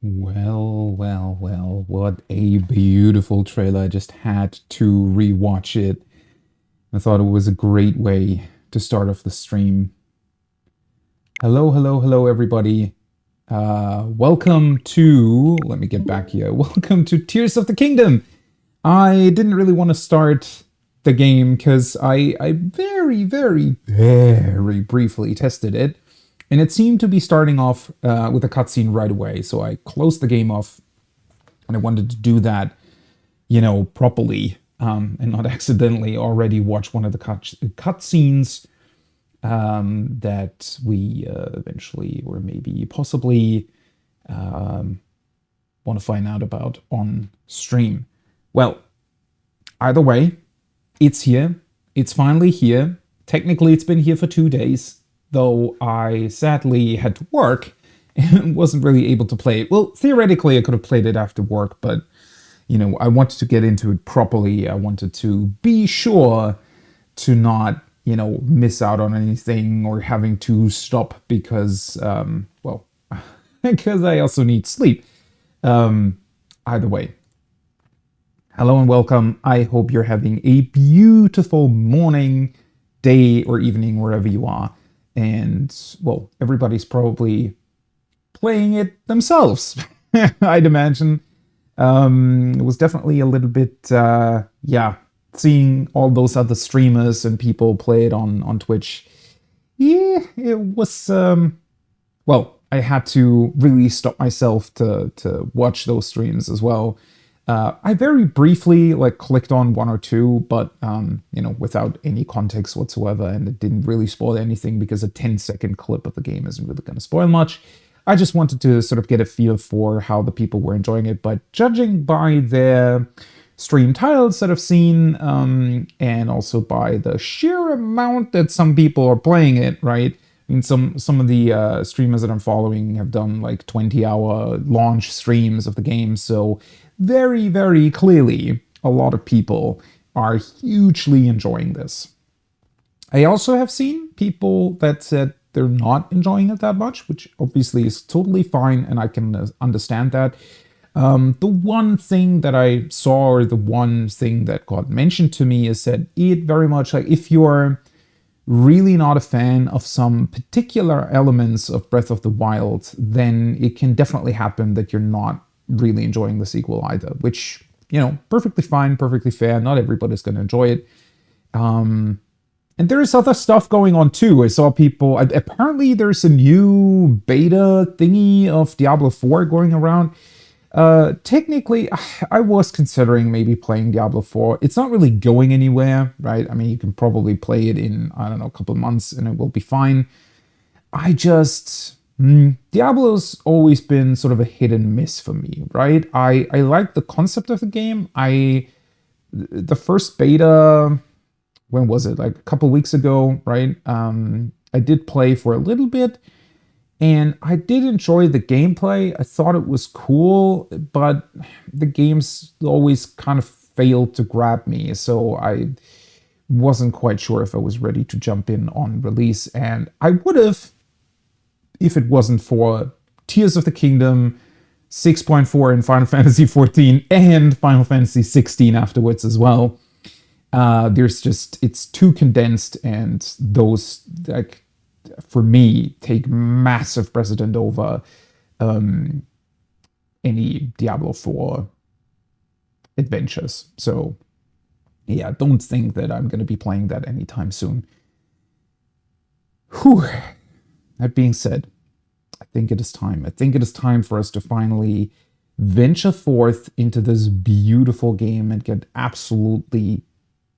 Well, what a beautiful trailer. I just had to rewatch it. I thought it was a great way to start off the stream. Hello, everybody. Welcome to, let me get back here. Welcome to Tears of the Kingdom. I didn't really want to start the game because I very briefly tested it. And it seemed to be starting off with a cutscene right away. So I closed the game off and I wanted to do that, properly and not accidentally already watch one of the cutscenes that we eventually or maybe possibly want to find out about on stream. Well, either way, it's here. It's finally here. Technically, it's been here for 2 days, though I sadly had to work and wasn't really able to play it. Well, theoretically, I could have played it after work, but I wanted to get into it properly. I wanted to be sure to not, miss out on anything or having to stop because, because I also need sleep. Either way, hello and welcome. I hope you're having a beautiful morning, day, or evening wherever you are. And, well, everybody's probably playing it themselves, I'd imagine. It was definitely a little bit, seeing all those other streamers and people play it on Twitch. Yeah, it was, I had to really stop myself to watch those streams as well. I very briefly clicked on one or two, but without any context whatsoever, and it didn't really spoil anything because a 10-second clip of the game isn't really going to spoil much. I just wanted to sort of get a feel for how the people were enjoying it, but judging by their stream titles that I've seen, and also by the sheer amount that some people are playing it, right? I mean, some of the streamers that I'm following have done 20-hour launch streams of the game, so very clearly a lot of people are hugely enjoying this. I also have seen people that said they're not enjoying it that much, which obviously is totally fine, and I can understand that. The one thing that I saw, or the one thing that got mentioned to me, is that it very much if you're really not a fan of some particular elements of Breath of the Wild, then it can definitely happen that you're not really enjoying the sequel either, which, perfectly fine, perfectly fair. Not everybody's going to enjoy it. And there's other stuff going on too. I saw people, apparently there's a new beta thingy of Diablo 4 going around. Technically, I was considering maybe playing Diablo 4. It's not really going anywhere, right? I mean, you can probably play it in, I don't know, a couple of months and it will be fine. Diablo's always been sort of a hit and miss for me, right? I like the concept of the game. The first beta, when was it? Like a couple weeks ago, right? I did play for a little bit and I did enjoy the gameplay. I thought it was cool, but the game's always kind of failed to grab me. So I wasn't quite sure if I was ready to jump in on release. And I would have if it wasn't for Tears of the Kingdom, 6.4 in Final Fantasy 14 and Final Fantasy 16 afterwards as well. It's too condensed, and those, for me, take massive precedent over any Diablo 4 adventures. So, yeah, don't think that I'm going to be playing that anytime soon. Whew. That being said, I think it is time. I think it is time for us to finally venture forth into this beautiful game and get absolutely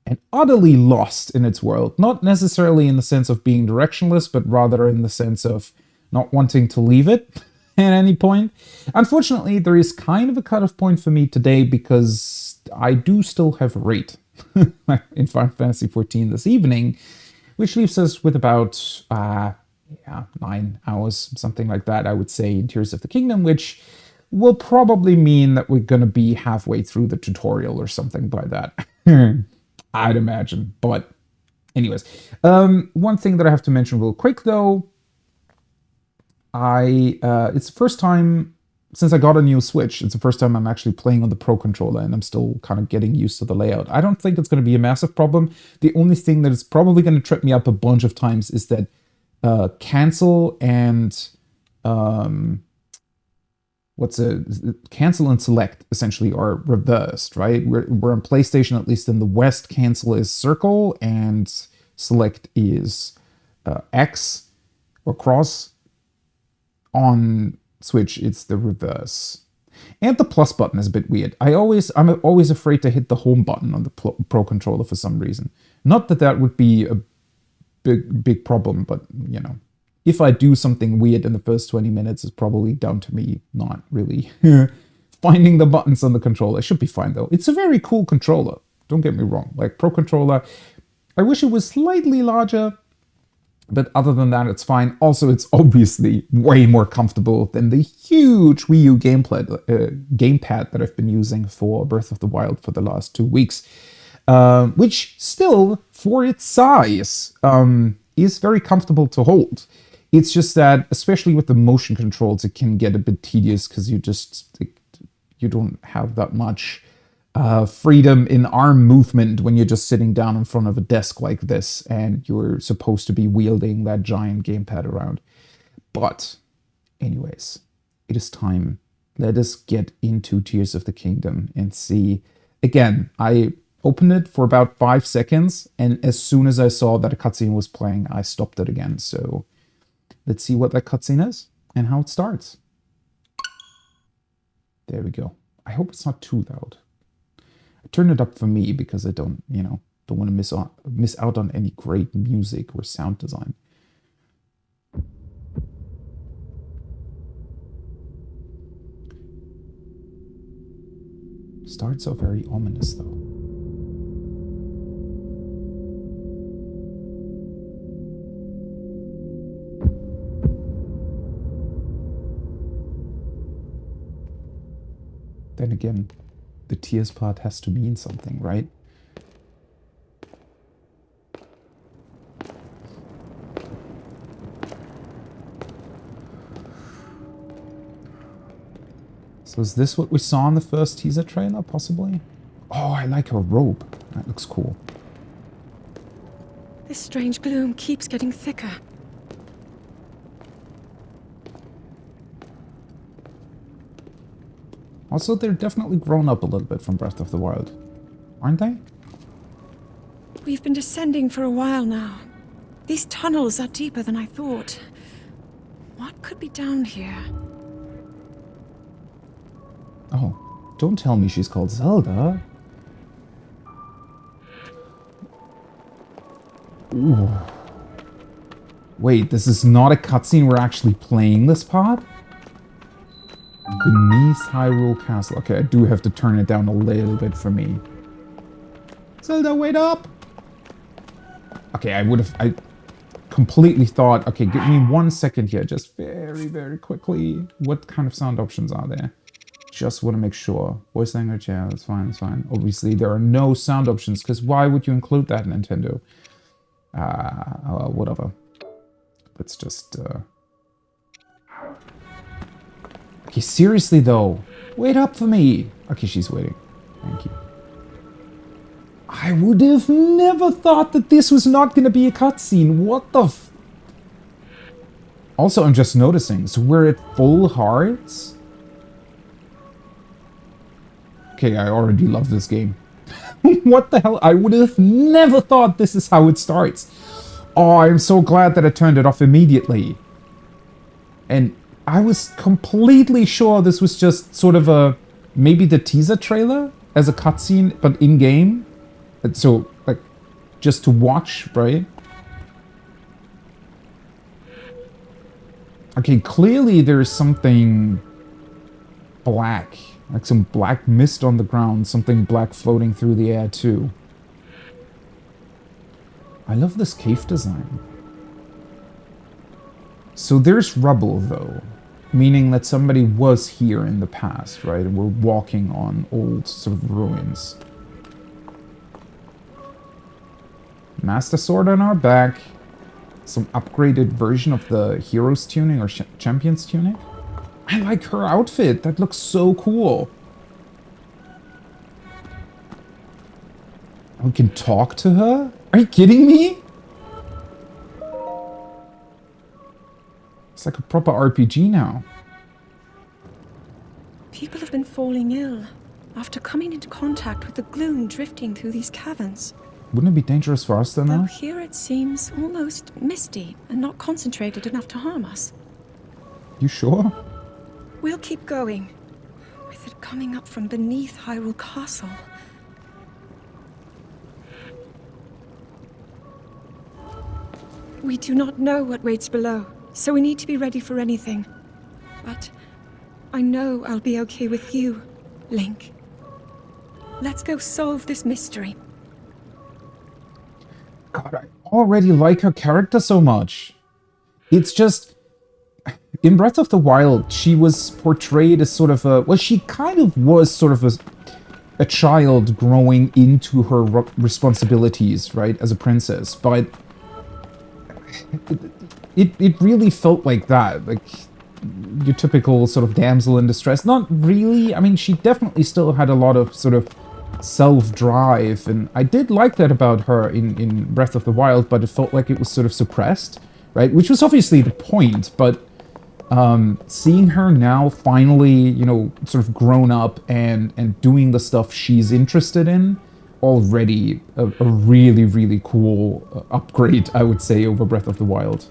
and utterly lost in its world. Not necessarily in the sense of being directionless, but rather in the sense of not wanting to leave it at any point. Unfortunately, there is kind of a cutoff point for me today because I do still have rate in Final Fantasy 14 this evening, which leaves us with about 9 hours, something like that, I would say, in Tears of the Kingdom, which will probably mean that we're going to be halfway through the tutorial or something by that. I'd imagine. But anyways, one thing that I have to mention real quick, though, it's the first time since I got a new Switch, it's the first time I'm actually playing on the Pro Controller, and I'm still kind of getting used to the layout. I don't think it's going to be a massive problem. The only thing that is probably going to trip me up a bunch of times is that cancel and cancel and select essentially are reversed, right? We're on PlayStation, at least in the West, cancel is circle and select is X or cross. On Switch, it's the reverse. And the plus button is a bit weird. I'm always afraid to hit the home button on the Pro Controller for some reason. Not that that would be a big problem, but, you know, if I do something weird in the first 20 minutes, it's probably down to me not really finding the buttons on the controller. It should be fine, though. It's a very cool controller. Don't get me wrong. Like, Pro Controller, I wish it was slightly larger, but other than that, it's fine. Also, it's obviously way more comfortable than the huge Wii U gamepad that I've been using for Breath of the Wild for the last 2 weeks. Which still, for its size, is very comfortable to hold. It's just that, especially with the motion controls, it can get a bit tedious because you don't have that much freedom in arm movement when you're just sitting down in front of a desk like this and you're supposed to be wielding that giant gamepad around. But anyways, it is time. Let us get into Tears of the Kingdom and see. Again, I opened it for about 5 seconds, and as soon as I saw that a cutscene was playing, I stopped it again. So let's see what that cutscene is and how it starts. There we go. I hope it's not too loud. I turned it up for me because I don't want to miss out on any great music or sound design. Starts off very ominous, though. Then again, the tears part has to mean something, right? So is this what we saw in the first teaser trailer, possibly? Oh, I like her robe. That looks cool. This strange gloom keeps getting thicker. Also, they're definitely grown up a little bit from Breath of the Wild, aren't they? We've been descending for a while now. These tunnels are deeper than I thought. What could be down here? Oh, don't tell me she's called Zelda. Ooh. Wait, this is not a cutscene, we're actually playing this part? Beneath Hyrule Castle. Okay, I do have to turn it down a little bit for me. Zelda, wait up! Okay, I completely thought, okay, give me 1 second here, just very, very quickly. What kind of sound options are there? Just want to make sure. Voice language, yeah, that's fine, that's fine. Obviously, there are no sound options, because why would you include that, Nintendo? Whatever. Let's just, Okay, seriously, though. Wait up for me. Okay, she's waiting. Thank you. I would have never thought that this was not going to be a cutscene. What the f... Also, I'm just noticing. So we're at full hearts? Okay, I already love this game. What the hell? I would have never thought this is how it starts. Oh, I'm so glad that I turned it off immediately. And I was completely sure this was just sort of a... maybe the teaser trailer as a cutscene, but in-game. So, like, just to watch, right? Okay, clearly there's something black. Like some black mist on the ground. Something black floating through the air, too. I love this cave design. So there's rubble, though. Meaning that somebody was here in the past, right? And we're walking on old sort of ruins. Master Sword on our back. Some upgraded version of the Hero's tuning or Champion's tuning. I like her outfit. That looks so cool. We can talk to her? Are you kidding me? It's like a proper RPG now. People have been falling ill after coming into contact with the gloom drifting through these caverns. Wouldn't it be dangerous for us then Though now? here it seems almost misty and not concentrated enough to harm us. You sure? We'll keep going, with it coming up from beneath Hyrule Castle. We do not know what waits below, so we need to be ready for anything. But I know I'll be okay with you, Link. Let's go solve this mystery. God, I already like her character so much. It's just... In Breath of the Wild, she was portrayed as sort of a... Well, she kind of was sort of a child growing into her responsibilities, right, as a princess. But it really felt like that. Like, your typical sort of damsel in distress. Not really. I mean, she definitely still had a lot of sort of self-drive, and I did like that about her in Breath of the Wild, but it felt like it was sort of suppressed, right? Which was obviously the point, but seeing her now finally, you know, sort of grown up and doing the stuff she's interested in, already a really, really cool upgrade, I would say, over Breath of the Wild.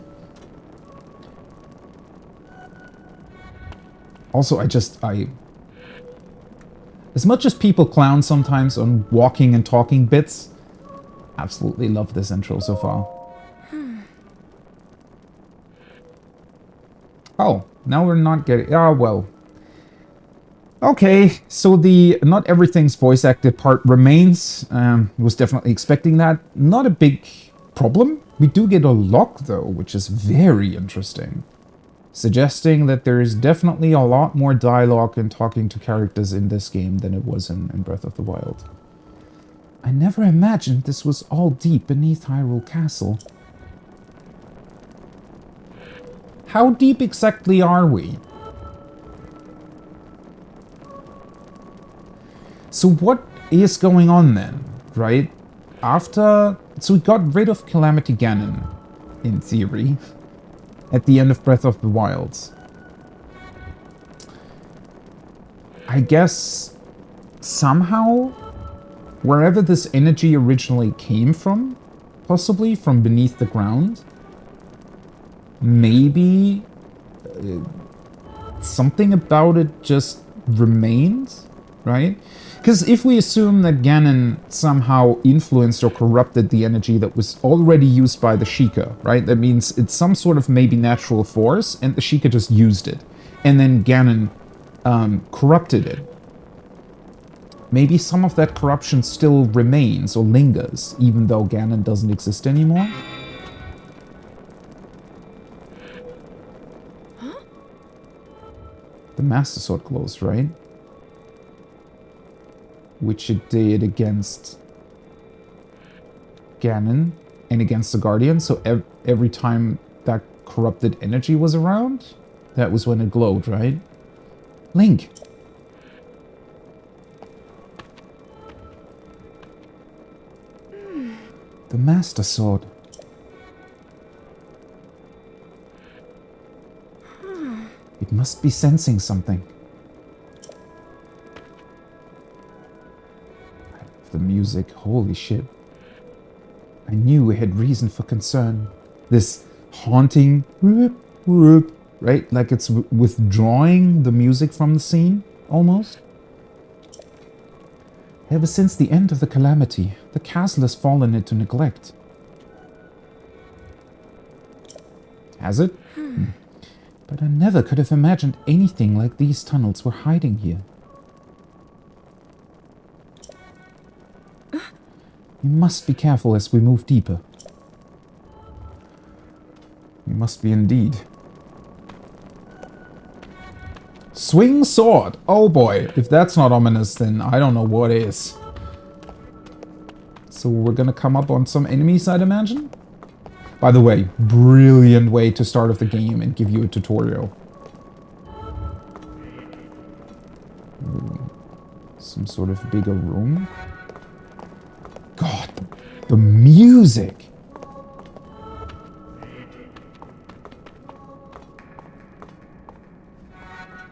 Also, as much as people clown sometimes on walking and talking bits, absolutely love this intro so far. Oh, now we're not getting... Ah, well. Okay, so the not everything's voice acted part remains. Was definitely expecting that. Not a big problem. We do get a lock, though, which is very interesting. Suggesting that there is definitely a lot more dialogue and talking to characters in this game than it was in Breath of the Wild. I never imagined this was all deep beneath Hyrule Castle. How deep exactly are we? So what is going on then, right? So we got rid of Calamity Ganon, in theory, at the end of Breath of the Wild. I guess somehow, wherever this energy originally came from, possibly from beneath the ground, maybe something about it just remains, right? Because if we assume that Ganon somehow influenced or corrupted the energy that was already used by the Sheikah, right? That means it's some sort of maybe natural force, and the Sheikah just used it. And then Ganon corrupted it. Maybe some of that corruption still remains or lingers, even though Ganon doesn't exist anymore. Huh? The Master Sword glows, right? Which it did against Ganon and against the Guardian. So every time that corrupted energy was around, that was when it glowed, right? Link. The Master Sword. It must be sensing something. The music, holy shit. I knew we had reason for concern. This haunting, whoop, whoop, right? Like it's withdrawing the music from the scene, almost. Ever since the end of the calamity, the castle has fallen into neglect. Has it? But I never could have imagined anything like these tunnels were hiding here. We must be careful as we move deeper. We must be indeed. Swing sword! Oh boy, if that's not ominous, then I don't know what is. So we're gonna come up on some enemies, I'd imagine? By the way, brilliant way to start off the game and give you a tutorial. Some sort of bigger room. God, the music!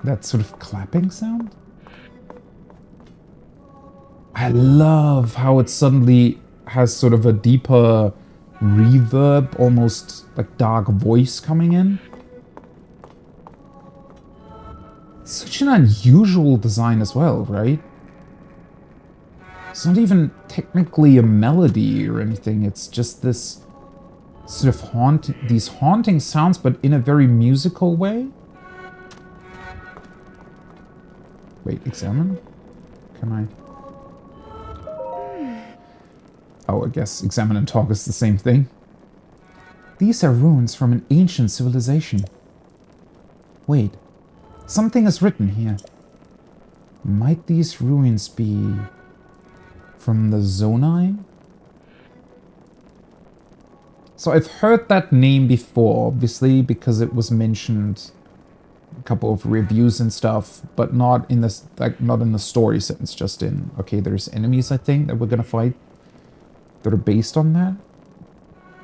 That sort of clapping sound? I love how it suddenly has sort of a deeper reverb, almost like dark voice coming in. Such an unusual design as well, right? It's not even technically a melody or anything, it's just this sort of these haunting sounds, but in a very musical way. Wait, examine? Can I? Oh, I guess examine and talk is the same thing. These are ruins from an ancient civilization. Wait, something is written here. Might these ruins be from the Zonai? So I've heard that name before, obviously, because it was mentioned a couple of reviews and stuff, but not in this, like, not in the story sense, just in, okay, there's enemies, I think, that we're gonna fight that are based on that.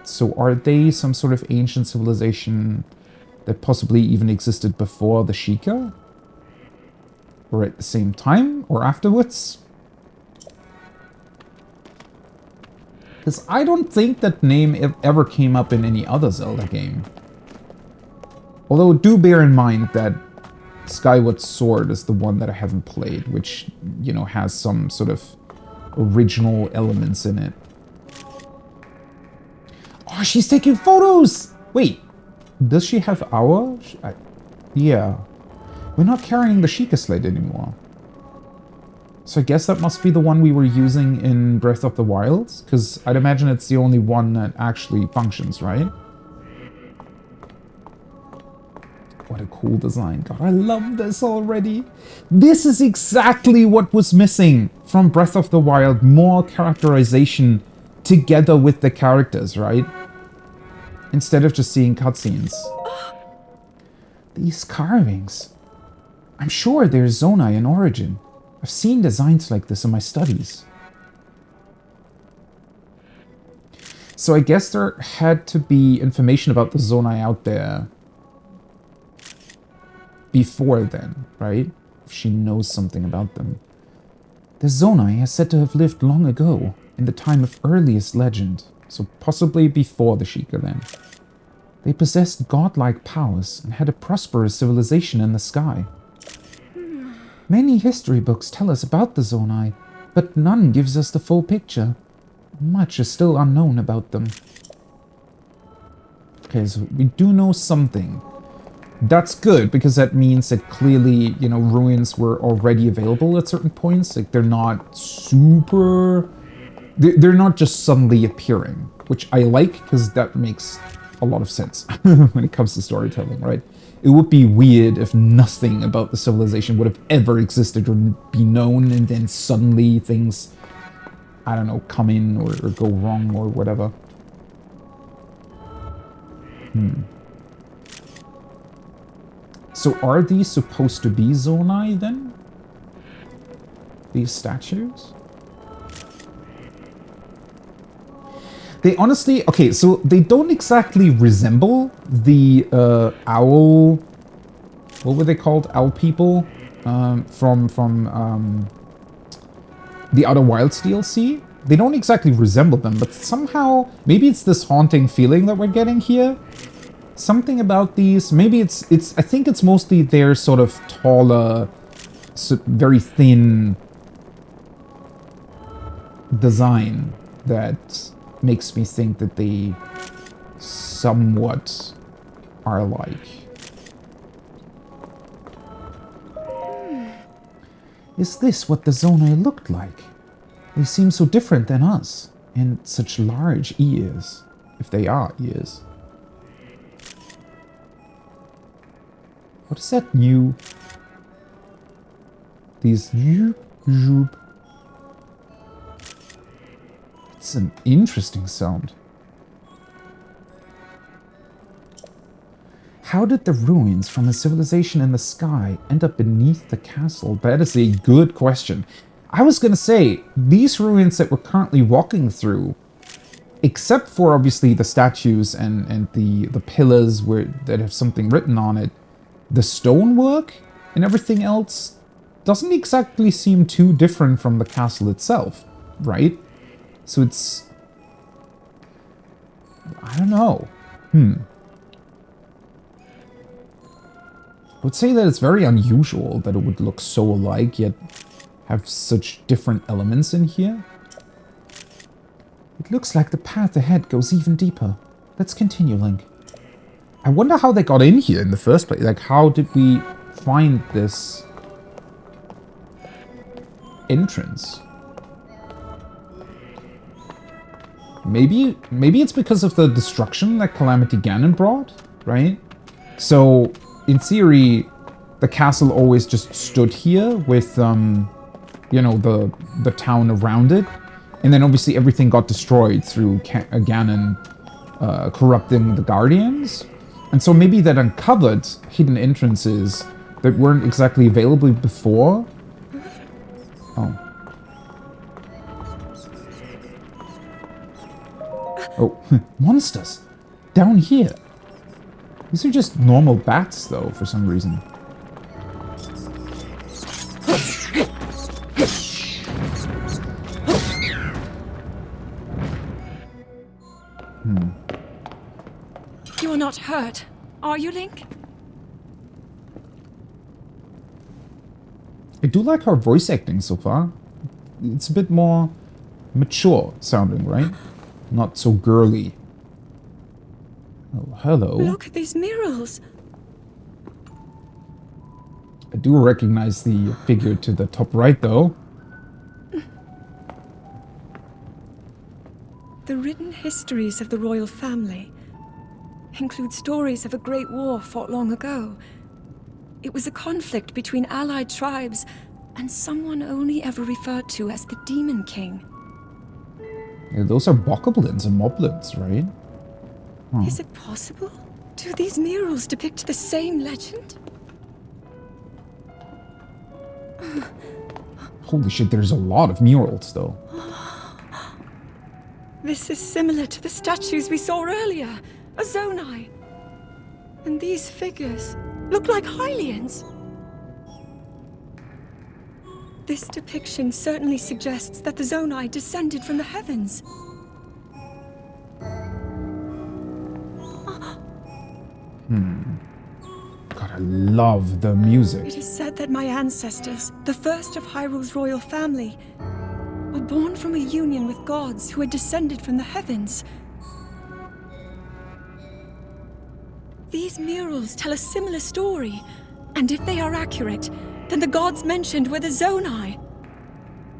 So are they some sort of ancient civilization that possibly even existed before the Sheikah? Or at the same time? Or afterwards? Because I don't think that name ever came up in any other Zelda game. Although do bear in mind that Skyward Sword is the one that I haven't played, which, you know, has some sort of original elements in it. Oh, she's taking photos! Wait, does she have our? Yeah. We're not carrying the Sheikah slate anymore. So I guess that must be the one we were using in Breath of the Wild, because I'd imagine it's the only one that actually functions, right? What a cool design. God, I love this already. This is exactly what was missing from Breath of the Wild. More characterization together with the characters, right? Instead of just seeing cutscenes. These carvings. I'm sure they're Zonai in origin. I've seen designs like this in my studies. So I guess there had to be information about the Zonai out there before then, right? If she knows something about them. The Zonai is said to have lived long ago, in the time of earliest legend, so possibly before the Sheikah then. They possessed godlike powers and had a prosperous civilization in the sky. Many history books tell us about the Zonai, but none gives us the full picture. Much is still unknown about them. Okay, so we do know something. That's good, because that means that clearly, you know, ruins were already available at certain points. Like, they're not super... They're not just suddenly appearing, which I like, because that makes a lot of sense when it comes to storytelling, right? It would be weird if nothing about the civilization would have ever existed or be known, and then suddenly things, I don't know, come in or go wrong or whatever. So are these supposed to be Zonai then? These statues? They honestly, okay, so they don't exactly resemble the owl, what were they called? Owl people from the Outer Wilds DLC. They don't exactly resemble them, but somehow, maybe it's this haunting feeling that we're getting here. Something about these, maybe it's I think it's mostly their sort of taller, very thin design that makes me think that they somewhat are alike. Is this what the Zonai looked like? They seem so different than us, and such large ears, if they are ears. What is that new? These zoop. It's an interesting sound. How did the ruins from a civilization in the sky end up beneath the castle? That is a good question. I was gonna say, these ruins that we're currently walking through, except for obviously the statues and the pillars that have something written on it, the stonework and everything else doesn't exactly seem too different from the castle itself, right? So it's... I don't know. I would say that it's very unusual that it would look so alike, yet have such different elements in here. It looks like the path ahead goes even deeper. Let's continue, Link. I wonder how they got in here in the first place. Like, how did we find this entrance? Maybe it's because of the destruction that Calamity Ganon brought, right? So, in theory, the castle always just stood here with, you know, the town around it. And then obviously everything got destroyed through Ganon corrupting the Guardians. And so maybe that uncovered hidden entrances that weren't exactly available before. Oh. Oh, monsters! Down here! These are just normal bats, though, for some reason. You are not hurt, are you, Link? I do like her voice acting so far. It's a bit more mature sounding, right? Not so girly. Oh, hello. Look at these murals. I do recognize the figure to the top right, though. The written histories of the royal family include stories of a great war fought long ago. It was a conflict between allied tribes and someone only ever referred to as the Demon King. Yeah, those are bokoblins and moblins, right? Huh. Is it possible? Do these murals depict the same legend? Holy shit, there's a lot of murals, though. This is similar to the statues we saw earlier, a Zonai. And these figures look like Hylians. This depiction certainly suggests that the Zonai descended from the heavens. God, I love the music. It is said that my ancestors, the first of Hyrule's royal family, were born from a union with gods who had descended from the heavens. These murals tell a similar story, and if they are accurate, then the gods mentioned were the Zonai.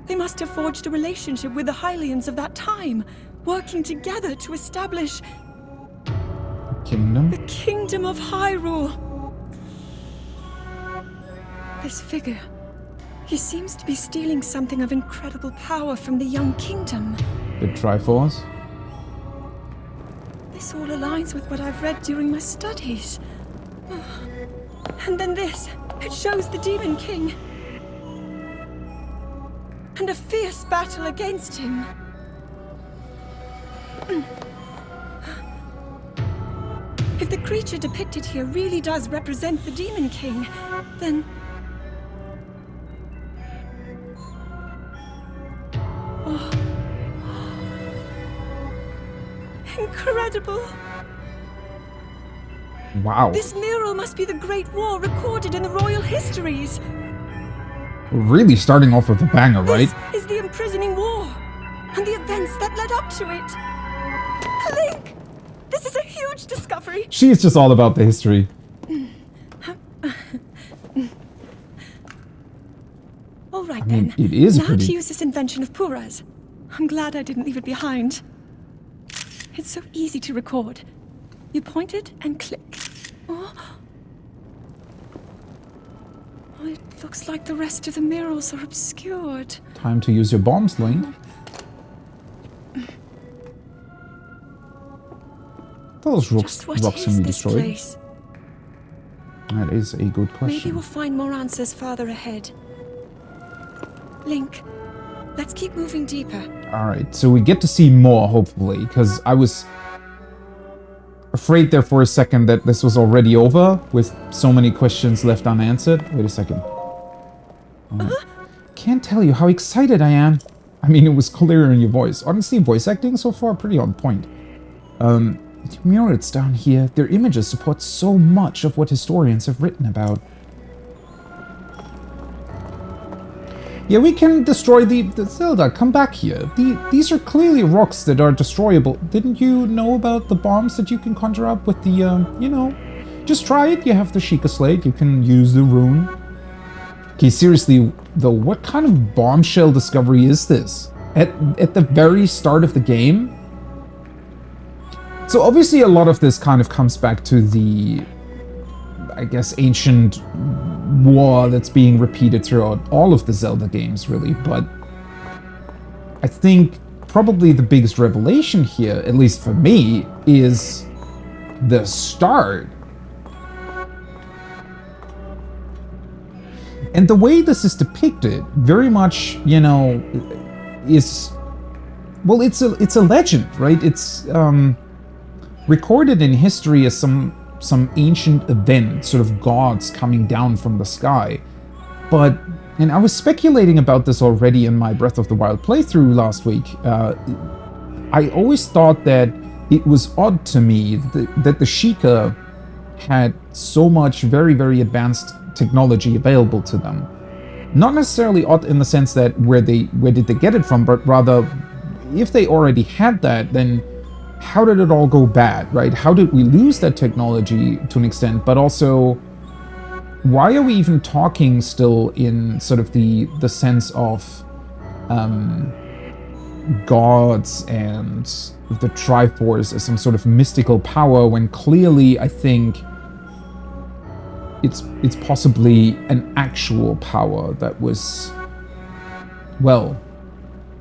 They must have forged a relationship with the Hylians of that time, working together to establish Kingdom? the Kingdom of Hyrule. This figure, he seems to be stealing something of incredible power from the young kingdom. The Triforce? This all aligns with what I've read during my studies. And then this, it shows the Demon King. And a fierce battle against him. If the creature depicted here really does represent the Demon King, then... Oh. Incredible! Wow. This mural must be the Great War recorded in the royal histories. We're really starting off with a banger, right? This is the imprisoning war, and the events that led up to it. Link! This is a huge discovery! She is just all about the history. All right, I mean, then. it is now pretty... to use this invention of Pura's. I'm glad I didn't leave it behind. It's so easy to record. You point it and click. Oh, it looks like the rest of the murals are obscured. Time to use your bombs, Link. Those rocks can be destroyed. Place? That is a good question. Maybe we'll find more answers farther ahead. Link, let's keep moving deeper. Alright, so we get to see more, hopefully, because I was afraid there for a second that this was already over, with so many questions left unanswered. Wait a second. Can't tell you how excited I am. I mean, it was clear in your voice. Honestly, voice acting so far, pretty on point. The murals down here, their images support so much of what historians have written about. Yeah, we can destroy the Zelda. Come back here. These are clearly rocks that are destroyable. Didn't you know about the bombs that you can conjure up with the, you know? Just try it. You have the Sheikah Slate. You can use the rune. Okay, seriously, though, what kind of bombshell discovery is this? At the very start of the game? So obviously a lot of this kind of comes back to the, I guess, ancient war that's being repeated throughout all of the Zelda games, really, but I think probably the biggest revelation here, at least for me, is the start. And the way this is depicted very much, you know, is, well, it's a legend, right? It's recorded in history as some ancient event, sort of gods coming down from the sky. But, and I was speculating about this already in my Breath of the Wild playthrough last week. I always thought that it was odd to me that the Sheikah had so much very, very advanced technology available to them. Not necessarily odd in the sense that where did they get it from, but rather, if they already had that, then how did it all go bad, right? How did we lose that technology to an extent? But also, why are we even talking still in sort of the sense of gods and the Triforce as some sort of mystical power, when clearly I think it's possibly an actual power that was, well,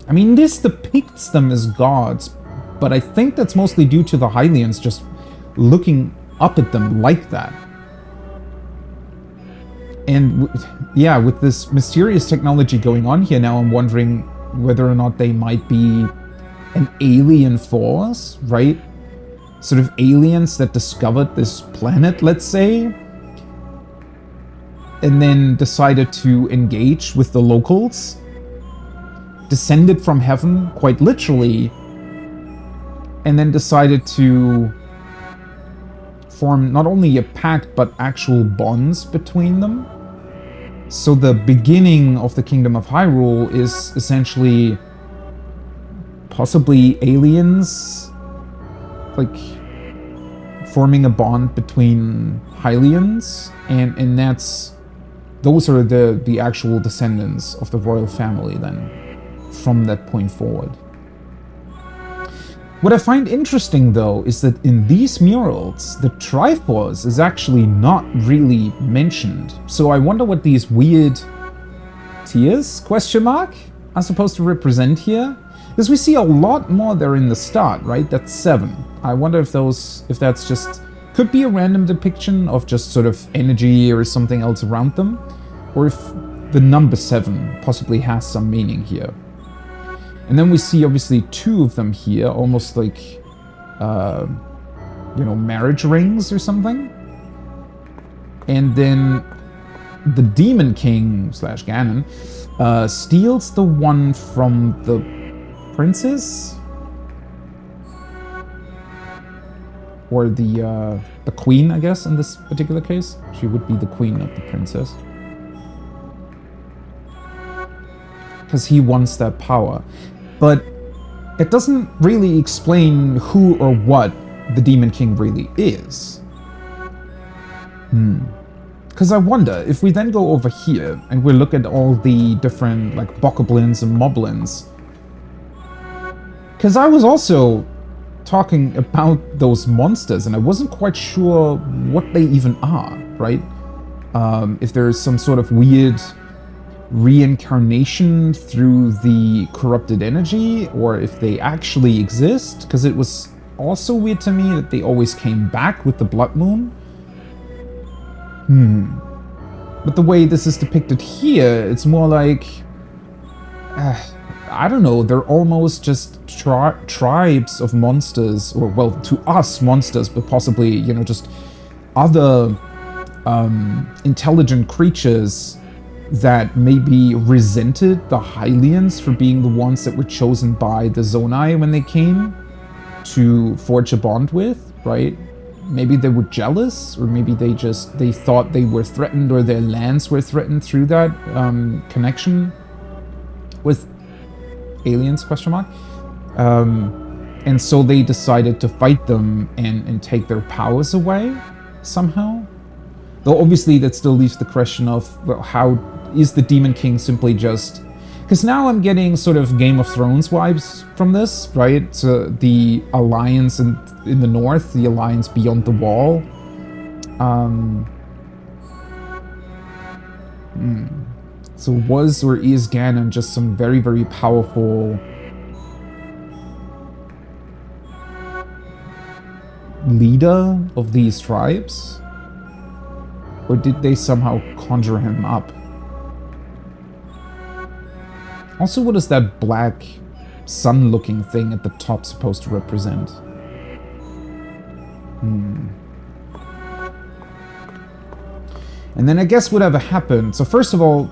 I mean, this depicts them as gods, but I think that's mostly due to the Hylians just looking up at them like that. And yeah, with this mysterious technology going on here now, I'm wondering whether or not they might be an alien force, right? Sort of aliens that discovered this planet, let's say, and then decided to engage with the locals, descended from heaven, quite literally, and then decided to form not only a pact, but actual bonds between them. So the beginning of the Kingdom of Hyrule is essentially possibly aliens, like, forming a bond between Hylians, and those are the actual descendants of the royal family then, from that point forward. What I find interesting, though, is that in these murals, the Triforce is actually not really mentioned. So I wonder what these weird tears, question mark, are supposed to represent here. Because we see a lot more there in the start, right? That's 7. I wonder if that's just, could be a random depiction of just sort of energy or something else around them. Or if the number 7 possibly has some meaning here. And then we see obviously 2 of them here, almost like, you know, marriage rings or something. And then the Demon King / Ganon steals the one from the princess, or the queen, I guess, in this particular case. She would be the queen, not the princess, because he wants that power. But it doesn't really explain who or what the Demon King really is. Because I wonder, if we then go over here and we look at all the different, like, bokoblins and moblins, because I was also talking about those monsters and I wasn't quite sure what they even are, right? If there's some sort of weird reincarnation through the corrupted energy, or if they actually exist, because it was also weird to me that they always came back with the Blood Moon. But the way this is depicted here, it's more like I don't know, they're almost just tribes of monsters, or, well, to us, monsters, but possibly, you know, just other intelligent creatures that maybe resented the Hylians for being the ones that were chosen by the Zonai when they came to forge a bond with, right? Maybe they were jealous, or maybe they thought they were threatened, or their lands were threatened through that connection with aliens, question mark. And so they decided to fight them and take their powers away somehow. Though obviously that still leaves the question of, well, how is the Demon King simply just... Because now I'm getting sort of Game of Thrones vibes from this, right? So the alliance in the north, the alliance beyond the wall. So was or is Ganon just some very, very powerful leader of these tribes? Or did they somehow conjure him up? Also, what is that black sun-looking thing at the top supposed to represent? And then I guess whatever happened... So first of all,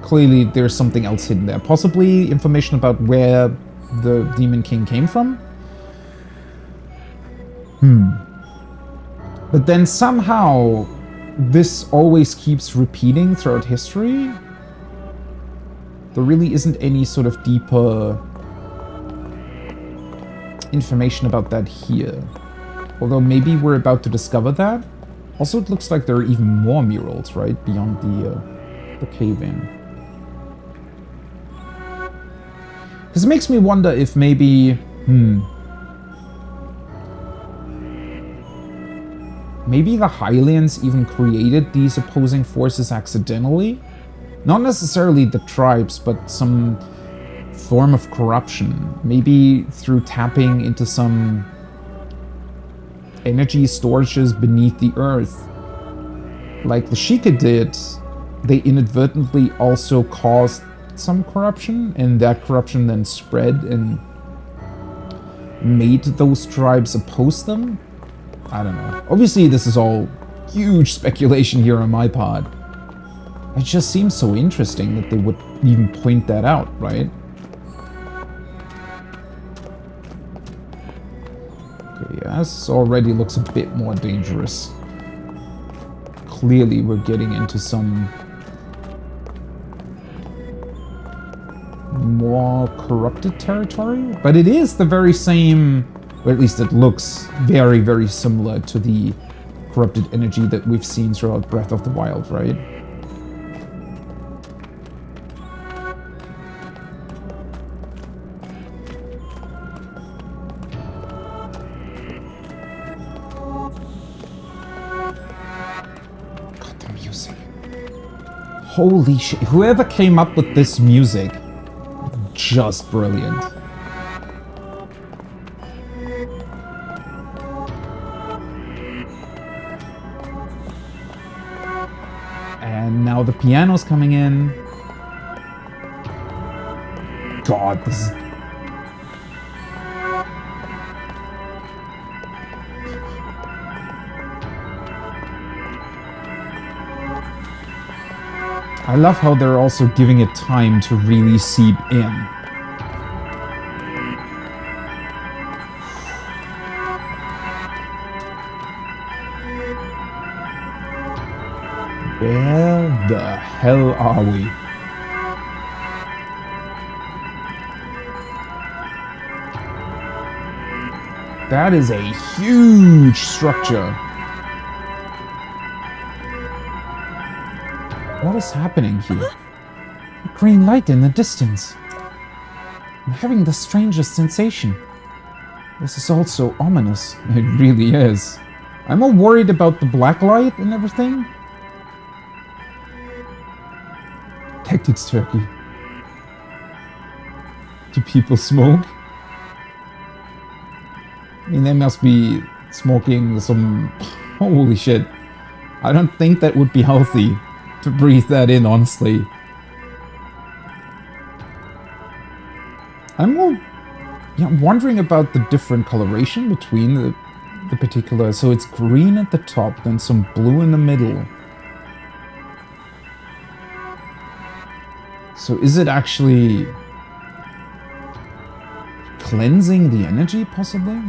clearly there's something else hidden there. Possibly information about where the Demon King came from? But then somehow this always keeps repeating throughout history. There really isn't any sort of deeper information about that here. Although maybe we're about to discover that. Also, it looks like there are even more murals, right? Beyond the cave-in. This makes me wonder if maybe... Maybe the Hylians even created these opposing forces accidentally? Not necessarily the tribes, but some form of corruption. Maybe through tapping into some energy storages beneath the earth. Like the Sheikah did, they inadvertently also caused some corruption, and that corruption then spread and made those tribes oppose them? I don't know. Obviously, this is all huge speculation here on my part. It just seems so interesting that they would even point that out, right? Okay, yeah, this already looks a bit more dangerous. Clearly, we're getting into some more corrupted territory, but it is the very same, or at least it looks very, very similar to the corrupted energy that we've seen throughout Breath of the Wild, right? God, the music. Holy shit. Whoever came up with this music, just brilliant. And now the piano's coming in. God, this is... I love how they're also giving it time to really seep in. Where the hell are we? That is a huge structure. What is happening here? A green light in the distance. I'm having the strangest sensation. This is all so ominous. It really is. I'm all worried about the black light and everything. Tactics turkey. Do people smoke? I mean, they must be smoking some... Holy shit. I don't think that would be healthy to breathe that in, honestly. I'm more wondering about the different coloration between the particular. So it's green at the top, then some blue in the middle. So is it actually cleansing the energy, possibly?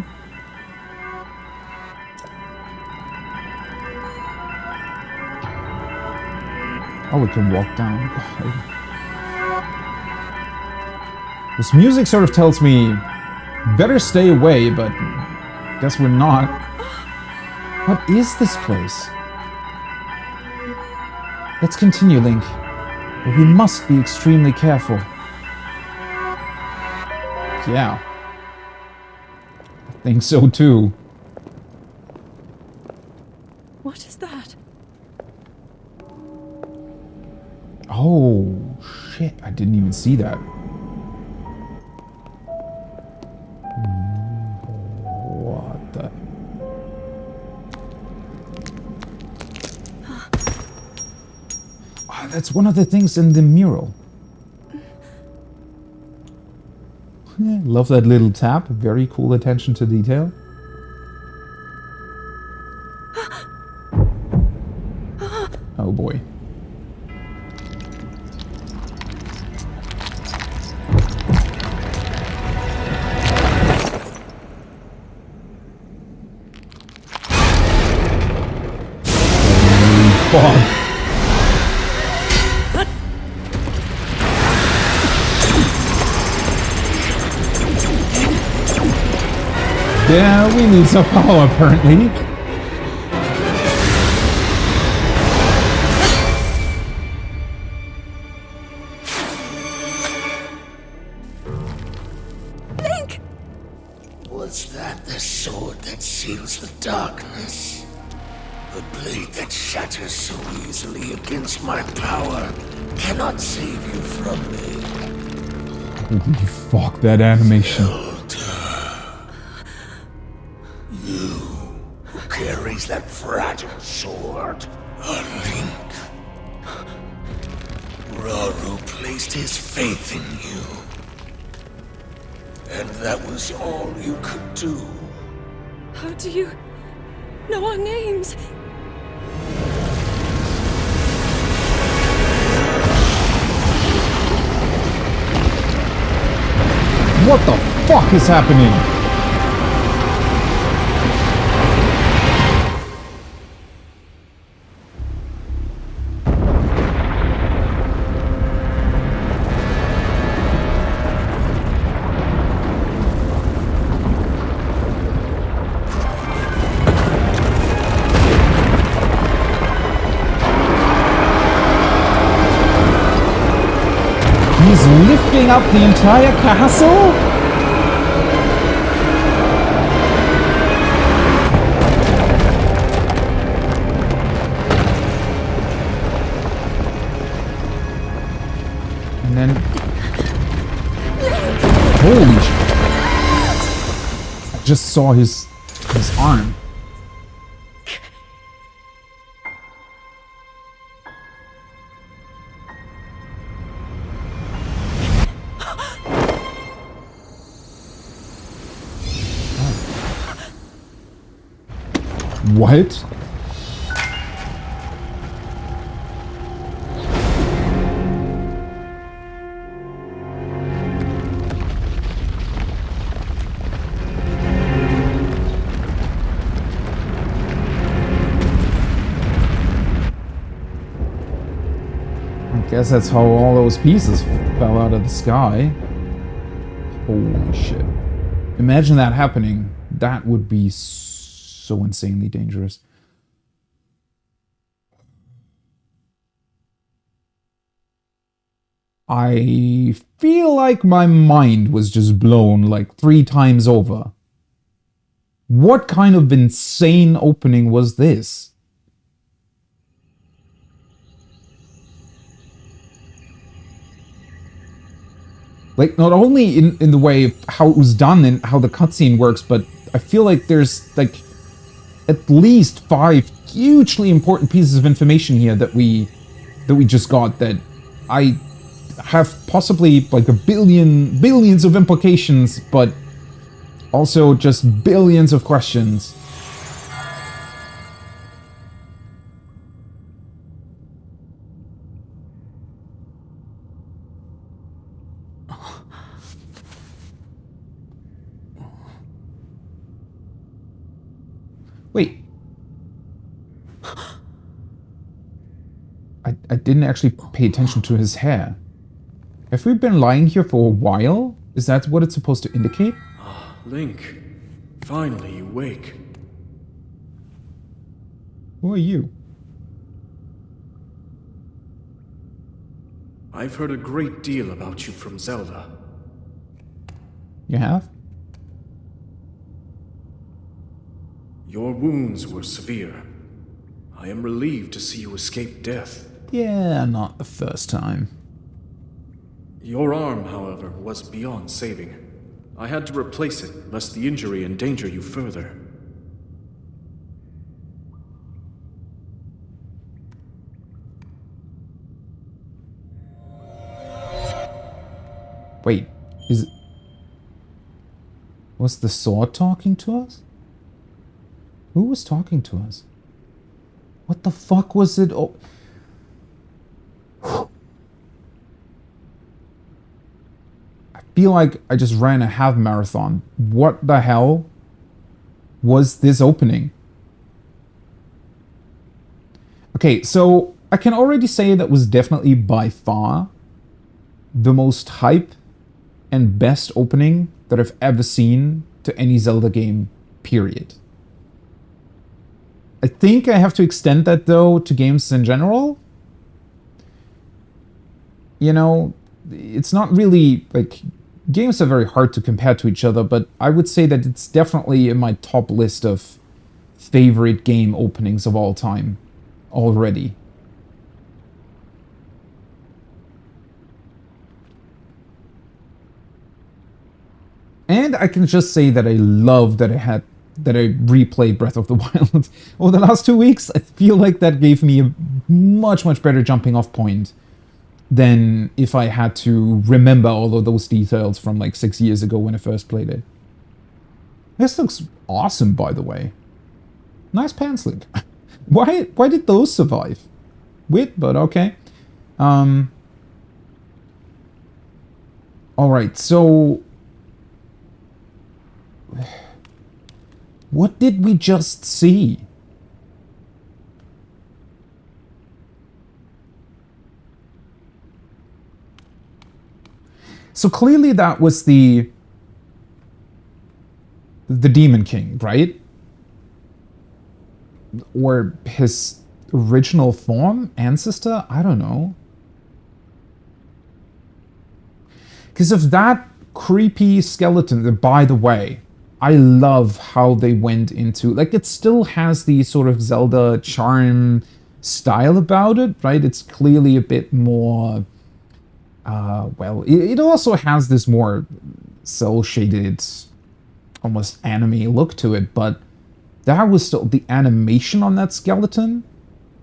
Oh, we can walk down. God. This music sort of tells me better stay away, but guess we're not. What is this place? Let's continue, Link. But we must be extremely careful. Yeah. I think so too. What is that? Oh, shit. I didn't even see that. What the... Oh, that's one of the things in the mural. Love that little tap. Very cool attention to detail. Oh boy. Fuck. Yeah, we need some power, apparently. Link! Was that the sword that seals the darkness? The blade that shatters so easily against my power cannot save you from me. Holy fuck, that animation. Carries that fragile sword. A Link. Raru placed his faith in you. And that was all you could do. How do you know our names? What the fuck is happening? He's lifting up the entire castle? And then... Holy shit. I just saw his arm. What? I guess that's how all those pieces fell out of the sky. Holy shit. Imagine that happening. That would be so insanely dangerous. I feel like my mind was just blown like 3 times over. What kind of insane opening was this? Like, not only in the way of how it was done and how the cutscene works, but I feel like there's like at least 5 hugely important pieces of information here that we just got that have possibly like billions of implications, but also just billions of questions. Wait. I didn't actually pay attention to his hair. Have we been lying here for a while? Is that what it's supposed to indicate? Link, finally you wake. Who are you? I've heard a great deal about you from Zelda. You have? Your wounds were severe. I am relieved to see you escape death. Yeah, not the first time. Your arm, however, was beyond saving. I had to replace it, lest the injury endanger you further. Wait, was the sword talking to us? Who was talking to us? What the fuck was it? Oh. I feel like I just ran a half marathon. What the hell was this opening? Okay, so I can already say that was definitely by far the most hype and best opening that I've ever seen to any Zelda game, period. I think I have to extend that, though, to games in general. You know, it's not really, like, games are very hard to compare to each other, but I would say that it's definitely in my top list of favorite game openings of all time already. And I can just say that I love that I replayed Breath of the Wild over the last 2 weeks. I feel like that gave me a much better jumping off point than if I had to remember all of those details from like 6 years ago when I first played it. This looks awesome, by the way. Nice pants, Link. Why did those survive? Weird, but okay. Alright, so what did we just see? So clearly that was the Demon King, right? Or his original form? Ancestor? I don't know. Because of that creepy skeleton, by the way, I love how they went into, like, it still has the sort of Zelda charm style about it, right? It's clearly a bit more, well, it also has this more cel-shaded, almost anime look to it, but that was still, the animation on that skeleton,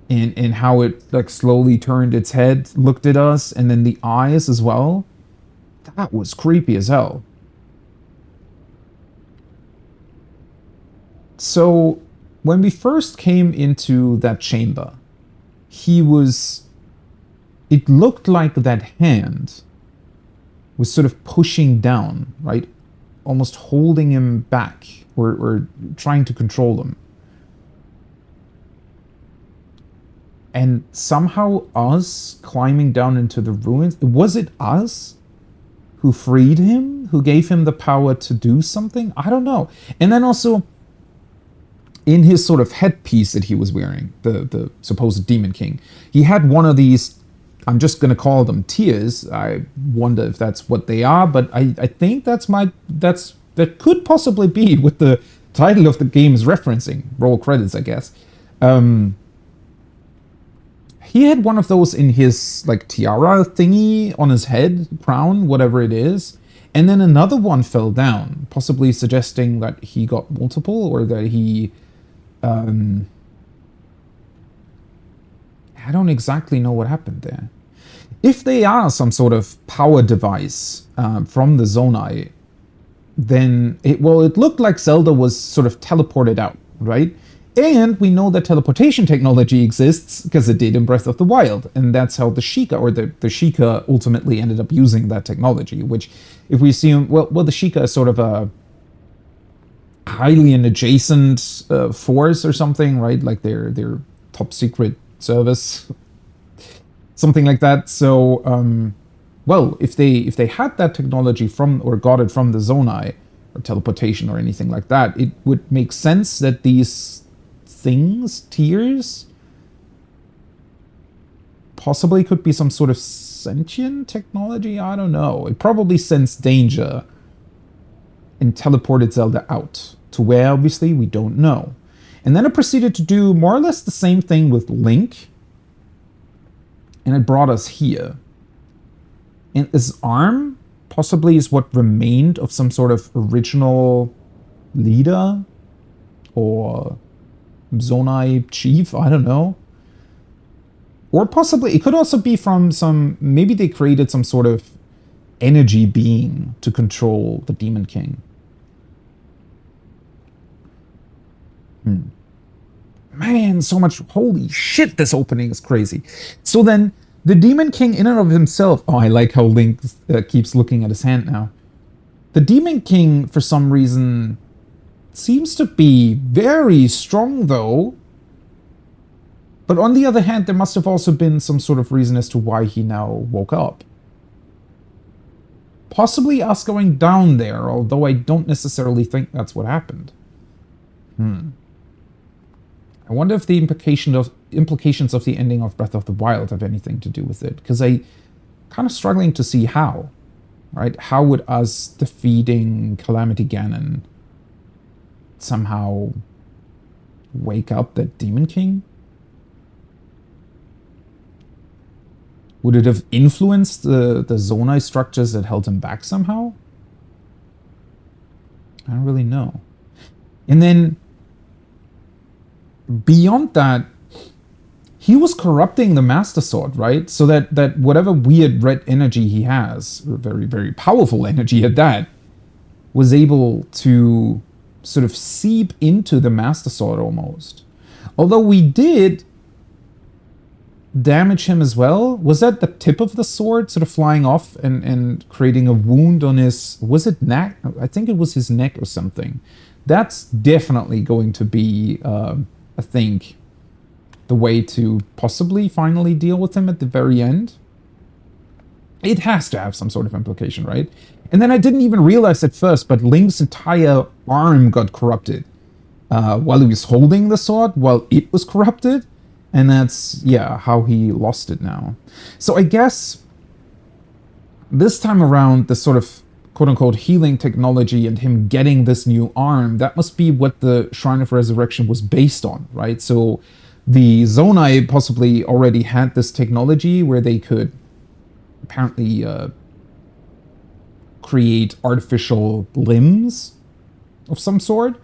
and how it, like, slowly turned its head, looked at us, and then the eyes as well, that was creepy as hell. So, when we first came into that chamber, it looked like that hand was sort of pushing down, right? Almost holding him back, or trying to control him. And somehow us climbing down into the ruins, was it us who freed him? Who gave him the power to do something? I don't know. And then also, in his sort of headpiece that he was wearing, the supposed Demon King, he had one of these, I'm just going to call them tears. I wonder if that's what they are, but I think that could possibly be what the title of the game is referencing. Roll credits, I guess. He had one of those in his, like, tiara thingy on his head, crown, whatever it is. And then another one fell down, possibly suggesting that he got multiple, or that he... I don't exactly know what happened there. If they are some sort of power device from the Zonai, then it looked like Zelda was sort of teleported out, right? And we know that teleportation technology exists because it did in Breath of the Wild, and that's how the Sheikah, or the Sheikah ultimately ended up using that technology, which, if we assume, well, the Sheikah is sort of a highly an adjacent force or something, right? Like their top secret service, something like that. So, well, if they had that technology from, or got it from the Zonai, or teleportation or anything like that, it would make sense that these things, tears, possibly could be some sort of sentient technology. I don't know. It probably sensed danger and teleported Zelda out to where, obviously, we don't know. And then it proceeded to do more or less the same thing with Link, and it brought us here. And his arm possibly is what remained of some sort of original leader or Zonai chief, I don't know. Or possibly, it could also be from some, maybe they created some sort of energy being to control the Demon King. Man, so much, holy shit, this opening is crazy. So then, the Demon King in and of himself, oh, I like how Link keeps looking at his hand now. The Demon King, for some reason, seems to be very strong, though. But on the other hand, there must have also been some sort of reason as to why he now woke up. Possibly us going down there, although I don't necessarily think that's what happened. I wonder if the implications of the ending of Breath of the Wild have anything to do with it, because I'm kind of struggling to see how. Right? How would us defeating Calamity Ganon somehow wake up that Demon King? Would it have influenced the Zonai structures that held him back somehow? I don't really know. And then, beyond that, he was corrupting the Master Sword, right? So that whatever weird red energy he has, or very, very powerful energy at that, was able to sort of seep into the Master Sword almost. Although we did damage him as well. Was that the tip of the sword sort of flying off and creating a wound on his, was it neck? I think it was his neck or something. That's definitely going to be, I think, the way to possibly finally deal with him at the very end. It has to have some sort of implication, right? And then I didn't even realize at first, but Link's entire arm got corrupted while he was holding the sword, while it was corrupted. And that's, yeah, how he lost it now. So I guess this time around, the sort of quote-unquote healing technology and him getting this new arm, that must be what the Shrine of Resurrection was based on, right? So the Zonai possibly already had this technology where they could apparently create artificial limbs of some sort.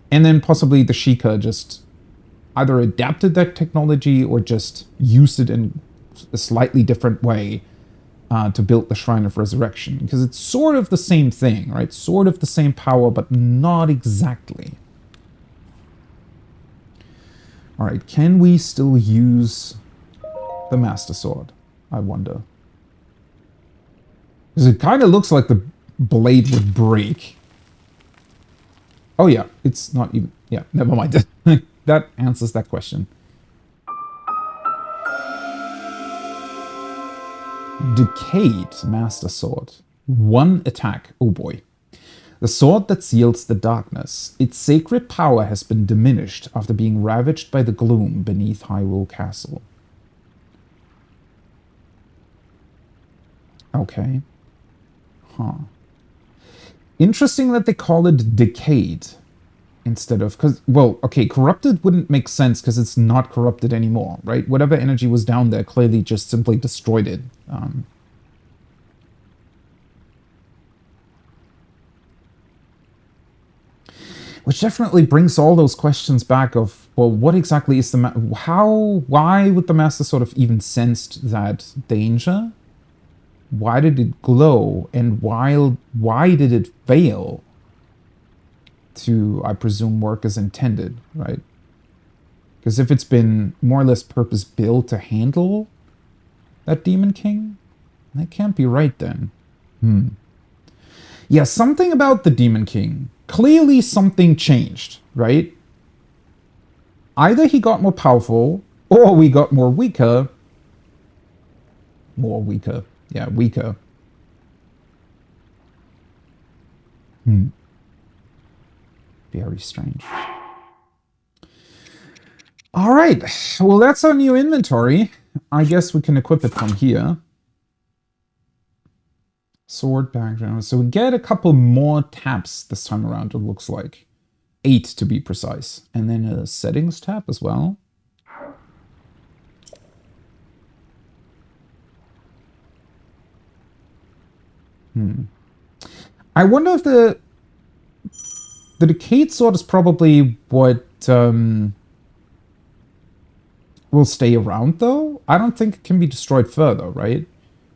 And then possibly the Sheikah just either adapted that technology or just used it in a slightly different way to build the Shrine of Resurrection. Because it's sort of the same thing, right? Sort of the same power, but not exactly. Alright, can we still use the Master Sword? I wonder. Because it kind of looks like the blade would break. Oh yeah, it's not even... Yeah, never mind. That answers that question. Decayed Master Sword. One attack. Oh boy. The sword that seals the darkness. Its sacred power has been diminished after being ravaged by the gloom beneath Hyrule Castle. Okay. Huh. Interesting that they call it decayed instead of, because, well, okay, corrupted wouldn't make sense because it's not corrupted anymore, right? Whatever energy was down there clearly just simply destroyed it. Which definitely brings all those questions back of, well, what exactly is the... why would the master sort of even sensed that danger? Why did it glow? And why did it fail to, I presume, work as intended, right? Because if it's been more or less purpose-built to handle that Demon King, that can't be right then. Yeah, something about the Demon King. Clearly something changed, right? Either he got more powerful, or we got more weaker. More weaker. Yeah, weaker. Very strange. All right. Well, that's our new inventory. I guess we can equip it from here. Sword background. So we get a couple more tabs this time around, it looks like. 8 to be precise. And then a settings tab as well. I wonder if the decayed sword is probably what will stay around, though. I don't think it can be destroyed further, right?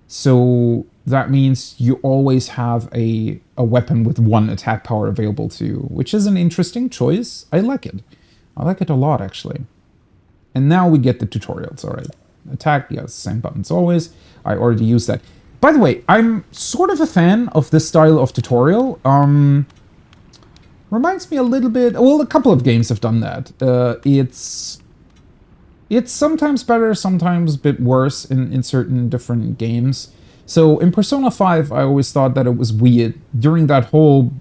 So that means you always have a weapon with 1 attack power available to you, which is an interesting choice. I like it. I like it a lot, actually. And now we get the tutorials, all right. Attack, yes, same buttons always. I already used that. By the way, I'm sort of a fan of this style of tutorial. Reminds me a little bit... Well, a couple of games have done that. It's sometimes better, sometimes a bit worse in certain different games. So in Persona 5, I always thought that it was weird. During that whole...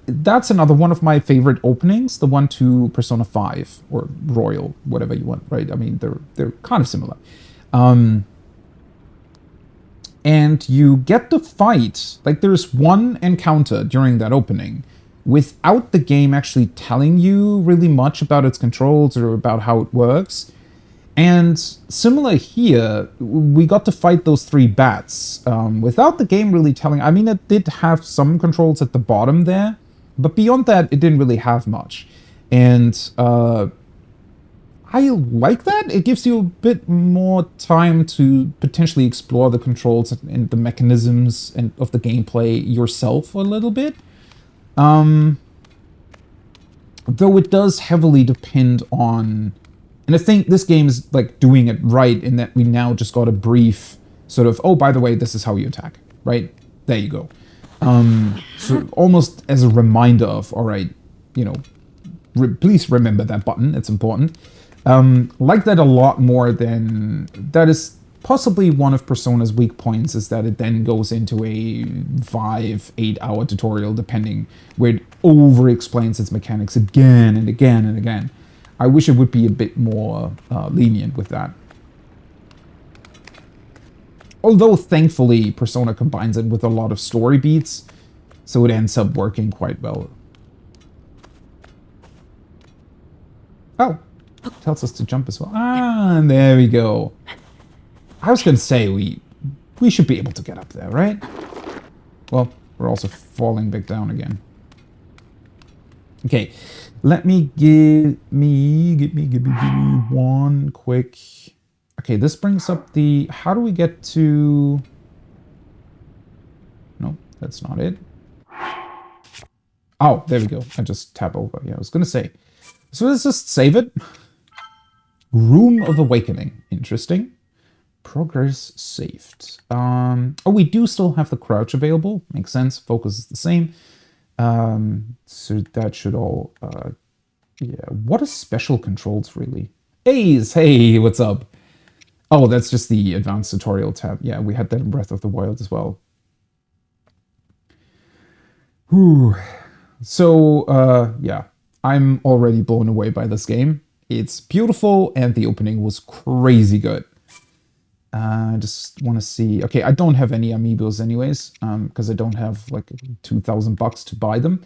That's another one of my favorite openings, the one to Persona 5, or Royal, whatever you want, right? I mean, they're kind of similar. And you get to fight, like there's one encounter during that opening, without the game actually telling you really much about its controls or about how it works. And similar here, we got to fight those 3 bats without the game really telling. I mean, it did have some controls at the bottom there, but beyond that, it didn't really have much. And I like that. It gives you a bit more time to potentially explore the controls and the mechanisms and of the gameplay yourself a little bit. Though it does heavily depend on... And I think this game is like doing it right in that we now just got a brief sort of, oh, by the way, this is how you attack, right? There you go. So almost as a reminder of, all right, you know, please remember that button. It's important. Like that a lot more than... That is possibly one of Persona's weak points, is that it then goes into a 5-8 hour tutorial, depending, where it over-explains its mechanics again and again and again. I wish it would be a bit more lenient with that. Although, thankfully, Persona combines it with a lot of story beats, so it ends up working quite well. Oh, tells us to jump as well. Ah, and there we go. I was going to say, we should be able to get up there, right? Well, we're also falling back down again. Okay, let me give me one quick... Okay, this brings up the... How do we get to... No, that's not it. Oh, there we go. I just tap over. Yeah, I was going to say. So let's just save it. Room of Awakening. Interesting. Progress saved. Oh, we do still have the crouch available. Makes sense. Focus is the same. So that should all... yeah. What are special controls, really? Hey, what's up? Oh, that's just the advanced tutorial tab. Yeah, we had that in Breath of the Wild as well. Whew. So, yeah. I'm already blown away by this game. It's beautiful, and the opening was crazy good. I just want to see... Okay, I don't have any amiibos anyways, because I don't have like $2,000 to buy them.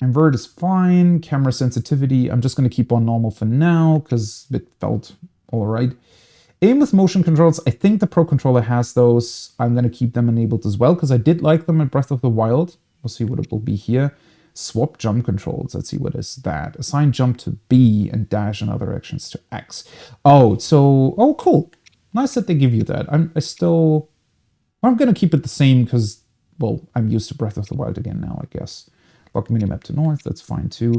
Invert is fine. Camera sensitivity, I'm just going to keep on normal for now, because it felt alright. Aim with motion controls, I think the Pro Controller has those. I'm going to keep them enabled as well, because I did like them in Breath of the Wild. We'll see what it will be here. Swap jump controls. Let's see, what is that? Assign jump to B and dash in other directions to X. Oh, so, oh, cool. Nice that they give you that. I'm going to keep it the same because, well, I'm used to Breath of the Wild again now, I guess. Lock minimap to north, that's fine too.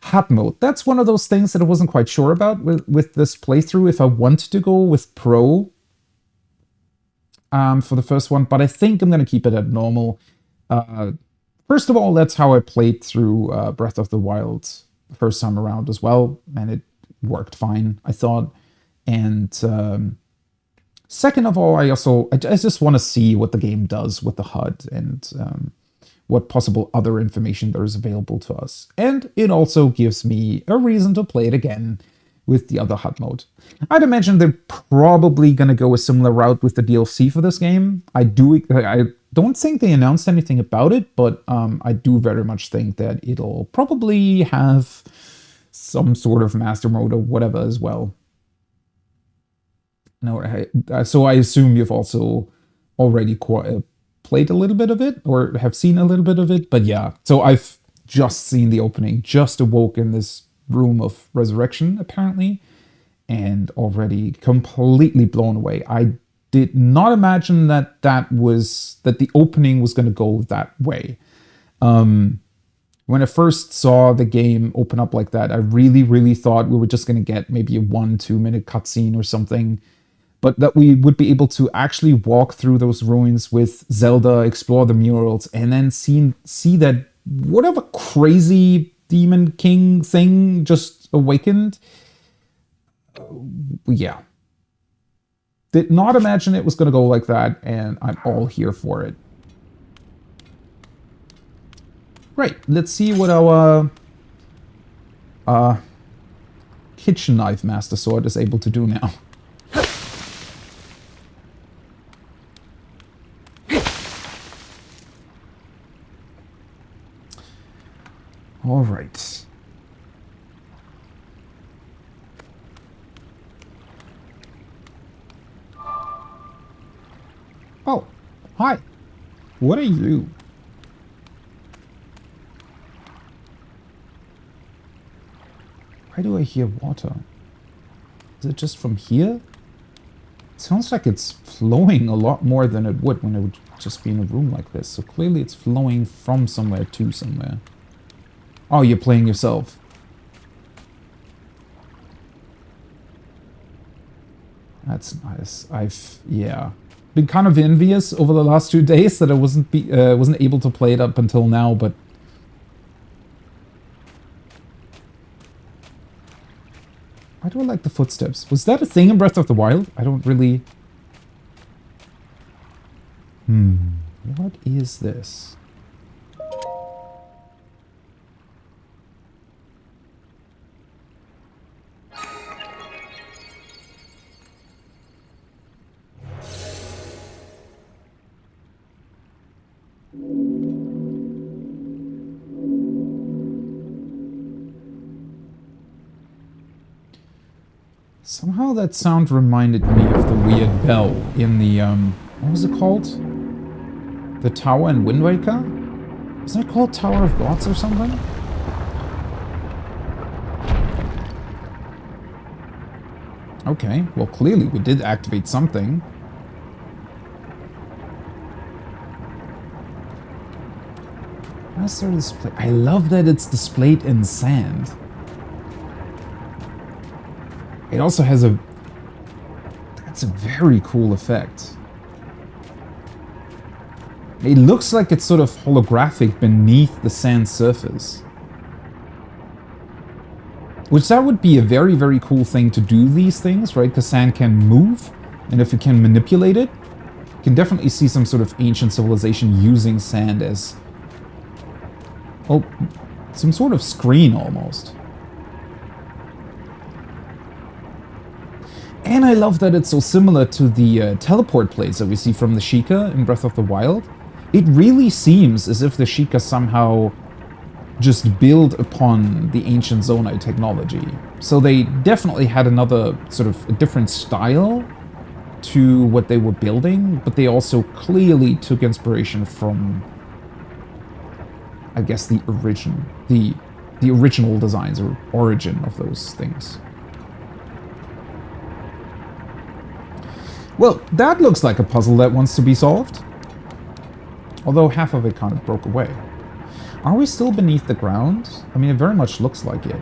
HUD mode, that's one of those things that I wasn't quite sure about with this playthrough, if I wanted to go with Pro for the first one, but I think I'm going to keep it at normal. First of all, that's how I played through Breath of the Wild the first time around as well, and it worked fine, I thought. And second of all, I just want to see what the game does with the HUD and what possible other information there is available to us. And it also gives me a reason to play it again with the other HUD mode. I'd imagine they're probably going to go a similar route with the DLC for this game. I don't think they announced anything about it, but I do very much think that it'll probably have some sort of master mode or whatever as well. No, so I assume you've also already played a little bit of it or have seen a little bit of it, but yeah. So I've just seen the opening, just awoke in this room of resurrection apparently, and already completely blown away. I did not imagine that the opening was going to go that way. When I first saw the game open up like that, I really thought we were just going to get maybe a 1-2 minute cutscene or something, but that we would be able to actually walk through those ruins with Zelda, explore the murals, and then see that whatever crazy demon king thing just awakened. Yeah. Did not imagine it was going to go like that, and I'm all here for it. Right, let's see what our kitchen knife master sword is able to do now. All right. Oh, hi. What are you? Why do I hear water? Is it just from here? It sounds like it's flowing a lot more than it would when it would just be in a room like this. So clearly it's flowing from somewhere to somewhere. Oh, you're playing yourself. That's nice. Yeah, been kind of envious over the last 2 days that I wasn't able to play it up until now, but why do I like the footsteps? Was that a thing in Breath of the Wild? I don't really... What is this? Somehow that sound reminded me of the weird bell in the, what was it called? The tower in Wind Waker? Isn't it called Tower of Gods or something? Okay, well clearly we did activate something. Master display. I love that it's displayed in sand. It also has that's a very cool effect. It looks like it's sort of holographic beneath the sand surface. Which that would be a very cool thing to do these things, right? Because sand can move, and if you can manipulate it, you can definitely see some sort of ancient civilization using sand as, well, some sort of screen almost. And I love that it's so similar to the teleport plates that we see from the Sheikah in Breath of the Wild. It really seems as if the Sheikah somehow just build upon the ancient Zonai technology. So they definitely had another sort of a different style to what they were building, but they also clearly took inspiration from I guess, the original designs or origin of those things. Well, that looks like a puzzle that wants to be solved. Although half of it kind of broke away. Are we still beneath the ground? I mean, it very much looks like it.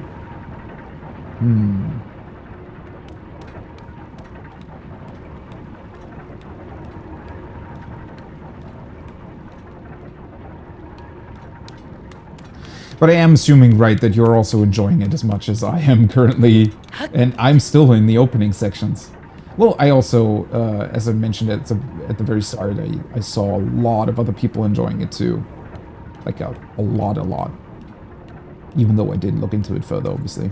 But I am assuming, right, that you're also enjoying it as much as I am currently. And I'm still in the opening sections. Well, I also, as I mentioned at the very start, I saw a lot of other people enjoying it too. Like a lot. Even though I didn't look into it further, obviously.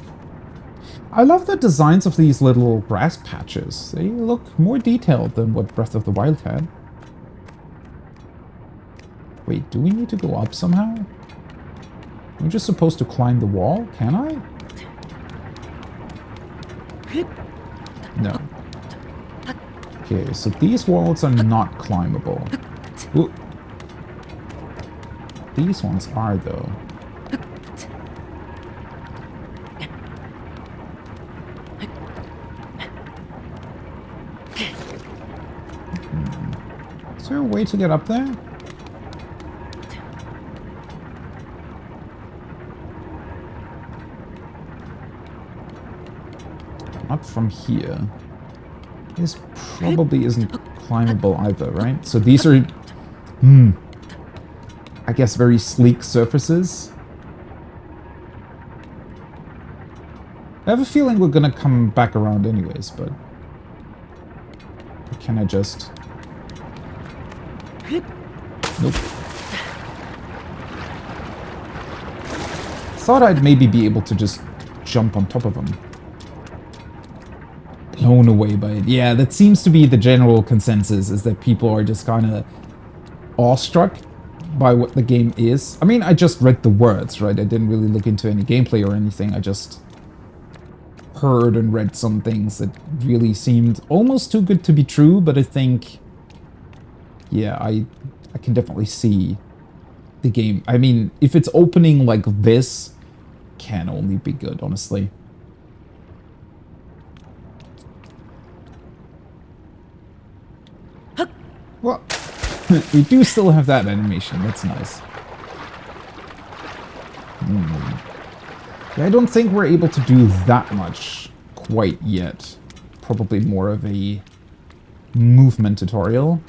I love the designs of these little grass patches. They look more detailed than what Breath of the Wild had. Wait, do we need to go up somehow? I'm just supposed to climb the wall? Can I? No. Okay, so these walls are not climbable. Ooh. These ones are, though. Is there a way to get up there? Up from here. This probably isn't climbable either, right? So these are, I guess, very sleek surfaces. I have a feeling we're gonna come back around anyways, but... Can I just... Nope. Thought I'd maybe be able to just jump on top of them. Blown away by it. Yeah, that seems to be the general consensus, is that people are just kind of awestruck by what the game is. I mean, I just read the words, right? I didn't really look into any gameplay or anything. I just heard and read some things that really seemed almost too good to be true, but I think, yeah, I can definitely see the game. I mean, if it's opening like this, can only be good, honestly. Well, we do still have that animation. That's nice. Yeah, I don't think we're able to do that much quite yet. Probably more of a movement tutorial.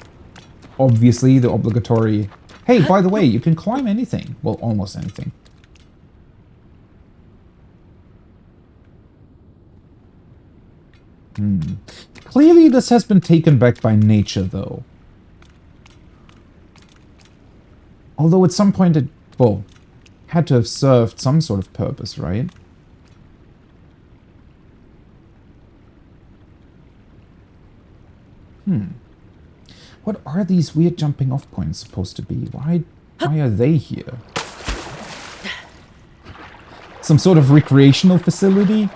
Obviously, the obligatory... Hey, by the way, you can climb anything. Well, almost anything. Clearly, this has been taken back by nature, though. Although at some point it, well, had to have served some sort of purpose, right? What are these weird jumping off points supposed to be? Why are they here? Some sort of recreational facility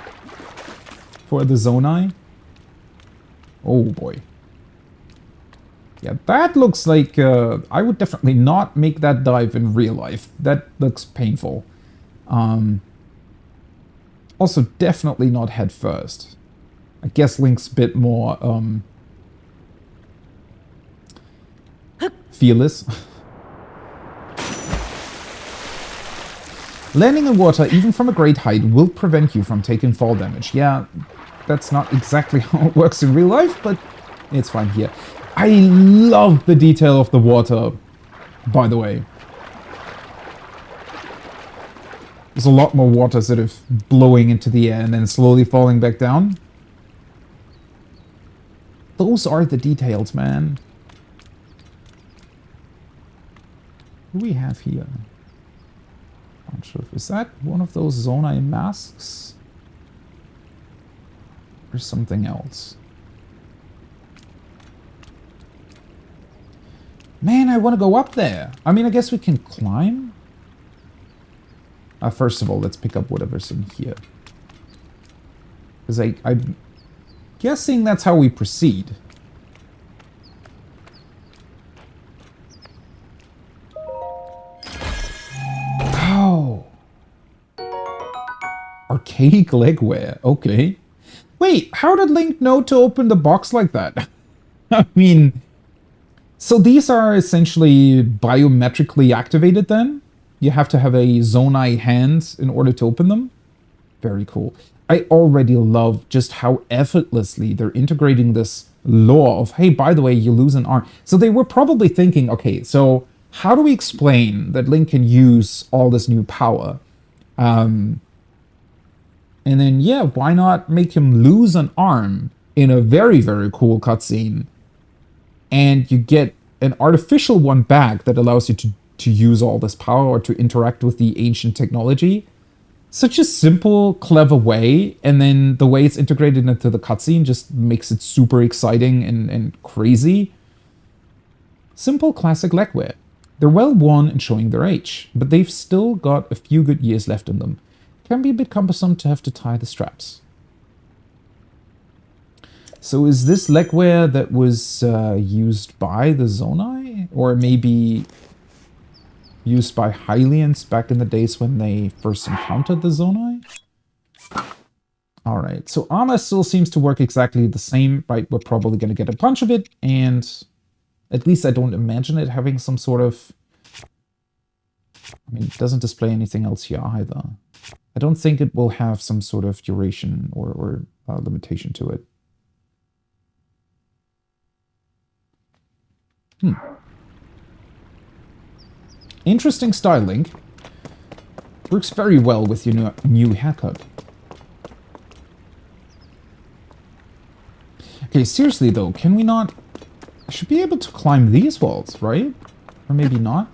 for the Zonai? Oh boy. Yeah, that looks like... I would definitely not make that dive in real life. That looks painful. Also, definitely not head first. I guess Link's a bit more... fearless. Landing in water, even from a great height, will prevent you from taking fall damage. Yeah, that's not exactly how it works in real life, but it's fine here. I love the detail of the water, by the way. There's a lot more water sort of blowing into the air and then slowly falling back down. Those are the details, man. What do we have here? Bunch of, is that one of those Zonai masks? Or something else? Man, I want to go up there. I mean, I guess we can climb. First of all, let's pick up whatever's in here. Because I'm guessing that's how we proceed. Opaque legwear. Okay. Wait, how did Link know to open the box like that? I mean, so these are essentially biometrically activated then? You have to have a Zonai hand in order to open them? Very cool. I already love just how effortlessly they're integrating this lore of, hey, by the way, you lose an arm. So they were probably thinking, okay, so how do we explain that Link can use all this new power? And then, yeah, why not make him lose an arm in a very, very cool cutscene? And you get an artificial one back that allows you to use all this power or to interact with the ancient technology. Such a simple, clever way. And then the way it's integrated into the cutscene just makes it super exciting and crazy. Simple classic legwear. They're well worn and showing their age, but they've still got a few good years left in them. Can be a bit cumbersome to have to tie the straps. So is this legwear that was used by the Zonai? Or maybe used by Hylians back in the days when they first encountered the Zonai? Alright, so armor still seems to work exactly the same, right? We're probably going to get a bunch of it, and at least I don't imagine it having some sort of... I mean, it doesn't display anything else here either. I don't think it will have some sort of duration or limitation to it. Interesting style, Link. Works very well with your new haircut. Okay, seriously though, can we not... I should be able to climb these walls, right? Or maybe not?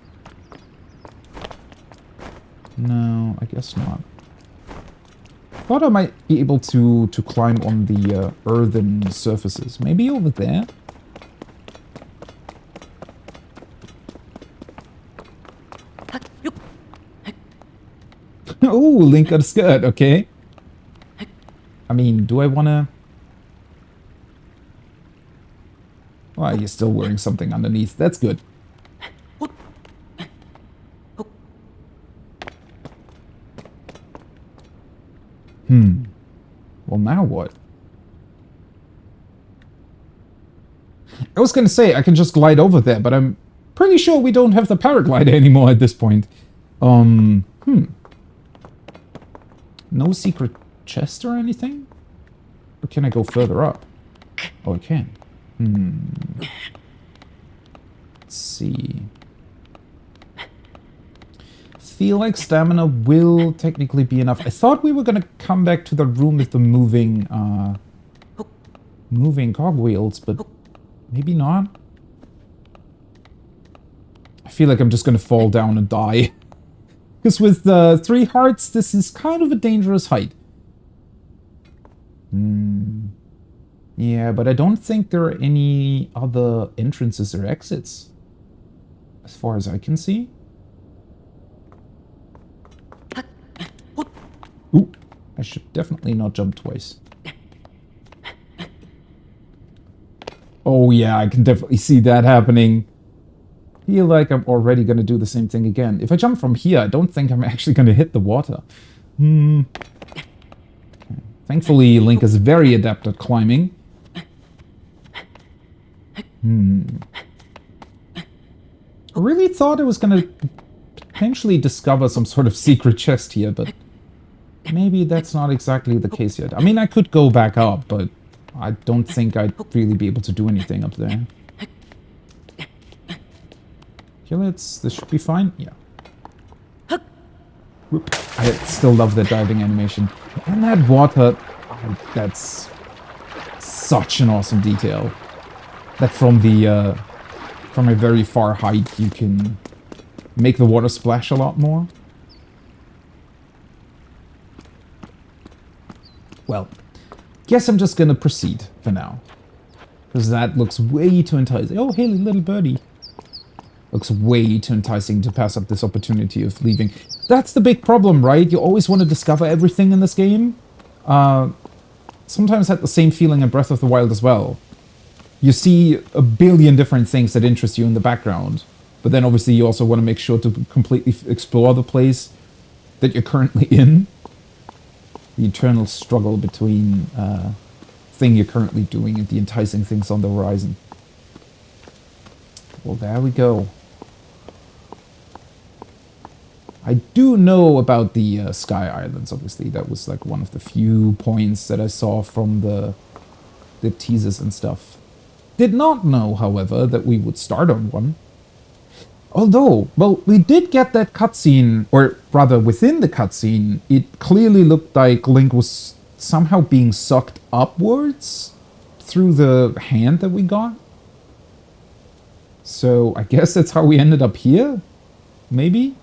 No, I guess not. Thought I might be able to climb on the earthen surfaces. Maybe over there? Oh, Link got a skirt, okay. I mean, do I want to... Well, you're still wearing something underneath. That's good. Well, now what? I was going to say I can just glide over there, but I'm pretty sure we don't have the paraglider anymore at this point. No secret chest or anything? Or can I go further up? Oh, I can. Let's see. Feel like stamina will technically be enough. I thought we were gonna come back to the room with the moving cogwheels, but maybe not. I feel like I'm just gonna fall down and die. Because with 3 hearts, this is kind of a dangerous height. Yeah, but I don't think there are any other entrances or exits. As far as I can see. Ooh, I should definitely not jump twice. Oh yeah, I can definitely see that happening. Feel like I'm already going to do the same thing again. If I jump from here, I don't think I'm actually going to hit the water. Okay. Thankfully, Link is very adept at climbing. I really thought I was going to potentially discover some sort of secret chest here, but maybe that's not exactly the case yet. I mean, I could go back up, but I don't think I'd really be able to do anything up there. Okay, this should be fine. Yeah. Whoop. I still love that diving animation. And that water, that's such an awesome detail. That from a very far height, you can make the water splash a lot more. Well, guess I'm just gonna proceed for now. Because that looks way too enticing. Oh, hey, little birdie. Looks way too enticing to pass up this opportunity of leaving. That's the big problem, right? You always want to discover everything in this game. Sometimes I had the same feeling in Breath of the Wild as well. You see a billion different things that interest you in the background. But then obviously you also want to make sure to completely explore the place that you're currently in. The eternal struggle between thing you're currently doing and the enticing things on the horizon. Well, there we go. I do know about the Sky Islands, obviously. That was like one of the few points that I saw from the teasers and stuff. Did not know, however, that we would start on one. Although, well, we did get that cutscene, or rather within the cutscene, it clearly looked like Link was somehow being sucked upwards through the hand that we got. So I guess that's how we ended up here? Maybe?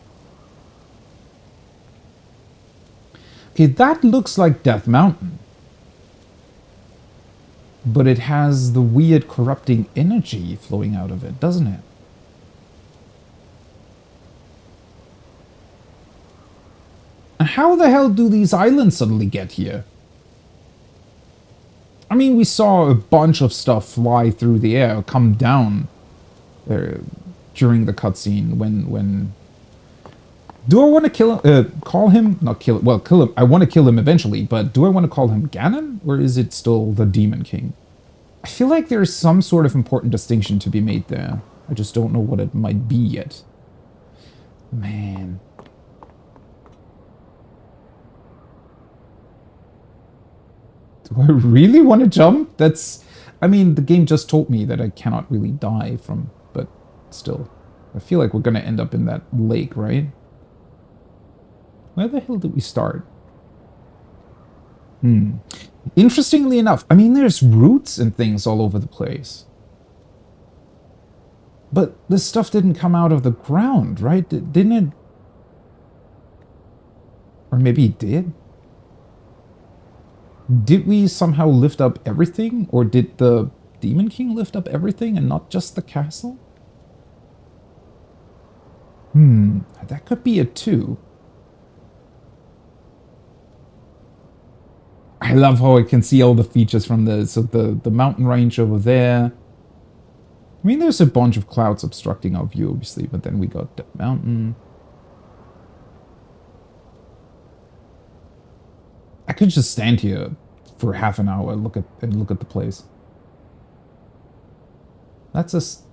Okay, that looks like Death Mountain. But it has the weird corrupting energy flowing out of it, doesn't it? And how the hell do these islands suddenly get here? I mean, we saw a bunch of stuff fly through the air, come down during the cutscene when... Do I want to kill him? Call him? Not kill him. Well, kill him. I want to kill him eventually, but do I want to call him Ganon? Or is it still the Demon King? I feel like there's some sort of important distinction to be made there. I just don't know what it might be yet. Man. Do I really want to jump? That's... I mean, the game just told me that I cannot really die from... But still. I feel like we're going to end up in that lake, right? Where the hell did we start? Interestingly enough, I mean, there's roots and things all over the place. But this stuff didn't come out of the ground, right? Didn't it? Or maybe it did? Did we somehow lift up everything? Or did the Demon King lift up everything and not just the castle? That could be it too. I love how I can see all the features from the mountain range over there. I mean, there's a bunch of clouds obstructing our view, obviously, but then we got the mountain. I could just stand here for half an hour and look at the place. That's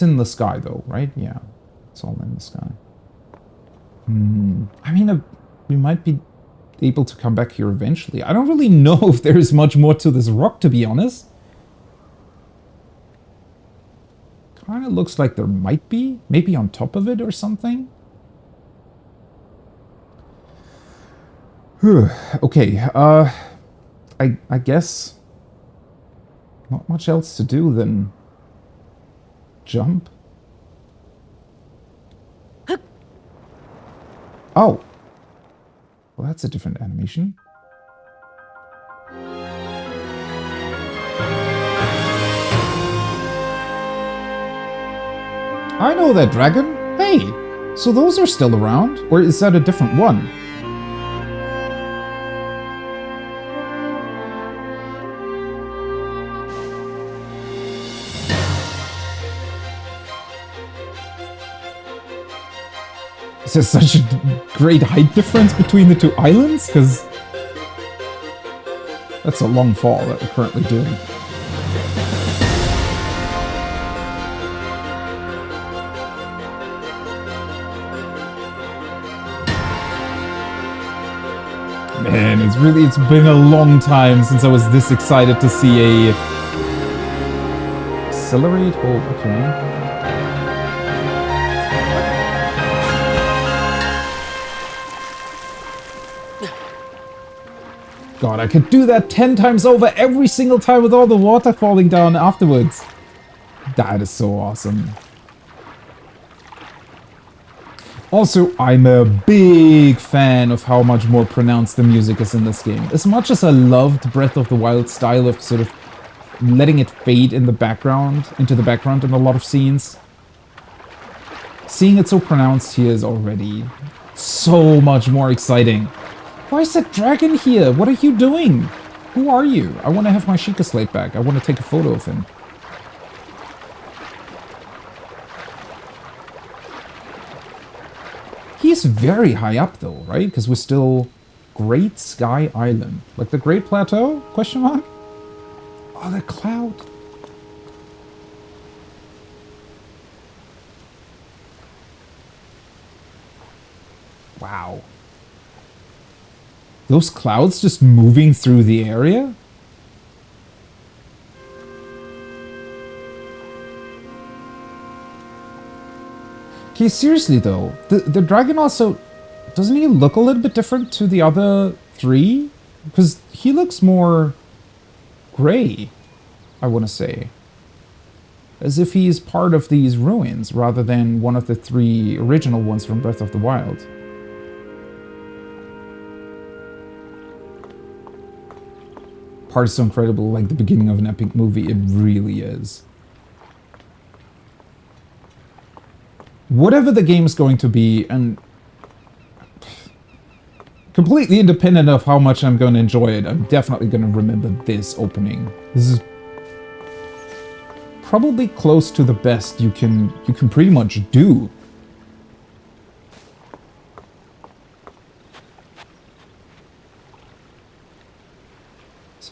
in the sky though, right? Yeah, it's all in the sky. I mean, we might be able to come back here eventually. I don't really know if there is much more to this rock, to be honest. Kind of looks like there might be. Maybe on top of it or something. Okay, I guess not much else to do than jump. Oh. Well, that's a different animation. I know that dragon. Hey, so those are still around? Or is that a different one? Is there such a great height difference between the two islands? Because that's a long fall that we're currently doing. Man, it's been a long time since I was this excited to see a... Accelerate? Oh, okay. God, I could do that 10 times over every single time with all the water falling down afterwards. That is so awesome. Also, I'm a big fan of how much more pronounced the music is in this game. As much as I loved Breath of the Wild style of sort of letting it fade in the background, into the background in a lot of scenes, seeing it so pronounced here is already so much more exciting. Why is that dragon here? What are you doing? Who are you? I want to have my Sheikah Slate back. I want to take a photo of him. He's very high up though, right? Because we're still Great Sky Island. Like the Great Plateau? Question mark? Oh, the cloud. Wow. Those clouds just moving through the area? Okay, seriously though, the dragon also, doesn't he look a little bit different to the other three? Because he looks more gray, I want to say. As if he is part of these ruins rather than one of the three original ones from Breath of the Wild. Part is so incredible, like the beginning of an epic movie, it really is. Whatever the game's going to be, and completely independent of how much I'm going to enjoy it, I'm definitely going to remember this opening. This is probably close to the best you can pretty much do.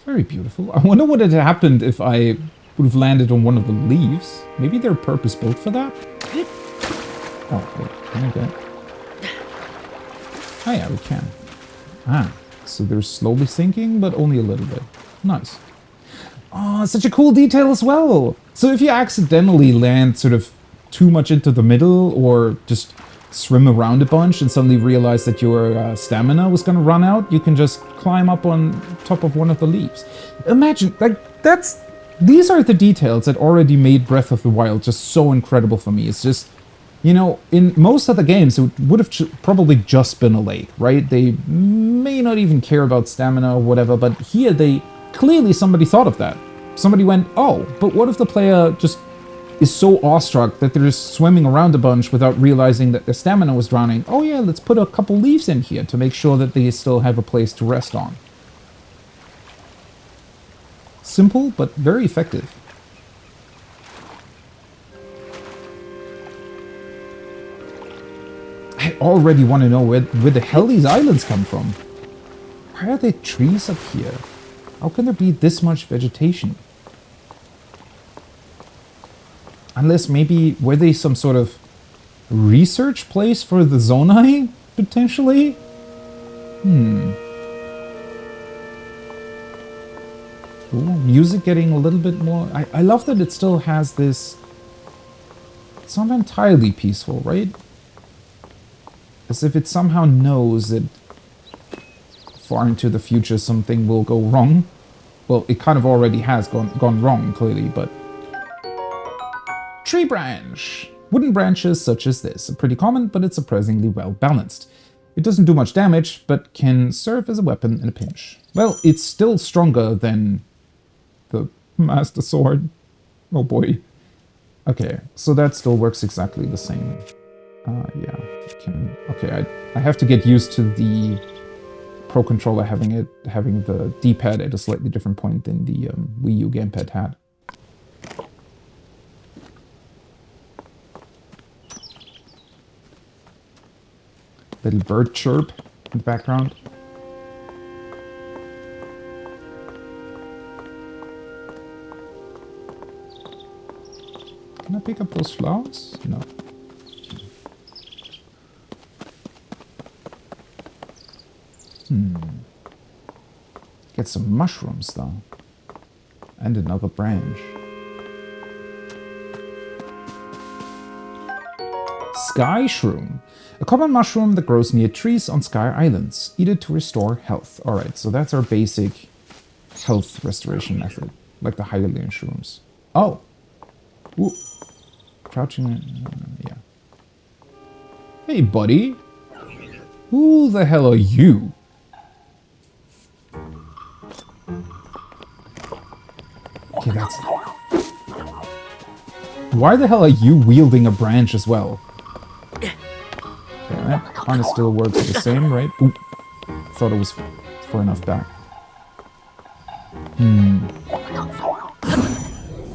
Very beautiful. I wonder what had happened if I would have landed on one of the leaves. Maybe they're purpose built for that? Oh, wait, can I get... Oh yeah, we can. Ah, so they're slowly sinking, but only a little bit. Nice. Oh, such a cool detail as well! So if you accidentally land sort of too much into the middle, or just swim around a bunch and suddenly realize that your stamina was gonna run out, you can just climb up on top of one of the leaves. Imagine, like, these are the details that already made Breath of the Wild just so incredible for me. It's just, you know, in most other games, it would have probably just been a lake, right? They may not even care about stamina or whatever, but here clearly somebody thought of that. Somebody went, oh, but what if the player just is so awestruck that they're just swimming around a bunch without realizing that their stamina was drowning? Oh yeah, let's put a couple leaves in here to make sure that they still have a place to rest on. Simple, but very effective. I already want to know where the hell these islands come from. Why are there trees up here? How can there be this much vegetation? Unless maybe, were they some sort of research place for the Zonai, potentially? Ooh, music getting a little bit more... I love that it still has this... It's not entirely peaceful, right? As if it somehow knows that far into the future something will go wrong. Well, it kind of already has gone wrong, clearly, but... Tree branch! Wooden branches such as this are pretty common, but it's surprisingly well balanced. It doesn't do much damage, but can serve as a weapon in a pinch. Well, it's still stronger than the Master Sword. Oh boy. Okay, so that still works exactly the same. Yeah. Okay, I have to get used to the Pro Controller having the D-pad at a slightly different point than the Wii U gamepad had. Little bird chirp in the background. Can I pick up those flowers? No. Get some mushrooms though. And another branch. Sky Shroom. A common mushroom that grows near trees on Sky Islands. Eat it to restore health. Alright, so that's our basic health restoration method. Like the Hylian shrooms. Oh! Ooh. Crouching... yeah. Hey, buddy! Who the hell are you? Okay, that's... Why the hell are you wielding a branch as well? Okay, that kind of still works the same, right? Oop. Thought it was far enough back.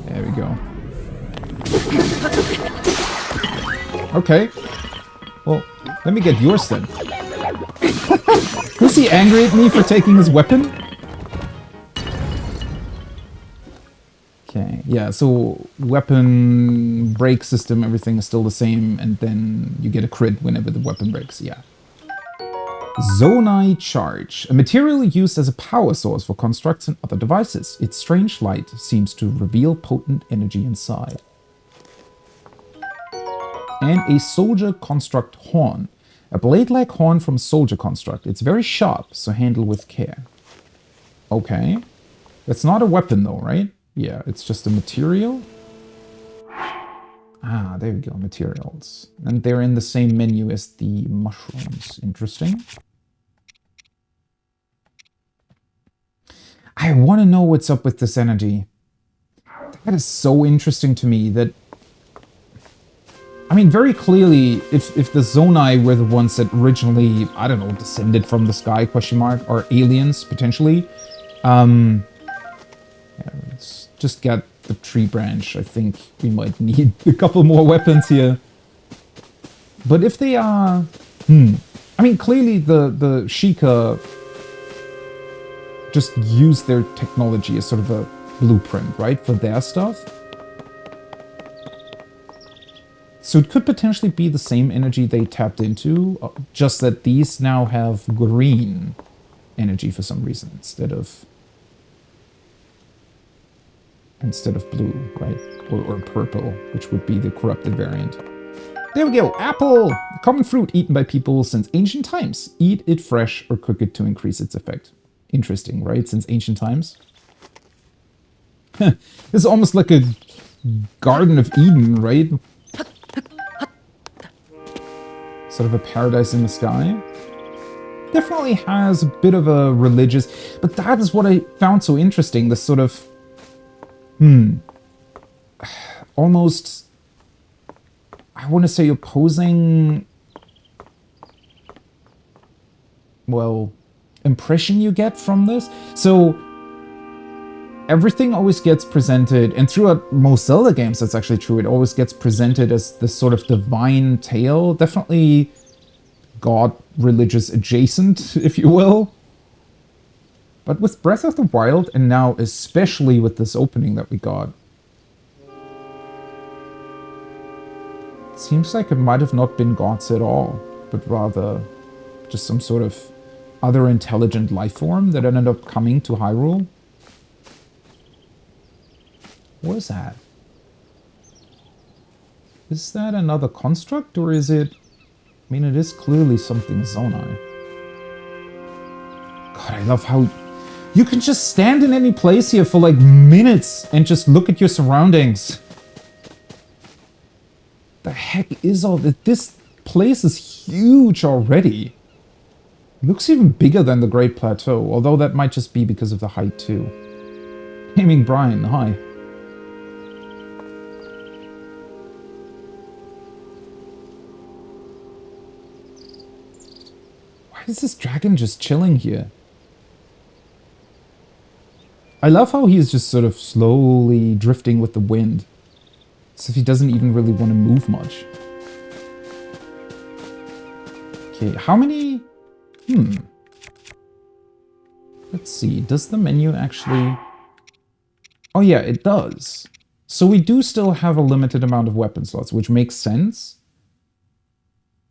There we go. Okay. Well, let me get yours then. Is he angry at me for taking his weapon? Okay, yeah, so weapon break system, everything is still the same, and then you get a crit whenever the weapon breaks, yeah. Zonai Charge, a material used as a power source for constructs and other devices. Its strange light seems to reveal potent energy inside. And a Soldier Construct Horn. A blade-like horn from Soldier Construct. It's very sharp, so handle with care. Okay. It's not a weapon though, right? Yeah, it's just a material. Ah, there we go, materials. And they're in the same menu as the mushrooms. Interesting. I want to know what's up with this energy. That is so interesting to me that... I mean, very clearly, if the Zonai were the ones that originally, I don't know, descended from the sky, question mark, or aliens, potentially. Yeah, let's just get the tree branch. I think we might need a couple more weapons here. But if they are... I mean, clearly the Sheikah just use their technology as sort of a blueprint, right, for their stuff. So it could potentially be the same energy they tapped into, just that these now have green energy for some reason instead of blue, right? Or purple, which would be the corrupted variant. There we go, apple! A common fruit eaten by people since ancient times. Eat it fresh or cook it to increase its effect. Interesting, right? Since ancient times. This is almost like a Garden of Eden, right? Sort of a paradise in the sky. Definitely has a bit of a religious... But that is what I found so interesting. This sort of... almost... I want to say opposing... Well... impression you get from this. So... everything always gets presented, and throughout most Zelda games that's actually true, it always gets presented as this sort of divine tale. Definitely God religious adjacent, if you will. But with Breath of the Wild, and now especially with this opening that we got, it seems like it might have not been gods at all, but rather just some sort of other intelligent life form that ended up coming to Hyrule. What is that? Is that another construct, or is it... I mean, it is clearly something Zonai. God, I love how... you can just stand in any place here for like minutes and just look at your surroundings. The heck is all that? This place is huge already. It looks even bigger than the Great Plateau, although that might just be because of the height too. Gaming Brian, hi. Why is this dragon just chilling here? I love how he's just sort of slowly drifting with the wind. As if he doesn't even really want to move much. Okay, how many... Let's see, does the menu actually... Oh yeah, it does. So we do still have a limited amount of weapon slots, which makes sense.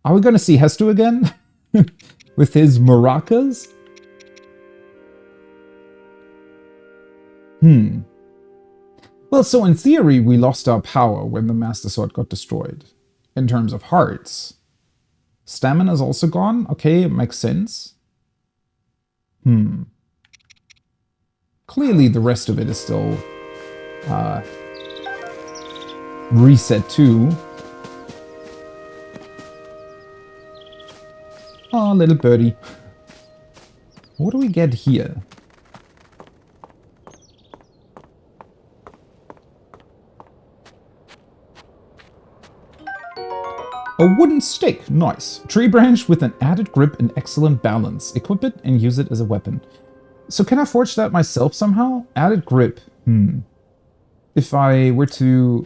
Are we going to see Hestu again? With his maracas? Well, so in theory, we lost our power when the Master Sword got destroyed. In terms of hearts. Stamina's also gone. Okay, it makes sense. Clearly the rest of it is still reset too. Oh, little birdie. What do we get here? A wooden stake. Nice. Tree branch with an added grip and excellent balance. Equip it and use it as a weapon. So can I forge that myself somehow? Added grip. If I were to...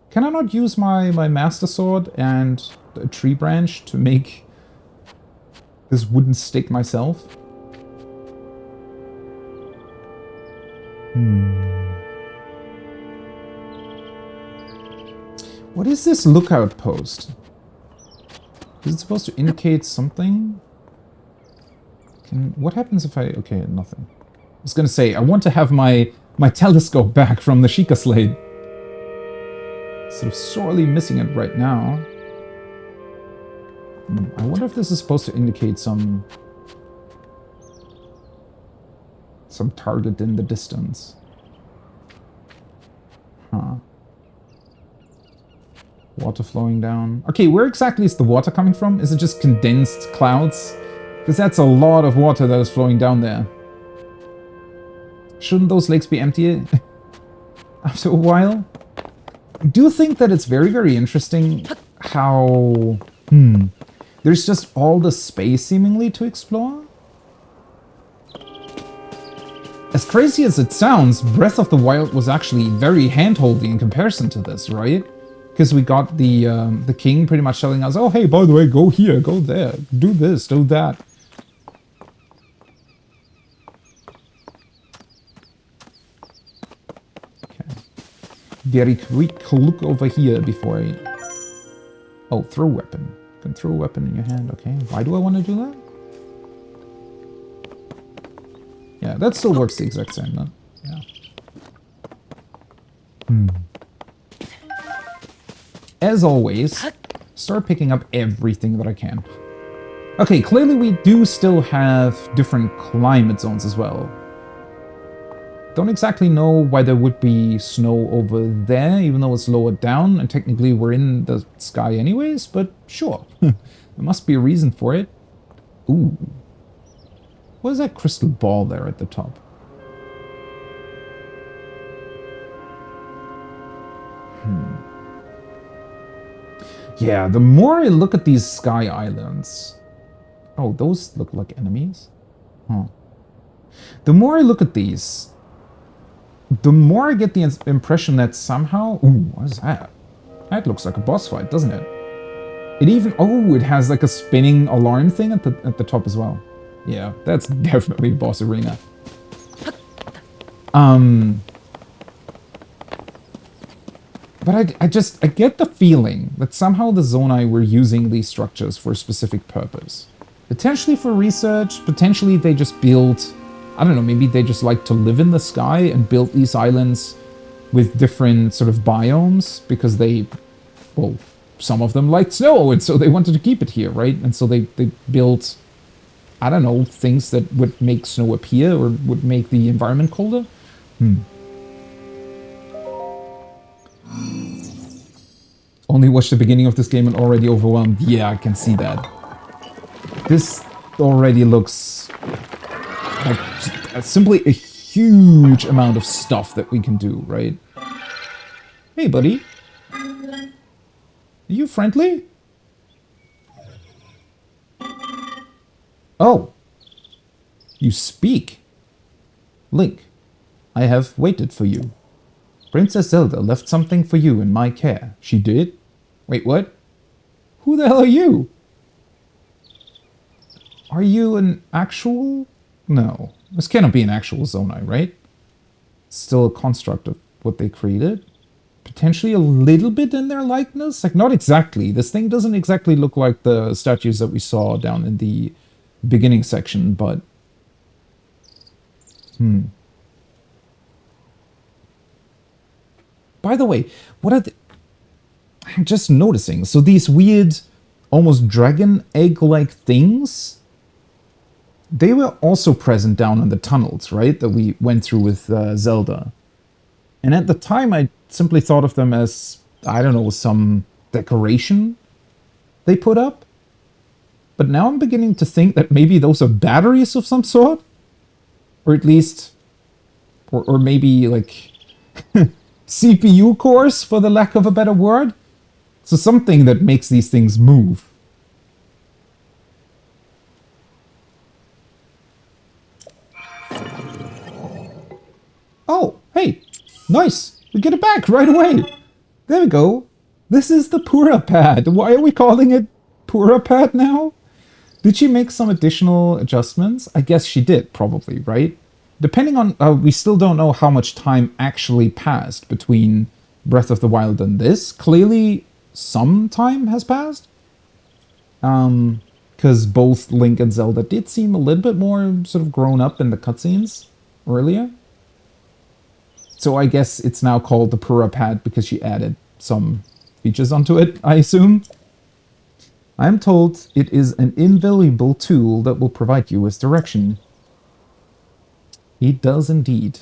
Can I not use my Master Sword and a tree branch to make this wooden stick myself. What is this lookout post? Is it supposed to indicate something? What happens if I... Okay, nothing. I was gonna say, I want to have my telescope back from the Sheikah Slate. Sort of sorely missing it right now. I wonder if this is supposed to indicate some target in the distance. Huh. Water flowing down. Okay, where exactly is the water coming from? Is it just condensed clouds? Because that's a lot of water that is flowing down there. Shouldn't those lakes be empty after a while? I do think that it's very, very interesting how... There's just all the space seemingly to explore. As crazy as it sounds, Breath of the Wild was actually very hand-holdy in comparison to this, right? Because we got the king pretty much telling us, oh, hey, by the way, go here, go there, do this, do that. Okay. Very quick look over here before I... Oh, throw weapon. You can throw a weapon in your hand, okay. Why do I want to do that? Yeah, that still works the exact same, no? Yeah. As always, start picking up everything that I can. Okay, clearly we do still have different climate zones as well. Don't exactly know why there would be snow over there, even though it's lower down, and technically we're in the sky anyways, but sure. There must be a reason for it. Ooh. What is that crystal ball there at the top? Yeah, the more I look at these sky islands... Oh, those look like enemies? Huh. The more I look at these, the more I get the impression that somehow... Ooh, what is that? That looks like a boss fight, doesn't it? It even... Oh, it has like a spinning alarm thing at the top as well. Yeah, that's definitely boss arena. But I get the feeling that somehow the Zonai were using these structures for a specific purpose. Potentially for research, potentially they just built... I don't know, maybe they just like to live in the sky and built these islands with different sort of biomes because they... Well, some of them liked snow and so they wanted to keep it here, right? And so they built... I don't know, things that would make snow appear or would make the environment colder? Only watched the beginning of this game and already overwhelmed. Yeah, I can see that. This already looks like simply a huge amount of stuff that we can do, right? Hey, buddy. Are you friendly? Oh. You speak. Link, I have waited for you. Princess Zelda left something for you in my care. She did? Wait, what? Who the hell are you? Are you an actual? No. This cannot be an actual Zonai, right? It's still a construct of what they created. Potentially a little bit in their likeness? Like, not exactly. This thing doesn't exactly look like the statues that we saw down in the beginning section, but... By the way, what are the... I'm just noticing. So these weird, almost dragon egg-like things, they were also present down in the tunnels, right? That we went through with Zelda. And at the time, I simply thought of them as, I don't know, some decoration they put up. But now I'm beginning to think that maybe those are batteries of some sort. Or at least, or maybe like CPU cores, for the lack of a better word. So something that makes these things move. Oh, hey, nice. We get it back right away. There we go. This is the Pura Pad. Why are we calling it Pura Pad now? Did she make some additional adjustments? I guess she did, probably, right? Depending on... we still don't know how much time actually passed between Breath of the Wild and this. Clearly, some time has passed. Because both Link and Zelda did seem a little bit more sort of grown up in the cutscenes earlier. So I guess it's now called the Pura Pad because she added some features onto it, I assume. I'm told it is an invaluable tool that will provide you with direction. It does indeed.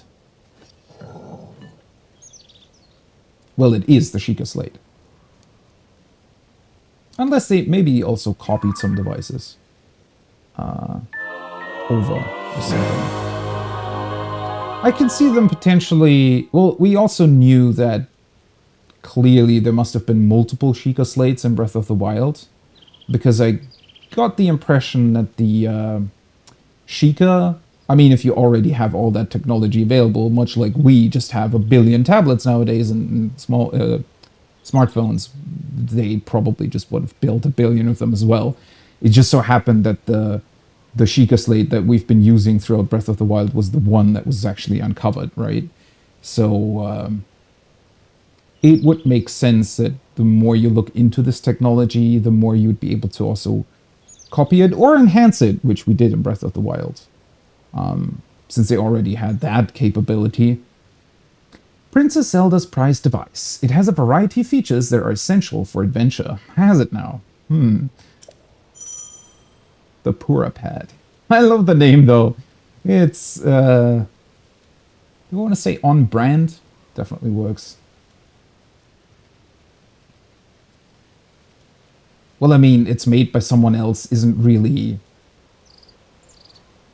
Well, it is the Sheikah Slate. Unless they maybe also copied some devices. Over or something. I can see them potentially... Well, we also knew that clearly there must have been multiple Sheikah Slates in Breath of the Wild. Because I got the impression that the Sheikah... I mean, if you already have all that technology available, much like we just have a billion tablets nowadays and small smartphones, they probably just would have built a billion of them as well. It just so happened that the Sheikah Slate that we've been using throughout Breath of the Wild was the one that was actually uncovered, right? So it would make sense that the more you look into this technology, the more you'd be able to also copy it or enhance it, which we did in Breath of the Wild. Since they already had that capability. Princess Zelda's prized device. It has a variety of features that are essential for adventure. Has it now? The Pura Pad. I love the name though. It's, you want to say on brand? Definitely works. Well, I mean, it's made by someone else isn't really...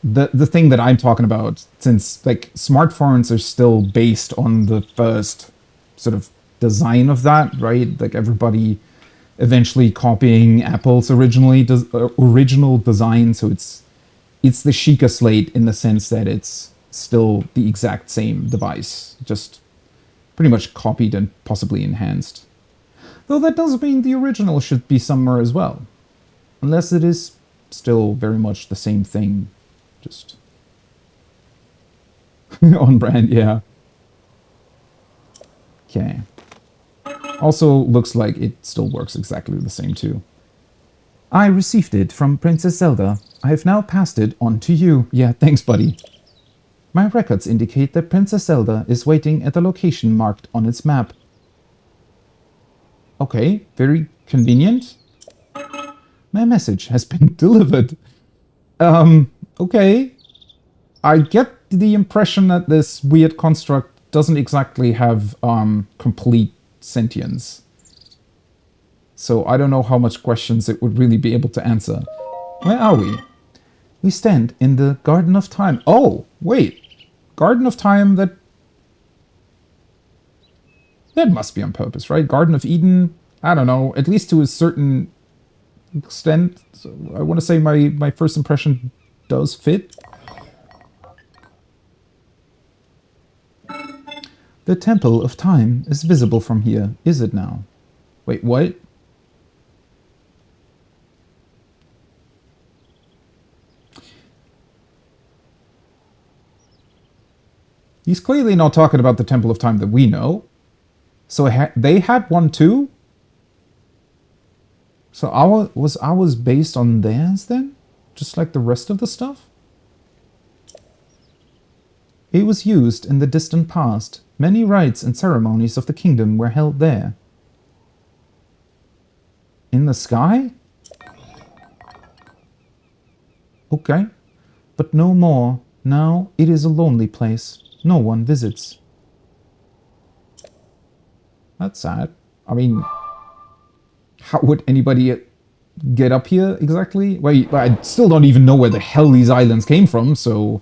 The thing that I'm talking about, since like smartphones are still based on the first sort of design of that, right? Like everybody eventually copying Apple's original design, so it's the Sheikah Slate in the sense that it's still the exact same device, just pretty much copied and possibly enhanced. Though that does mean the original should be somewhere as well, unless it is still very much the same thing. Just on brand, yeah. Okay. Also looks like it still works exactly the same too. I received it from Princess Zelda. I have now passed it on to you. Yeah, thanks, buddy. My records indicate that Princess Zelda is waiting at the location marked on its map. Okay, very convenient. My message has been delivered. Okay. I get the impression that this weird construct doesn't exactly have complete sentience. So I don't know how much questions it would really be able to answer. Where are we? We stand in the Garden of Time. Oh, wait. Garden of Time, that must be on purpose, right? Garden of Eden, I don't know, at least to a certain extent. So I want to say my first impression does fit. The Temple of Time is visible from here, is it now? Wait, what? He's clearly not talking about the Temple of Time that we know. So they had one too? So ours based on theirs then? Just like the rest of the stuff? It was used in the distant past. Many rites and ceremonies of the kingdom were held there. In the sky? Okay. But no more. Now it is a lonely place. No one visits. That's sad. I mean, how would anybody get up here exactly? Well, I still don't even know where the hell these islands came from, so...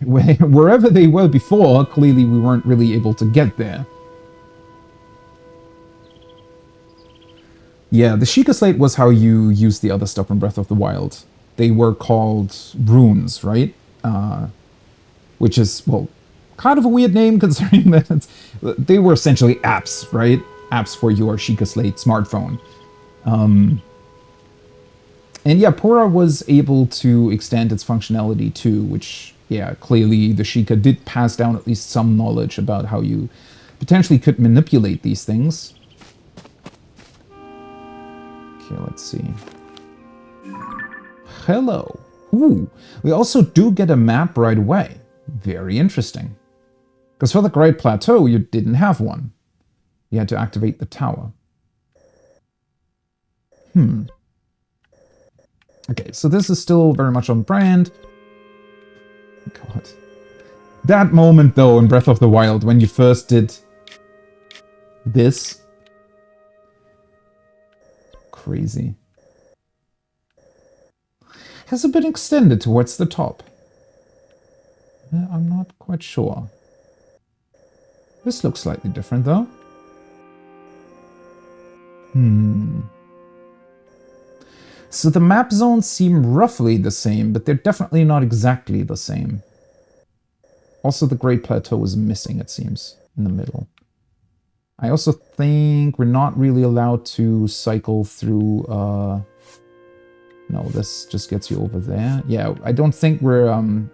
wherever they were before, clearly we weren't really able to get there. Yeah, the Sheikah Slate was how you used the other stuff in Breath of the Wild. They were called runes, right? Which is, well, kind of a weird name considering that they were essentially apps, right? Apps for your Sheikah Slate smartphone. And yeah, Pura was able to extend its functionality too, which, yeah, clearly the Sheikah did pass down at least some knowledge about how you potentially could manipulate these things. Okay, let's see. Hello. Ooh, we also do get a map right away. Very interesting. Because for the Great Plateau, you didn't have one. You had to activate the tower. Okay, so this is still very much on brand. God. That moment, though, in Breath of the Wild, when you first did this. Crazy. Has it been extended towards the top? I'm not quite sure. This looks slightly different, though. So the map zones seem roughly the same, but they're definitely not exactly the same. Also, the Great Plateau is missing, it seems, in the middle. I also think we're not really allowed to cycle through... No, this just gets you over there. Yeah, I don't think we're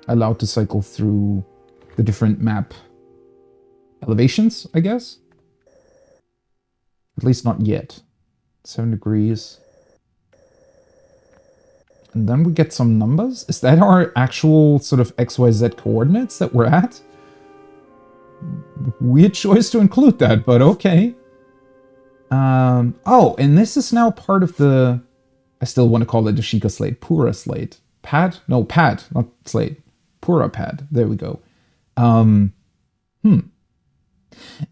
allowed to cycle through the different map elevations, I guess. At least not yet. 7 degrees. And then we get some numbers. Is that our actual sort of XYZ coordinates that we're at? Weird choice to include that, but okay. Oh, and this is now part of the... I still want to call it the Sheikah Slate. Pura Slate. Pad? No, Pad, not Slate. Pura Pad. There we go.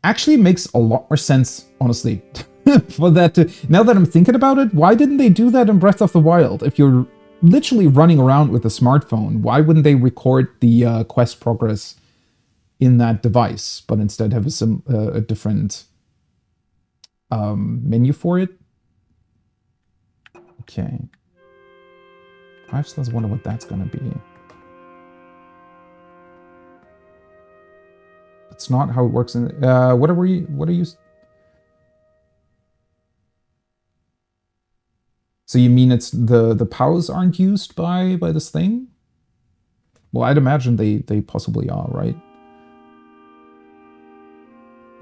Actually makes a lot more sense, honestly, for that to... Now that I'm thinking about it, why didn't they do that in Breath of the Wild? If you're literally running around with a smartphone, why wouldn't they record the quest progress in that device, but instead have a different menu for it? Okay. 5 stars, wonder what that's gonna be. It's not how it works in... what are you... So you mean it's the powers aren't used by this thing? Well, I'd imagine they possibly are, right?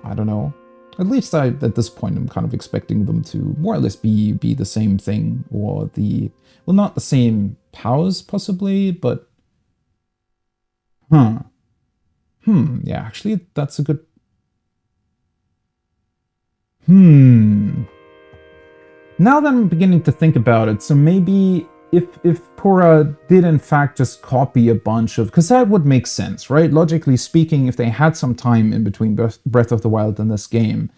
I don't know. At least at this point, I'm kind of expecting them to more or less be the same thing, or the... Well, not the same powers, possibly, but... Yeah, actually, that's a good... Now that I'm beginning to think about it, so maybe if Pura did in fact just copy a bunch of... Because that would make sense, right? Logically speaking, if they had some time in between Breath of the Wild and this game,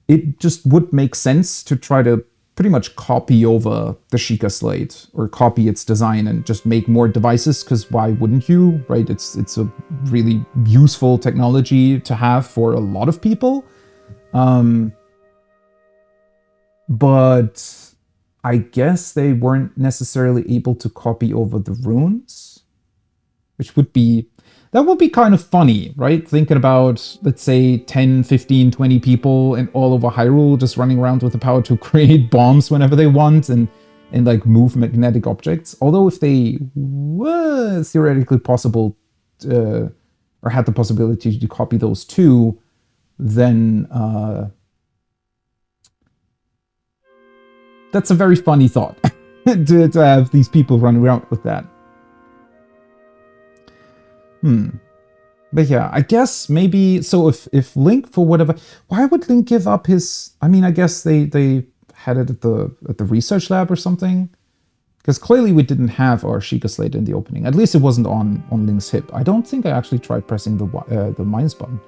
it just would make sense to try to pretty much copy over the Sheikah Slate, or copy its design and just make more devices, because why wouldn't you, right? It's a really useful technology to have for a lot of people. But I guess they weren't necessarily able to copy over the runes, which would be... That would be kind of funny, right? Thinking about, let's say, 10, 15, 20 people and all over Hyrule just running around with the power to create bombs whenever they want and like move magnetic objects. Although if they were theoretically possible, or had the possibility to copy those too, then that's a very funny thought to have these people run around with that. But yeah, I guess maybe... So if Link, for whatever... Why would Link give up his... I mean, I guess they had it at the research lab or something? Because clearly we didn't have our Sheikah Slate in the opening. At least it wasn't on Link's hip. I don't think I actually tried pressing the minus button.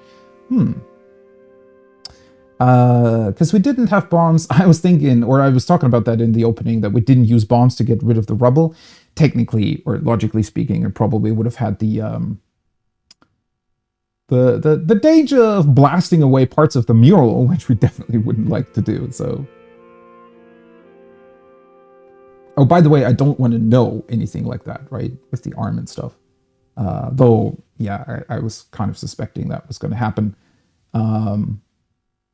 Because we didn't have bombs. I was thinking, or I was talking about that in the opening, that we didn't use bombs to get rid of the rubble. Technically, or logically speaking, it probably would have had the danger of blasting away parts of the mural, which we definitely wouldn't like to do, so... Oh, by the way, I don't want to know anything like that, right? With the arm and stuff. Though, yeah, I was kind of suspecting that was going to happen.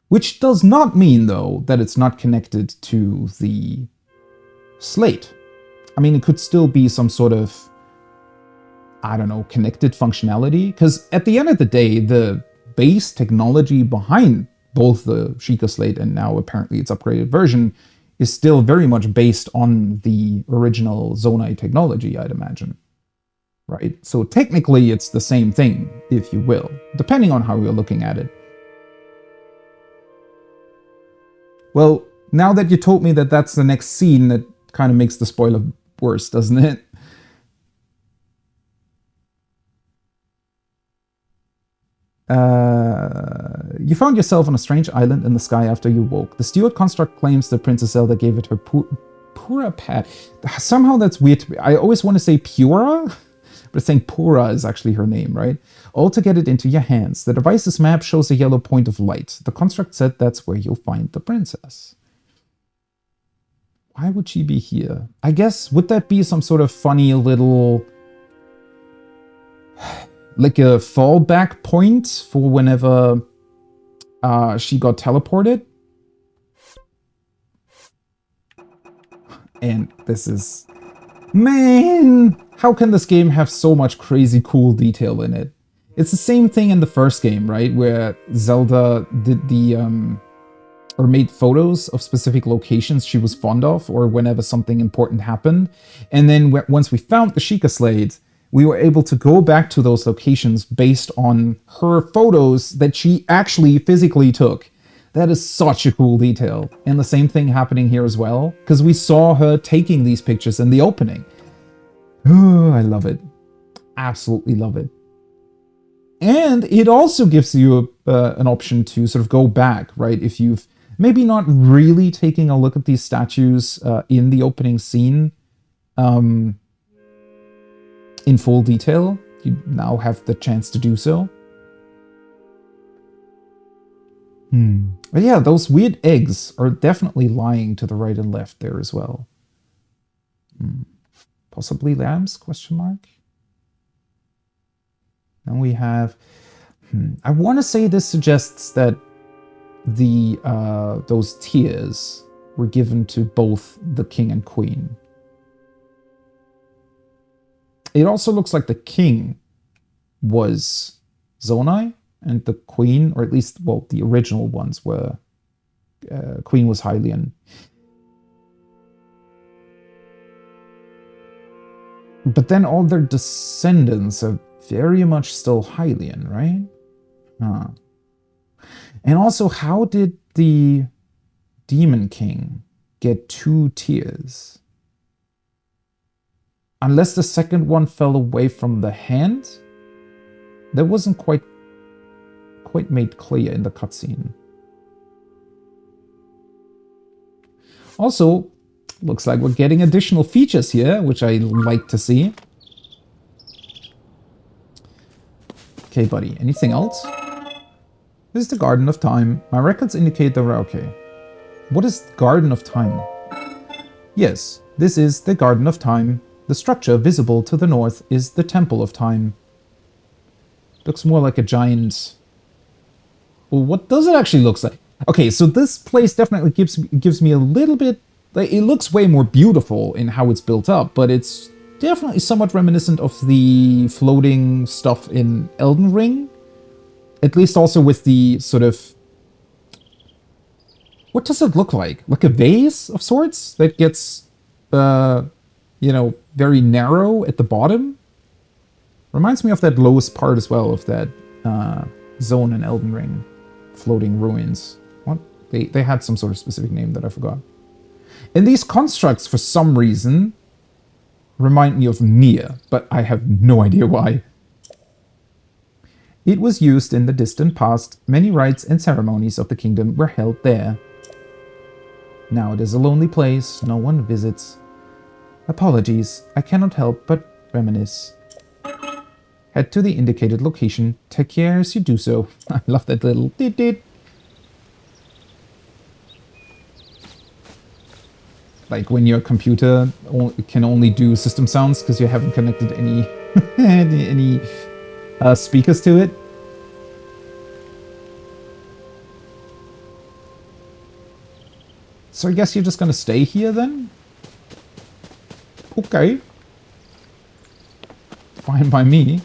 Which does not mean, though, that it's not connected to the slate. I mean, it could still be some sort of, I don't know, connected functionality. Because at the end of the day, the base technology behind both the Sheikah Slate and now apparently its upgraded version is still very much based on the original Zonai technology, I'd imagine. Right? So technically it's the same thing, if you will, depending on how you're looking at it. Well, now that you told me that that's the next scene, that kind of makes the spoiler worse, doesn't it? You found yourself on a strange island in the sky after you woke. The steward construct claims that Princess Zelda gave it her Pura pad. Somehow that's weird to me. I always want to say Pura, but saying Pura is actually her name, right? All to get it into your hands. The device's map shows a yellow point of light. The construct said that's where you'll find the princess. Why would she be here? I guess, would that be some sort of funny little... like a fallback point for whenever she got teleported? And this is... Man! How can this game have so much crazy cool detail in it? It's the same thing in the first game, right? Where Zelda did the... or made photos of specific locations she was fond of, or whenever something important happened. And then once we found the Sheikah Slate, we were able to go back to those locations based on her photos that she actually physically took. That is such a cool detail. And the same thing happening here as well, because we saw her taking these pictures in the opening. Oh, I love it. Absolutely love it. And it also gives you an option to sort of go back, right? If you've maybe not really taking a look at these statues in the opening scene, in full detail, you now have the chance to do so. But yeah, those weird eggs are definitely lying to the right and left there as well. Possibly lambs, question mark? Then we have... I want to say this suggests that the those tears were given to both the king and queen. It also looks like the king was Zonai, and the queen, or at least, well, the original ones were... queen was Hylian. But then all their descendants are very much still Hylian, right? And also, how did the Demon King get 2 tears? Unless the second one fell away from the hand? That wasn't quite made clear in the cutscene. Also, looks like we're getting additional features here, which I like to see. Okay, buddy, anything else? This is the Garden of Time. My records indicate that we're okay. What is Garden of Time? Yes, this is the Garden of Time. The structure visible to the north is the Temple of Time. Looks more like a giant... Well, what does it actually look like? Okay, so this place definitely gives me a little bit... Like, it looks way more beautiful in how it's built up, but it's definitely somewhat reminiscent of the floating stuff in Elden Ring. At least also with the sort of... What does it look like? Like a vase of sorts that gets, you know, very narrow at the bottom? Reminds me of that lowest part as well, of that zone in Elden Ring. Floating ruins. What? They had some sort of specific name that I forgot. And these constructs, for some reason, remind me of Nier, but I have no idea why. It was used in the distant past. Many rites and ceremonies of the kingdom were held there. Now it is a lonely place. No one visits. Apologies. I cannot help but reminisce. Head to the indicated location. Take care as you do so. I love that little dit-dit. Like when your computer can only do system sounds because you haven't connected any any speakers to it. So I guess you're just gonna stay here then? Okay. Fine by me.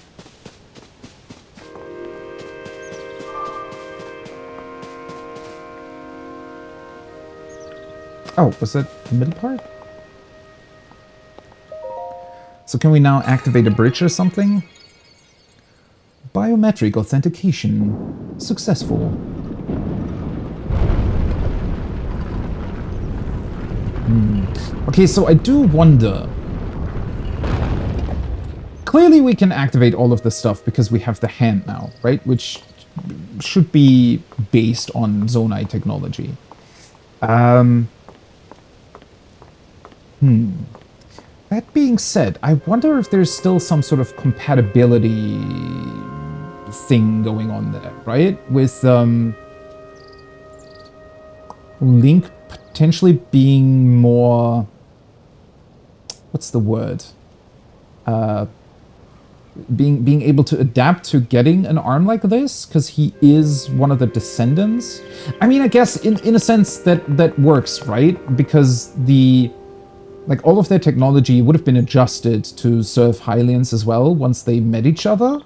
Oh, was that the middle part? So can we now activate a bridge or something? Biometric authentication. Successful. Okay, so I do wonder. Clearly we can activate all of this stuff because we have the hand now, right? Which should be based on Zonai technology. That being said, I wonder if there's still some sort of compatibility thing going on there, right? With Link potentially being more... What's the word? Being able to adapt to getting an arm like this, because he is one of the descendants. I mean, I guess in a sense that works, right? Because like all of their technology would have been adjusted to serve Hylians as well once they met each other.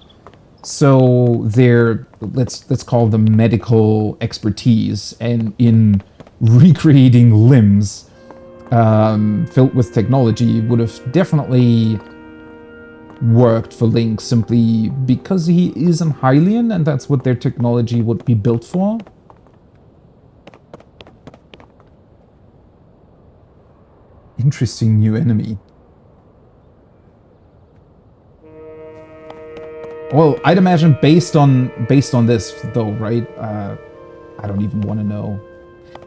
So their, let's call them medical expertise and in recreating limbs filled with technology would have definitely worked for Link simply because he is an Hylian and that's what their technology would be built for. Interesting new enemy. Well, I'd imagine based on this though, right? I don't even want to know.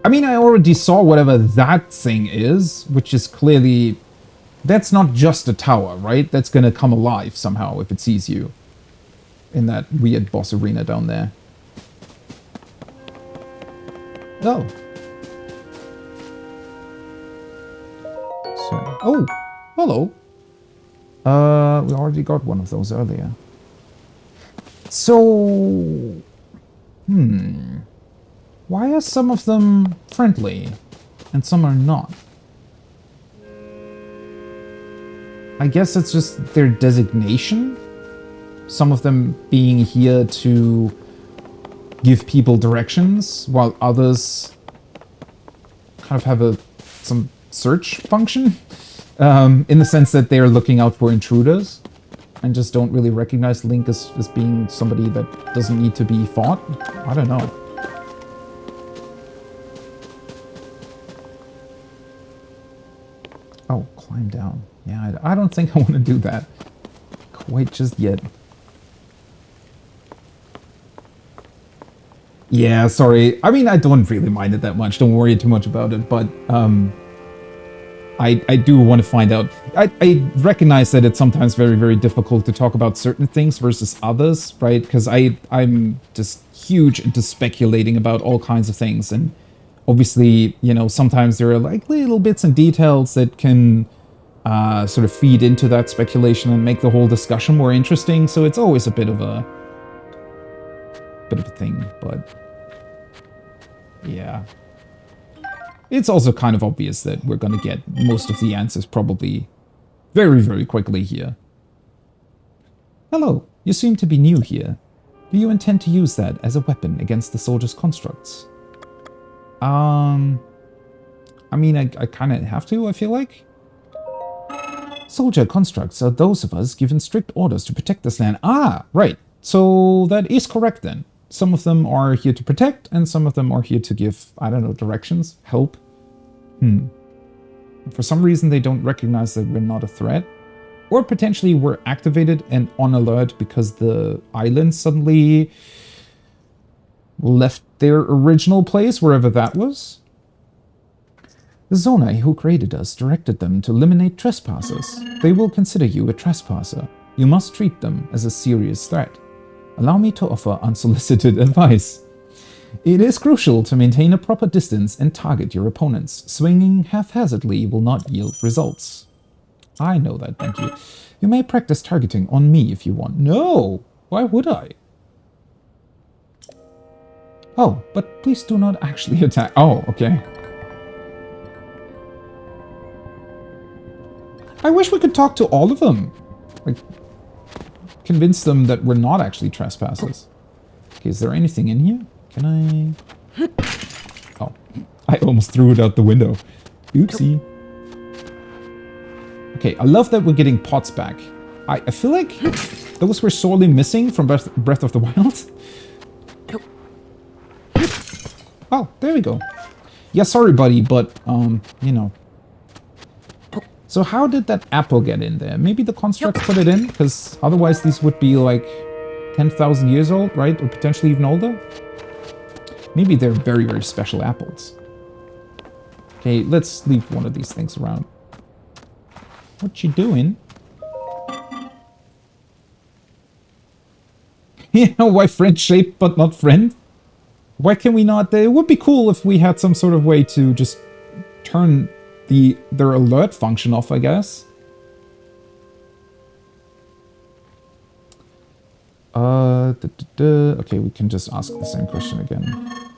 I mean, I already saw whatever that thing is, which is clearly... That's not just a tower, right? That's gonna come alive somehow if it sees you. In that weird boss arena down there. Oh. So, oh, hello. We already got one of those earlier. So, why are some of them friendly and some are not? I guess it's just their designation. Some of them being here to give people directions, while others kind of have some search function, in the sense that they're looking out for intruders and just don't really recognize Link as being somebody that doesn't need to be fought. I don't know. Oh, climb down. Yeah, I don't think I want to do that quite just yet. Yeah, sorry. I mean, I don't really mind it that much. Don't worry too much about it, but I do want to find out. I recognize that it's sometimes very, very difficult to talk about certain things versus others, right? Because I'm just huge into speculating about all kinds of things, and obviously, you know, sometimes there are like little bits and details that can sort of feed into that speculation and make the whole discussion more interesting. So it's always a bit of a thing, but yeah. It's also kind of obvious that we're gonna get most of the answers probably very, very quickly here. Hello, you seem to be new here. Do you intend to use that as a weapon against the soldiers' constructs? I mean, I kind of have to, I feel like. Soldier constructs are those of us given strict orders to protect this land. Ah, right. So that is correct then. Some of them are here to protect, and some of them are here to give, I don't know, directions, help. For some reason, they don't recognize that we're not a threat. Or potentially we're activated and on alert because the island suddenly left their original place, wherever that was. The Zonai who created us directed them to eliminate trespassers. They will consider you a trespasser. You must treat them as a serious threat. Allow me to offer unsolicited advice. It is crucial to maintain a proper distance and target your opponents. Swinging haphazardly will not yield results. I know that, thank you. You may practice targeting on me if you want. No! Why would I? Oh, but please do not actually attack. Oh, okay. I wish we could talk to all of them. Like, convince them that we're not actually trespassers. Okay, is there anything in here? Can I... Oh, I almost threw it out the window. Oopsie. Okay, I love that we're getting pots back. I feel like those were sorely missing from Breath of the Wild. Oh, there we go. Yeah, sorry, buddy, but, you know. So how did that apple get in there? Maybe the constructs put it in? Because otherwise these would be like 10,000 years old, right? Or potentially even older? Maybe they're very, very special apples. Okay, let's leave one of these things around. What you doing? You know, why friend shaped but not friend? Why can we not? It would be cool if we had some sort of way to just turn their alert function off, I guess. Okay, we can just ask the same question again.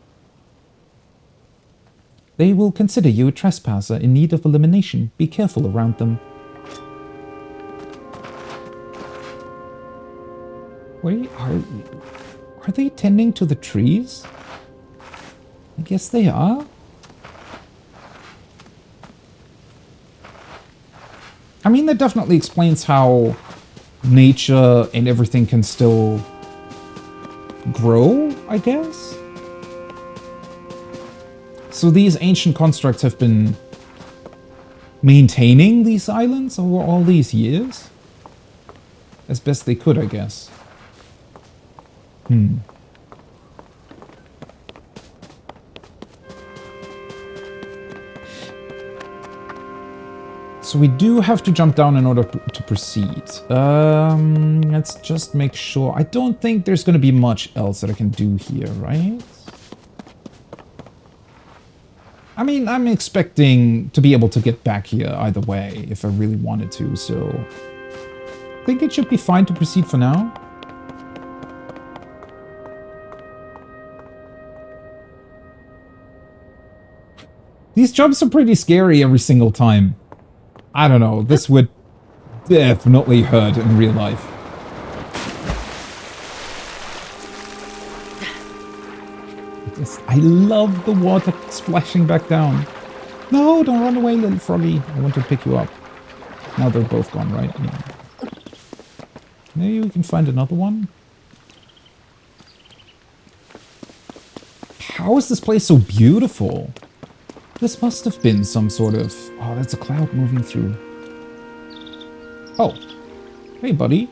They will consider you a trespasser in need of elimination. Be careful around them. Wait, are they tending to the trees? I guess they are. I mean, that definitely explains how nature and everything can still grow, I guess. So these ancient constructs have been maintaining these islands over all these years? As best they could, I guess. So we do have to jump down in order to proceed. Let's just make sure. I don't think there's going to be much else that I can do here, right? I mean, I'm expecting to be able to get back here either way if I really wanted to, so I think it should be fine to proceed for now. These jumps are pretty scary every single time. I don't know, this would definitely hurt in real life. I love the water splashing back down. No, don't run away, little froggy. I want to pick you up. Now they're both gone, right? Yeah. Maybe we can find another one. How is this place so beautiful? This must have been some sort of... Oh, that's a cloud moving through. Oh. Hey, buddy.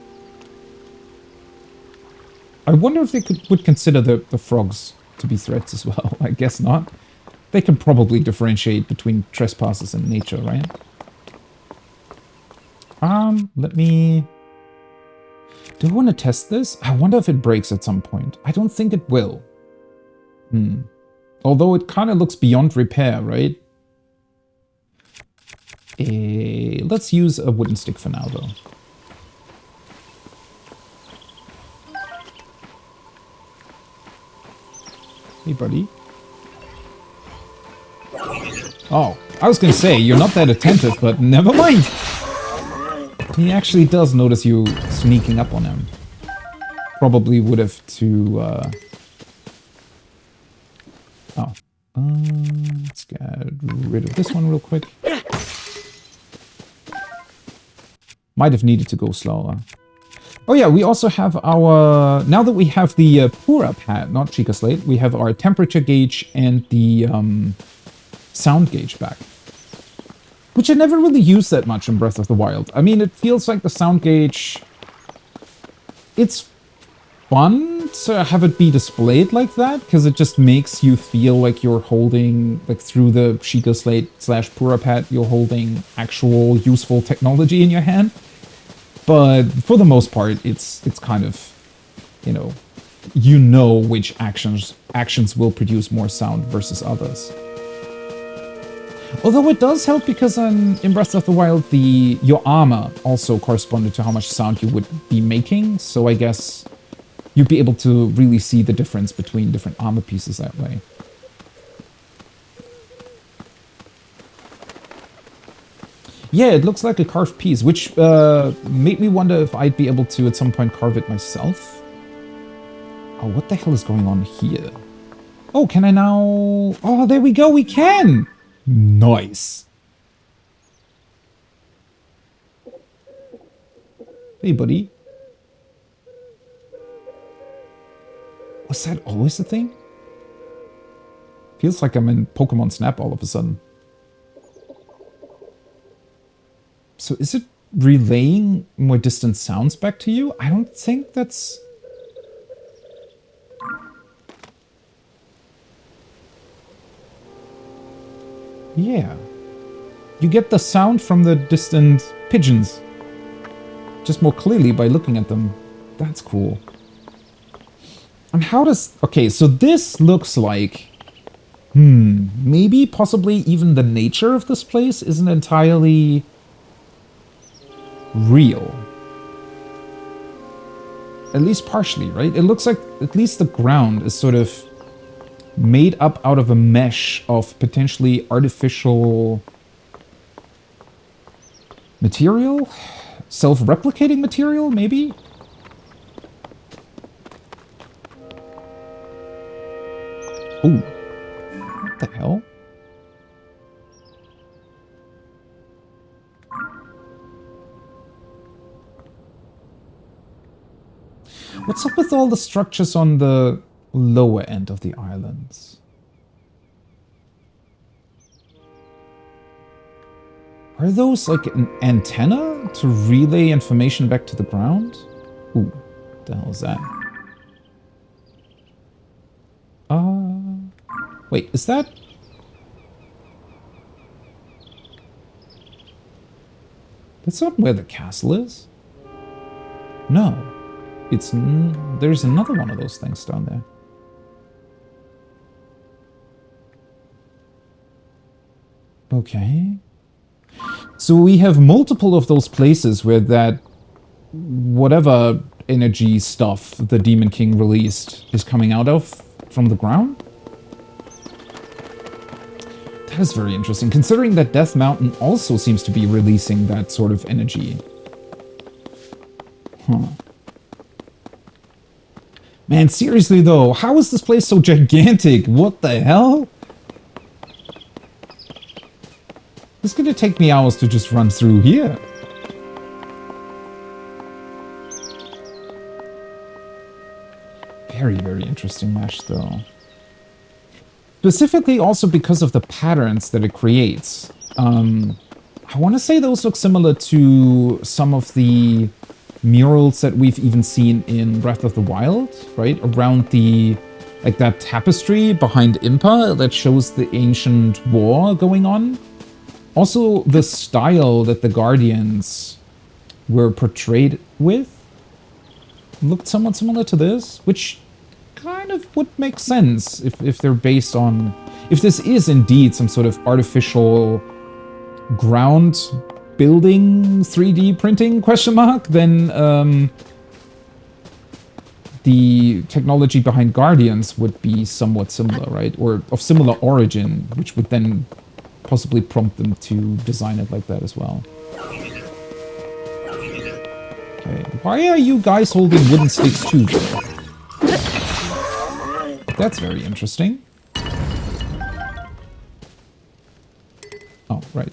I wonder if they would consider the frogs to be threats as well. I guess not. They can probably differentiate between trespassers and nature, right? Let me... Do I want to test this? I wonder if it breaks at some point. I don't think it will. Although it kind of looks beyond repair, right? Let's use a wooden stick for now, though. Hey, buddy. Oh, I was gonna say, you're not that attentive, but never mind. He actually does notice you sneaking up on him. Probably would have to, Oh. Let's get rid of this one real quick. Might have needed to go slower. Oh yeah, we also have our... Now that we have the Pura pad, not Chica Slate, we have our temperature gauge and the sound gauge back. Which I never really used that much in Breath of the Wild. I mean, it feels like the sound gauge... It's fun to have it be displayed like that, because it just makes you feel like you're holding, like through the Chica Slate / Pura pad, you're holding actual useful technology in your hand. But for the most part, it's kind of, you know which actions will produce more sound versus others. Although it does help because in Breath of the Wild, your armor also corresponded to how much sound you would be making. So I guess you'd be able to really see the difference between different armor pieces that way. Yeah, it looks like a carved piece, which made me wonder if I'd be able to at some point carve it myself. Oh, what the hell is going on here? Oh, can I now... Oh, there we go, we can! Nice. Hey, buddy. Was that always the thing? Feels like I'm in Pokemon Snap all of a sudden. So is it relaying more distant sounds back to you? I don't think that's... Yeah. You get the sound from the distant pigeons. Just more clearly by looking at them. That's cool. And how does... Okay, so this looks like... maybe, possibly even the nature of this place isn't entirely real. At least partially, right? It looks like at least the ground is sort of made up out of a mesh of potentially artificial material? Self-replicating material, maybe? Ooh. What the hell? What's up with all the structures on the lower end of the islands? Are those like an antenna to relay information back to the ground? Ooh, what the hell is that? Wait, is that... That's not where the castle is? No. It's... There's another one of those things down there. Okay. So we have multiple of those places where that... whatever energy stuff the Demon King released is coming out of from the ground? That is very interesting, considering that Death Mountain also seems to be releasing that sort of energy. Huh. Man, seriously though, how is this place so gigantic? What the hell? It's gonna take me hours to just run through here. Very, very interesting mesh though. Specifically also because of the patterns that it creates. I want to say those look similar to some of the murals that we've even seen in Breath of the Wild, right? Around the, like that tapestry behind Impa that shows the ancient war going on. Also, the style that the Guardians were portrayed with looked somewhat similar to this, which kind of would make sense if they're based on... If this is indeed some sort of artificial ground building 3D printing question mark, then the technology behind Guardians would be somewhat similar, right? Or of similar origin, which would then possibly prompt them to design it like that as well. Okay, why are you guys holding wooden sticks too? That's very interesting. Oh, right.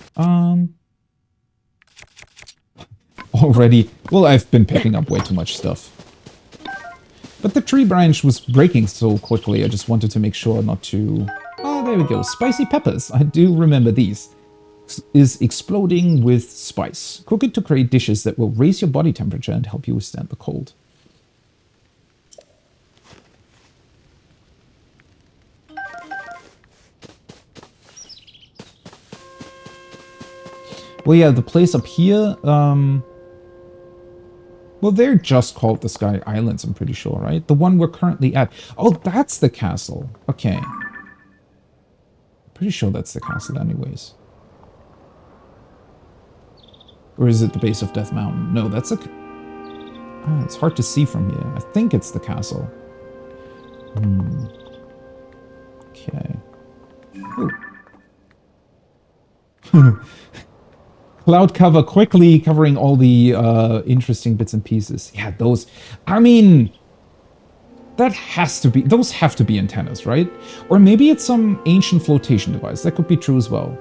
Already... Well, I've been picking up way too much stuff. But the tree branch was breaking so quickly, I just wanted to make sure not to... Oh, there we go. Spicy peppers. I do remember these. Is exploding with spice. Cook it to create dishes that will raise your body temperature and help you withstand the cold. Well, yeah, the place up here, well, they're just called the Sky Islands, I'm pretty sure, right? The one we're currently at. Oh, that's the castle. Okay. Pretty sure that's the castle anyways. Or is it the base of Death Mountain? No, that's a... Ah, it's hard to see from here. I think it's the castle. Okay. Cloud cover quickly covering all the interesting bits and pieces. Yeah, those. I mean, that has to be. Those have to be antennas, right? Or maybe it's some ancient flotation device. That could be true as well.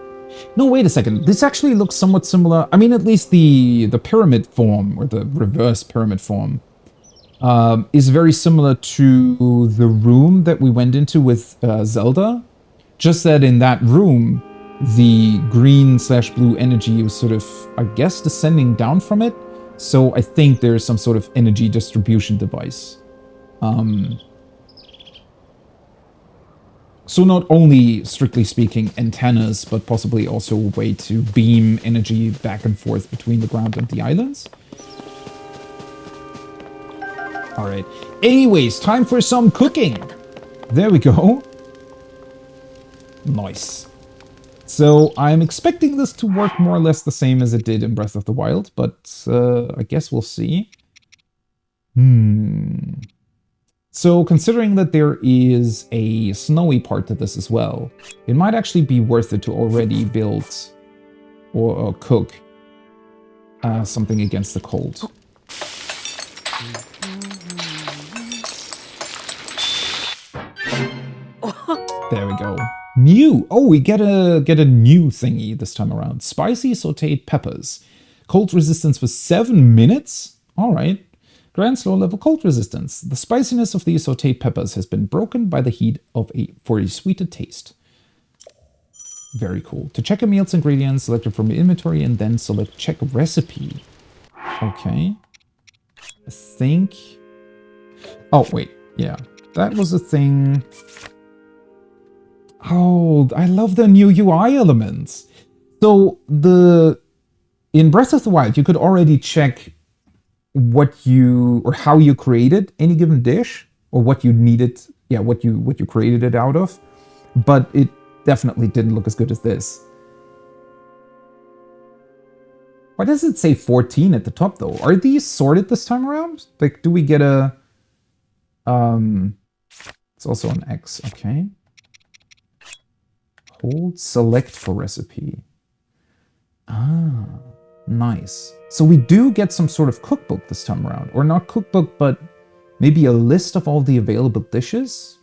No, wait a second. This actually looks somewhat similar. I mean, at least the pyramid form, or the reverse pyramid form, is very similar to the room that we went into with Zelda. Just that in that room, the green/blue energy was sort of, I guess, descending down from it. So I think there's some sort of energy distribution device. So not only, strictly speaking, antennas, but possibly also a way to beam energy back and forth between the ground and the islands. Alright. Anyways, time for some cooking. There we go. Nice. So I'm expecting this to work more or less the same as it did in Breath of the Wild, but I guess we'll see. So considering that there is a snowy part to this as well, it might actually be worth it to already build or cook something against the cold. There we go. New! Oh, we get a new thingy this time around. Spicy sauteed peppers. Cold resistance for 7 minutes? Alright. Grants low level cold resistance. The spiciness of these sauteed peppers has been broken by the heat for a sweeter taste. Very cool. To check a meal's ingredients, select it from your inventory and then select check recipe. Okay. I think... Oh, wait. Yeah. That was a thing... Oh, I love the new UI elements. So in Breath of the Wild, you could already check how you created any given dish, or what you needed, what you created it out of. But it definitely didn't look as good as this. Why does it say 14 at the top though? Are these sorted this time around? Like, do we get a it's also an X, okay. Hold select for recipe. Ah, nice. So we do get some sort of cookbook this time around. Or not cookbook, but maybe a list of all the available dishes?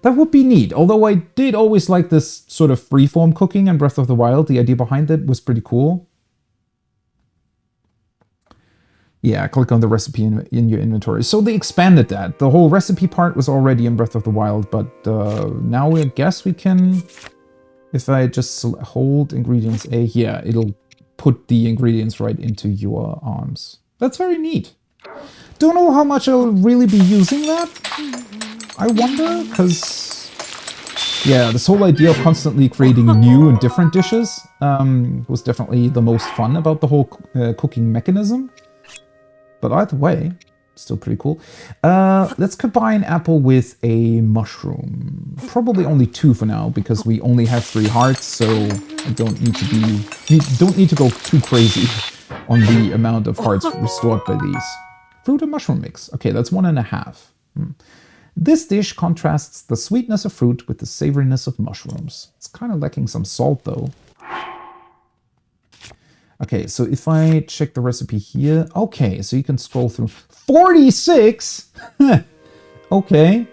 That would be neat. Although I did always like this sort of freeform cooking in Breath of the Wild. The idea behind it was pretty cool. Yeah, click on the recipe in your inventory. So they expanded that. The whole recipe part was already in Breath of the Wild, but now I guess we can... If I just hold ingredients A, yeah, it'll put the ingredients right into your arms. That's very neat. Don't know how much I'll really be using that. I wonder, because... Yeah, this whole idea of constantly creating new and different dishes was definitely the most fun about the whole cooking mechanism. But either way, still pretty cool. Let's combine apple with a mushroom. Probably only 2 for now, because we only have 3 hearts, so I don't need to go too crazy on the amount of hearts restored by these. Fruit and mushroom mix. Okay, that's 1.5. This dish contrasts the sweetness of fruit with the savoriness of mushrooms. It's kind of lacking some salt, though. Okay, so if I check the recipe here... Okay, so you can scroll through... 46?! Okay.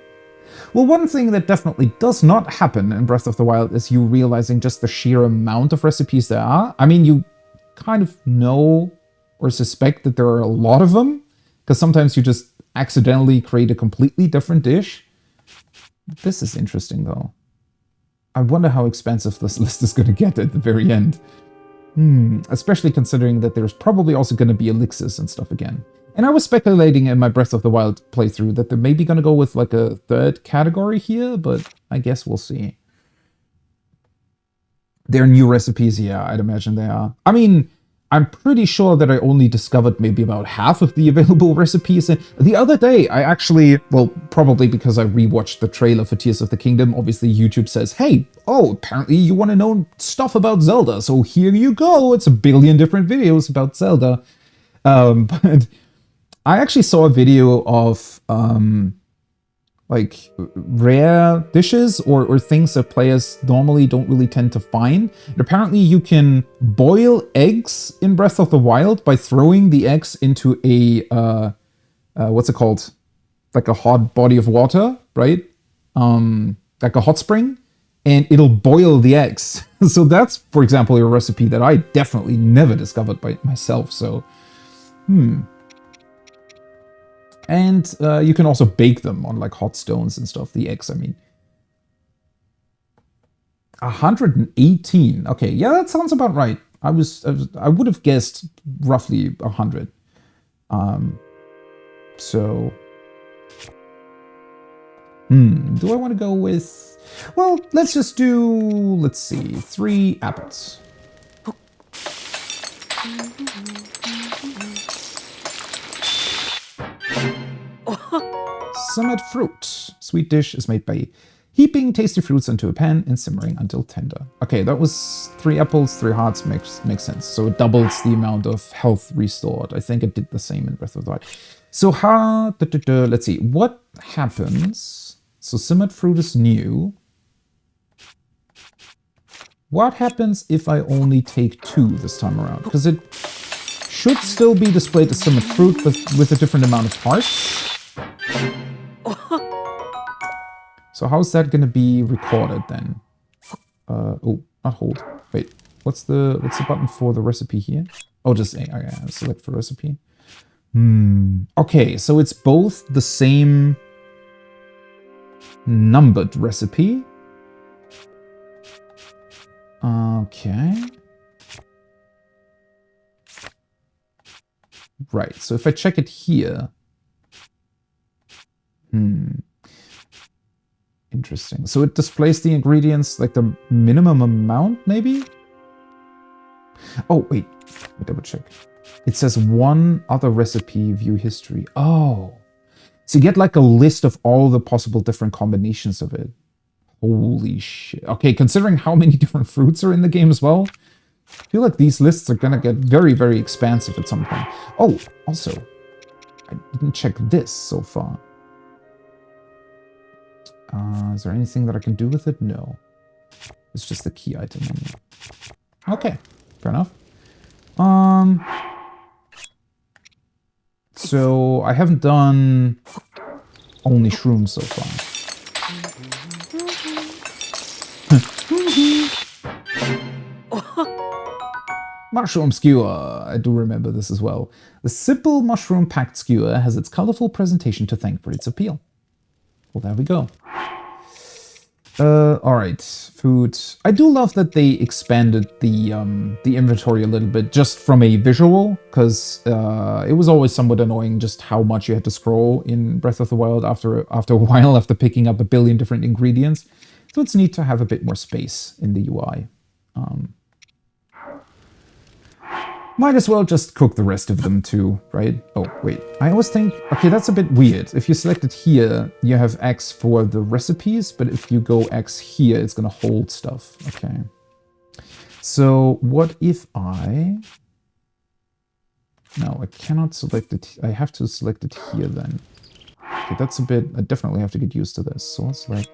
Well, one thing that definitely does not happen in Breath of the Wild is you realizing just the sheer amount of recipes there are. I mean, you kind of know or suspect that there are a lot of them, because sometimes you just accidentally create a completely different dish. This is interesting, though. I wonder how expansive this list is going to get at the very end. Especially considering that there's probably also going to be elixirs and stuff again. And I was speculating in my Breath of the Wild playthrough that they're maybe going to go with like a 3rd category here, but I guess we'll see. They're new recipes, yeah, I'd imagine they are. I mean, I'm pretty sure that I only discovered maybe about half of the available recipes. And the other day, I actually, well, probably because I rewatched the trailer for Tears of the Kingdom, obviously YouTube says, hey, oh, apparently you want to know stuff about Zelda, so here you go. It's a billion different videos about Zelda. But I actually saw a video of like rare dishes or things that players normally don't really tend to find. And apparently you can boil eggs in Breath of the Wild by throwing the eggs into a what's it called? Like a hot body of water, right? Like a hot spring, and it'll boil the eggs. So that's, for example, a recipe that I definitely never discovered by myself. So, And you can also bake them on like hot stones and stuff. The eggs, I mean. 118. Okay, yeah, that sounds about right. I would have guessed roughly 100. So, do I want to go with? Well, let's just do. Let's see, 3 apples. Summit fruit. Sweet dish is made by heaping tasty fruits into a pan and simmering until tender. Okay, that was 3 apples, 3 hearts, makes sense. So it doubles the amount of health restored. I think it did the same in Breath of the Wild. So how, let's see, what happens? So simmered fruit is new. What happens if I only take 2 this time around? Because it should still be displayed as simmered fruit, but with a different amount of hearts. So how's that going to be recorded then? Oh, not hold. Wait, what's the button for the recipe here? Oh, just select for recipe. Okay, so it's both the same numbered recipe. Okay. Right, so if I check it here. Interesting. So it displays the ingredients like the minimum amount, maybe? Oh, wait. Let me double check. It says 1 other recipe, view history. Oh. So you get like a list of all the possible different combinations of it. Holy shit. Okay, considering how many different fruits are in the game as well, I feel like these lists are gonna get very, very expansive at some point. Oh, also, I didn't check this so far. Is there anything that I can do with it? No. It's just the key item. Okay, fair enough. So I haven't done only shrooms so far. Mushroom skewer. I do remember this as well. The simple mushroom-packed skewer has its colorful presentation to thank for its appeal. Well, there we go. Alright, food. I do love that they expanded the inventory a little bit just from a visual, because it was always somewhat annoying just how much you had to scroll in Breath of the Wild after a while, after picking up a billion different ingredients. So it's neat to have a bit more space in the UI. Might as well just cook the rest of them too, right? Oh, wait. I always think, okay, that's a bit weird. If you select it here, you have X for the recipes, but if you go X here, it's gonna hold stuff. Okay. So what if I... No, I cannot select it. I have to select it here then. Okay, that's a bit... I definitely have to get used to this. So it's like...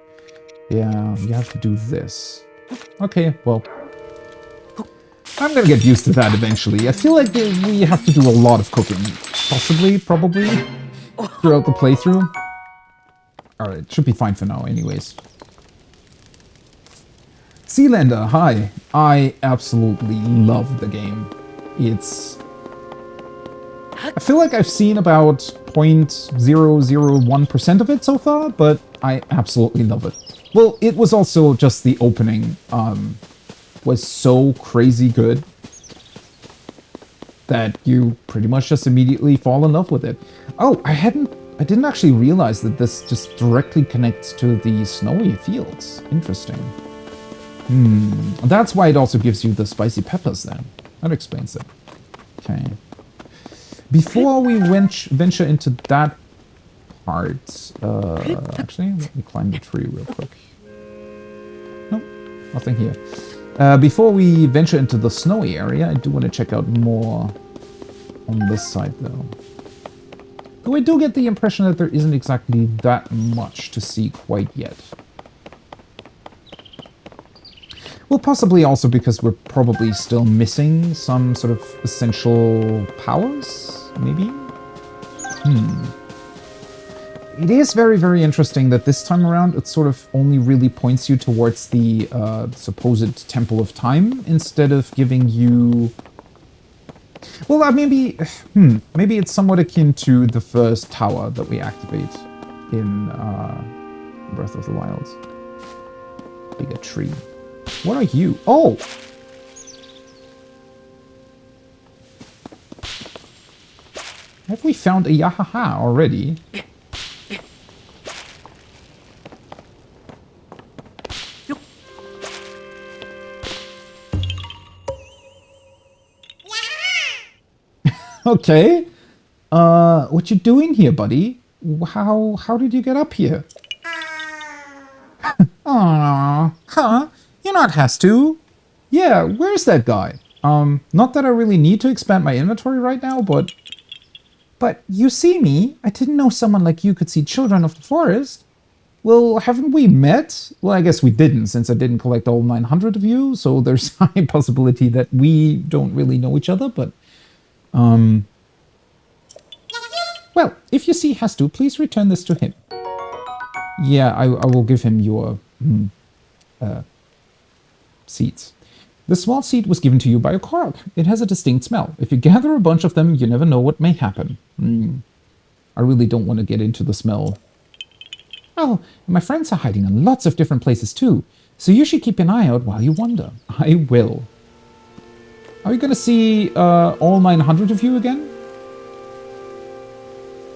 Yeah, you have to do this. Okay, well... I'm gonna get used to that eventually. I feel like we have to do a lot of cooking. Possibly, probably, throughout the playthrough. Alright, should be fine for now anyways. Sealander, hi. I absolutely love the game. It's... I feel like I've seen about 0.001% of it so far, but I absolutely love it. Well, it was also just the opening, was so crazy good that you pretty much just immediately fall in love with it. Oh, I didn't actually realize that this just directly connects to the snowy fields. Interesting. That's why it also gives you the spicy peppers then. That explains it. Okay. Before we venture into that part, actually, let me climb the tree real quick. Nope, nothing here. Before we venture into the snowy area, I do want to check out more on this side, though. Though I do get the impression that there isn't exactly that much to see quite yet. Well, possibly also because we're probably still missing some sort of essential powers, maybe? It is very, very interesting that this time around it sort of only really points you towards the supposed Temple of Time instead of giving you... Well, maybe it's somewhat akin to the first tower that we activate in Breath of the Wild. Bigger tree. What are you? Oh! Have we found a Yahaha already? Okay. What you doing here, buddy? How did you get up here? Aww. Huh? You're not Hastu. Yeah, where's that guy? Not that I really need to expand my inventory right now, but... But you see me? I didn't know someone like you could see children of the forest. Well, haven't we met? Well, I guess we didn't, since I didn't collect all 900 of you, so there's a high possibility that we don't really know each other, but... Well, if you see Hastu, please return this to him. Yeah, I will give him your... seeds. The small seed was given to you by a Korok. It has a distinct smell. If you gather a bunch of them, you never know what may happen. I really don't want to get into the smell. Oh, my friends are hiding in lots of different places too, so you should keep an eye out while you wander. I will. Are we gonna see all 900 of you again?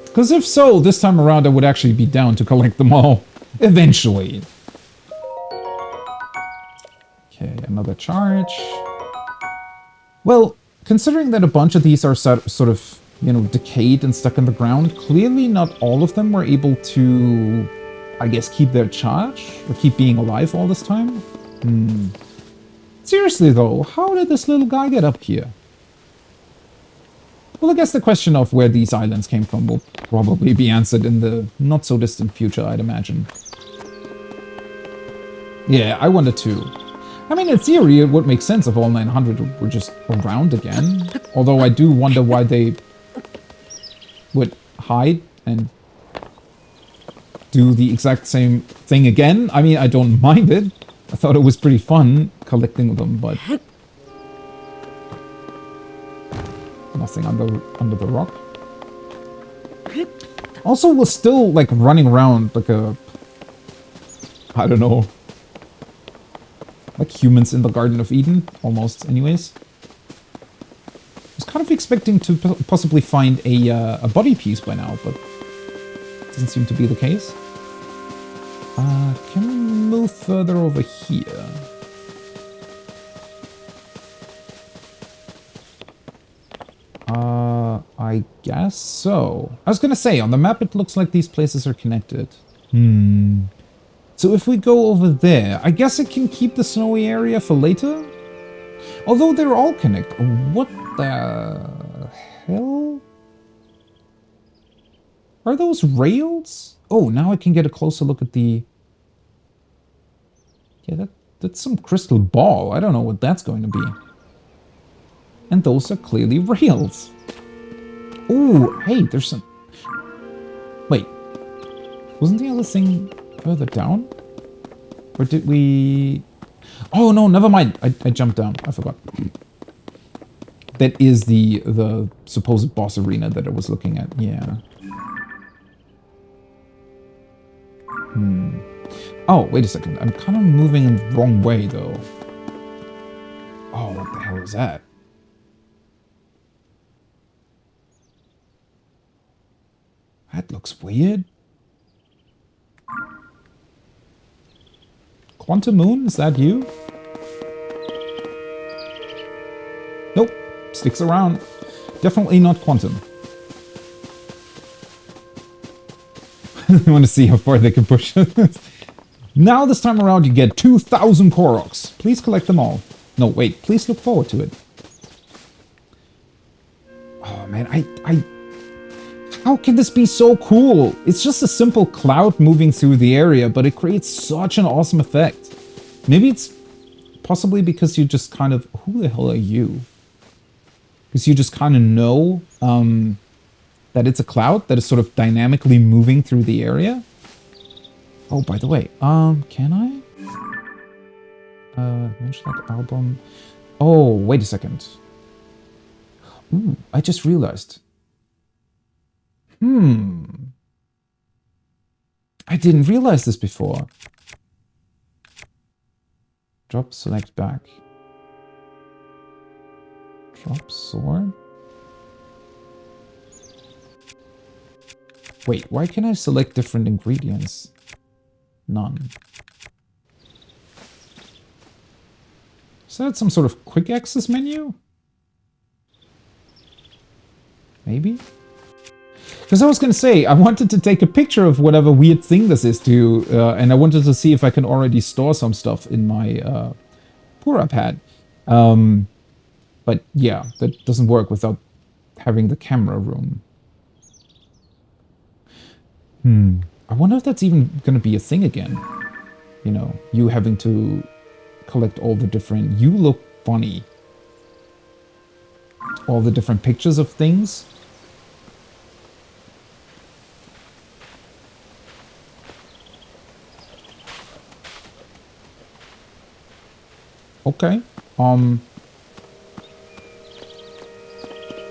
Because if so, this time around I would actually be down to collect them all. Eventually. Okay, another charge. Well, considering that a bunch of these are sort of, you know, decayed and stuck in the ground, clearly not all of them were able to, I guess, keep their charge or keep being alive all this time. Seriously though, how did this little guy get up here? Well, I guess the question of where these islands came from will probably be answered in the not-so-distant future, I'd imagine. Yeah, I wonder too. I mean, in theory, it would make sense if all 900 were just around again. Although I do wonder why they would hide and do the exact same thing again. I mean, I don't mind it. I thought it was pretty fun collecting them, but... Nothing under the rock. Also, we're still, like, running around like a... I don't know. Like humans in the Garden of Eden, almost, anyways. I was kind of expecting to possibly find a body piece by now, but... doesn't seem to be the case. Can we move further over here? I guess so. I was gonna say, on the map it looks like these places are connected. So if we go over there, I guess it can keep the snowy area for later? Although they're all connected. What the hell? Are those rails? Oh, now I can get a closer look at the... Yeah, that's some crystal ball. I don't know what that's going to be. And those are clearly rails. Oh, hey, there's some... Wait. Wasn't the other thing further down? Or did we... Oh, no, never mind. I jumped down. I forgot. That is the supposed boss arena that I was looking at. Yeah. Oh, wait a second. I'm kind of moving in the wrong way, though. Oh, what the hell is that? That looks weird. Quantum Moon, is that you? Nope. Sticks around. Definitely not Quantum. I want to see how far they can push it. Now this time around you get 2,000 Koroks. Please collect them all. No, wait. Please look forward to it. Oh, man. How can this be so cool? It's just a simple cloud moving through the area, but it creates such an awesome effect. Maybe it's possibly because you just kind of... Who the hell are you? Because you just kind of know that it's a cloud that is sort of dynamically moving through the area. Oh, by the way, can I? Mention like album. Oh, wait a second. Ooh, I just realized. I didn't realize this before. Drop, select back. Drop sword. Wait, why can I select different ingredients? None. Is that some sort of quick access menu? Maybe? Because I was going to say, I wanted to take a picture of whatever weird thing this is to, and I wanted to see if I can already store some stuff in my Pura pad. But yeah, that doesn't work without having the camera room. I wonder if that's even going to be a thing again. You know, you having to collect all the different... You look funny. All the different pictures of things. Okay.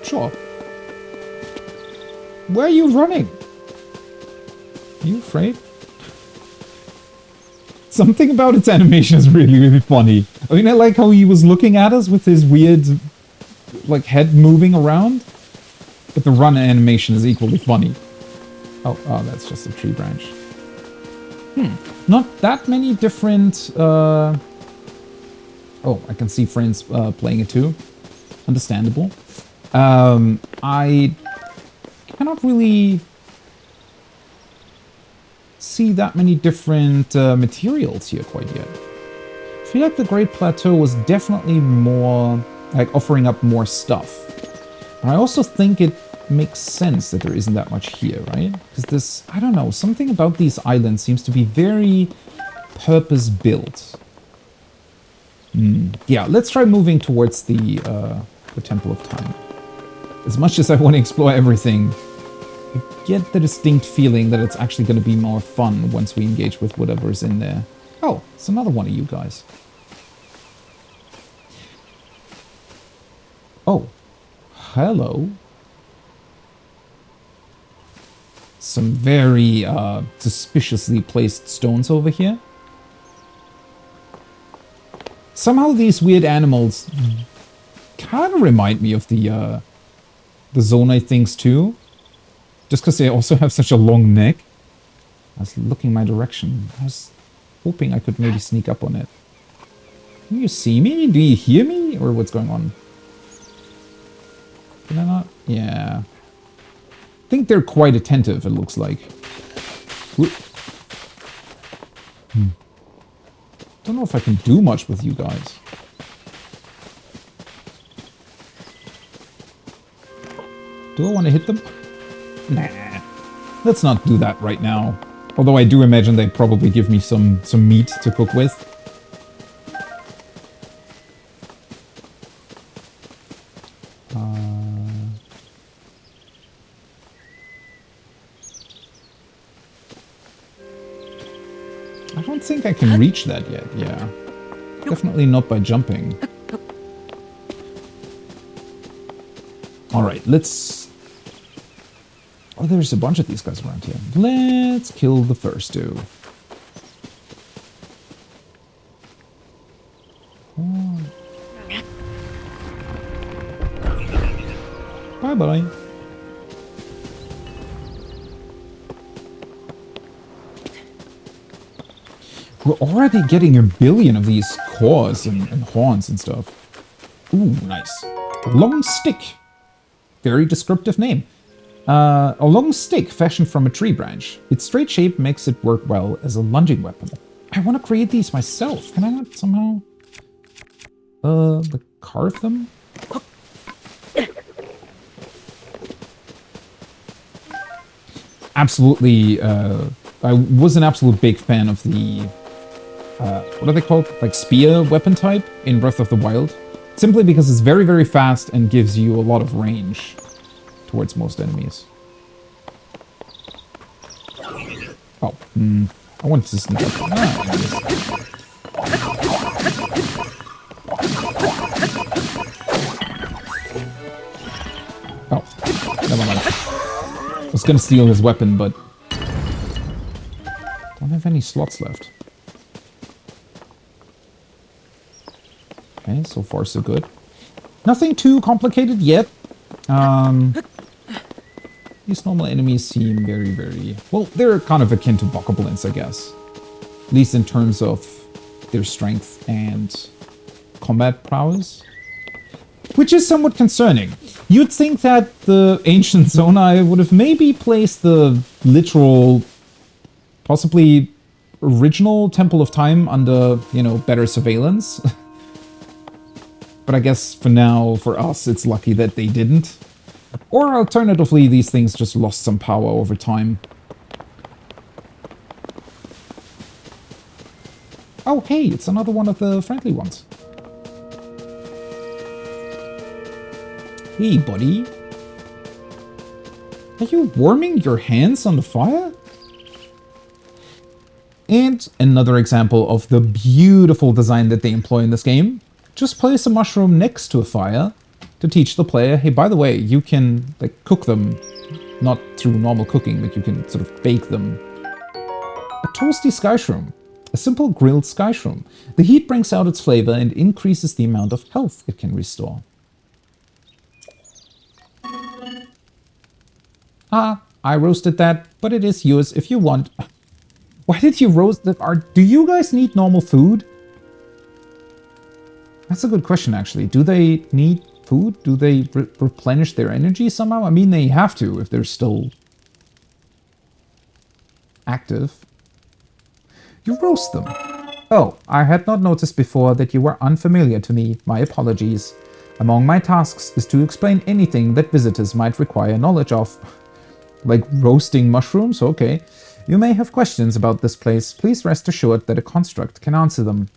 Sure. Where are you running? Are you afraid? Something about its animation is really, really funny. I mean, I like how he was looking at us with his weird, like, head moving around. But the run animation is equally funny. Oh, that's just a tree branch. Not that many different... Oh, I can see friends playing it too. Understandable. I cannot really see that many different materials here quite yet. I feel like the Great Plateau was definitely more, like, offering up more stuff. But I also think it makes sense that there isn't that much here, right? Because this, I don't know, something about these islands seems to be very purpose-built. Yeah, let's try moving towards the Temple of Time. As much as I want to explore everything, I get the distinct feeling that it's actually going to be more fun once we engage with whatever's in there. Oh, it's another one of you guys. Oh, hello. Some very suspiciously placed stones over here. Somehow these weird animals kind of remind me of the Zonai things too. Just because they also have such a long neck. I was looking my direction. I was hoping I could maybe sneak up on it. Can you see me? Do you hear me? Or what's going on? Can I not? Yeah. I think they're quite attentive, it looks like. Don't know if I can do much with you guys. Do I want to hit them? Nah. Let's not do that right now. Although I do imagine they probably give me some meat to cook with. I don't think I can reach that yet, yeah. Definitely not by jumping. Alright, let's... Oh, there's a bunch of these guys around here. Let's kill the first two. Oh. Bye-bye. We're already getting a billion of these claws and horns and stuff. Ooh, nice. Long stick. Very descriptive name. A long stick fashioned from a tree branch. Its straight shape makes it work well as a lunging weapon. I want to create these myself. Can I not somehow carve them? absolutely, I was an absolute big fan of the, what are they called? Like spear weapon type in Breath of the Wild. Simply because it's very, very fast and gives you a lot of range towards most enemies. Oh, I want to sneak up. Oh, never mind. I was gonna steal his weapon, but don't have any slots left. Okay, so far so good. Nothing too complicated yet. These normal enemies seem very, very... Well, they're kind of akin to bokoblins, I guess. At least in terms of their strength and combat prowess. Which is somewhat concerning. You'd think that the ancient Zonai would have maybe placed the literal, possibly original Temple of Time under, you know, better surveillance. But I guess for now, for us, it's lucky that they didn't. Or alternatively, these things just lost some power over time. Oh, hey, it's another one of the friendly ones. Hey, buddy. Are you warming your hands on the fire? And another example of the beautiful design that they employ in this game. Just place a mushroom next to a fire to teach the player, hey, by the way, you can like cook them, not through normal cooking, but you can sort of bake them. A toasty sky shroom. A simple grilled sky shroom. The heat brings out its flavor and increases the amount of health it can restore. Ah, I roasted that, but it is yours if you want. Why did you roast that? Do you guys need normal food? That's a good question, actually. Do they need food? Do they replenish their energy somehow? I mean, they have to if they're still active. You roast them. Oh, I had not noticed before that you were unfamiliar to me. My apologies. Among my tasks is to explain anything that visitors might require knowledge of. Like roasting mushrooms? Okay. You may have questions about this place. Please rest assured that a construct can answer them.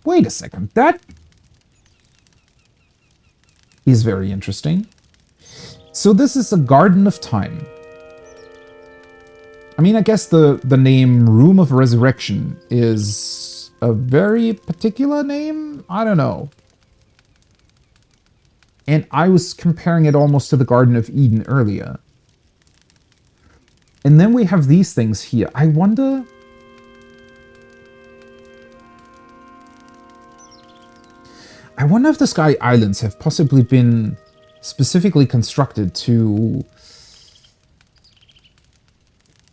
Wait a second. That is very interesting. So this is a Garden of Time. I mean, I guess the name Room of Resurrection is a very particular name? I don't know. And I was comparing it almost to the Garden of Eden earlier. And then we have these things here. I wonder... if the Sky Islands have possibly been specifically constructed to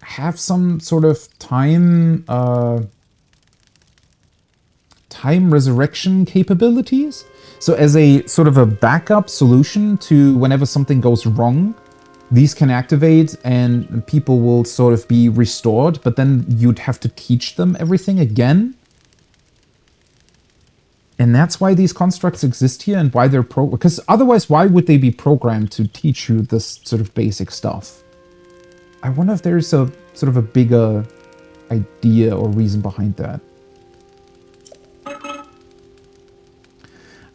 have some sort of time resurrection capabilities. So as a sort of a backup solution to whenever something goes wrong, these can activate and people will sort of be restored, but then you'd have to teach them everything again. And that's why these constructs exist here and why they're because otherwise, why would they be programmed to teach you this sort of basic stuff? I wonder if there's a sort of a bigger idea or reason behind that.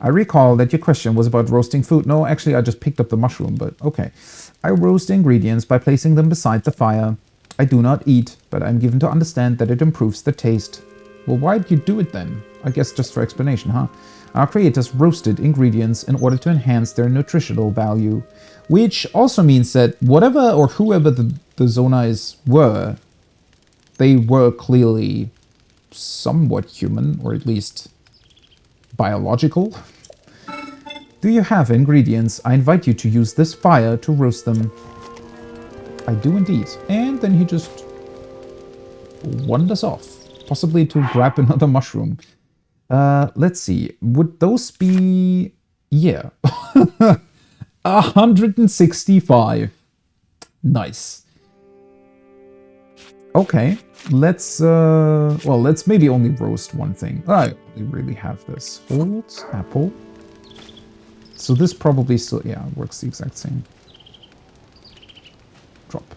I recall that your question was about roasting food. No, actually, I just picked up the mushroom, but okay. I roast ingredients by placing them beside the fire. I do not eat, but I'm given to understand that it improves the taste. Well, why'd you do it then? I guess just for explanation, huh? Our creators roasted ingredients in order to enhance their nutritional value, which also means that whatever or whoever the Zonais were, they were clearly somewhat human, or at least biological. Do you have ingredients? I invite you to use this fire to roast them. I do indeed. And then he just wanders off, possibly to grab another mushroom. Let's see. Would those be... Yeah. 165. Nice. Okay. Let's, well, let's maybe only roast one thing. I only really have this. Hold, apple. So this probably still, yeah, works the exact same. Drop.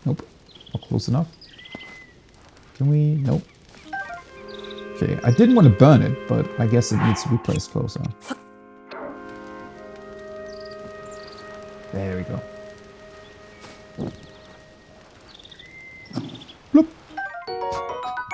Nope. Not close enough. Can we? Nope. Okay, I didn't want to burn it, but I guess it needs to be placed closer. There we go. Bloop.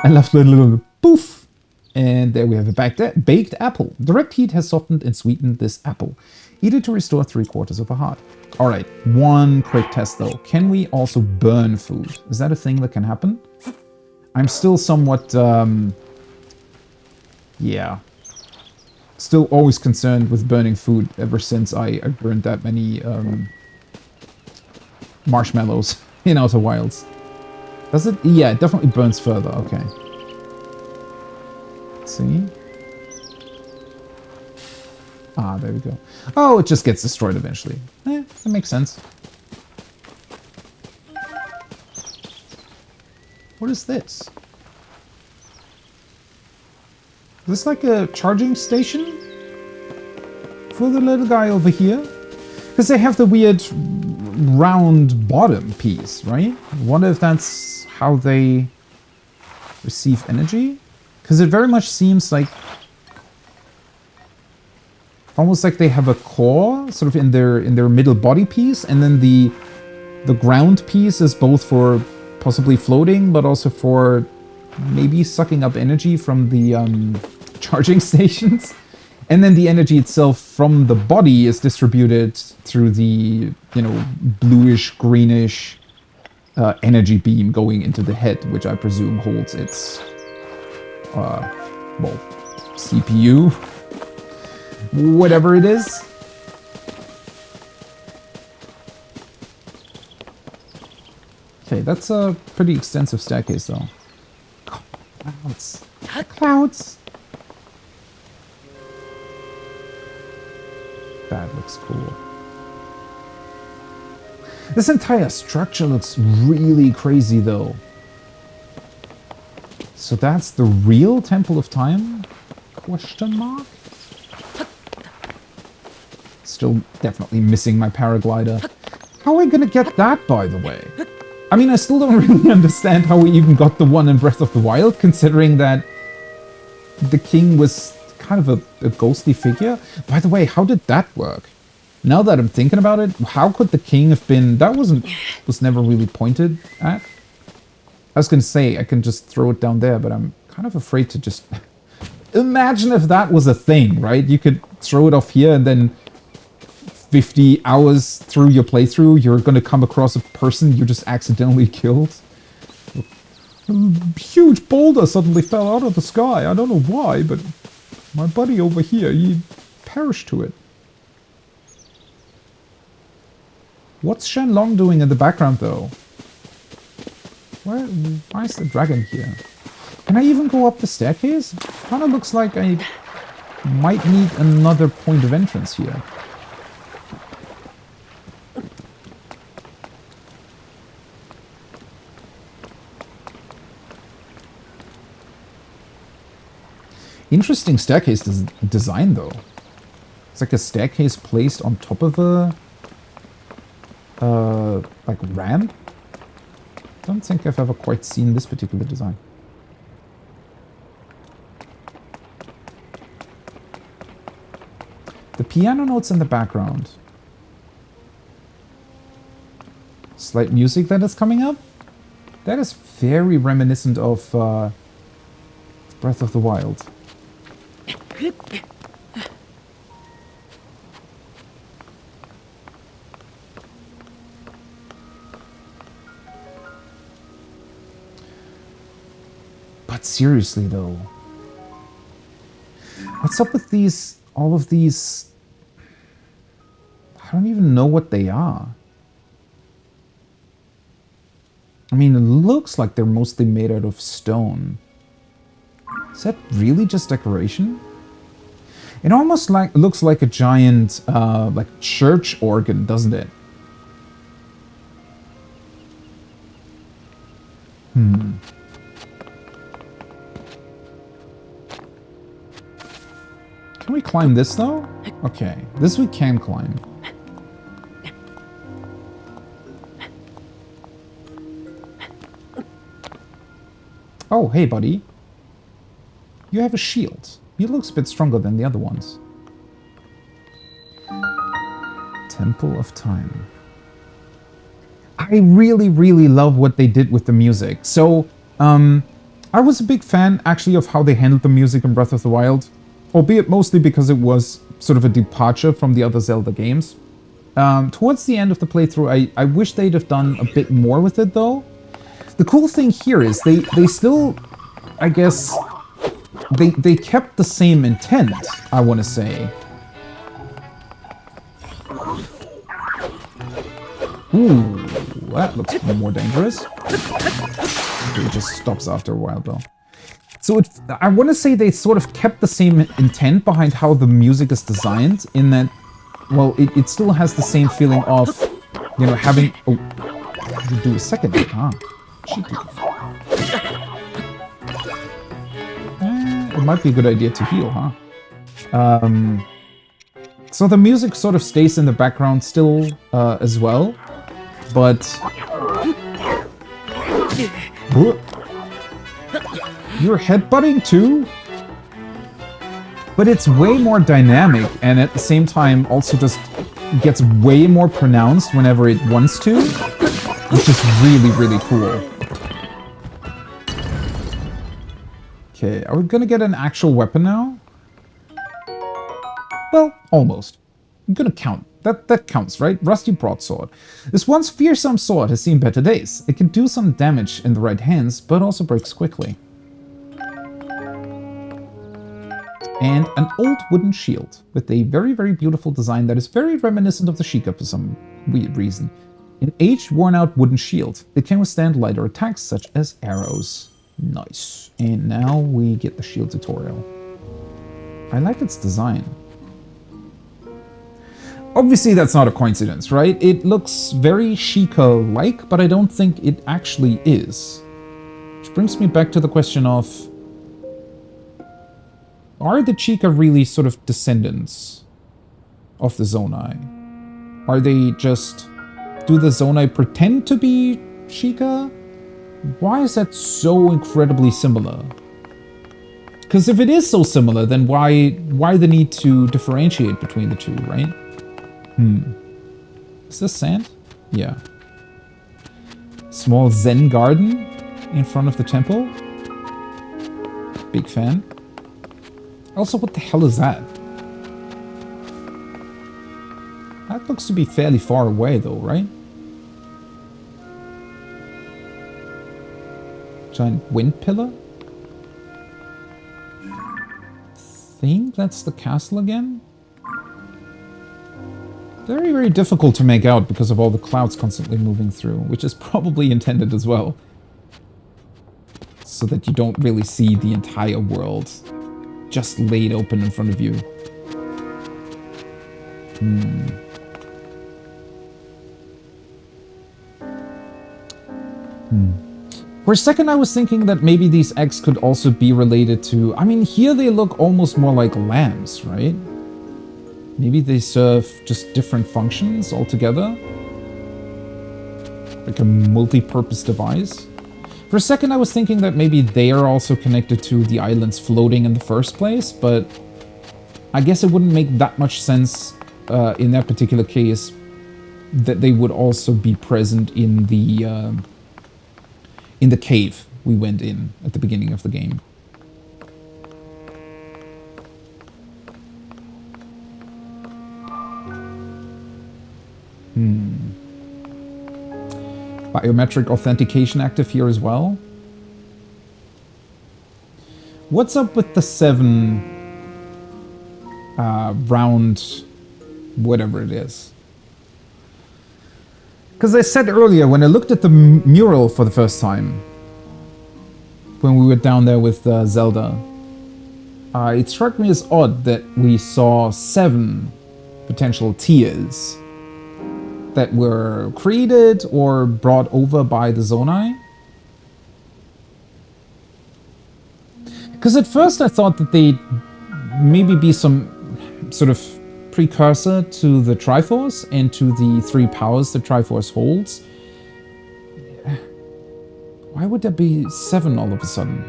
I left a little poof. And there we have a baked apple. Direct heat has softened and sweetened this apple. Eat it to restore 3/4 of a heart. Alright, one quick test though. Can we also burn food? Is that a thing that can happen? I'm still somewhat, yeah. Still always concerned with burning food ever since I burned that many marshmallows in Outer Wilds. Does it? Yeah, it definitely burns further. Okay. Let's see. Ah, there we go. Oh, it just gets destroyed eventually. That makes sense. What is this? Is this like a charging station for the little guy over here? Because they have the weird round bottom piece, right? I wonder if that's how they receive energy? Because it very much seems like almost like they have a core sort of in their middle body piece, and then the ground piece is both for possibly floating, but also for maybe sucking up energy from the charging stations. And then the energy itself from the body is distributed through the, you know, bluish, greenish energy beam going into the head, which I presume holds its, well, CPU, whatever it is. Okay, that's a pretty extensive staircase, though. Oh, clouds. Clouds. That looks cool. This entire structure looks really crazy, though. So that's the real Temple of Time? Question mark? Still definitely missing my paraglider. How are we gonna get that, by the way? I mean, I still don't really understand how we even got the one in Breath of the Wild, considering that the king was kind of a ghostly figure. By the way, how did that work? Now that I'm thinking about it, how could the king have been... That was never really pointed at. I was going to say, I can just throw it down there, but I'm kind of afraid to just... Imagine if that was a thing, right? You could throw it off here and then 50 hours through your playthrough, you're going to come across a person you just accidentally killed. A huge boulder suddenly fell out of the sky. I don't know why, but my buddy over here, he perished to it. What's Shenlong doing in the background, though? Why is the dragon here? Can I even go up the staircase? Kind of looks like I might need another point of entrance here. Interesting staircase design, though. It's like a staircase placed on top of a... like ramp? Don't think I've ever quite seen this particular design. The piano notes in the background. Slight music that is coming up. That is very reminiscent of Breath of the Wild. But seriously, though, what's up with all of these? I don't even know what they are. I mean, it looks like they're mostly made out of stone. Is that really just decoration? It almost looks like a giant, like church organ, doesn't it? Can we climb this, though? Okay, this we can climb. Oh, hey, buddy. You have a shield. He looks a bit stronger than the other ones. Temple of Time. I really, really love what they did with the music. So, I was a big fan, actually, of how they handled the music in Breath of the Wild. Albeit mostly because it was sort of a departure from the other Zelda games. Towards the end of the playthrough, I wish they'd have done a bit more with it, though. The cool thing here is they still, I guess, they kept the same intent, I want to say. Ooh, that looks more dangerous. It just stops after a while, though. So I want to say they sort of kept the same intent behind how the music is designed, in that, well, it still has the same feeling of, you know, having... Oh, you do a second. Ah, cheeky. It might be a good idea to heal, huh? So the music sort of stays in the background still as well, but... You're headbutting too? But it's way more dynamic, and at the same time also just gets way more pronounced whenever it wants to, which is really, really cool. Okay, are we gonna get an actual weapon now? Well, almost. I'm gonna count. That counts, right? Rusty broadsword. This once fearsome sword has seen better days. It can do some damage in the right hands, but also breaks quickly. And an old wooden shield with a very, very beautiful design that is very reminiscent of the Sheikah for some weird reason. An aged, worn-out wooden shield. It can withstand lighter attacks such as arrows. Nice. And now we get the shield tutorial. I like its design. Obviously that's not a coincidence, right? It looks very Sheikah-like, but I don't think it actually is. Which brings me back to the question of... Are the Sheikah really sort of descendants of the Zonai? Are they just... Do the Zonai pretend to be Sheikah? Why is that so incredibly similar? Because if it is so similar, then why the need to differentiate between the two, right? Is this sand? Yeah. Small Zen garden in front of the temple. Big fan. Also, what the hell is that? That looks to be fairly far away though, right? Giant wind pillar? Think that's the castle again? Very, very difficult to make out because of all the clouds constantly moving through, which is probably intended as well. So that you don't really see the entire world just laid open in front of you. For a second I was thinking that maybe these eggs could also be related to... I mean, here they look almost more like lambs, right? Maybe they serve just different functions altogether? Like a multi-purpose device? For a second I was thinking that maybe they are also connected to the islands floating in the first place, but I guess it wouldn't make that much sense in that particular case that they would also be present in the cave we went in at the beginning of the game. Biometric authentication active here as well. What's up with the 7 round whatever it is? Because I said earlier, when I looked at the mural for the first time, when we were down there with Zelda, it struck me as odd that we saw 7 potential tiers that were created or brought over by the Zonai. Because at first I thought that they'd maybe be some sort of precursor to the Triforce and to the 3 powers that Triforce holds. Why would there be 7 all of a sudden?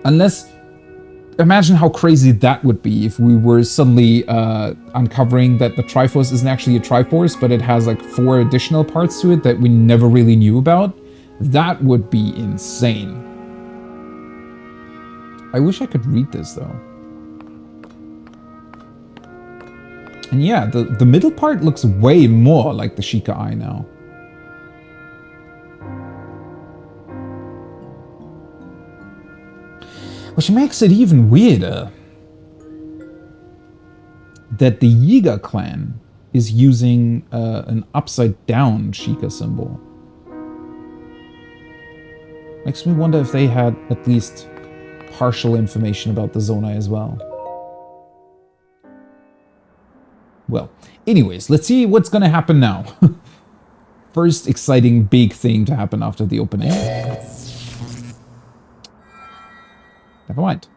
Unless... Imagine how crazy that would be if we were suddenly uncovering that the Triforce isn't actually a Triforce, but it has like 4 additional parts to it that we never really knew about. That would be insane. I wish I could read this though. And yeah, the middle part looks way more like the Sheikah Eye now. Which makes it even weirder that the Yiga clan is using an upside-down Sheikah symbol. Makes me wonder if they had at least partial information about the Zonai as well. Well, anyways, let's see what's gonna happen now. First exciting big thing to happen after the opening. Never mind.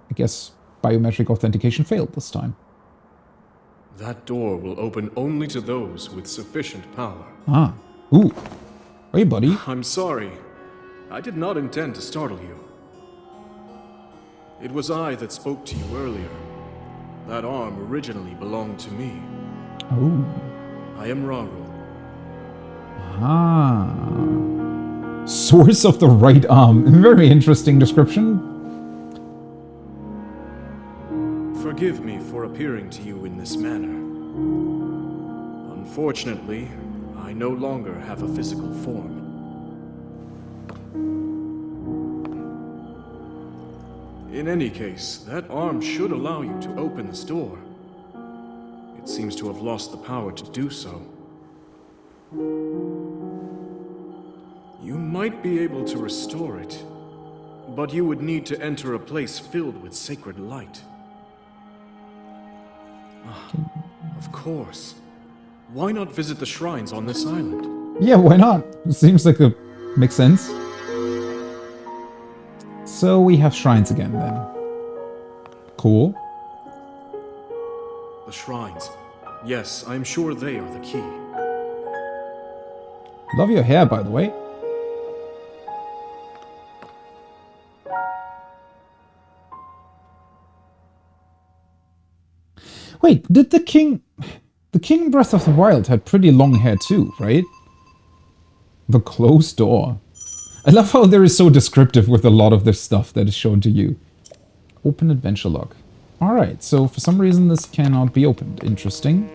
I guess biometric authentication failed this time. That door will open only to those with sufficient power. Ah. Ooh. Hey, buddy. I'm sorry. I did not intend to startle you. It was I that spoke to you earlier. That arm originally belonged to me. Oh. I am Raru. Ah. Source of the right arm. Very interesting description. Forgive me for appearing to you in this manner. Unfortunately, I no longer have a physical form. In any case, that arm should allow you to open this door. It seems to have lost the power to do so. You might be able to restore it, but you would need to enter a place filled with sacred light. Of course. Why not visit the shrines on this island? Yeah, why not? Seems like it makes sense. So we have shrines again then. Cool. The shrines. Yes, I'm sure they are the key. Love your hair, by the way. Wait, did the king... The king in Breath of the Wild had pretty long hair too, right? The closed door. I love how there is so descriptive with a lot of this stuff that is shown to you. Open adventure log. Alright, so for some reason this cannot be opened. Interesting.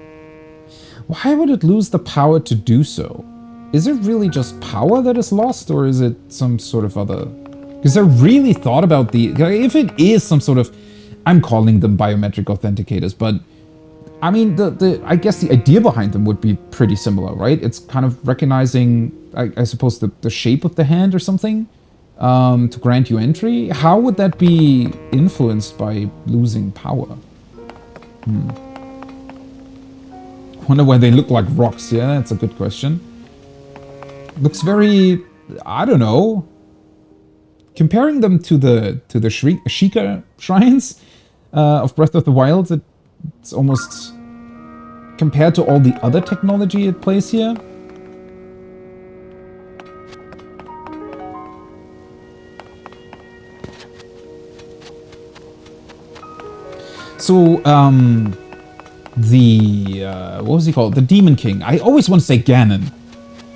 Why would it lose the power to do so? Is it really just power that is lost, or is it some sort of other... Because I really thought about the... If it is some sort of... I'm calling them biometric authenticators, but... I mean, I guess the idea behind them would be pretty similar, right? It's kind of recognizing, I suppose, the shape of the hand or something to grant you entry. How would that be influenced by losing power? Wonder why they look like rocks. Yeah, that's a good question. Looks very, I don't know. Comparing them to the Sheikah shrines of Breath of the Wild, it's almost compared to all the other technology at plays here. So, what was he called? The Demon King. I always want to say Ganon.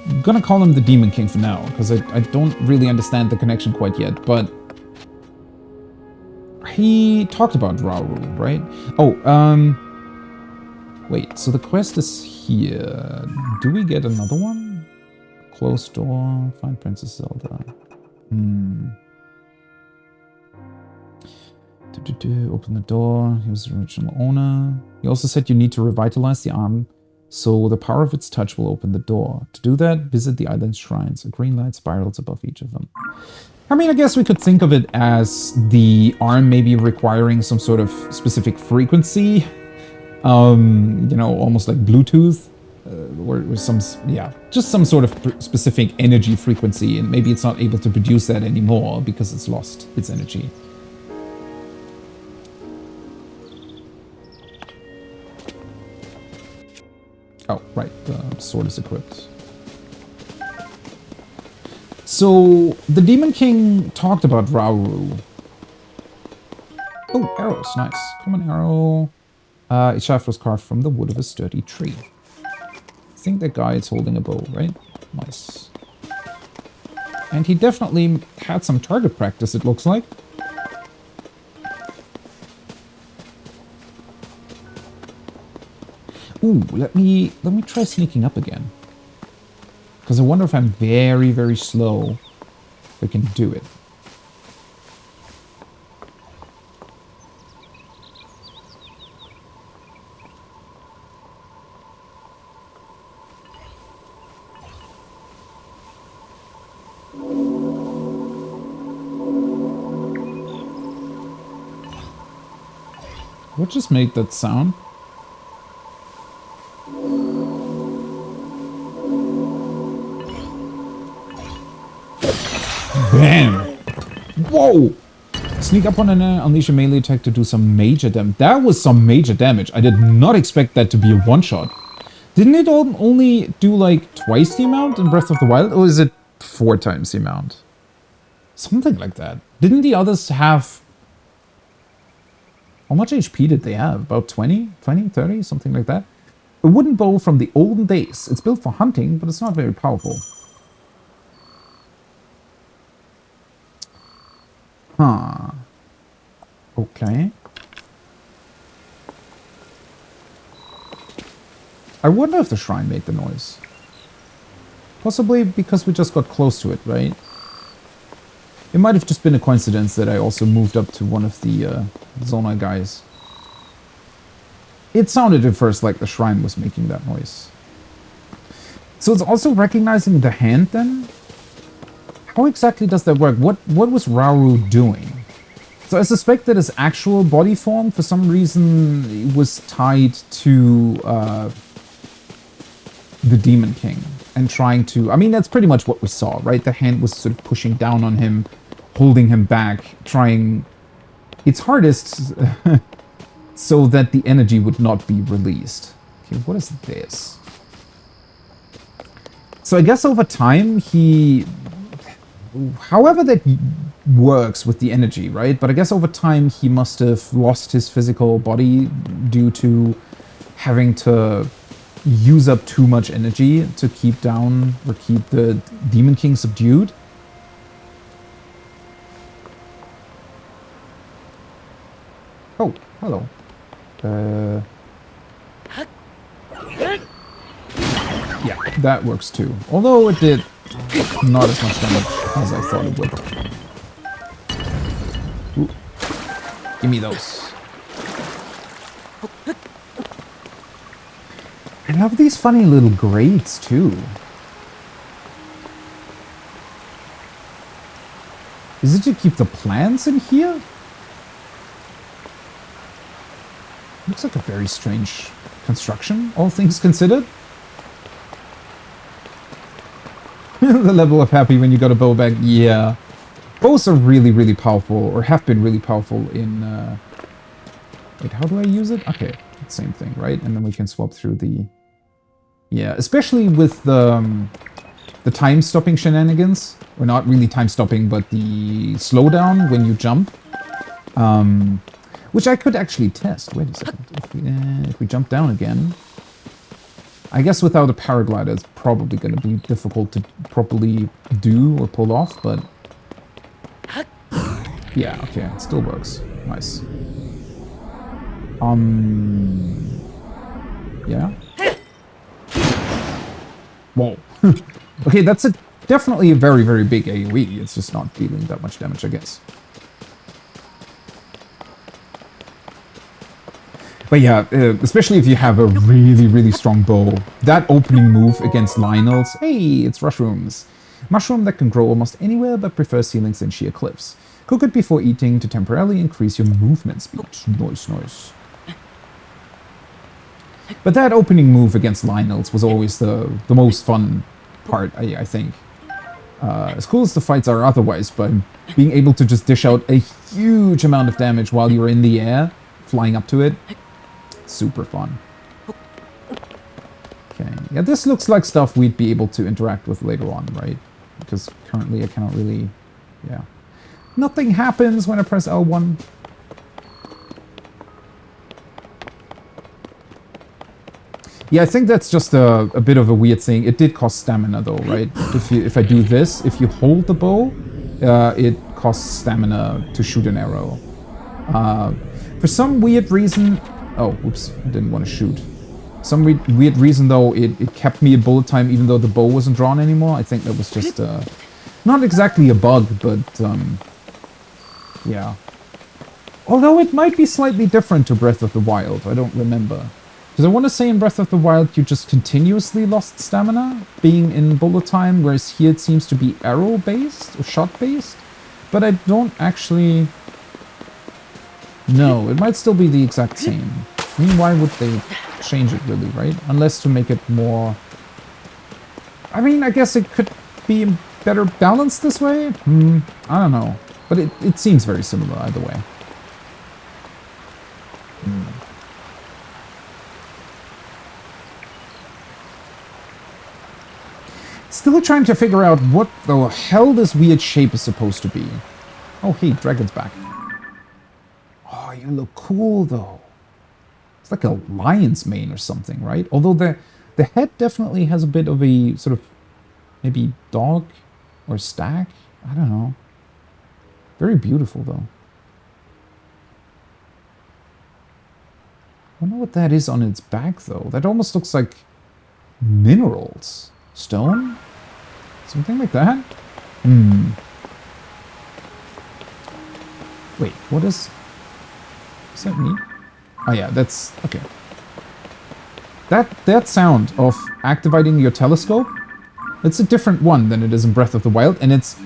I'm gonna call him the Demon King for now, because I don't really understand the connection quite yet, but he talked about Rauru, right? Oh, wait, so the quest is here. Do we get another one? Closed door, find Princess Zelda. Open the door. He was the original owner. He also said you need to revitalize the arm, so the power of its touch will open the door. To do that, visit the island's shrines. A green light spirals above each of them. I mean, I guess we could think of it as the arm maybe requiring some sort of specific frequency. You know, almost like Bluetooth. Or some, yeah, just some sort of specific energy frequency, and maybe it's not able to produce that anymore because it's lost its energy. Oh, right, the sword is equipped. So, the Demon King talked about Rauru. Oh, arrows, nice. Common arrow. Its shaft was carved from the wood of a sturdy tree. I think that guy is holding a bow, right? Nice. And he definitely had some target practice, it looks like. Ooh, let me try sneaking up again. Because I wonder if I'm very, very slow, if I can do it. What just made that sound? Bam! Whoa! Sneak up on an unleash a melee attack to do some major damage. That was some major damage. I did not expect that to be a one-shot. Didn't it only do like twice the amount in Breath of the Wild? Or is it 4 times the amount? Something like that. Didn't the others have... How much HP did they have? About 20? 20? 30? Something like that? A wooden bow from the olden days. It's built for hunting, but it's not very powerful. Huh. Okay. I wonder if the shrine made the noise. Possibly because we just got close to it, right? It might have just been a coincidence that I also moved up to one of the Zonai guys. It sounded at first like the shrine was making that noise. So it's also recognizing the hand then? How exactly does that work? What was Rauru doing? So I suspect that his actual body form, for some reason, was tied to the Demon King. And trying to... I mean, that's pretty much what we saw, right? The hand was sort of pushing down on him, holding him back, trying its hardest so that the energy would not be released. Okay, what is this? So I guess over time, he... However that works with the energy, right? But I guess over time, he must have lost his physical body due to having to use up too much energy to keep down or keep the Demon King subdued. Oh, hello. Yeah, that works too. Although it did not as much damage as I thought it would. Ooh. Give me those. I love these funny little grates, too. Is it to keep the plants in here? Looks like a very strange construction, all things considered. The level of happy when you got a bow back, yeah. Bows are really, really powerful, or have been really powerful in... Wait, how do I use it? Okay, same thing, right? And then we can swap through the... Yeah, especially with the time-stopping shenanigans. Or not really time-stopping, but the slowdown when you jump. Which I could actually test. Wait a second. If we jump down again... I guess without a paraglider, it's probably going to be difficult to properly do or pull off, but... Yeah, okay, it still works. Nice. Yeah? Whoa. Okay, that's definitely a very, very big AoE. It's just not dealing that much damage, I guess. But yeah, especially if you have a really, really strong bow. That opening move against Lionels, hey, it's mushrooms. Mushroom that can grow almost anywhere but prefers ceilings and sheer cliffs. Cook it before eating to temporarily increase your movement speed. Nice, nice. But that opening move against Lionels was always the most fun part, I think. As cool as the fights are otherwise, but being able to just dish out a huge amount of damage while you're in the air, flying up to it, super fun. Okay, yeah, this looks like stuff we'd be able to interact with later on, right? because currently I cannot really... Yeah. Nothing happens when I press L1. Yeah, I think that's just a bit of a weird thing. It did cost stamina though, right? If I do this, if you hold the bow, it costs stamina to shoot an arrow. For some weird reason... Oh, whoops, I didn't want to shoot. Some weird reason though, it kept me at bullet time even though the bow wasn't drawn anymore. I think that was just not exactly a bug, but yeah. Although it might be slightly different to Breath of the Wild, I don't remember. Because I want to say in Breath of the Wild you just continuously lost stamina being in bullet time, whereas here it seems to be arrow-based or shot-based. But I don't actually... No, it might still be the exact same. I mean, why would they change it really, right? Unless to make it more... I mean, I guess it could be better balanced this way? I don't know. But it seems very similar either way. Still trying to figure out what the hell this weird shape is supposed to be. Oh, hey, dragon's back. Oh, you look cool, though. It's like a lion's mane or something, right? Although the head definitely has a bit of a sort of maybe dog or stag. I don't know. Very beautiful, though. I wonder what that is on its back, though. That almost looks like minerals. Stone? Something like that? Wait, what is... Is that me? Oh yeah, that's... Okay. That sound of activating your telescope, it's a different one than it is in Breath of the Wild, and it's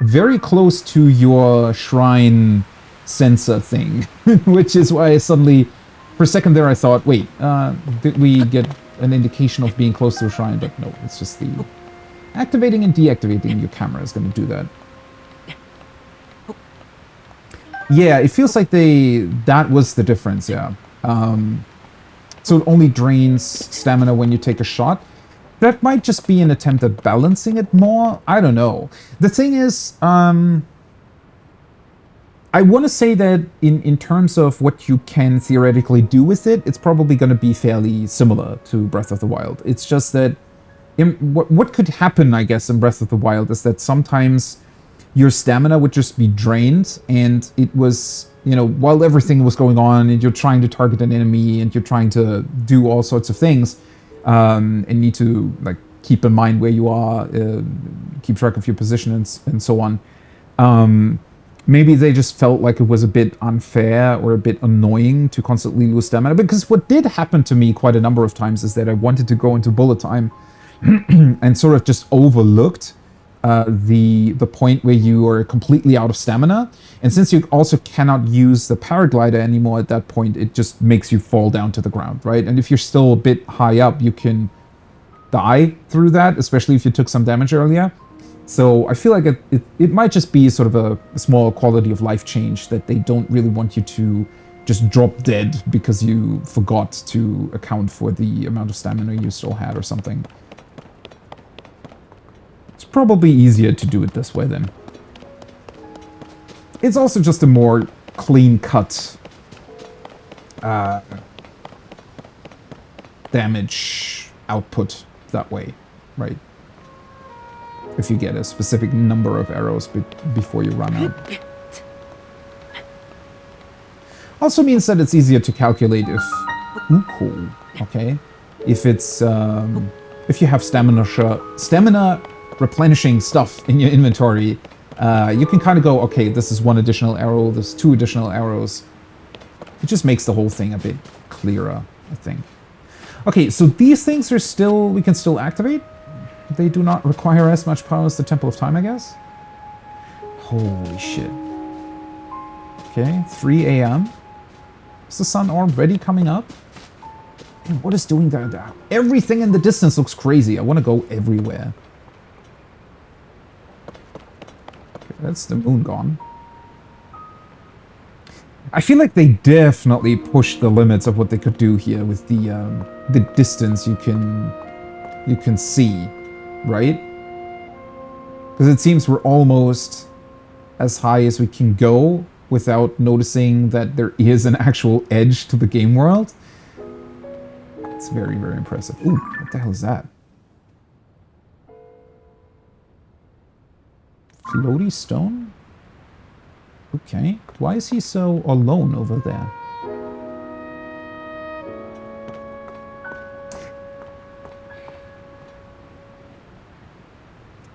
very close to your shrine sensor thing, which is why I suddenly, for a second there I thought, wait, did we get an indication of being close to a shrine? But no, it's just the activating and deactivating your camera is going to do that. Yeah, it feels like that was the difference, yeah. So it only drains stamina when you take a shot. That might just be an attempt at balancing it more. I don't know. The thing is, I want to say that in terms of what you can theoretically do with it, it's probably going to be fairly similar to Breath of the Wild. It's just that what could happen, I guess, in Breath of the Wild is that sometimes your stamina would just be drained, and it was, you know, while everything was going on and you're trying to target an enemy and you're trying to do all sorts of things, and need to like keep in mind where you are, keep track of your position and so on. Maybe they just felt like it was a bit unfair or a bit annoying to constantly lose stamina. Because what did happen to me quite a number of times is that I wanted to go into bullet time and sort of just overlooked the point where you are completely out of stamina. And since you also cannot use the paraglider anymore at that point, it just makes you fall down to the ground, right? And if you're still a bit high up, you can die through that, especially if you took some damage earlier. So I feel like it might just be sort of a small quality of life change that they don't really want you to just drop dead because you forgot to account for the amount of stamina you still had or something. It's probably easier to do it this way then. It's also just a more clean-cut damage output that way, right? If you get a specific number of arrows before you run out. Also means that it's easier to calculate if... Ooh, cool. Okay. If it's... if you have stamina replenishing stuff in your inventory, you can kind of go, okay, this is one additional arrow, there's 2 additional arrows. It just makes the whole thing a bit clearer, I think. Okay, so these things are still... We can still activate. They do not require as much power as the Temple of Time, I guess. Holy shit. Okay, 3 a.m. Is the sun already coming up? And what is doing that? Everything in the distance looks crazy. I want to go everywhere. Okay, that's the moon gone. I feel like they definitely pushed the limits of what they could do here with the distance you can see. Right? Because it seems we're almost as high as we can go without noticing that there is an actual edge to the game world. It's very, very impressive. Ooh, what the hell is that? Floaty stone? Okay. Why is he so alone over there?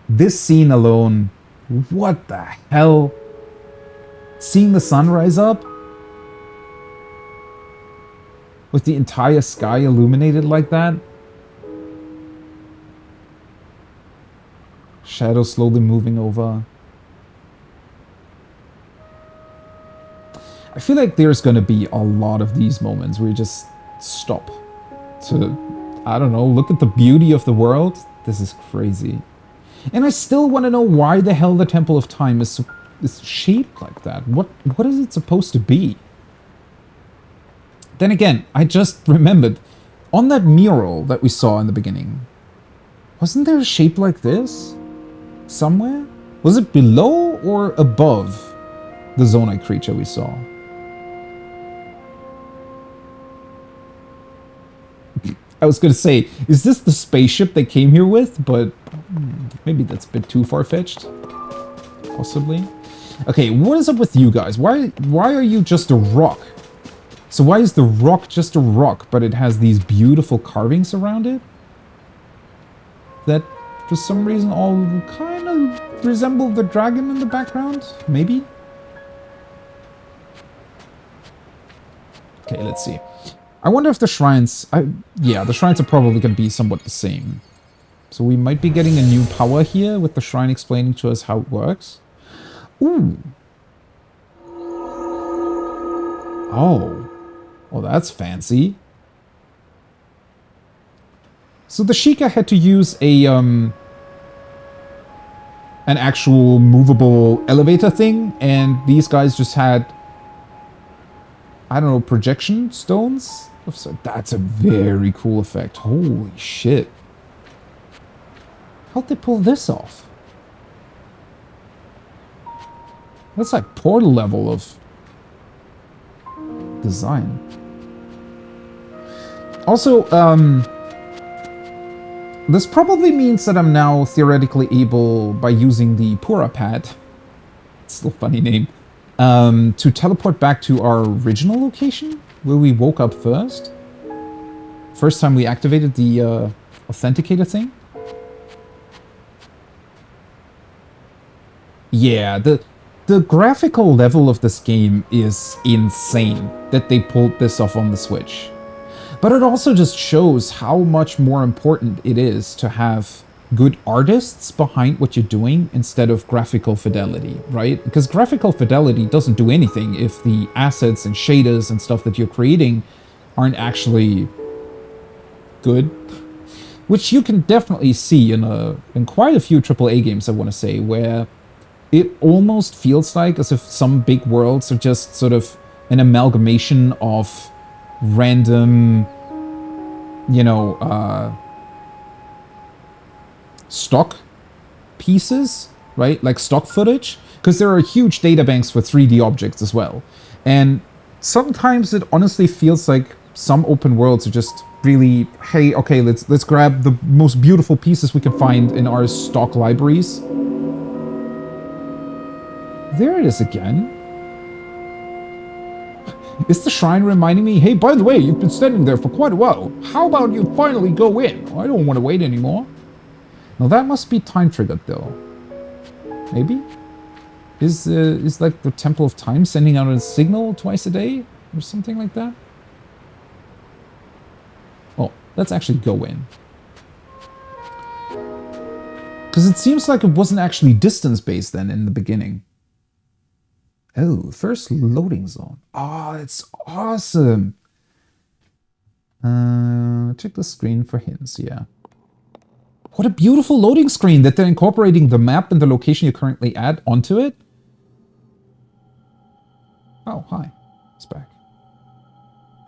This scene alone, what the hell? Seeing the sun rise up? With the entire sky illuminated like that? Shadows slowly moving over. I feel like there's gonna be a lot of these moments where you just stop to, I don't know, look at the beauty of the world. This is crazy. And I still want to know why the hell the Temple of Time is shaped like that. What is it supposed to be? Then again, I just remembered, on that mural that we saw in the beginning, wasn't there a shape like this? Somewhere? Was it below or above the Zonai creature we saw? I was going to say, is this the spaceship they came here with? But maybe that's a bit too far-fetched. Possibly. Okay, what is up with you guys? Why are you just a rock? So why is the rock just a rock, but it has these beautiful carvings around it? That, for some reason, all kind of resemble the dragon in the background? Maybe? Okay, let's see. I wonder if the shrines... yeah, the shrines are probably going to be somewhat the same. So we might be getting a new power here with the shrine explaining to us how it works. Ooh. Oh. Oh, that's fancy. So the Sheikah had to use a, an actual movable elevator thing, and these guys just had, I don't know, projection stones? So that's a very cool effect. Holy shit. How'd they pull this off? That's like Portal level of design. Also, this probably means that I'm now theoretically able, by using the Pura pad, it's still a funny name, to teleport back to our original location, where we woke up first. First time we activated the authenticator thing. Yeah, the graphical level of this game is insane that they pulled this off on the Switch. But it also just shows how much more important it is to have good artists behind what you're doing instead of graphical fidelity, right? Because graphical fidelity doesn't do anything if the assets and shaders and stuff that you're creating aren't actually good. Which you can definitely see in quite a few AAA games, I want to say, where it almost feels like as if some big worlds are just sort of an amalgamation of random, you know, stock pieces, right? Like stock footage, because there are huge databanks for 3D objects as well. And sometimes it honestly feels like some open worlds are just really, hey, okay, let's grab the most beautiful pieces we can find in our stock libraries. There it is again. Is the shrine reminding me, hey, by the way, you've been standing there for quite a while. How about you finally go in? I don't want to wait anymore. Now that must be time triggered though. Maybe? Is like the Temple of Time sending out a signal twice a day? Or something like that? Oh, let's actually go in. Because it seems like it wasn't actually distance-based then in the beginning. Oh, first loading zone. Oh, it's awesome. Check the screen for hints, yeah. What a beautiful loading screen that they're incorporating the map and the location you're currently at onto it. Oh, hi. It's back.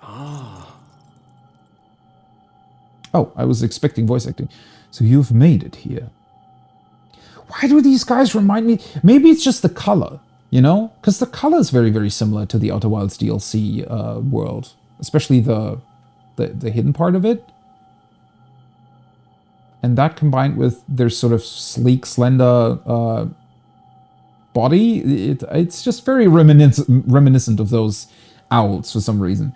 Ah. Oh, I was expecting voice acting. So you've made it here. Why do these guys remind me? Maybe it's just the color, you know? Because the color is very, very similar to the Outer Wilds DLC world. Especially the hidden part of it. And that combined with their sort of sleek, slender body, it's just very reminiscent of those owls for some reason.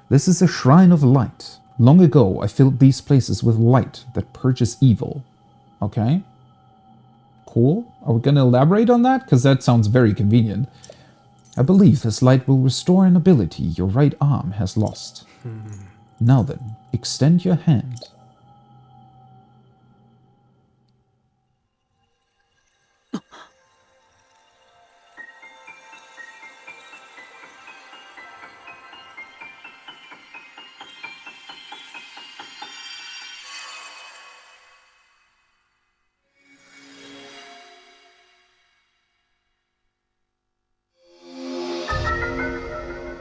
This is a shrine of light. Long ago, I filled these places with light that purges evil. Okay. Cool. Are we going to elaborate on that? Because that sounds very convenient. I believe this light will restore an ability your right arm has lost. Now then, extend your hand.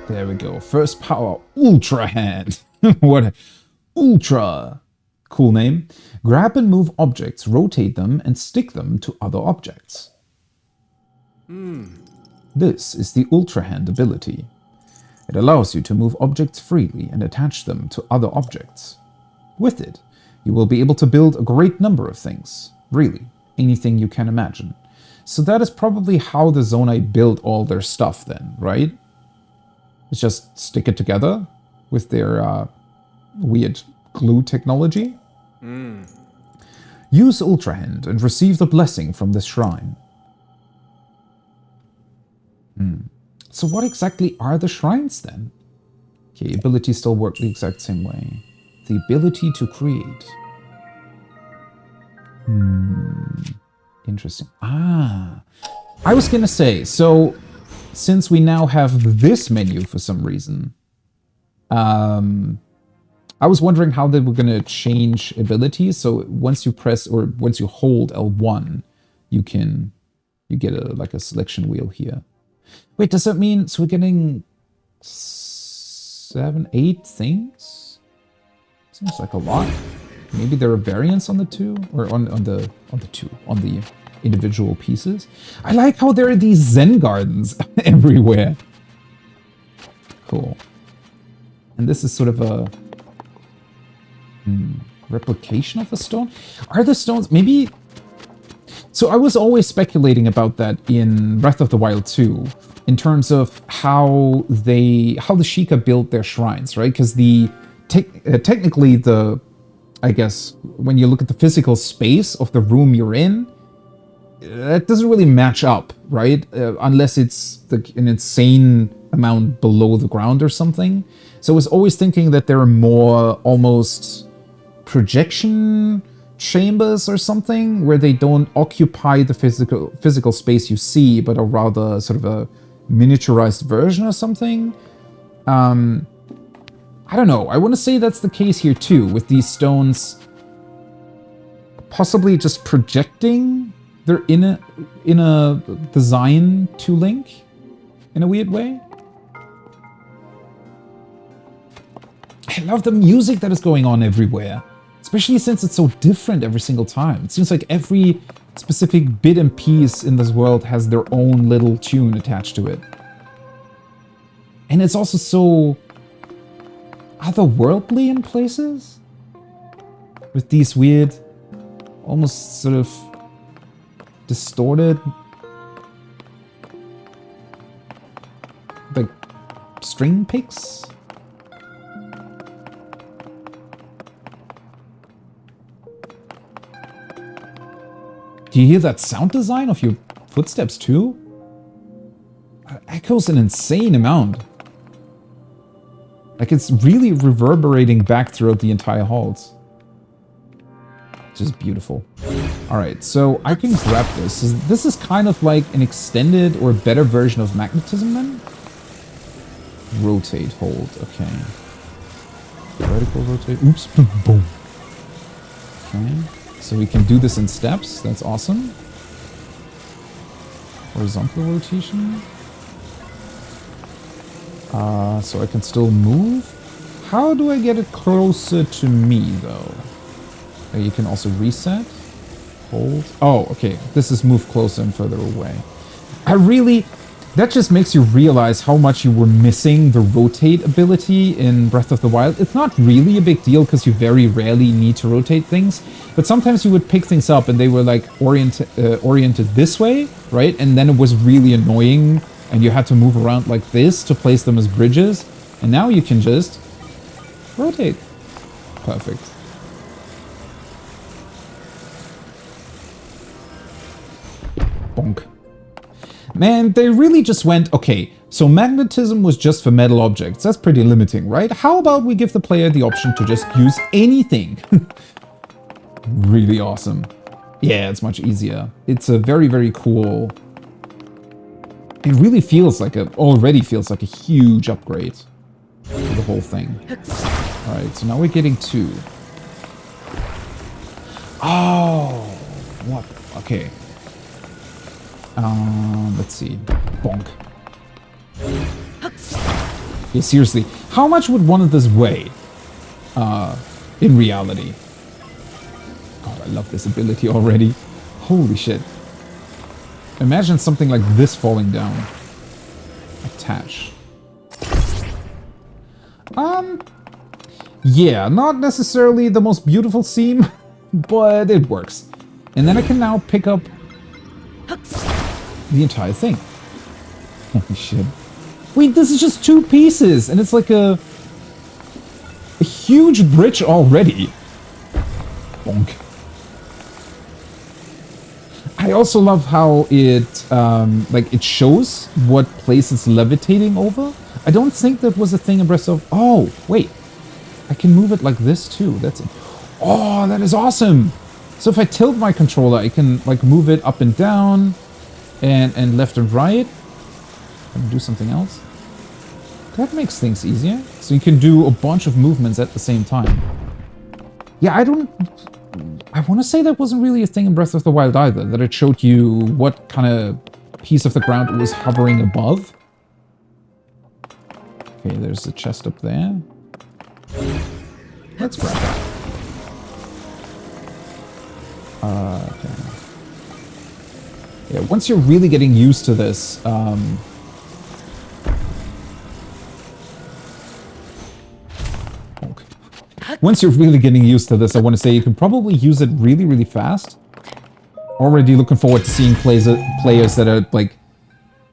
There we go. First power, Ultra Hand. What a Ultra. Cool name. Grab and move objects, rotate them, and stick them to other objects. This is the Ultra Hand ability. It allows you to move objects freely and attach them to other objects. With it, you will be able to build a great number of things. Really, anything you can imagine. So that is probably how the Zonai built all their stuff then, right? It's just stick it together with their weird glue technology. Use Ultra Hand and receive the blessing from this shrine. So what exactly are the shrines then? Okay, abilities still work the exact same way. The ability to create. Interesting. I was gonna say, so since we now have this menu for some reason, I was wondering how they were going to change abilities. So once you press or once you hold L1, you get like a selection wheel here. Wait, does that mean so we're getting 7, 8 things? Seems like a lot. Maybe there are variants on the two or on the individual pieces. I like how there are these Zen gardens everywhere. Cool. And this is sort of a replication of a stone. Are the stones maybe? So I was always speculating about that in Breath of the Wild 2, in terms of how the Sheikah built their shrines, right? Because technically I guess when you look at the physical space of the room you're in, that doesn't really match up, right? Unless it's an insane amount below the ground or something. So I was always thinking that there are more almost projection chambers or something where they don't occupy the physical space you see, but are rather sort of a miniaturized version or something. I don't know. I want to say that's the case here too, with these stones possibly just projecting their inner design to Link in a weird way. I love the music that is going on everywhere, especially since it's so different every single time. It seems like every specific bit and piece in this world has their own little tune attached to it. And it's also so otherworldly in places, with these weird, almost sort of distorted, like, string picks. Do you hear that sound design of your footsteps too? It echoes an insane amount. Like it's really reverberating back throughout the entire halls. Just beautiful. Alright, so I can grab this. This is kind of like an extended or better version of magnetism then? Rotate, hold, okay. Vertical rotate, oops, boom. Okay. So we can do this in steps. That's awesome. Horizontal rotation. So I can still move. How do I get it closer to me, though? You can also reset. Hold. Oh, okay. This is move closer and further away. That just makes you realize how much you were missing the rotate ability in Breath of the Wild. It's not really a big deal because you very rarely need to rotate things, but sometimes you would pick things up and they were like oriented this way, right? And then it was really annoying and you had to move around like this to place them as bridges. And now you can just rotate. Perfect. Bonk. Man, they really just went, okay, so magnetism was just for metal objects. That's pretty limiting, right? How about we give the player the option to just use anything? Really awesome. Yeah, it's much easier. It's a very, very cool... It really feels like already feels like a huge upgrade to the whole thing. Alright, so now we're getting 2. Oh, what? Okay. Let's see. Bonk. Yeah, seriously. How much would one of this weigh? In reality? God, I love this ability already. Holy shit. Imagine something like this falling down. Attach. Yeah, not necessarily the most beautiful seam, but it works. And then I can now pick up the entire thing. Holy shit. Wait, this is just 2 pieces, and it's like a huge bridge already. Bonk. I also love how it, it shows what place it's levitating over. I don't think that was a thing in Breath of... Oh, wait. I can move it like this too. That's it. Oh, that is awesome. So if I tilt my controller, I can like move it up and down and left and right. And do something else. That makes things easier. So you can do a bunch of movements at the same time. Yeah, I want to say that wasn't really a thing in Breath of the Wild either, that it showed you what kind of piece of the ground it was hovering above. Okay, there's a chest up there. Let's grab that. Okay. Yeah, once you're really getting used to this, once you're really getting used to this, I want to say you can probably use it really, really fast. Already looking forward to seeing players that are like,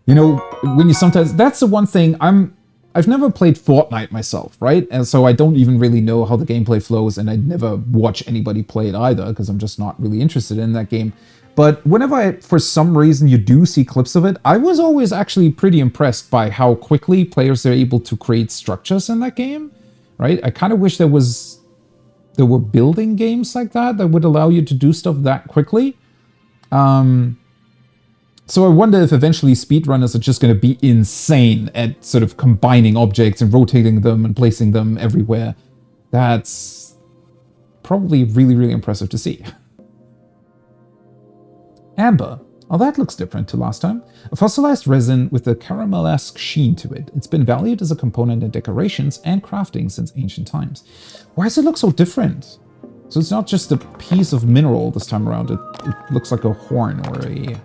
you know, when you sometimes... That's the one thing I've never played Fortnite myself, right? And so I don't even really know how the gameplay flows, and I never watch anybody play it either, because I'm just not really interested in that game. But whenever for some reason you do see clips of it, I was always actually pretty impressed by how quickly players are able to create structures in that game, right? I kind of wish there were building games like that would allow you to do stuff that quickly. So I wonder if eventually speedrunners are just going to be insane at sort of combining objects and rotating them and placing them everywhere. That's probably really, really impressive to see. Amber. Oh, that looks different to last time. A fossilized resin with a caramel-esque sheen to it. It's been valued as a component in decorations and crafting since ancient times. Why does it look so different? So it's not just a piece of mineral this time around. It looks like a horn or a...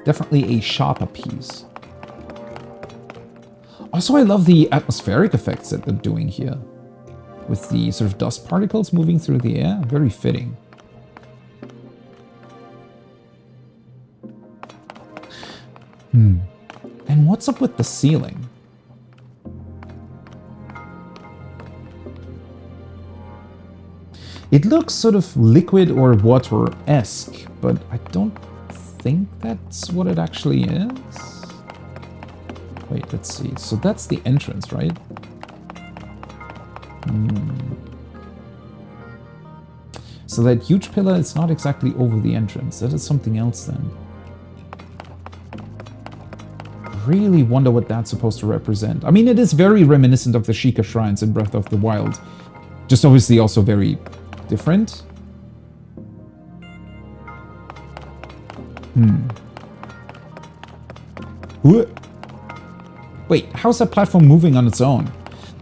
Definitely a sharper piece. Also, I love the atmospheric effects that they're doing here. With the sort of dust particles moving through the air. Very fitting. And what's up with the ceiling? It looks sort of liquid or water-esque, but I don't think that's what it actually is. Wait, let's see. So that's the entrance, right? So that huge pillar is not exactly over the entrance. That is something else then. Really wonder what that's supposed to represent. I mean, it is very reminiscent of the Sheikah shrines in Breath of the Wild. Just obviously also very different. Wait, how's that platform moving on its own?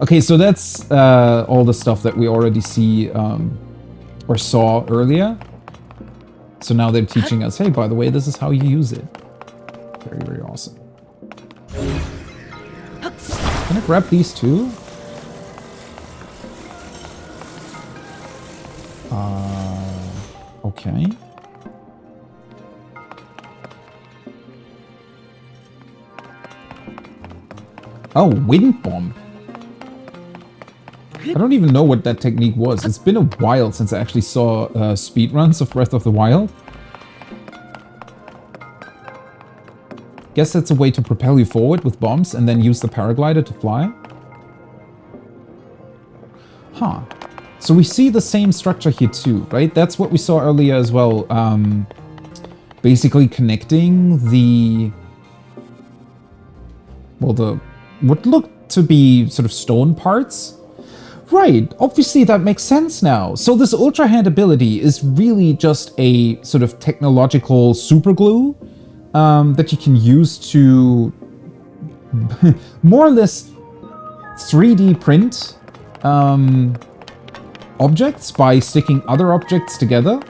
Okay, so that's all the stuff that we already see or saw earlier. So now they're teaching us, hey, by the way, this is how you use it. Very, very awesome. Can I grab these too? Okay. Oh, wind bomb. I don't even know what that technique was. It's been a while since I actually saw speedruns of Breath of the Wild. Guess that's a way to propel you forward with bombs and then use the paraglider to fly. Huh. So we see the same structure here too, right? That's what we saw earlier as well. Basically connecting the... well, what looked to be sort of stone parts. Right, obviously that makes sense now. So this Ultra Hand ability is really just a sort of technological superglue that you can use to more or less 3D print objects by sticking other objects together.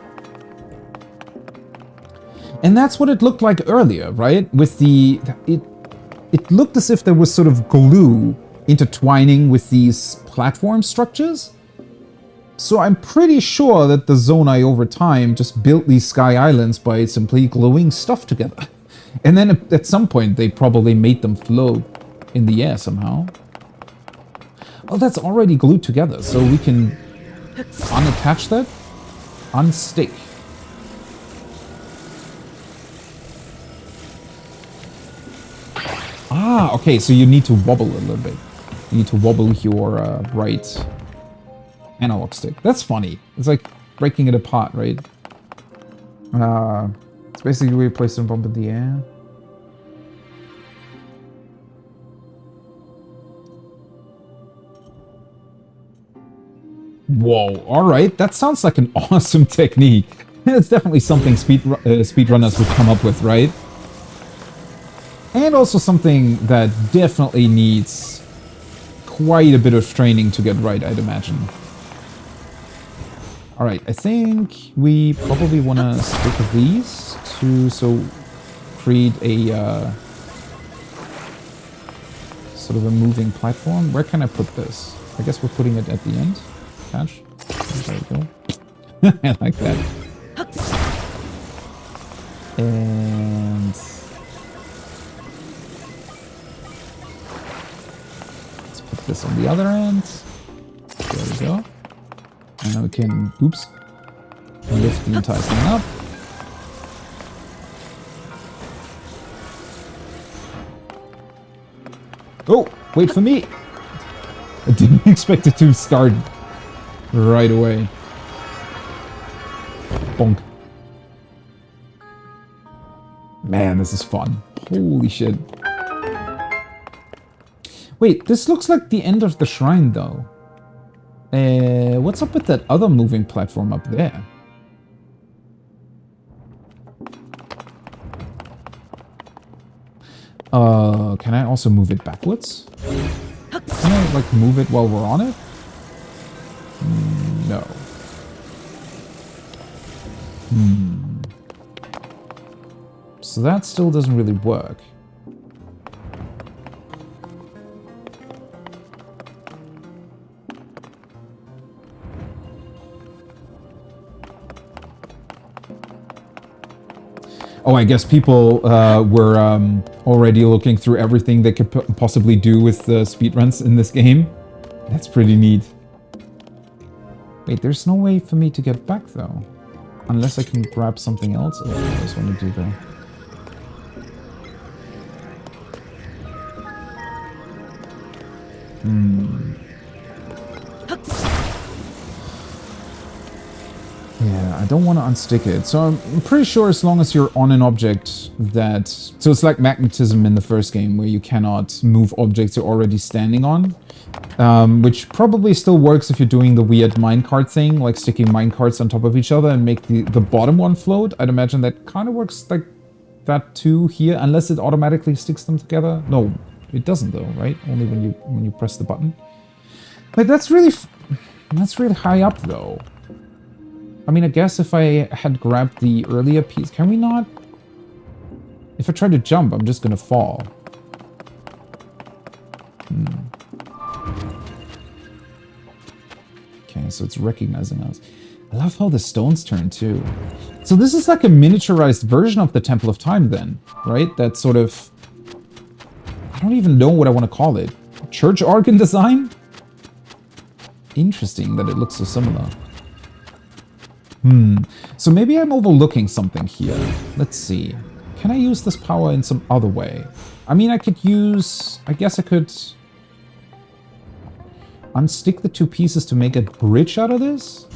And that's what it looked like earlier, right? With the... It looked as if there was sort of glue intertwining with these platform structures. So I'm pretty sure that the Zonai over time just built these sky islands by simply gluing stuff together. And then at some point they probably made them float in the air somehow. Oh, that's already glued together, so we can unattach that, unstick. Ah, okay, so you need to wobble a little bit. You need to wobble your right analog stick. That's funny. It's like breaking it apart, right? It's basically where you place a bomb in the air. Whoa, alright. That sounds like an awesome technique. It's definitely something speedrunners would come up with, right? And also something that definitely needs quite a bit of training to get right, I'd imagine. Alright, I think we probably want to stick these to create a sort of a moving platform. Where can I put this? I guess we're putting it at the end. Catch. There we go. I like that. And... this on the other end. There we go. And now we can, oops, lift the entire thing up. Oh, wait for me. I didn't expect it to start right away. Bonk. Man, this is fun. Holy shit. Wait, this looks like the end of the shrine, though. What's up with that other moving platform up there? Can I also move it backwards? Can I, like, move it while we're on it? No. So that still doesn't really work. Oh, I guess people were already looking through everything they could possibly do with the speedruns in this game. That's pretty neat. Wait, there's no way for me to get back, though. Unless I can grab something else. Oh, I just want to do that. Yeah, I don't want to unstick it. So I'm pretty sure as long as you're on an object that... So it's like magnetism in the first game, where you cannot move objects you're already standing on. Which probably still works if you're doing the weird minecart thing, like sticking minecarts on top of each other and make the bottom one float. I'd imagine that kind of works like that too here, unless it automatically sticks them together. No, it doesn't though, right? Only when you press the button. Like, that's really high up, though. I mean, I guess if I had grabbed the earlier piece... Can we not? If I try to jump, I'm just gonna fall. Okay, so it's recognizing us. I love how the stones turn, too. So this is like a miniaturized version of the Temple of Time, then, right? That sort of... I don't even know what I want to call it. Church organ design? Interesting that it looks so similar. So maybe I'm overlooking something here. Let's see. Can I use this power in some other way? I mean, I could use... I guess I could... unstick the two pieces to make a bridge out of this?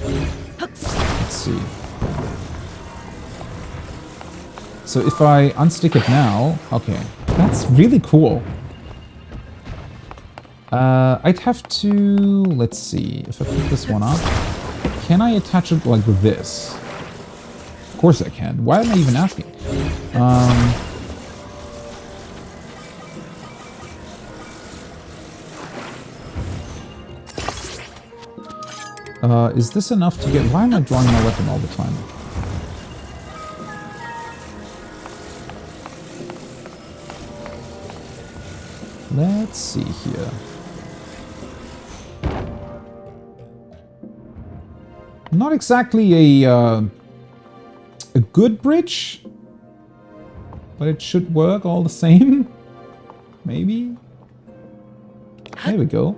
Let's see. So if I unstick it now... Okay. That's really cool. I'd have to... Let's see. If I pick this one up... Can I attach it like this? Of course I can. Why am I even asking? Is this enough to get... Why am I drawing my weapon all the time? Let's see here. Not exactly a good bridge, but it should work all the same. Maybe. There we go.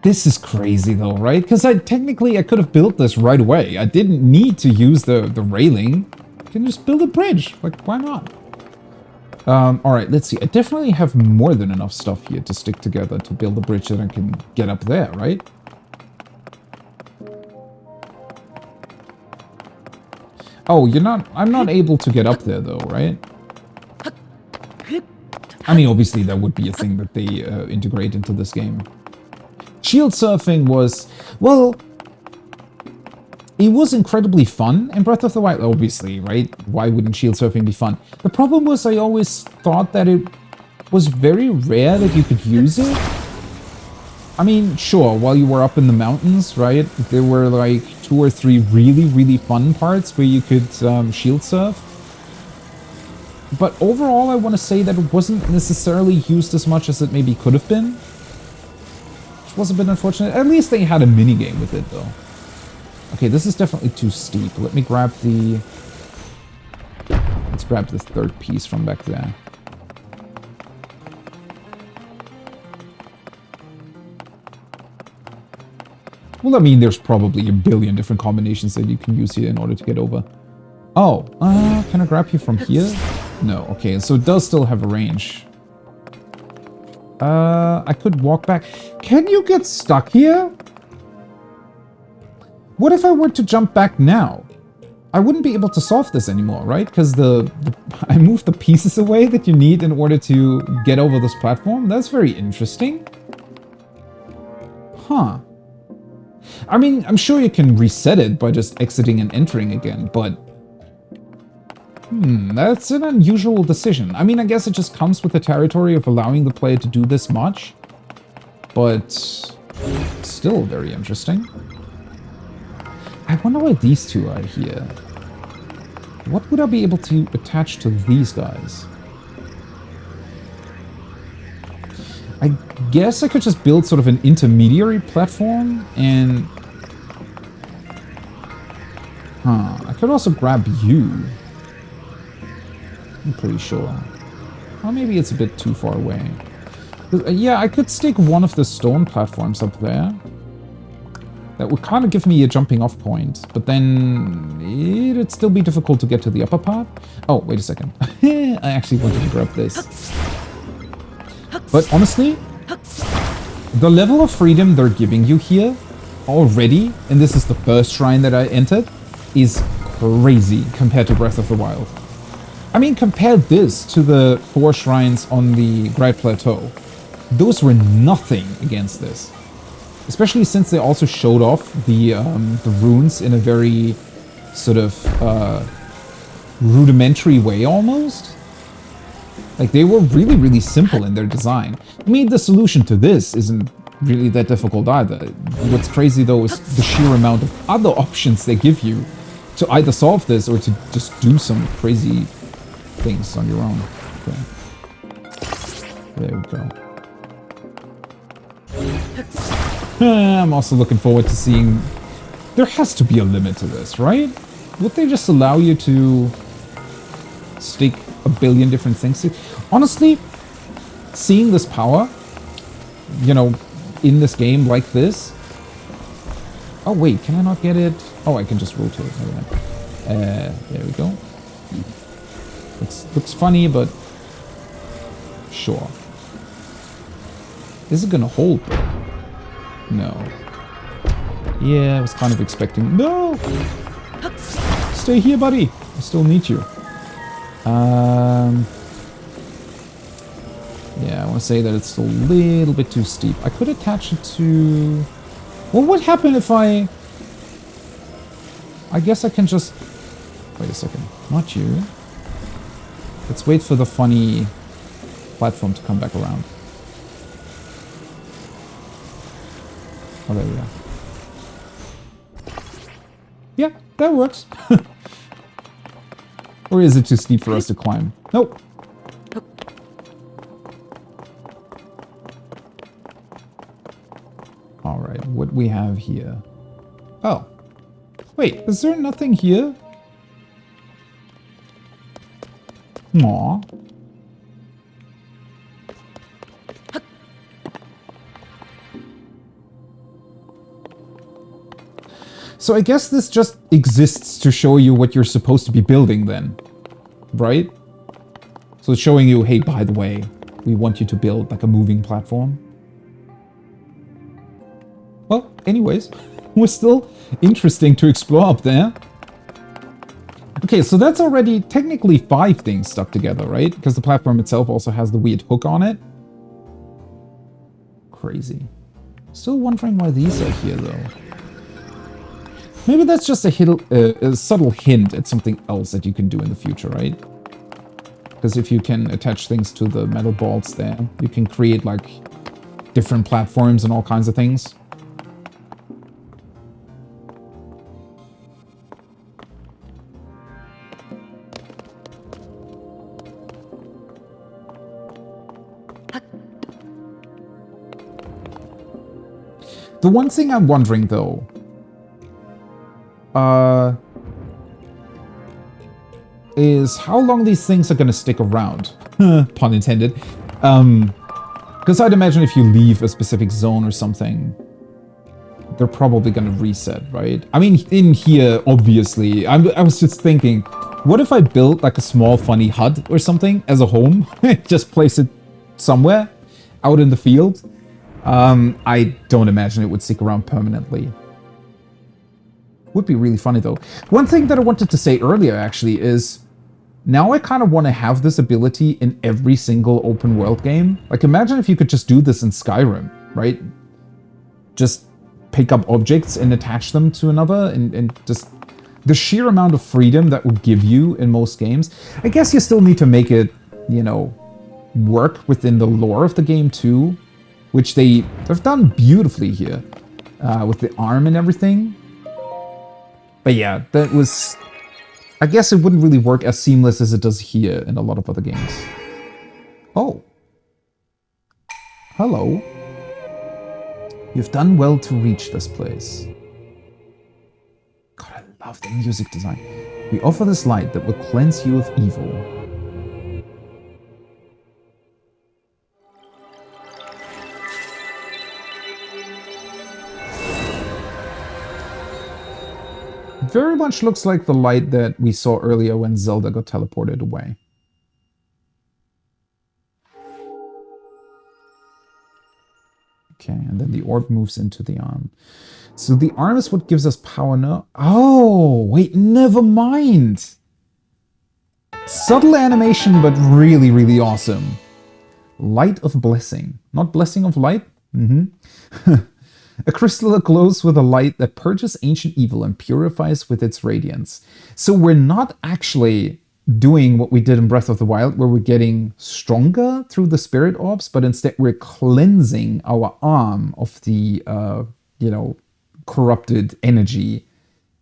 This is crazy though, right? Because technically I could have built this right away. I didn't need to use the railing. I can just build a bridge. Like, why not? Alright, let's see. I definitely have more than enough stuff here to stick together to build a bridge that I can get up there, right? Oh, I'm not able to get up there though, right? I mean, obviously that would be a thing that they integrate into this game. Shield surfing was, well, it was incredibly fun in Breath of the Wild, obviously, right? Why wouldn't shield surfing be fun? The problem was I always thought that it was very rare that you could use it. I mean, sure, while you were up in the mountains, right, there were like 2 or 3 really, really fun parts where you could shield surf. But overall, I want to say that it wasn't necessarily used as much as it maybe could have been. Which was a bit unfortunate. At least they had a minigame with it, though. Okay, this is definitely too steep. Let me grab the... Let's grab the third piece from back there. Well, I mean, there's probably a billion different combinations that you can use here in order to get over. Oh, can I grab you from here? No, okay, so it does still have a range. I could walk back. Can you get stuck here? What if I were to jump back now? I wouldn't be able to solve this anymore, right? Because I moved the pieces away that you need in order to get over this platform. That's very interesting. Huh. I mean, I'm sure you can reset it by just exiting and entering again, but... that's an unusual decision. I mean, I guess it just comes with the territory of allowing the player to do this much. But... still very interesting. I wonder why these two are here. What would I be able to attach to these guys? I guess I could just build sort of an intermediary platform and... I could also grab you. I'm pretty sure. Or maybe it's a bit too far away. Yeah, I could stick one of the stone platforms up there. That would kind of give me a jumping off point, but then it'd still be difficult to get to the upper part. Oh, wait a second. I actually wanted to grab this. But honestly, the level of freedom they're giving you here already, and this is the first shrine that I entered, is crazy compared to Breath of the Wild. I mean, compare this to the 4 shrines on the Great Plateau. Those were nothing against this. Especially since they also showed off the runes in a very sort of rudimentary way almost. Like, they were really, really simple in their design. I mean, the solution to this isn't really that difficult either. What's crazy though is the sheer amount of other options they give you to either solve this or to just do some crazy things on your own. Okay. There we go. I'm also looking forward to seeing... There has to be a limit to this, right? Would they just allow you to stick a billion different things to... Honestly, seeing this power, you know, in this game like this... Oh wait, can I not get it? Oh, I can just rotate it. There we go. Looks funny, but... Sure. Is it gonna hold though? No. Yeah, I was kind of expecting... No! Stay here, buddy! I still need you. Yeah, I want to say that it's a little bit too steep. I could attach it to... What would happen if I guess I can just... Wait a second. Not you. Let's wait for the funny platform to come back around. Oh, there we are. Yeah, that works. Or is it too steep for us to climb? Nope. Alright, what we have here? Oh. Wait, is there nothing here? Aww. So I guess this just exists to show you what you're supposed to be building then, right? So it's showing you, hey, by the way, we want you to build like a moving platform. Well, anyways, we're still interesting to explore up there. Okay, so that's already technically 5 things stuck together, right? Because the platform itself also has the weird hook on it. Crazy. Still wondering why these are here, though. Maybe that's just a subtle hint at something else that you can do in the future, right? Because if you can attach things to the metal bolts there, you can create, like, different platforms and all kinds of things. The one thing I'm wondering, though... is how long these things are gonna stick around. Pun intended. Because I'd imagine if you leave a specific zone or something, they're probably gonna reset, right? I mean, in here, obviously, I was just thinking, what if I built like a small funny hut or something as a home? Just place it somewhere out in the field? I don't imagine it would stick around permanently. Would be really funny though. One thing that I wanted to say earlier actually is now I kind of want to have this ability in every single open world game. Like imagine if you could just do this in Skyrim, right? Just pick up objects and attach them to another and just the sheer amount of freedom that would give you in most games. I guess you still need to make it, you know, work within the lore of the game too, which they have done beautifully here with the arm and everything. But yeah, that was... I guess it wouldn't really work as seamless as it does here in a lot of other games. Oh. Hello. You've done well to reach this place. God, I love the music design. We offer this light that will cleanse you of evil. Very much looks like the light that we saw earlier when Zelda got teleported away. Okay, and then the orb moves into the arm. So the arm is what gives us power now. Oh, wait, never mind. Subtle animation, but really, really awesome. Light of blessing. Not blessing of light? Mm-hmm. A crystal that glows with a light that purges ancient evil and purifies with its radiance. So we're not actually doing what we did in Breath of the Wild, where we're getting stronger through the spirit orbs, but instead we're cleansing our arm of the, you know, corrupted energy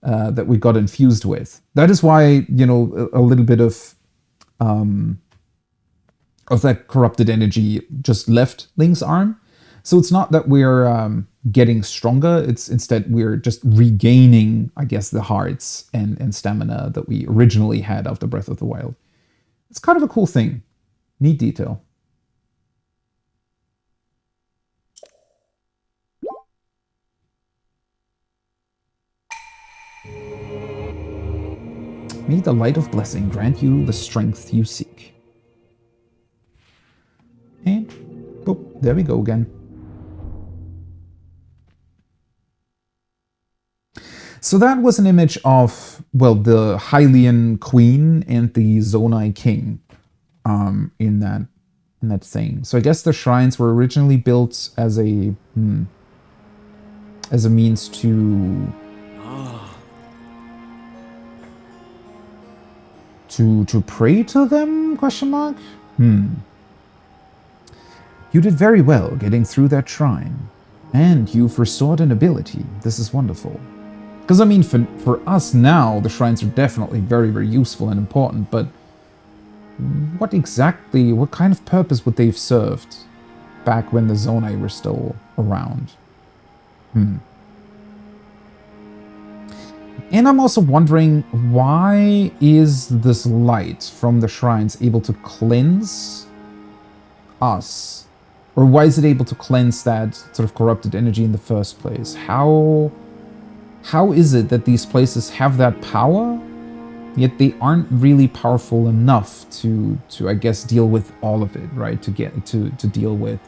that we got infused with. That is why, you know, a little bit of that corrupted energy just left Link's arm. So it's not that we're getting stronger, it's instead we're just regaining, I guess, the hearts and stamina that we originally had after Breath of the Wild. It's kind of a cool thing. Neat detail. May the light of blessing grant you the strength you seek. And, boop, there we go again. So that was an image of, well, the Hylian Queen and the Zonai King in that thing. So I guess the shrines were originally built as a means to to pray to them? Question mark. You did very well getting through that shrine, and you've restored an ability. This is wonderful. Because, I mean, for us now, the shrines are definitely very, very useful and important, but what kind of purpose would they have served back when the Zonai were still around? And I'm also wondering, why is this light from the shrines able to cleanse us? Or why is it able to cleanse that sort of corrupted energy in the first place? How is it that these places have that power, yet they aren't really powerful enough to I guess, deal with all of it, right? To deal with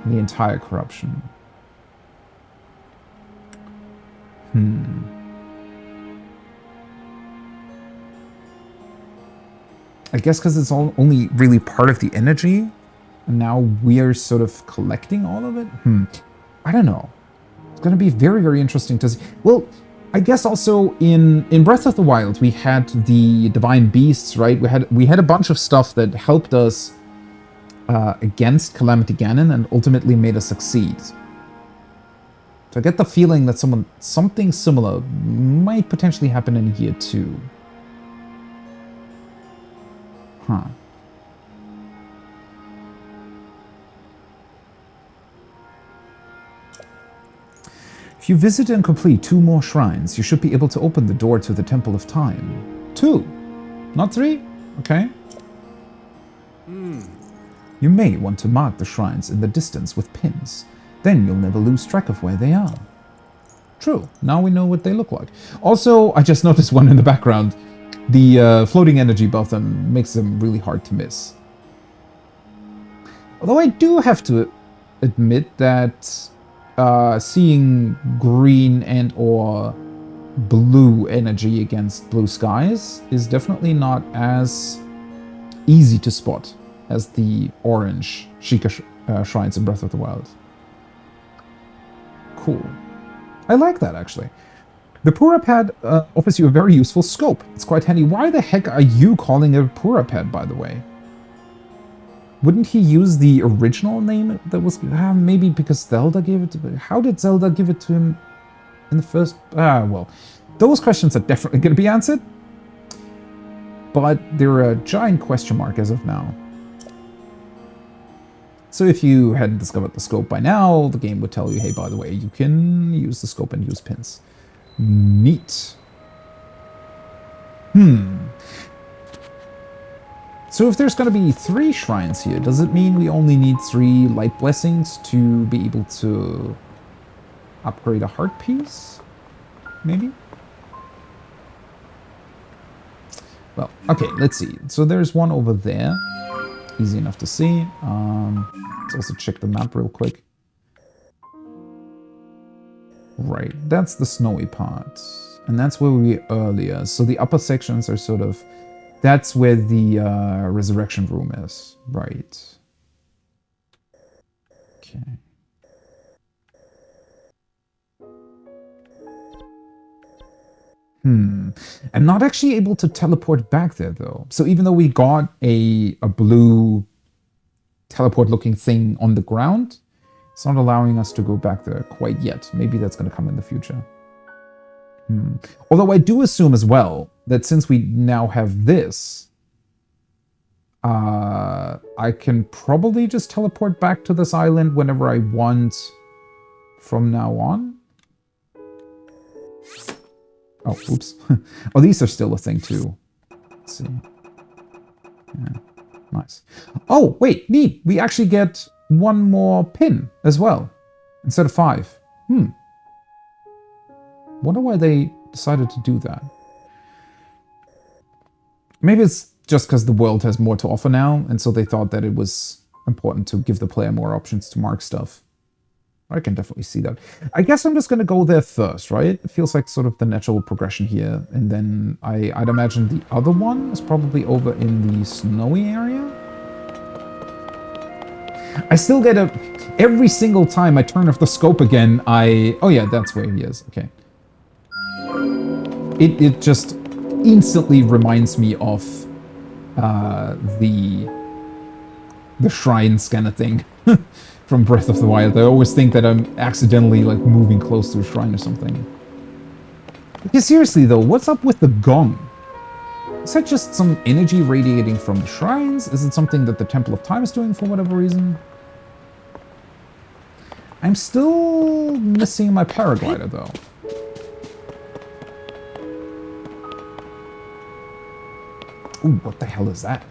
the entire corruption. I guess because it's only really part of the energy, and now we're sort of collecting all of it? I don't know. It's going to be very, very interesting to see. Well, I guess also in Breath of the Wild, we had the Divine Beasts, right? We had a bunch of stuff that helped us against Calamity Ganon and ultimately made us succeed. So I get the feeling that something similar might potentially happen in here too. If you visit and complete 2 more shrines, you should be able to open the door to the Temple of Time. 2, not 3? Okay. You may want to mark the shrines in the distance with pins. Then you'll never lose track of where they are. True, now we know what they look like. Also, I just noticed one in the background. The floating energy above them makes them really hard to miss. Although I do have to admit that seeing green and or blue energy against blue skies is definitely not as easy to spot as the orange Sheikah shrines in Breath of the Wild. Cool. I like that, actually. The Pura Pad offers you a very useful scope. It's quite handy. Why the heck are you calling it a Pura Pad, by the way? Wouldn't he use the original name that was... maybe because Zelda gave it to him? How did Zelda give it to him in the first... well, those questions are definitely going to be answered. But they're a giant question mark as of now. So if you hadn't discovered the scope by now, the game would tell you, hey, by the way, you can use the scope and use pins. Neat. So if there's going to be 3 shrines here, does it mean we only need 3 light blessings to be able to upgrade a heart piece? Maybe? Well, okay, let's see. So there's one over there. Easy enough to see. Let's also check the map real quick. Right, that's the snowy part. And that's where we were earlier. So the upper sections are sort of... That's where the resurrection room is. Right. Okay. I'm not actually able to teleport back there, though. So even though we got a blue teleport-looking thing on the ground, it's not allowing us to go back there quite yet. Maybe that's going to come in the future. Although I do assume as well that since we now have this, I can probably just teleport back to this island whenever I want from now on. Oh, oops. Oh, these are still a thing too. Let's see. Yeah, nice. Oh, wait, neat. We actually get one more pin as well, instead of 5. Wonder why they decided to do that. Maybe it's just because the world has more to offer now, and so they thought that it was important to give the player more options to mark stuff. I can definitely see that. I guess I'm just going to go there first, right? It feels like sort of the natural progression here. And then I'd imagine the other one is probably over in the snowy area. I still get every single time I turn off the scope again, oh yeah, that's where he is. Okay. It just instantly reminds me of the shrine scanner thing. From Breath of the Wild. I always think that I'm accidentally like moving close to a shrine or something. Okay, seriously though, what's up with the gong? Is that just some energy radiating from the shrines? Is it something that the Temple of Time is doing for whatever reason? I'm still missing my paraglider though. Ooh, what the hell is that?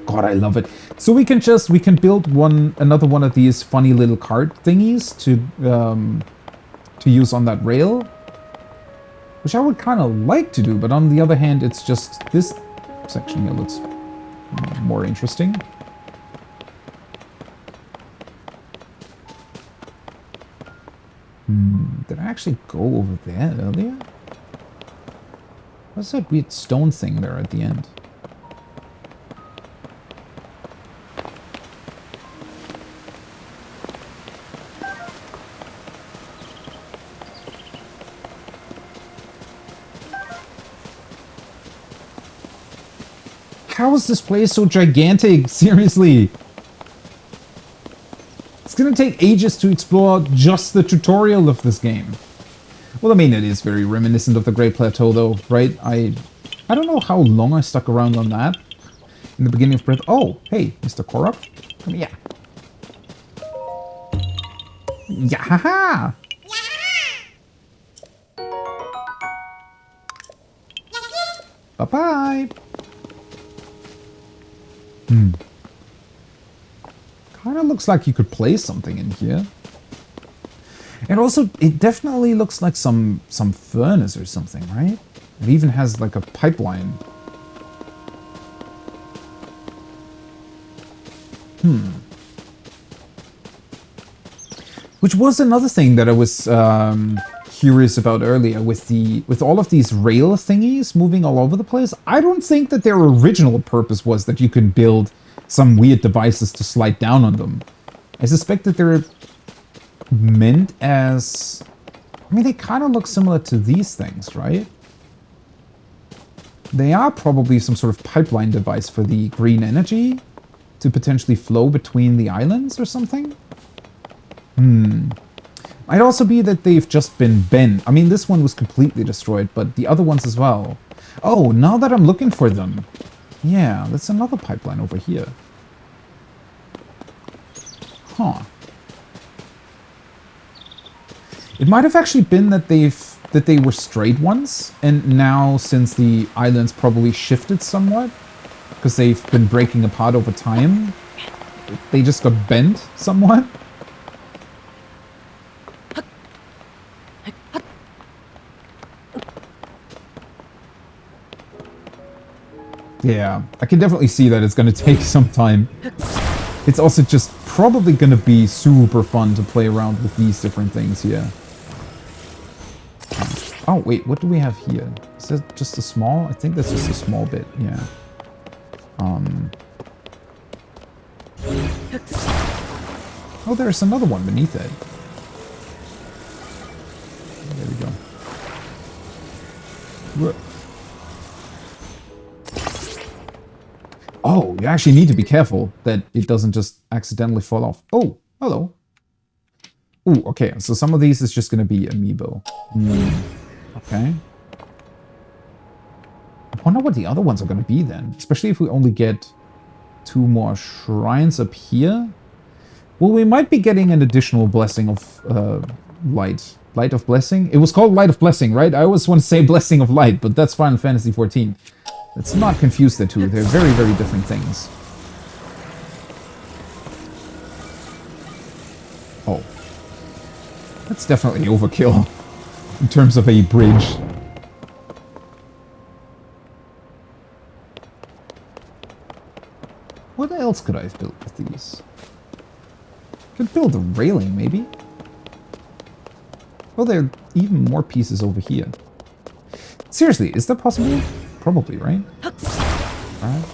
God, I love it. So we can build another one of these funny little cart thingies to use on that rail, which I would kind of like to do, but on the other hand, it's just this section here looks more interesting. Did I actually go over there earlier? What's that weird stone thing there at the end? How is this place so gigantic? Seriously. It's gonna take ages to explore just the tutorial of this game. Well, I mean, it is very reminiscent of the Great Plateau, though, right? I don't know how long I stuck around on that in the beginning of Breath. Oh, hey, Mr. Korok. Come here. Yeah, haha! Bye-bye! Kind of looks like you could place something in here. And also, it definitely looks like some furnace or something, right? It even has like a pipeline. Which was another thing that I was curious about earlier with all of these rail thingies moving all over the place. I don't think that their original purpose was that you could build some weird devices to slide down on them. I suspect that they're meant as... I mean, they kind of look similar to these things, right? They are probably some sort of pipeline device for the green energy to potentially flow between the islands or something. Might also be that they've just been bent. I mean, this one was completely destroyed, but the other ones as well. Oh, now that I'm looking for them. Yeah, that's another pipeline over here. Huh. It might have actually been that they were straight ones, and now since the islands probably shifted somewhat, because they've been breaking apart over time, they just got bent somewhat. Yeah, I can definitely see that it's going to take some time. It's also just probably going to be super fun to play around with these different things here. Oh, wait, what do we have here? Is that just a small? I think that's just a small bit, yeah. Oh, there's another one beneath it. There we go. Whoa. Oh, you actually need to be careful that it doesn't just accidentally fall off. Oh, hello. Oh, okay. So some of these is just going to be amiibo. Okay. I wonder what the other ones are going to be then. Especially if we only get 2 more shrines up here. Well, we might be getting an additional blessing of light. Light of Blessing? It was called Light of Blessing, right? I always want to say Blessing of Light, but that's Final Fantasy XIV. Let's not confuse the two. They're very, very different things. Oh. That's definitely overkill in terms of a bridge. What else could I have built with these? Could build a railing, maybe? Oh, there are even more pieces over here. Seriously, is that possible? Probably, right? Alright.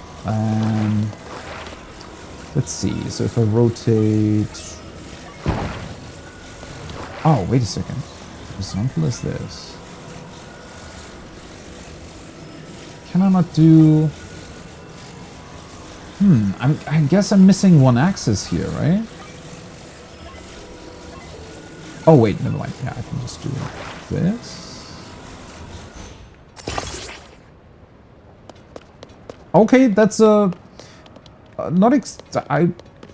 Let's see. So if I rotate... Oh, wait a second. Horizontal is this. Can I not do... I guess I'm missing one axis here, right? Oh, wait, never mind. Yeah, I can just do this. Okay, that's not I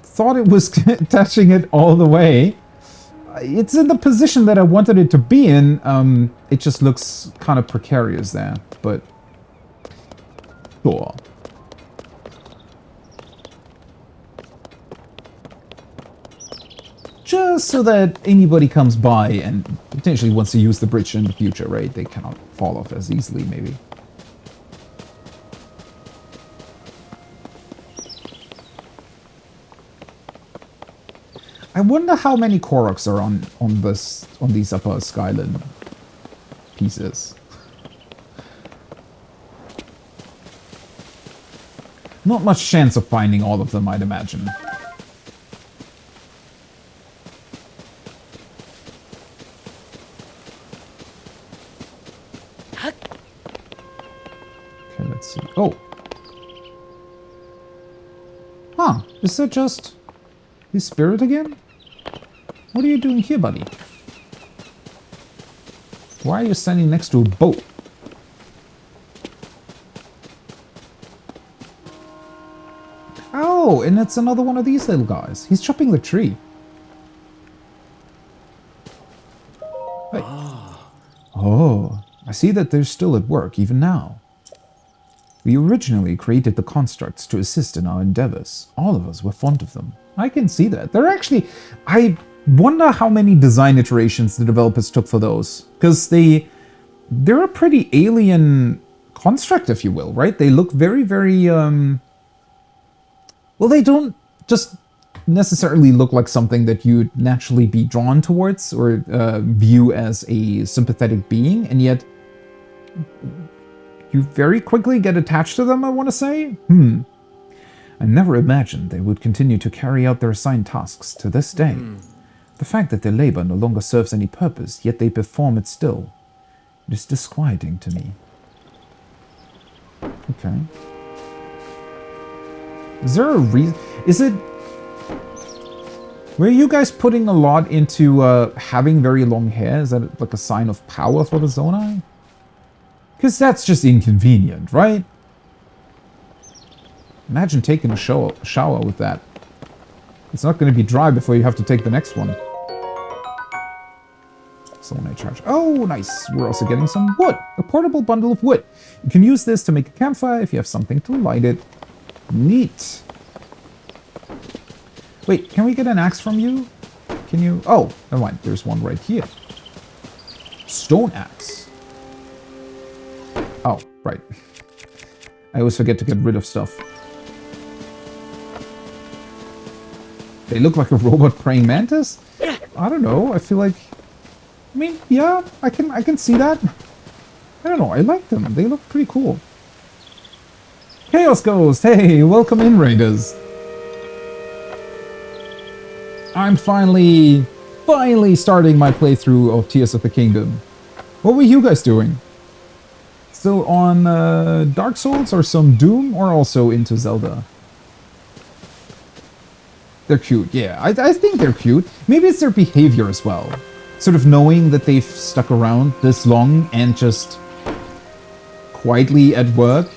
thought it was touching it all the way. It's in the position that I wanted it to be in. It just looks kind of precarious there, but sure. Just so that anybody comes by and potentially wants to use the bridge in the future, right? They cannot fall off as easily, maybe. I wonder how many Koroks are on these upper Skyland pieces. Not much chance of finding all of them, I'd imagine. Okay, let's see. Oh. Huh, is that just his spirit again? What are you doing here, buddy? Why are you standing next to a boat? Oh, and it's another one of these little guys. He's chopping the tree. Wait. Oh, I see that they're still at work, even now. We originally created the constructs to assist in our endeavors. All of us were fond of them. I can see that. They're actually... I wonder how many design iterations the developers took for those. Because they're a pretty alien construct, if you will, right? They look very, very... Well, they don't just necessarily look like something that you'd naturally be drawn towards or view as a sympathetic being, and yet you very quickly get attached to them, I want to say? I never imagined they would continue to carry out their assigned tasks to this day. The fact that their labor no longer serves any purpose, yet they perform it still. It is disquieting to me. Okay. Is there a reason? Is it... Were you guys putting a lot into having very long hair? Is that like a sign of power for the Zonai? Because that's just inconvenient, right? Imagine taking a shower with that. It's not going to be dry before you have to take the next one. Zonai charge. Oh, nice. We're also getting some wood. A portable bundle of wood. You can use this to make a campfire if you have something to light it. Neat. Wait, can we get an axe from you? Can you... Oh, never mind. There's one right here. Stone axe. Oh, right. I always forget to get rid of stuff. They look like a robot praying mantis? I don't know. I feel like... I mean, yeah, I can see that. I don't know. I like them. They look pretty cool. Chaos Ghost! Hey, welcome in, Raiders. I'm finally starting my playthrough of Tears of the Kingdom. What were you guys doing? Still on Dark Souls or some Doom, or also into Zelda? They're cute, yeah. I think they're cute. Maybe it's their behavior as well. Sort of knowing that they've stuck around this long and just quietly at work.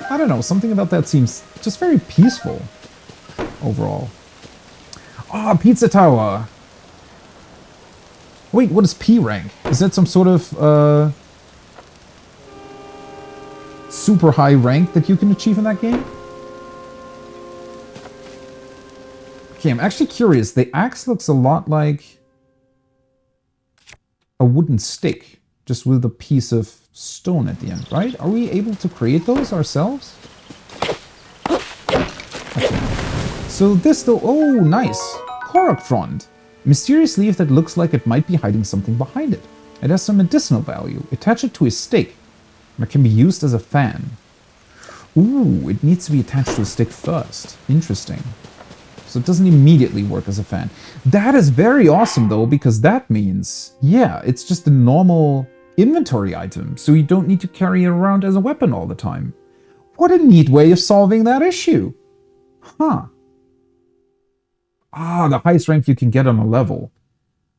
I don't know, something about that seems just very peaceful overall. Ah, Pizza Tower. Wait, what is P rank? Is that some sort of super high rank that you can achieve in that game? Okay, I'm actually curious. The axe looks a lot like a wooden stick, just with a piece of stone at the end, right? Are we able to create those ourselves? Okay. So this though, oh, nice. Korok frond. Mysterious leaf that looks like it might be hiding something behind it. It has some medicinal value. Attach it to a stick. It can be used as a fan. Ooh, it needs to be attached to a stick first. Interesting. So it doesn't immediately work as a fan. That is very awesome though, because that means, yeah, it's just a normal inventory item, so you don't need to carry it around as a weapon all the time. What a neat way of solving that issue. Huh. Ah, the highest rank you can get on a level.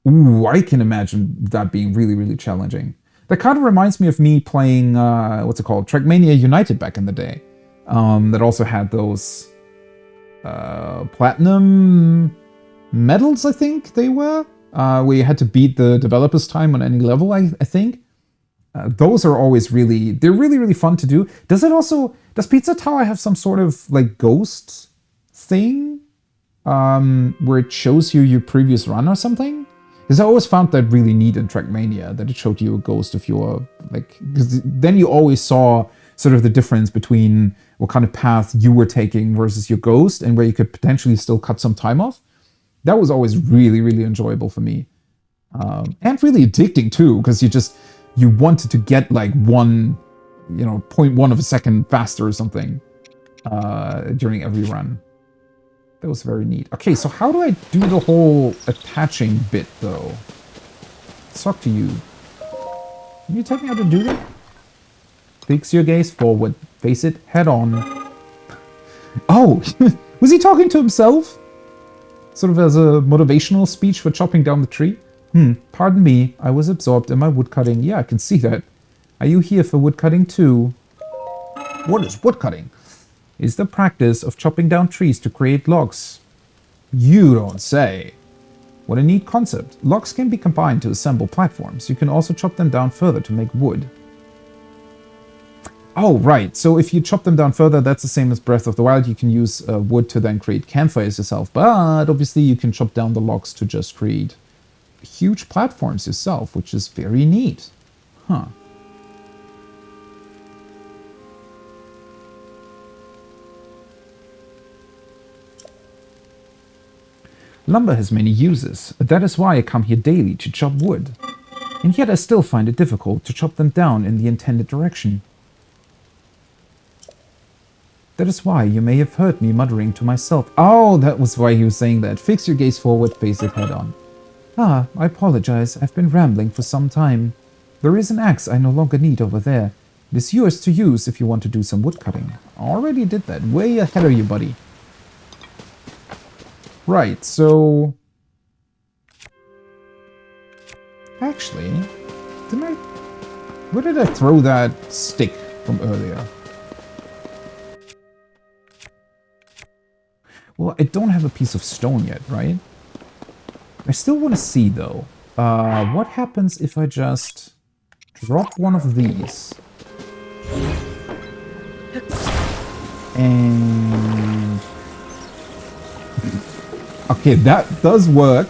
Ooh, I can imagine that being really, really challenging. That kind of reminds me of me playing, what's it called? Trackmania United back in the day. That also had those platinum medals, I think they were, where you had to beat the developer's time on any level, I think. Those are always really, they're really, really fun to do. Does Pizza Tower have some sort of like ghost thing? Where it shows you your previous run or something? Because I always found that really neat in Trackmania, that it showed you a ghost of your, like, because then you always saw sort of the difference between what kind of path you were taking versus your ghost, and where you could potentially still cut some time off. That was always really, really enjoyable for me. And really addicting too, because you wanted to get like 0.1 of a second faster or something during every run. That was very neat. Okay, so how do I do the whole attaching bit though? Let's talk to you. Can you tell me how to do that? Fix your gaze forward. Face it head on. Oh, was he talking to himself? Sort of as a motivational speech for chopping down the tree? Pardon me, I was absorbed in my woodcutting. Yeah, I can see that. Are you here for woodcutting too? What is woodcutting? Is the practice of chopping down trees to create logs. You don't say. What a neat concept. Logs can be combined to assemble platforms. You can also chop them down further to make wood. Oh, right. So if you chop them down further, that's the same as Breath of the Wild. You can use wood to then create campfires yourself. But obviously you can chop down the logs to just create huge platforms yourself, which is very neat. Huh. Lumber has many uses. That is why I come here daily to chop wood. And yet I still find it difficult to chop them down in the intended direction. That is why you may have heard me muttering to myself. Oh, that was why he was saying that. Fix your gaze forward, face it head on. Ah, I apologize. I've been rambling for some time. There is an axe I no longer need over there. It is yours to use if you want to do some woodcutting. I already did that. Way ahead of you, buddy. Right, so... Actually, where did I throw that stick from earlier? Well, I don't have a piece of stone yet, right? I still want to see, though. What happens if I just drop one of these? And... Okay, that does work.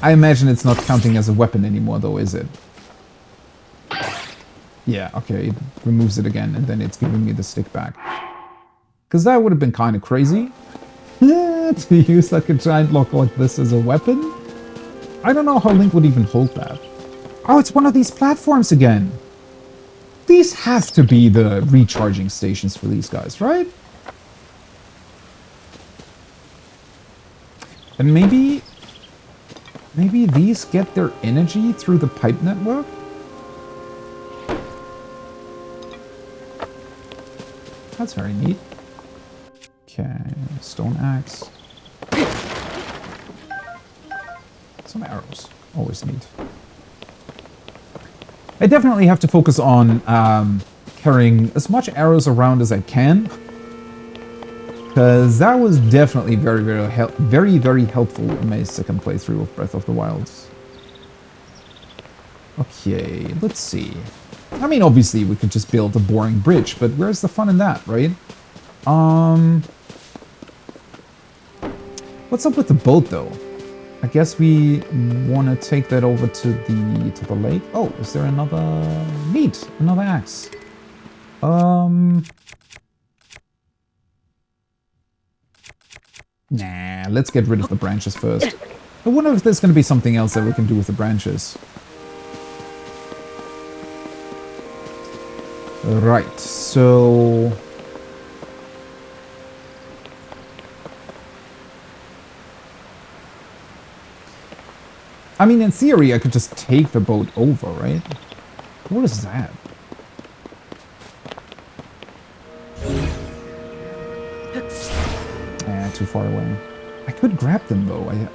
I imagine it's not counting as a weapon anymore, though, is it? Yeah, okay, it removes it again, and then it's giving me the stick back. Because that would have been kind of crazy. To use like a giant log like this as a weapon? I don't know how Link would even hold that. Oh, it's one of these platforms again. These have to be the recharging stations for these guys, right? And maybe Maybe these get their energy through the pipe network? That's very neat. Okay, stone axe. Some arrows. Always neat. I definitely have to focus on carrying as much arrows around as I can. Because that was definitely very helpful in my second playthrough of Breath of the Wild. Okay, let's see. I mean, obviously we could just build a boring bridge, but where's the fun in that, right? What's up with the boat though? I guess we want to take that over to the lake. Oh, is there another neat, another axe? Nah, let's get rid of the branches first. I wonder if there's going to be something else that we can do with the branches. Right, so... I mean, in theory, I could just take the boat over, right? What is that? Too far away. I could grab them though. Can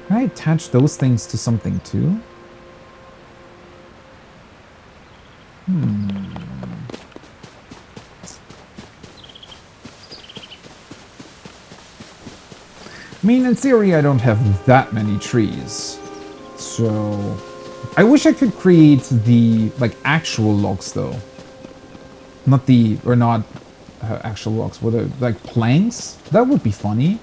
I attach those things to something too? I mean, in theory, I don't have that many trees. So... I wish I could create the, like, actual logs though. Not the... or not... actual logs, were they like planks? That would be funny.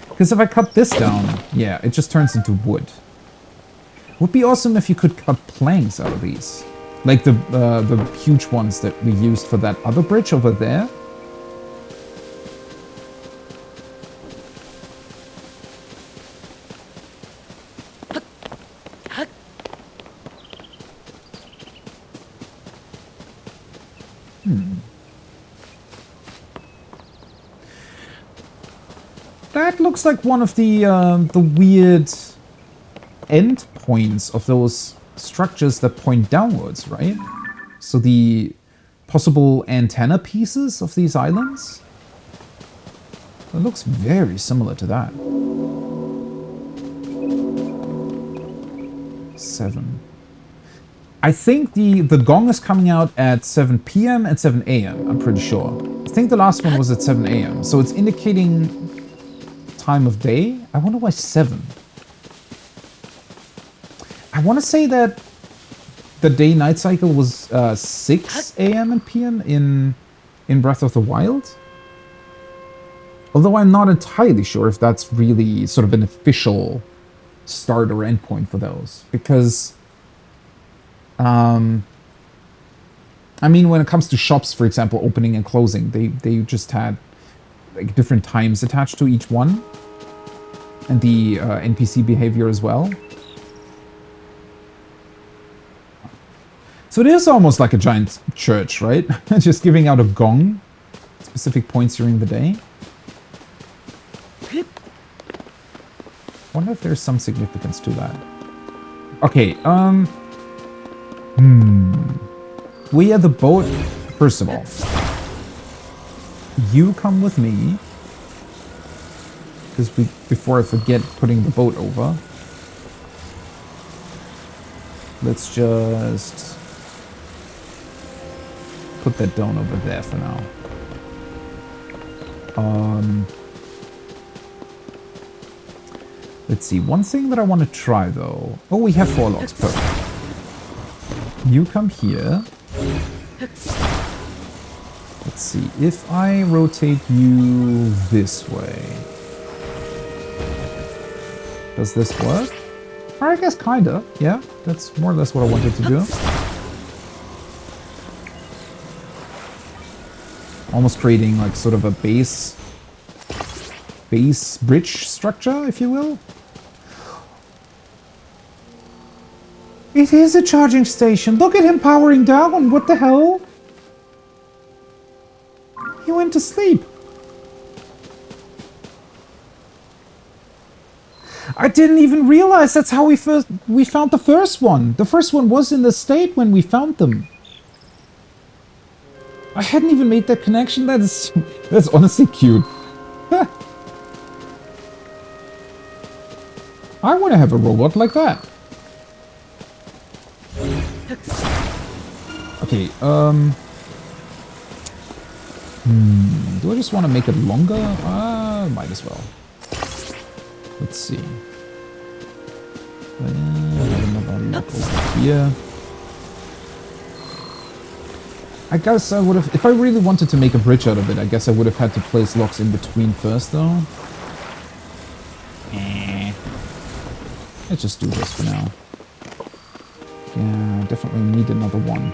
Because if I cut this down, yeah, it just turns into wood. Would be awesome if you could cut planks out of these. Like the huge ones that we used for that other bridge over there. That looks like one of the weird end points of those structures that point downwards, right? So the possible antenna pieces of these islands? It looks very similar to that. 7. I think the gong is coming out at 7 p.m. and 7 a.m., I'm pretty sure. I think the last one was at 7 a.m., so it's indicating time of day. I wonder why 7. I want to say that the day-night cycle was 6 a.m. and p.m. in Breath of the Wild. Although I'm not entirely sure if that's really sort of an official start or end point for those. Because, I mean, when it comes to shops, for example, opening and closing, they just had like different times attached to each one. And the NPC behavior as well. So it is almost like a giant church, right? Just giving out a gong at specific points during the day. Wonder if there's some significance to that. Okay, we are the boat. First of all, you come with me. Because before I forget putting the boat over. Let's just put that down over there for now. Let's see, one thing that I want to try though. Oh, we have 4 logs, perfect. You come here. Let's see, if I rotate you this way. Does this work? Or I guess kinda, yeah. That's more or less what I wanted to do. Almost creating like sort of a base bridge structure, if you will. It is a charging station. Look at him powering down. What the hell? He went to sleep. I didn't even realize that's how we found the first one. The first one was in the state when we found them. I hadn't even made that connection. That's honestly cute. I want to have a robot like that. Okay, do I just want to make it longer? Might as well. Let's see. Another lock over here. I guess I would have, if I really wanted to make a bridge out of it, I guess I would have had to place locks in between first, though. Let's just do this for now. Yeah, definitely need another one.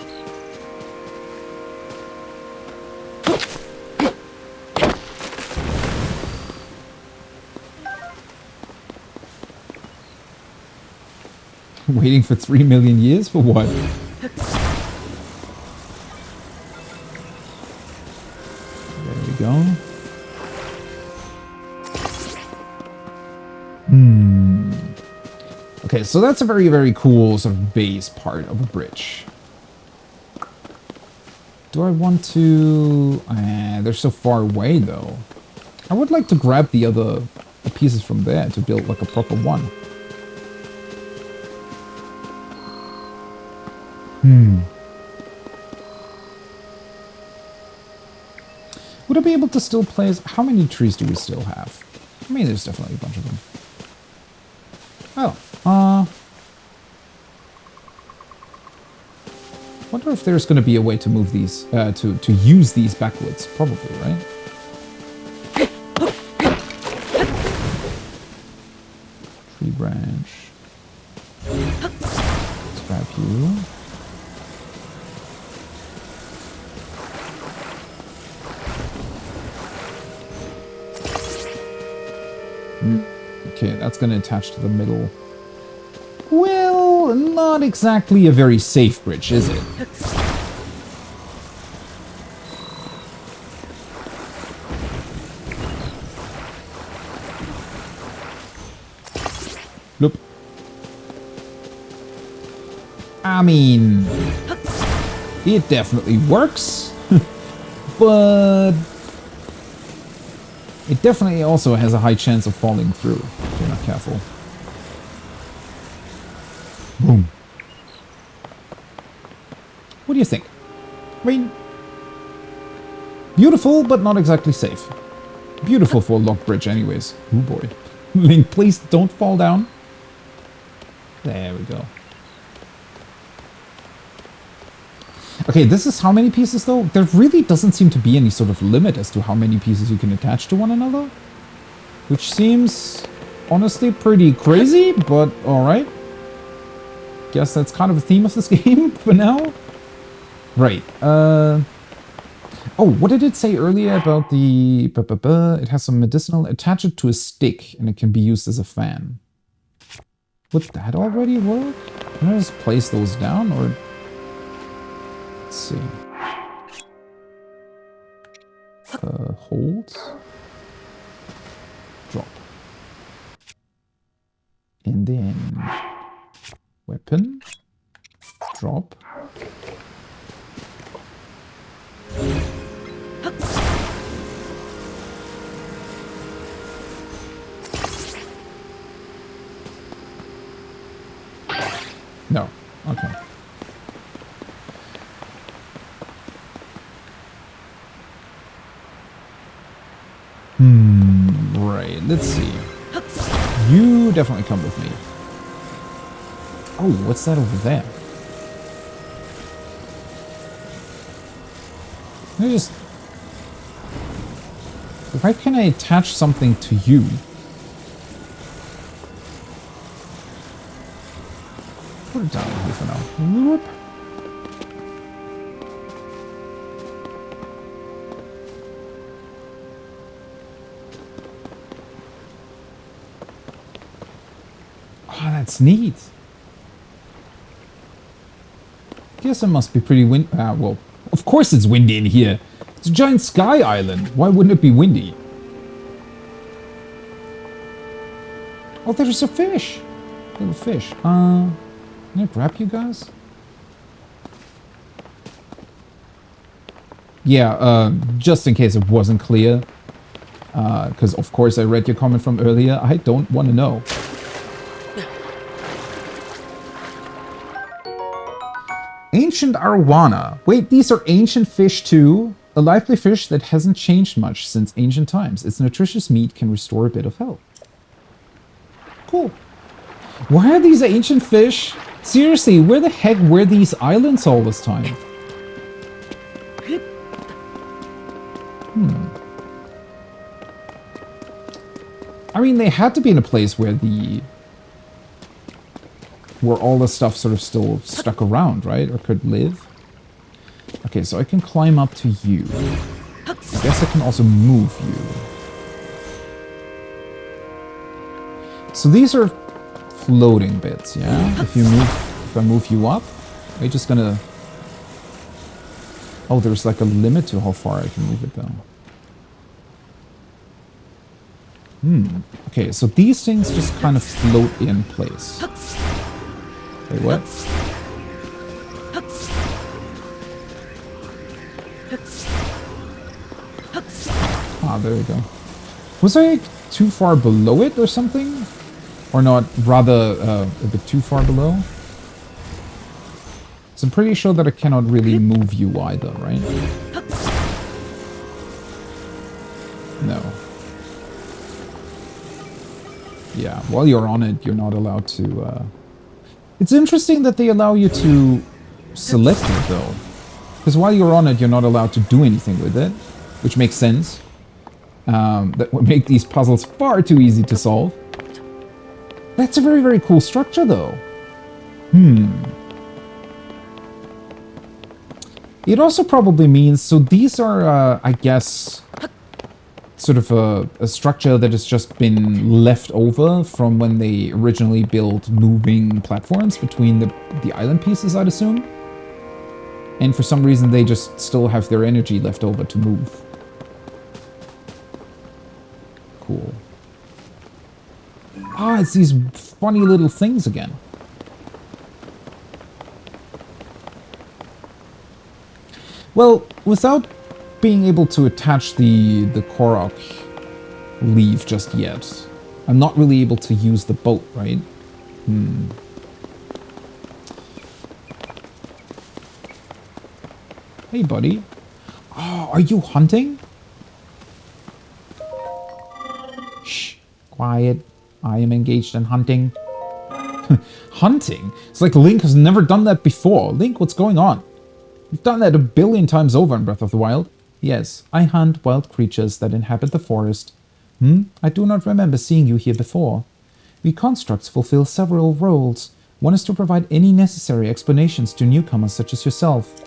Waiting for 3 million years? For what? There we go. Okay, so that's a very, very cool sort of base part of a bridge. Do I want to... they're so far away, though. I would like to grab the pieces from there to build like a proper one. Would I be able to still place... How many trees do we still have? I mean, there's definitely a bunch of them. Oh, wonder if there's going to be a way to move these, to use these backwards. Probably, right? Tree branch. Let's grab you. Okay, that's going to attach to the middle. Well, not exactly a very safe bridge, is it? Nope. I mean, it definitely works, but it definitely also has a high chance of falling through if you're not careful. Boom. What do you think? I mean, beautiful, but not exactly safe. Beautiful for a locked bridge anyways. Oh boy. Link, please don't fall down. There we go. Okay, this is how many pieces though? There really doesn't seem to be any sort of limit as to how many pieces you can attach to one another. Which seems honestly pretty crazy, but alright. Guess that's kind of the theme of this game for now. Right. Oh, what did it say earlier about the... It has some medicinal... Attach it to a stick and it can be used as a fan. Would that already work? Can I just place those down or... Let's see. Hold. Drop. And then... Weapon. Drop. No. Okay. Right. Let's see. You definitely come with me. Oh, what's that over there? Let me just... Why can't I attach something to you? Put it down here for now. Whoop. Oh, that's neat. Guess it must be pretty windy. Well, of course it's windy in here. It's a giant sky island. Why wouldn't it be windy? Oh, there's a fish. Little fish. Can I grab you guys? Yeah, just in case it wasn't clear. Because of course I read your comment from earlier. I don't want to know. Ancient arowana. Wait, these are ancient fish too? A lively fish that hasn't changed much since ancient times. Its nutritious meat can restore a bit of health. Cool. Why are these ancient fish? Seriously, where the heck were these islands all this time? I mean, they had to be in a place where all the stuff sort of still stuck around, right? Or could live. Okay, so I can climb up to you. I guess I can also move you. So these are floating bits, yeah? If I move you up, are you just gonna... Oh, there's like a limit to how far I can move it though. Okay, so these things just kind of float in place. Wait, what? Ah, there we go. Was I too far below it or something? Or not, rather a bit too far below? So I'm pretty sure that I cannot really move you either, right? No. Yeah, while you're on it, you're not allowed to... It's interesting that they allow you to select it, though. Because while you're on it, you're not allowed to do anything with it. Which makes sense. That would make these puzzles far too easy to solve. That's a very, very cool structure, though. It also probably means... So these are, I guess... sort of a structure that has just been left over from when they originally built moving platforms between the island pieces, I'd assume. And for some reason, they just still have their energy left over to move. Cool. Ah, it's these funny little things again. Well, without being able to attach the Korok leaf just yet, I'm not really able to use the boat, right? Hey, buddy. Oh, are you hunting? Shh, quiet. I am engaged in hunting. Hunting? It's like Link has never done that before. Link, what's going on? You've done that 1 billion times over in Breath of the Wild. Yes, I hunt wild creatures that inhabit the forest. I do not remember seeing you here before. We constructs fulfill several roles. One is to provide any necessary explanations to newcomers such as yourself.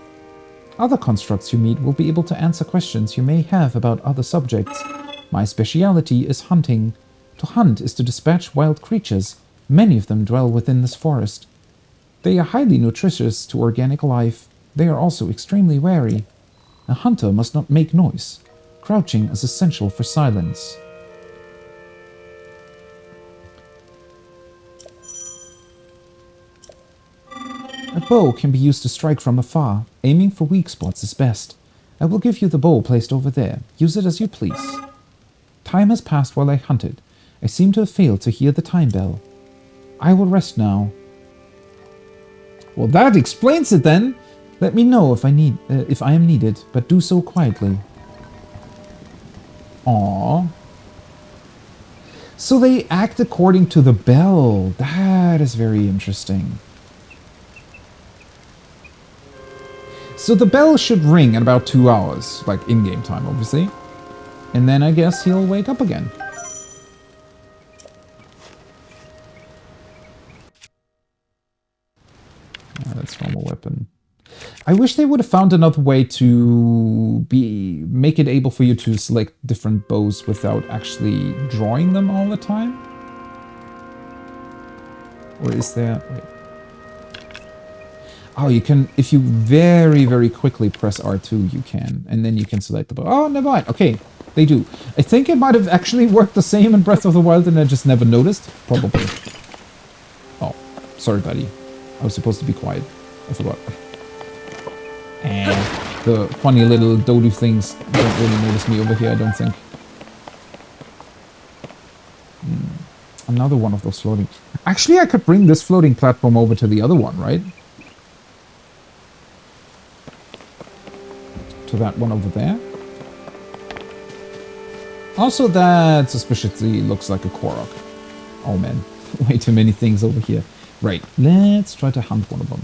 Other constructs you meet will be able to answer questions you may have about other subjects. My speciality is hunting. To hunt is to dispatch wild creatures. Many of them dwell within this forest. They are highly nutritious to organic life. They are also extremely wary. A hunter must not make noise. Crouching is essential for silence. A bow can be used to strike from afar. Aiming for weak spots is best. I will give you the bow placed over there. Use it as you please. Time has passed while I hunted. I seem to have failed to hear the time bell. I will rest now. Well, that explains it then. Let me know if I am needed, but do so quietly. Aww. So they act according to the bell. That is very interesting. So the bell should ring in about 2 hours, like in-game time, obviously. And then I guess he'll wake up again. That's from a weapon. I wish they would have found another way to make it able for you to select different bows without actually drawing them all the time. Or is there... Wait. Oh, you can... If you very, very quickly press R2, you can. And then you can select the bow. Oh, never mind. Okay, they do. I think it might have actually worked the same in Breath of the Wild and I just never noticed. Probably. Oh, sorry, buddy. I was supposed to be quiet. I forgot. And the funny little dodo things don't really notice me over here, I don't think. Another one of those floating... Actually, I could bring this floating platform over to the other one, right? To that one over there. Also, that suspiciously looks like a Korok. Oh man, way too many things over here. Right, let's try to hunt one of them.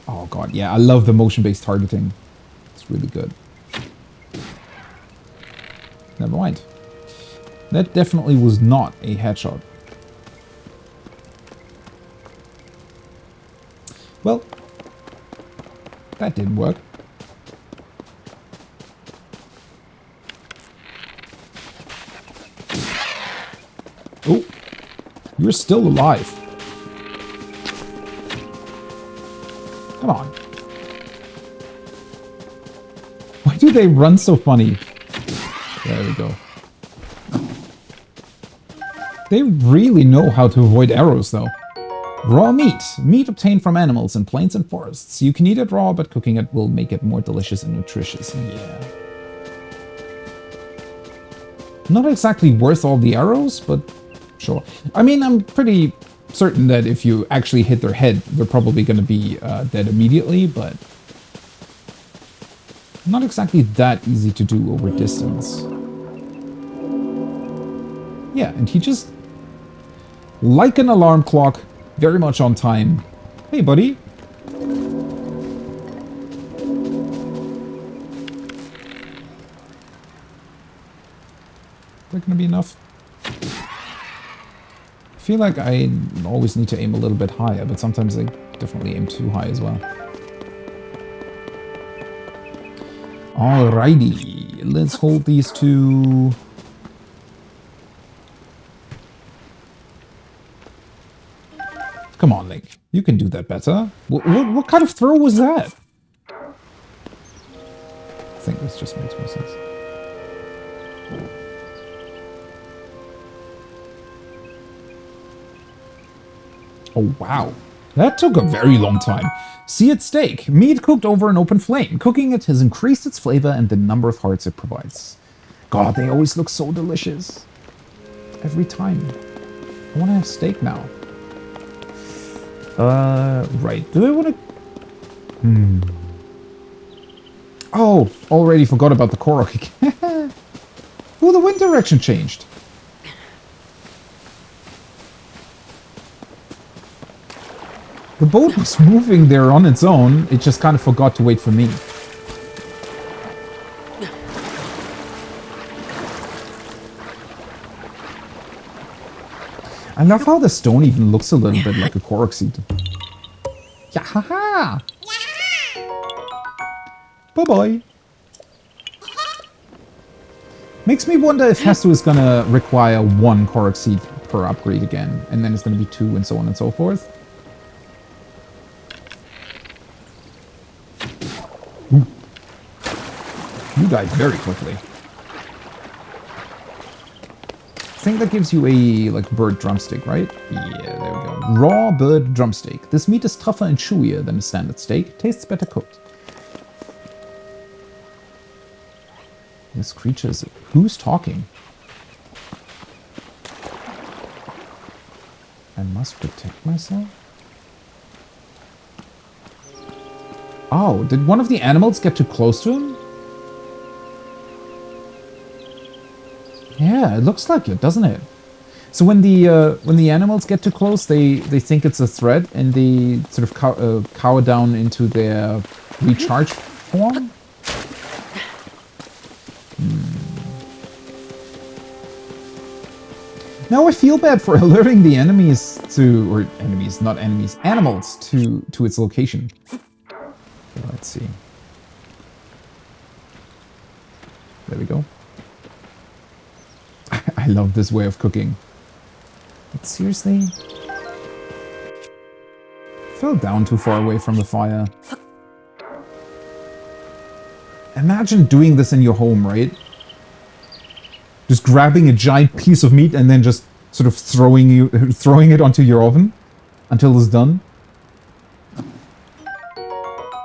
Oh god, yeah, I love the motion-based targeting. It's really good. Never mind. That definitely was not a headshot. Well, that didn't work. Oh, you're still alive. Come on. Why do they run so funny? There we go. They really know how to avoid arrows, though. Raw meat. Meat obtained from animals in plains and forests. You can eat it raw, but cooking it will make it more delicious and nutritious. Yeah. Not exactly worth all the arrows, but sure. I mean, I'm pretty certain that if you actually hit their head, they're probably going to be dead immediately, but not exactly that easy to do over distance. Yeah, and he just, like an alarm clock, very much on time. Hey, buddy. Is that gonna be enough? I feel like I always need to aim a little bit higher, but sometimes I definitely aim too high as well. Alrighty, let's hold these two. Come on, Link. You can do that better. What kind of throw was that? I think this just makes more sense. Oh, wow. That took a very long time. Seared steak. Meat cooked over an open flame. Cooking it has increased its flavor and the number of hearts it provides. God, they always look so delicious. Every time. I want to have steak now. Right. Do I want to... Oh, already forgot about the Korok again. Oh, the wind direction changed. The boat was moving there on its own. It just kind of forgot to wait for me. I love how the stone even looks a little bit like a Korok seed. Yeah, haha! Bye-bye. Makes me wonder if Hestu is gonna require 1 Korok seed per upgrade again, and then it's gonna be 2 and so on and so forth. Ooh. You died very quickly. I think that gives you a, like, bird drumstick, right? Yeah, there we go. Raw bird drumstick. This meat is tougher and chewier than a standard steak. Tastes better cooked. This creature is... Who's talking? I must protect myself? Oh, did one of the animals get too close to him? Yeah, it looks like it, doesn't it? So when the animals get too close, they think it's a threat and they sort of cower down into their recharge form. Now I feel bad for alerting the enemies to, or enemies, not enemies, animals to its location. Okay, let's see. There we go. I love this way of cooking. But seriously? Fell down too far away from the fire. Imagine doing this in your home, right? Just grabbing a giant piece of meat and then just sort of throwing it onto your oven until it's done.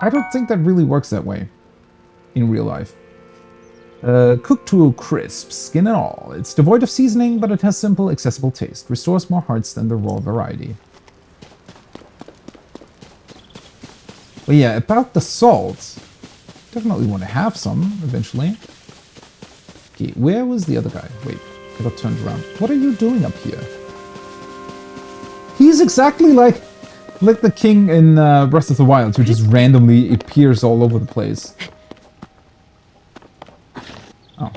I don't think that really works that way in real life. Cooked to a crisp, skin and all. It's devoid of seasoning, but it has simple, accessible taste. Restores more hearts than the raw variety. But yeah, about the salt. Definitely want to have some eventually. Okay, where was the other guy? Wait, I got turned around. What are you doing up here? He's exactly like the king in Breath of the Wild, who just randomly appears all over the place. Oh.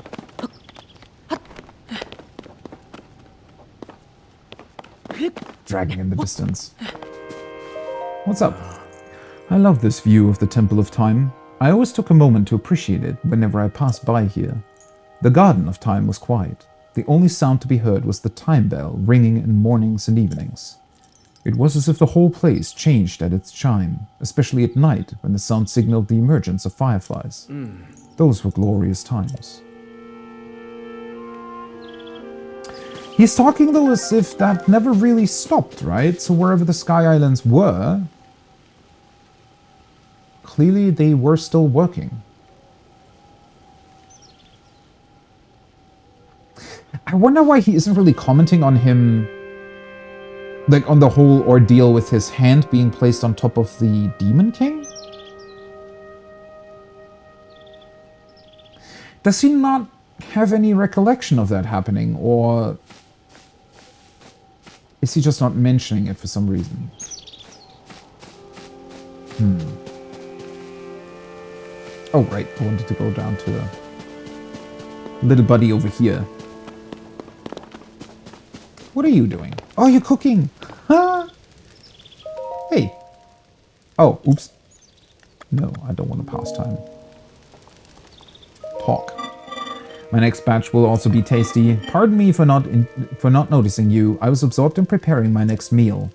Dragging in the distance. What's up? I love this view of the Temple of Time. I always took a moment to appreciate it whenever I passed by here. The Garden of Time was quiet. The only sound to be heard was the time bell ringing in mornings and evenings. It was as if the whole place changed at its chime, especially at night when the sound signaled the emergence of fireflies. Those were glorious times. He's talking though as if that never really stopped, right? So wherever the Sky Islands were, clearly they were still working. I wonder why he isn't really commenting on him, like on the whole ordeal with his hand being placed on top of the Demon King? Does he not have any recollection of that happening, or is he just not mentioning it for some reason? Oh, right, I wanted to go down to a little buddy over here. What are you doing? Oh, you're cooking! Huh? Hey. Oh, oops. No, I don't want to pass time. Talk. My next batch will also be tasty. Pardon me for not noticing you. I was absorbed in preparing my next meal.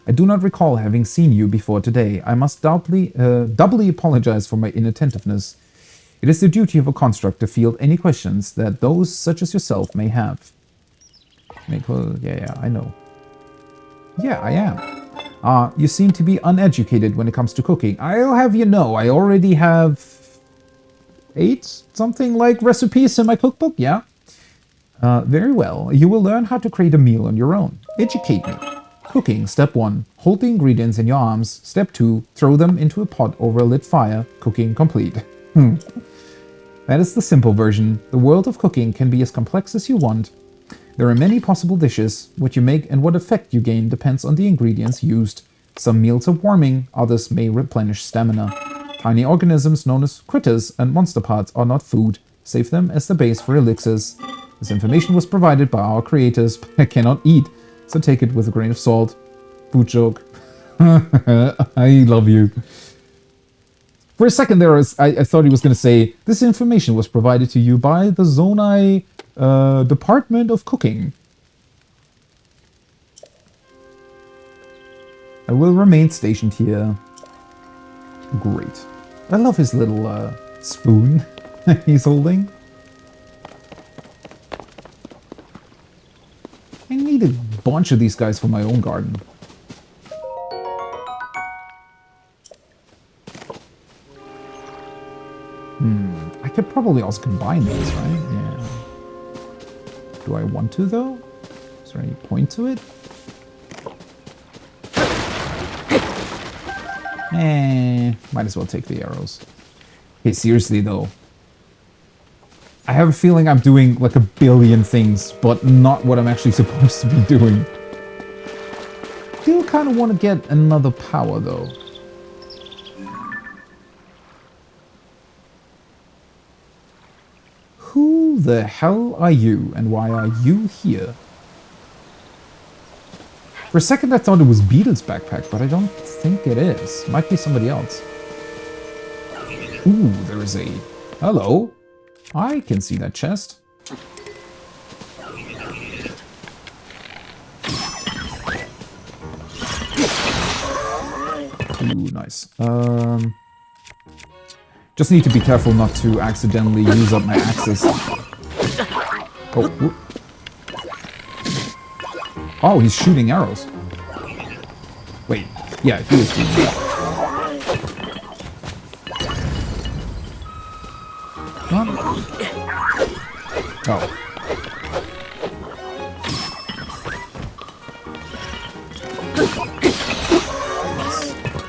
I do not recall having seen you before today. I must doubly apologize for my inattentiveness. It is the duty of a construct to field any questions that those such as yourself may have. Yeah, I know. Yeah, I am. You seem to be uneducated when it comes to cooking. I'll have you know, I already have 8 something like recipes in my cookbook, yeah? Very well. You will learn how to create a meal on your own. Educate me. Cooking, step 1. Hold the ingredients in your arms. Step 2. Throw them into a pot over a lit fire. Cooking complete. That is the simple version. The world of cooking can be as complex as you want. There are many possible dishes. What you make and what effect you gain depends on the ingredients used. Some meals are warming, others may replenish stamina. Tiny organisms known as critters and monster parts are not food. Save them as the base for elixirs. This information was provided by our creators, but I cannot eat, so take it with a grain of salt. Food joke. I love you. For a second there, I thought he was going to say, this information was provided to you by the Zonai Department of Cooking. I will remain stationed here. Great. I love his little spoon he's holding. I need a bunch of these guys for my own garden. I could probably also combine these, right? Yeah. Do I want to, though? Is there any point to it? Might as well take the arrows. Hey, seriously, though. I have a feeling I'm doing like a billion things, but not what I'm actually supposed to be doing. Still kind of want to get another power, though. Who the hell are you, and why are you here? For a second I thought it was Beetle's backpack, but I don't think it is. Might be somebody else. Ooh, there is a... Hello. I can see that chest. Ooh, nice. Just need to be careful not to accidentally use up my axes. Oh, whoop. Oh, he's shooting arrows. Wait, yeah, he is shooting arrows. Oh.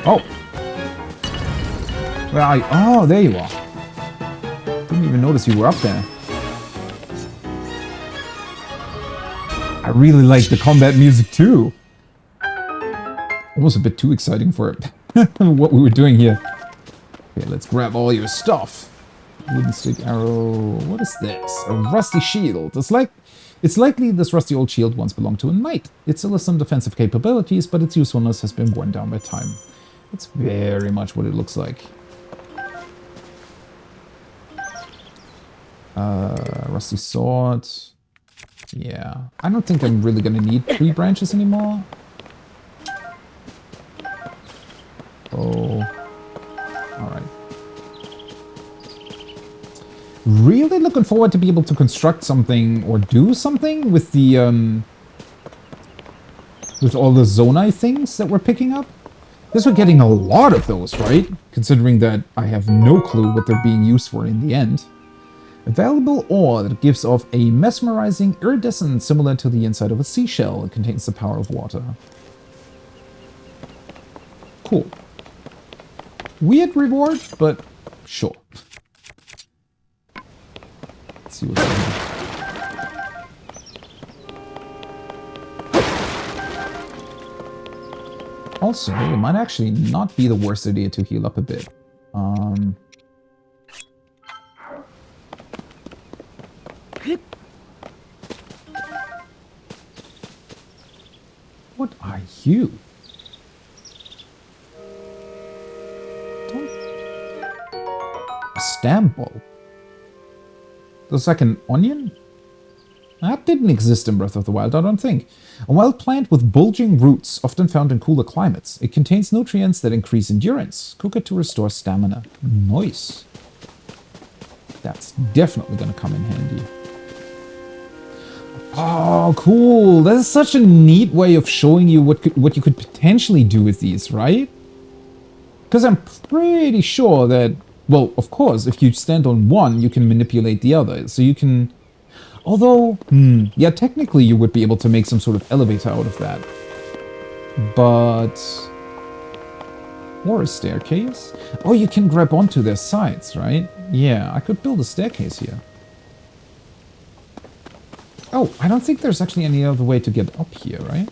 Oh. Where are you? Oh, there you are. Didn't even notice you were up there. I really like the combat music too. Almost a bit too exciting for what we were doing here. Okay, let's grab all your stuff. Wooden stick, arrow. What is this? A rusty shield. It's likely this rusty old shield once belonged to a knight. It still has some defensive capabilities, but its usefulness has been worn down by time. That's very much what it looks like. Rusty sword. Yeah. I don't think I'm really gonna need 3 branches anymore. Oh. Alright. Really looking forward to be able to construct something or do something with the with all the Zonai things that we're picking up. Because we're getting a lot of those, right? Considering that I have no clue what they're being used for in the end. A valuable ore that gives off a mesmerizing iridescence similar to the inside of a seashell. It contains the power of water. Cool. Weird reward, but sure. Let's see what's going on. Also, it might actually not be the worst idea to heal up a bit. What are you? A stamp bulb? Looks like an onion? That didn't exist in Breath of the Wild, I don't think. A wild plant with bulging roots, often found in cooler climates. It contains nutrients that increase endurance. Cook it to restore stamina. Nice. That's definitely going to come in handy. Oh, cool. That is such a neat way of showing you what you could potentially do with these, right? Because I'm pretty sure that, well, of course, if you stand on one, you can manipulate the other. So you can... Although, yeah, technically you would be able to make some sort of elevator out of that. But... Or a staircase? Oh, you can grab onto their sides, right? Yeah, I could build a staircase here. Oh, I don't think there's actually any other way to get up here, right?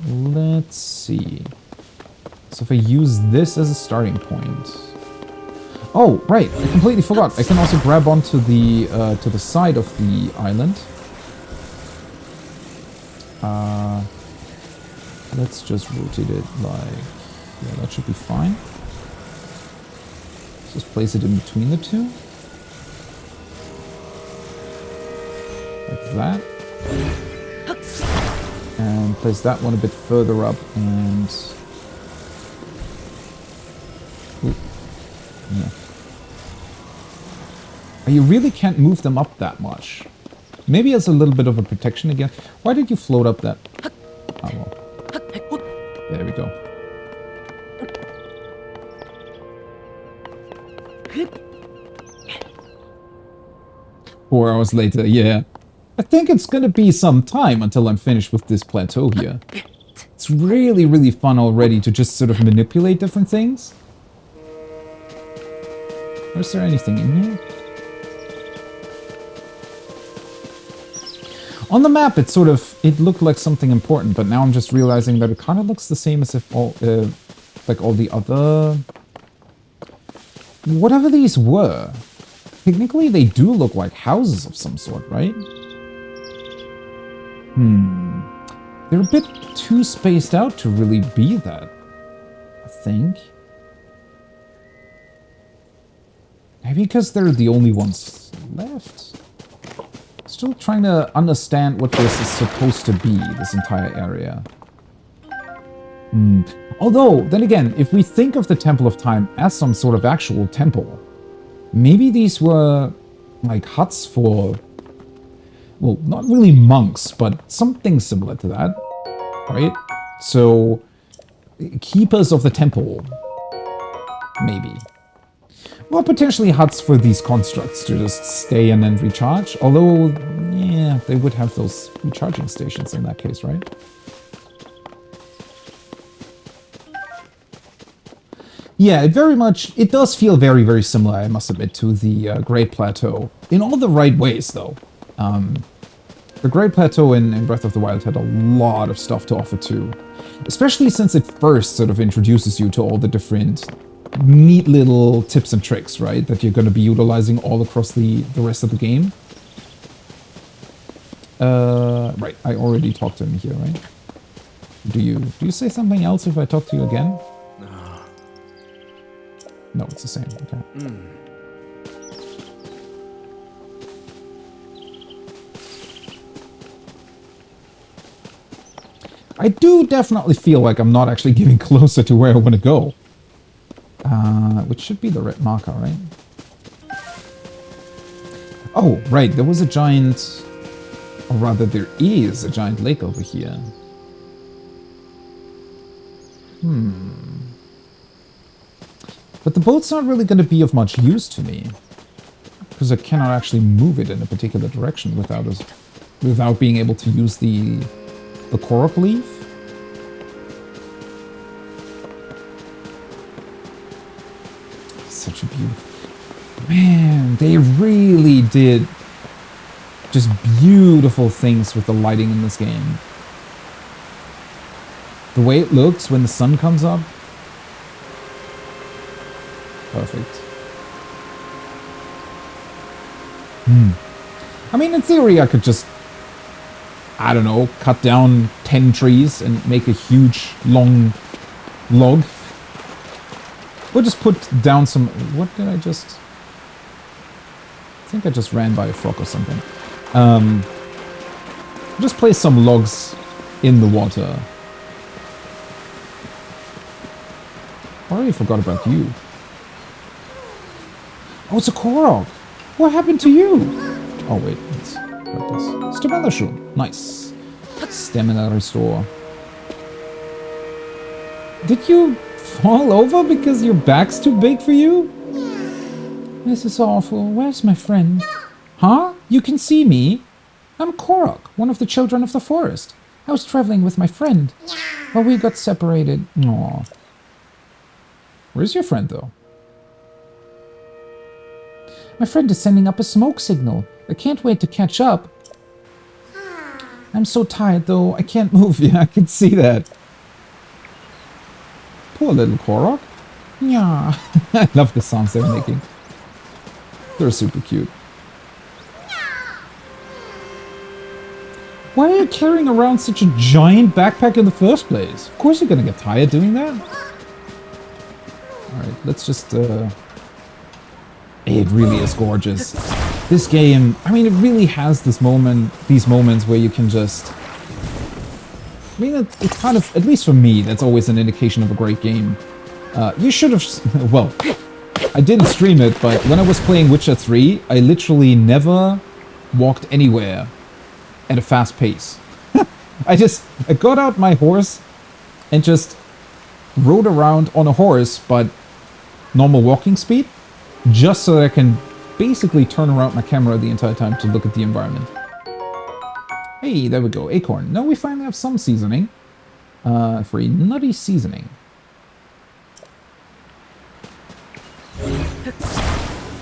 Let's see. So if I use this as a starting point... Oh, right, I completely forgot. I can also grab onto the to the side of the island. Let's just rotate it like... Yeah, that should be fine. Let's just place it in between the two. Like that. And place that one a bit further up and... Ooh. Yeah. You really can't move them up that much. Maybe as a little bit of a protection again. Why did you float up that... Oh, well. There we go. Four hours later, yeah. I think it's gonna be some time until I'm finished with this plateau here. It's really, really fun already to just sort of manipulate different things. Is there anything in here? On the map, it looked like something important, but now I'm just realizing that it kind of looks the same as if like all the other... Whatever these were. Technically, they do look like houses of some sort, right? They're a bit too spaced out to really be that, I think. Maybe because they're the only ones left. Still trying to understand what this is supposed to be, this entire area. Although, then again, if we think of the Temple of Time as some sort of actual temple, maybe these were like huts for, well, not really monks, but something similar to that, right? So, keepers of the temple, maybe. Well, potentially huts for these constructs to just stay in and recharge, although, yeah, they would have those recharging stations in that case, right? Yeah, it does feel very, very similar, I must admit, to the Great Plateau. In all the right ways, though. The Great Plateau in Breath of the Wild had a lot of stuff to offer too. Especially since it first sort of introduces you to all the different neat little tips and tricks, right? That you're going to be utilizing all across the rest of the game. Right, I already talked to him here, right? Do you say something else if I talk to you again? No, it's the same. Okay. I do definitely feel like I'm not actually getting closer to where I want to go. Which should be the red marker, right? Oh, right, there was a giant... Or rather, there is a giant lake over here. But the boat's not really going to be of much use to me. Because I cannot actually move it in a particular direction without being able to use the Korok leaf. Such a beautiful... Man, they really did just beautiful things with the lighting in this game. The way it looks when the sun comes up. Perfect. I mean, in theory, I could just, I don't know, cut down 10 trees and make a huge, long log. Or just put down some... What did I just... I think I just ran by a frog or something. Just place some logs in the water. I already forgot about you. Oh, it's a Korok! What happened to you? Oh, wait. Let's grab this. Stamina Shroom. Nice. Stamina restore. Did you fall over because your back's too big for you? This is awful. Where's my friend? Huh? You can see me? I'm Korok, one of the children of the forest. I was traveling with my friend, but we got separated. Aww. Where's your friend, though? My friend is sending up a smoke signal. I can't wait to catch up. I'm so tired, though. I can't move. Yeah, I can see that. Poor little Korok. Yeah. I love the sounds they're making. They're super cute. Why are you carrying around such a giant backpack in the first place? Of course you're gonna get tired doing that. Alright, let's just... It really is gorgeous. This game, I mean, it really has these moments where you can just... I mean, it's kind of, at least for me, that's always an indication of a great game. You should have... Well, I didn't stream it, but when I was playing Witcher 3, I literally never walked anywhere at a fast pace. I got out my horse and just rode around on a horse, but normal walking speed, just so that I can basically turn around my camera the entire time to look at the environment. Hey, there we go, acorn. Now we finally have some seasoning for a nutty seasoning.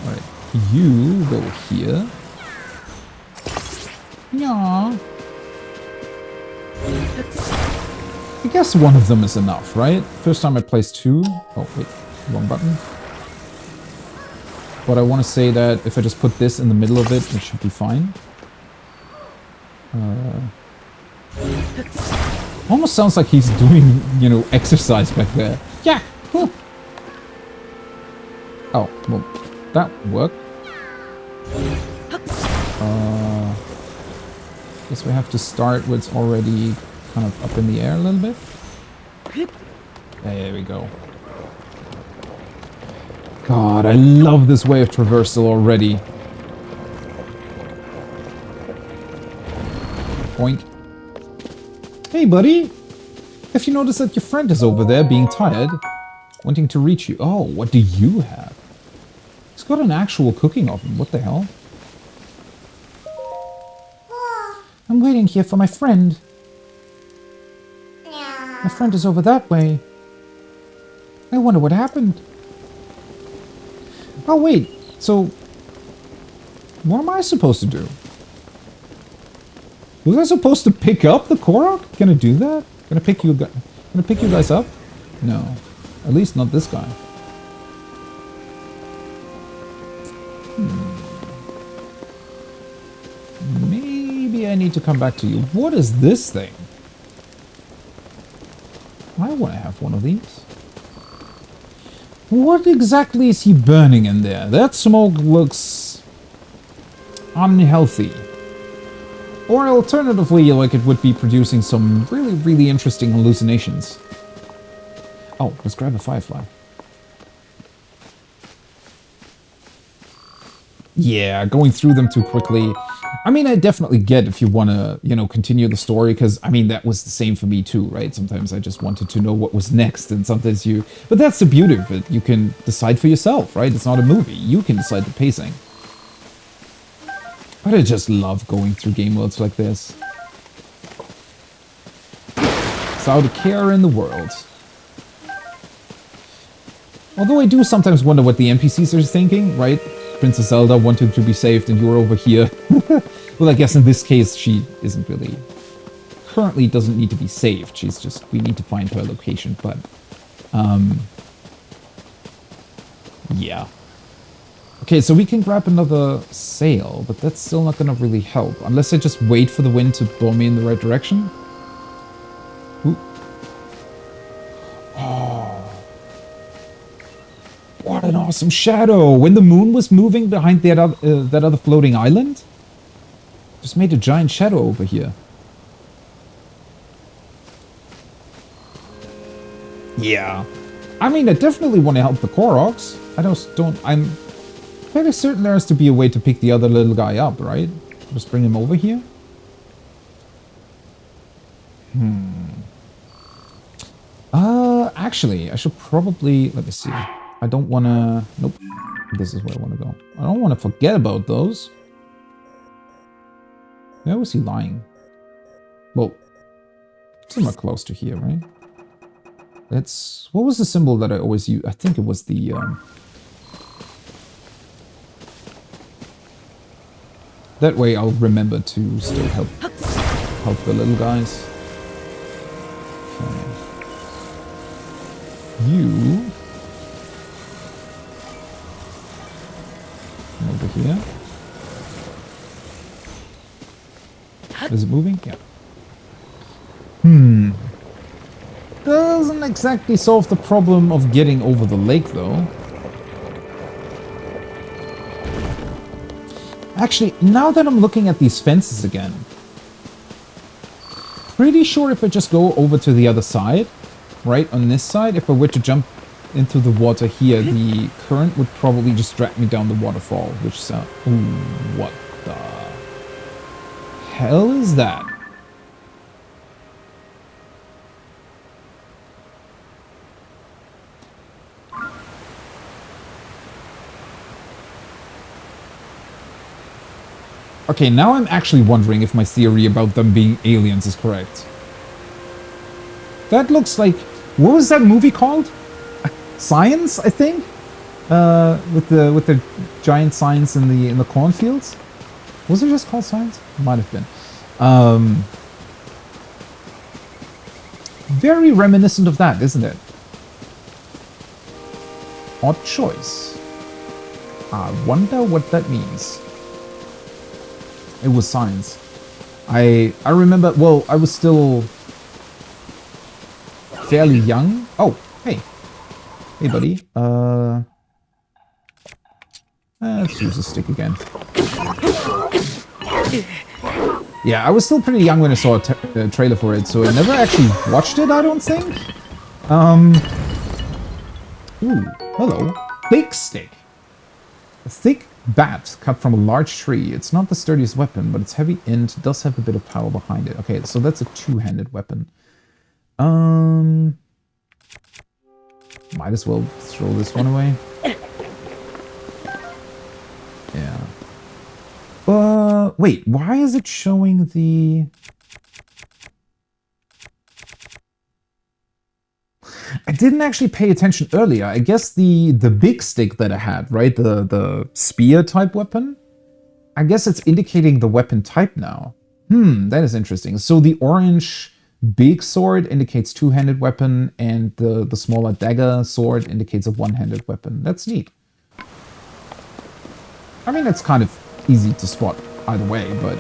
Alright, you go here. Yeah. I guess one of them is enough, right? First time I placed two. Oh, wait. Wrong button. But I want to say that if I just put this in the middle of it, it should be fine. Almost sounds like he's doing, you know, exercise back there. Yeah. Huh. Oh, well, that worked. Guess we have to start what's already kind of up in the air a little bit. There we go. God, I love this way of traversal already. Boink. Hey, buddy. If you notice that your friend is over there being tired, wanting to reach you. Oh, what do you have? He's got an actual cooking oven. What the hell? I'm waiting here for my friend. My friend is over that way. I wonder what happened. Oh, wait. So, what am I supposed to do? Was I supposed to pick up the Korok? Can I do that? Can I pick you guys up? No. At least not this guy. Maybe I need to come back to you. What is this thing? I want to have one of these. What exactly is he burning in there? That smoke looks unhealthy. Or alternatively, like it would be producing some really, really interesting hallucinations. Oh, let's grab a firefly. Yeah, going through them too quickly. I mean, I definitely get if you want to, you know, continue the story, because, I mean, that was the same for me too, right? Sometimes I just wanted to know what was next, and sometimes you... But that's the beauty of it. You can decide for yourself, right? It's not a movie. You can decide the pacing. But I just love going through game modes like this. Without a care in the world. Although I do sometimes wonder what the NPCs are thinking, right? Princess Zelda wanted to be saved and you're over here. Well, I guess in this case she isn't really... Currently doesn't need to be saved. She's just... We need to find her location, but... Yeah. Okay, so we can grab another sail, but that's still not gonna really help. Unless I just wait for the wind to blow me in the right direction. Ooh. Oh. What an awesome shadow! When the moon was moving behind that other floating island, just made a giant shadow over here. Yeah. I mean, I definitely want to help the Koroks. I'm fairly certain there has to be a way to pick the other little guy up, right? Just bring him over here. Actually, I should probably... Let me see. I don't want to... Nope. This is where I want to go. I don't want to forget about those. Where was he lying? Well, somewhere close to here, right? That's... What was the symbol that I always use? I think it was the... That way I'll remember to still help the little guys. Okay. You... Over here. Is it moving? Yeah. Doesn't exactly solve the problem of getting over the lake, though. Actually, now that I'm looking at these fences again, pretty sure if I just go over to the other side, right on this side, if I were to jump into the water here, the current would probably just drag me down the waterfall, which sounds... Ooh, what the hell is that? Okay, now I'm actually wondering if my theory about them being aliens is correct. That looks like... What was that movie called? Science, I think? With the giant science in the cornfields? Was it just called Science? Might have been. Very reminiscent of that, isn't it? Odd choice. I wonder what that means. It was Science. I remember, well, I was still fairly young. Oh, hey. Hey, buddy. Let's use the stick again. Yeah, I was still pretty young when I saw a trailer for it, so I never actually watched it, I don't think. Ooh, hello. Big stick. A thick bat cut from a large tree. It's not the sturdiest weapon, but it's heavy and does have a bit of power behind it. Okay, so that's a two-handed weapon. Might as well throw this one away. Yeah. Wait, why is it showing the... I didn't actually pay attention earlier. I guess the big stick that I had, right? The spear type weapon. I guess it's indicating the weapon type now. That is interesting. So the orange big sword indicates two-handed weapon, and the smaller dagger sword indicates a one-handed weapon. That's neat. I mean, it's kind of easy to spot either way, but...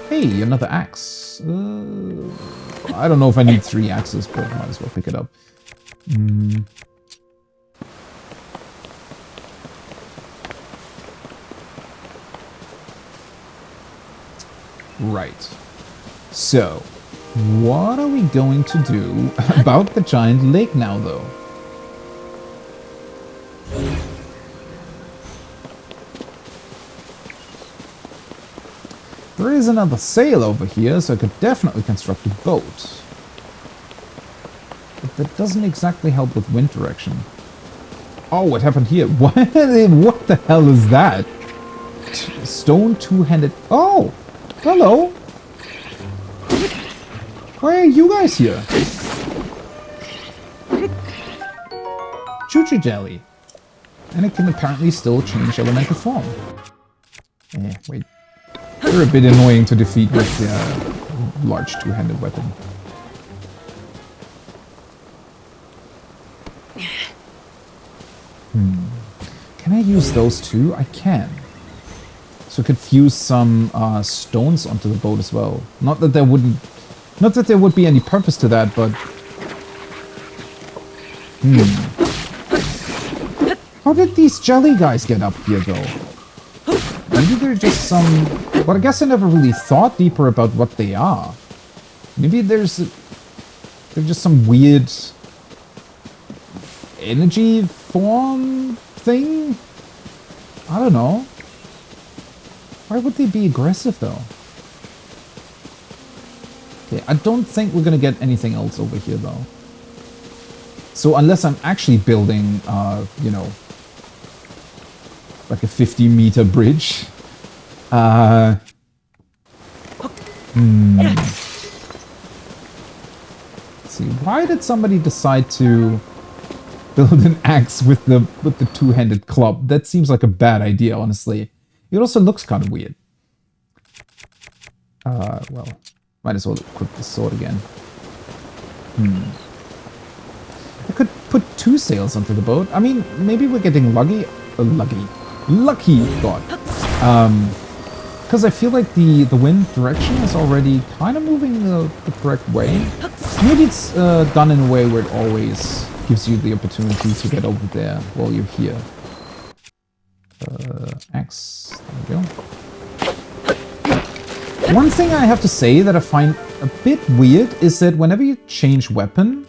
Hey, another axe. I don't know if I need 3 axes, but I might as well pick it up. Right. So, what are we going to do about the giant lake now, though? There is another sail over here, so I could definitely construct a boat. But that doesn't exactly help with wind direction. Oh, what happened here? What the hell is that? Stone two-handed... Oh! Hello! Why are you guys here? Choo-choo jelly. And it can apparently still change elemental form. Wait. They're a bit annoying to defeat with the large two-handed weapon. Can I use those too? I can. So I could fuse some stones onto the boat as well. Not that there would be any purpose to that, but... How did these jelly guys get up here, though? Maybe they're just some... Well, I guess I never really thought deeper about what they are. Maybe they're just some weird... energy form thing? I don't know. Why would they be aggressive, though? Okay, I don't think we're gonna get anything else over here, though. So unless I'm actually building, you know, like a 50-meter bridge. Let's see, why did somebody decide to build an axe with the two-handed club? That seems like a bad idea, honestly. It also looks kind of weird. Well, might as well equip the sword again. I could put 2 sails onto the boat. I mean, maybe we're getting lucky, God. Because I feel like the wind direction is already kind of moving the correct way. Maybe it's done in a way where it always gives you the opportunity to get over there while you're here. Axe. There we go. One thing I have to say that I find a bit weird is that whenever you change weapon,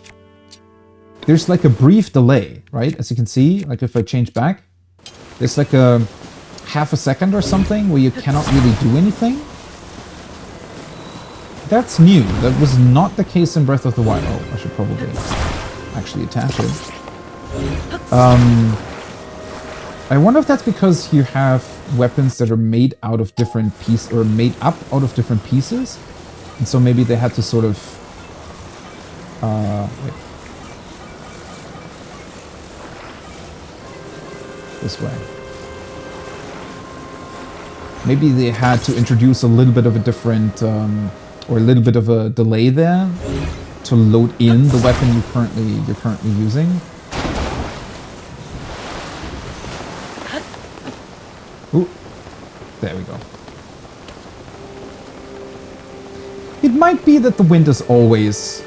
there's like a brief delay, right? As you can see, like if I change back, there's like a half a second or something where you cannot really do anything. That's new. That was not the case in Breath of the Wild. Oh, I should probably actually attach it. I wonder if that's because you have weapons that are made out of different pieces, or made up out of different pieces, and so maybe they had to sort of wait. This way. Maybe they had to introduce a little bit of a different, or a little bit of a delay there to load in the weapon you're currently using. Ooh, there we go. It might be that the wind is always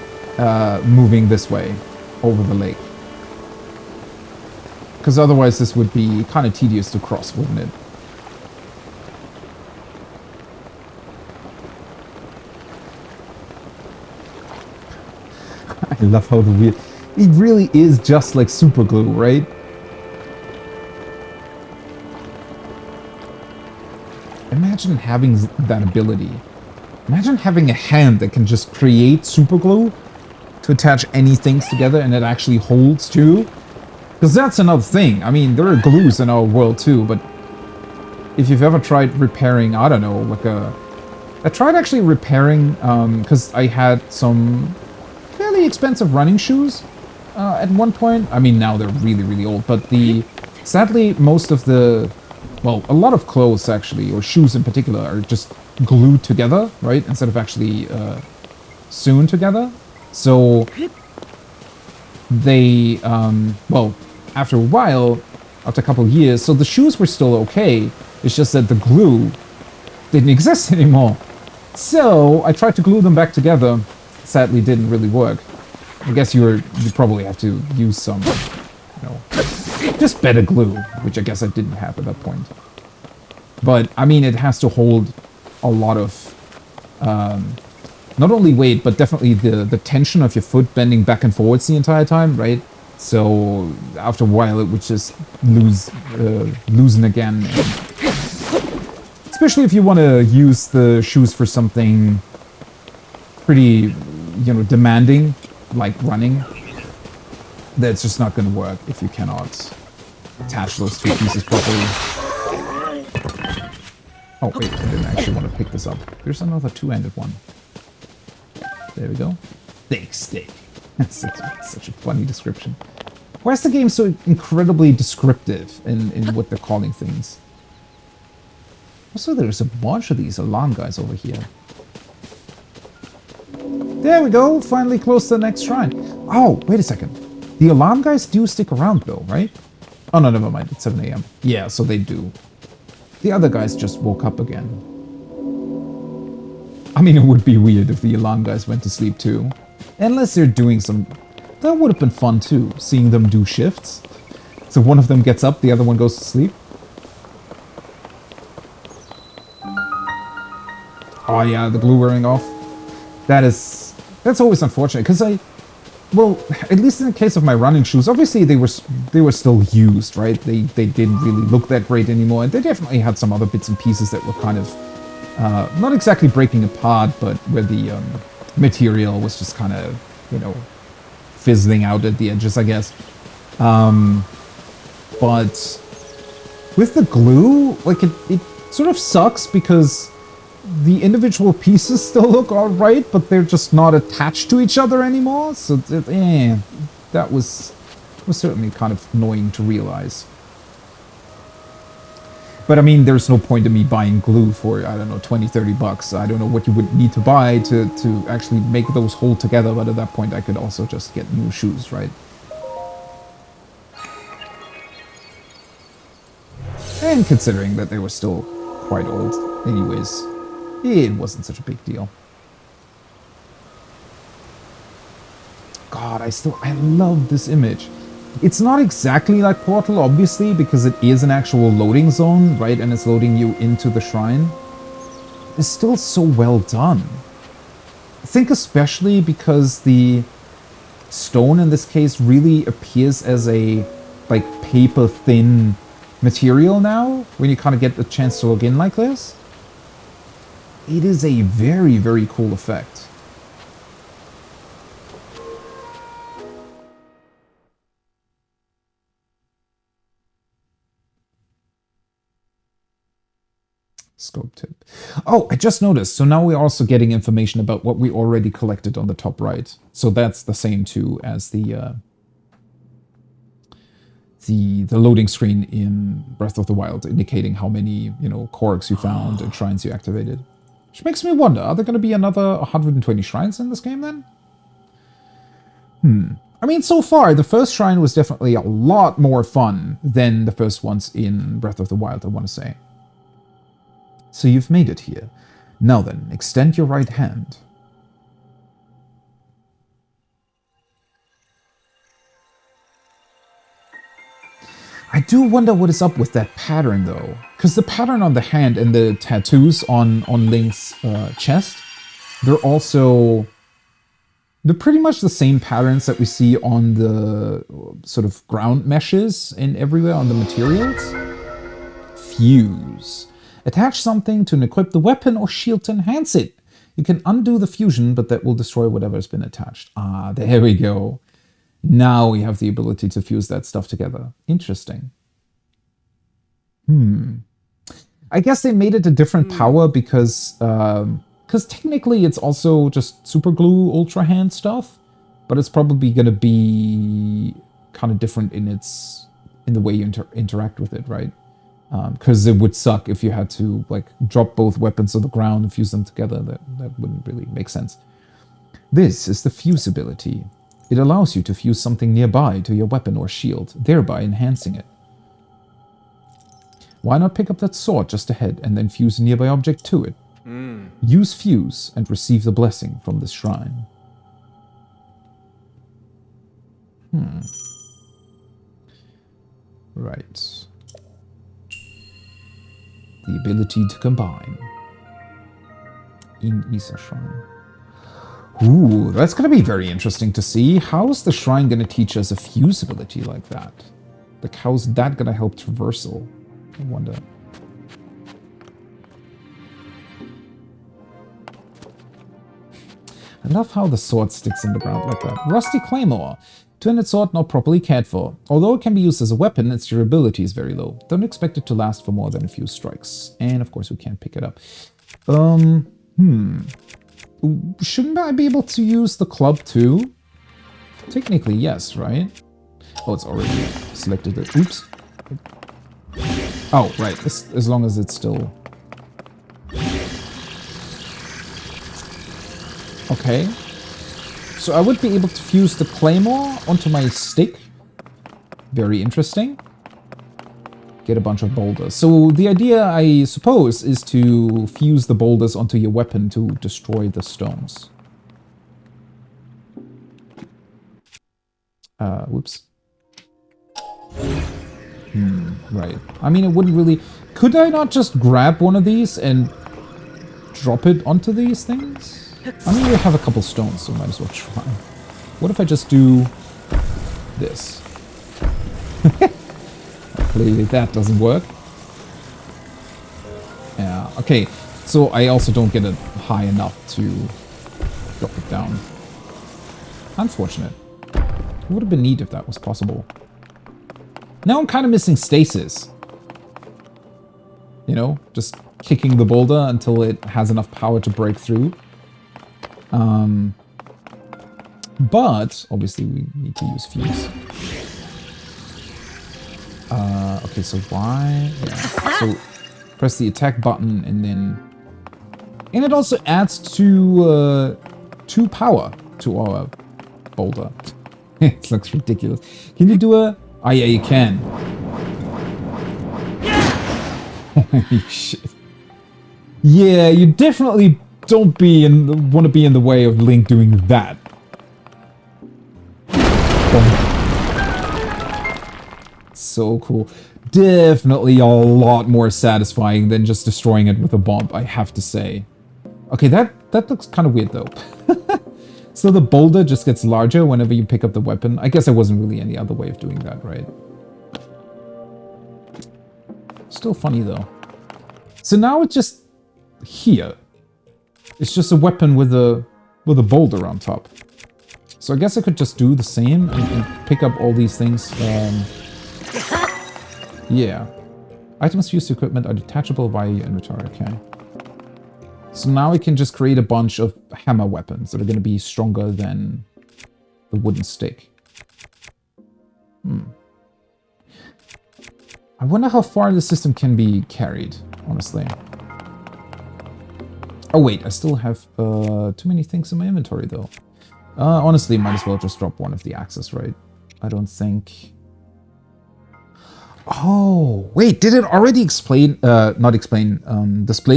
moving this way over the lake. Because otherwise this would be kind of tedious to cross, wouldn't it? I I love how the wheel... It really is just like super glue, right? Imagine having that ability. Imagine having a hand that can just create super glue to attach any things together and it actually holds too. Because that's another thing. I mean, there are glues in our world too, but if you've ever tried repairing, I don't know, like I tried actually repairing, because I had some fairly expensive running shoes at one point. I mean, now they're really, really old, but sadly, most of the, well, a lot of clothes actually, or shoes in particular, are just glued together, right? Instead of actually sewn together. So they, well, after a while, after a couple of years, so the shoes were still okay. It's just that the glue didn't exist anymore. So I tried to glue them back together. Sadly, didn't really work. I guess you probably have to use some, you know, just better glue, which I guess I didn't have at that point. But I mean, it has to hold a lot of, not only weight, but definitely the tension of your foot bending back and forwards the entire time, right? So after a while, it would just loosen again. Especially if you want to use the shoes for something pretty, you know, demanding, like running. That's just not going to work if you cannot attach those two pieces properly. Oh wait, I didn't actually want to pick this up. There's another two-handed one. There we go. Steak. That's such a funny description. Why is the game so incredibly descriptive in what they're calling things? Also, there's a bunch of these alarm guys over here. There we go, finally close to the next shrine. Oh, wait a second. The alarm guys do stick around though, right? Oh no, never mind, it's 7 AM. Yeah, so they do. The other guys just woke up again. I mean, it would be weird if the alarm guys went to sleep too. Unless they're doing some... That would have been fun too, seeing them do shifts. So one of them gets up, the other one goes to sleep. Oh yeah, the glue wearing off. That's always unfortunate, because well, at least in the case of my running shoes, obviously they were still used, right? They didn't really look that great anymore, and they definitely had some other bits and pieces that were kind of not exactly breaking apart, but where the material was just kind of, you know, fizzling out at the edges, I guess. But with the glue, like it sort of sucks because the individual pieces still look alright, but they're just not attached to each other anymore. So that was certainly kind of annoying to realize. But I mean, there's no point in me buying glue for, I don't know, 20, 30 bucks. I don't know what you would need to buy to actually make those hold together, but at that point I could also just get new shoes, right? And considering that they were still quite old anyways, it wasn't such a big deal. God, I love this image. It's not exactly like Portal, obviously, because it is an actual loading zone, right? And it's loading you into the shrine. It's still so well done. I think especially because the stone in this case really appears as a, like, paper-thin material now, when you kind of get the chance to look in like this. It is a very, very cool effect. Scope tip. Oh, I just noticed. So now we're also getting information about what we already collected on the top right. So that's the same too as the loading screen in Breath of the Wild, indicating how many, you know, corks you found and shrines you activated. Which makes me wonder, are there going to be another 120 shrines in this game then? I mean, so far, the first shrine was definitely a lot more fun than the first ones in Breath of the Wild, I want to say. So you've made it here. Now then, extend your right hand. I do wonder what is up with that pattern, though. Because the pattern on the hand and the tattoos on Link's chest, they're also They're pretty much the same patterns that we see on the sort of ground meshes and everywhere on the materials. Fuse. Attach something to equip the weapon or shield to enhance it. You can undo the fusion, but that will destroy whatever has been attached. Ah, there we go. Now we have the ability to fuse that stuff together. Interesting. I guess they made it a different power because technically it's also just super glue ultra hand stuff, but it's probably going to be kind of different in the way you interact with it, right? Because it would suck if you had to like drop both weapons to the ground and fuse them together. That wouldn't really make sense. This is the fuse ability. It allows you to fuse something nearby to your weapon or shield, thereby enhancing it. Why not pick up that sword just ahead and then fuse a nearby object to it? Use fuse and receive the blessing from this shrine. Right. The ability to combine. In Isa Shrine. Ooh, that's going to be very interesting to see. How is the shrine going to teach us a fuse ability like that? Like, how's that going to help traversal? I wonder. I love how the sword sticks in the ground like that. Rusty Claymore. Two-handed sword not properly cared for. Although it can be used as a weapon, its durability is very low. Don't expect it to last for more than a few strikes. And of course we can't pick it up. Shouldn't I be able to use the club too? Technically, yes, right? Oh, it's already selected it. Oops. Oh, right. As long as it's still... Okay. So I would be able to fuse the claymore onto my stick. Very interesting. Get a bunch of boulders. So the idea, I suppose, is to fuse the boulders onto your weapon to destroy the stones. Whoops. Right. I mean, it wouldn't really... Could I not just grab one of these and drop it onto these things? I mean, we have a couple stones, so might as well try. What if I just do this? Hopefully that doesn't work. Yeah, okay. So I also don't get it high enough to drop it down. Unfortunate. It would have been neat if that was possible. Now I'm kind of missing stasis. You know, just kicking the boulder until it has enough power to break through. But obviously we need to use fuse. Okay, so why? Yeah. So press the attack button and then... And it also adds 2 power to our boulder. It looks ridiculous. Can you do a... Oh yeah, you can. Holy shit. Yeah, you definitely don't want to be in the way of Link doing that. So cool. Definitely a lot more satisfying than just destroying it with a bomb, I have to say. Okay, that looks kind of weird though. So the boulder just gets larger whenever you pick up the weapon. I guess there wasn't really any other way of doing that, right? Still funny though. So now it's just here. It's just a weapon with a boulder on top. So I guess I could just do the same and pick up all these things. Yeah. Items fused to equipment are detachable via your inventory. Okay. So now we can just create a bunch of hammer weapons that are going to be stronger than the wooden stick. I wonder how far the system can be carried, honestly. Oh wait, I still have too many things in my inventory though. Honestly, might as well just drop one of the axes, right? I don't think... Oh, wait, did it already display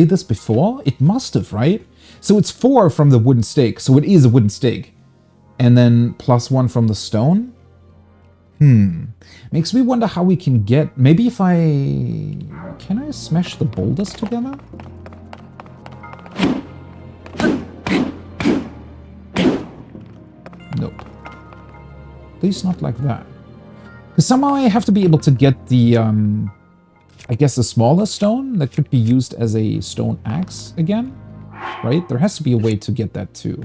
this before? It must have, right? So it's 4 from the wooden stake, so it is a wooden stake. And then +1 from the stone? Makes me wonder how we can get... Maybe if I... Can I smash the boulders together? least not like that. Because somehow I have to be able to get the, I guess, a smaller stone that could be used as a stone axe again, right? There has to be a way to get that too.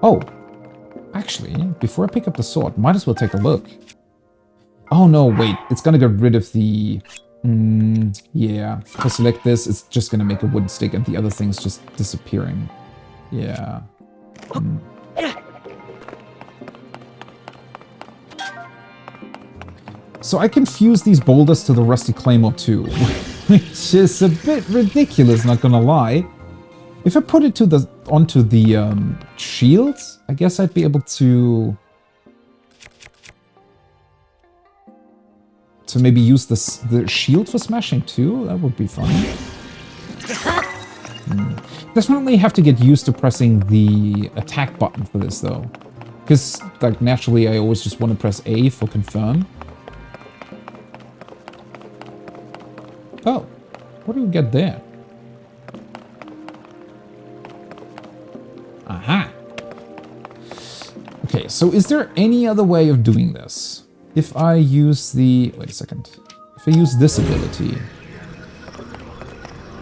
Oh, actually, before I pick up the sword, might as well take a look. Oh no, wait, it's gonna get rid of the... yeah, if I select this, it's just gonna make a wooden stick and the other thing's just disappearing. Yeah. So I can fuse these boulders to the rusty claymore too, which is a bit ridiculous, not gonna lie. If I put it onto the shield, I guess I'd be able to maybe use the shield for smashing too. That would be fun. Definitely have to get used to pressing the attack button for this though, because like naturally I always just want to press A for confirm. Oh, what do we get there? Aha! Okay, so is there any other way of doing this? If I use the... Wait a second. If I use this ability...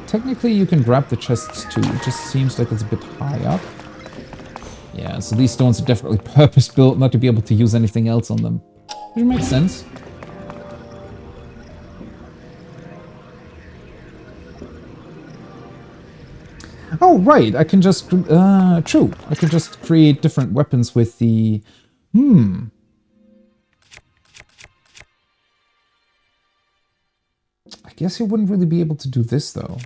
Technically you can grab the chests too, it just seems like it's a bit high up. Yeah, so these stones are definitely purpose-built not to be able to use anything else on them. Which makes sense. Oh, right, I can just... true. I can just create different weapons with the... I guess you wouldn't really be able to do this, though.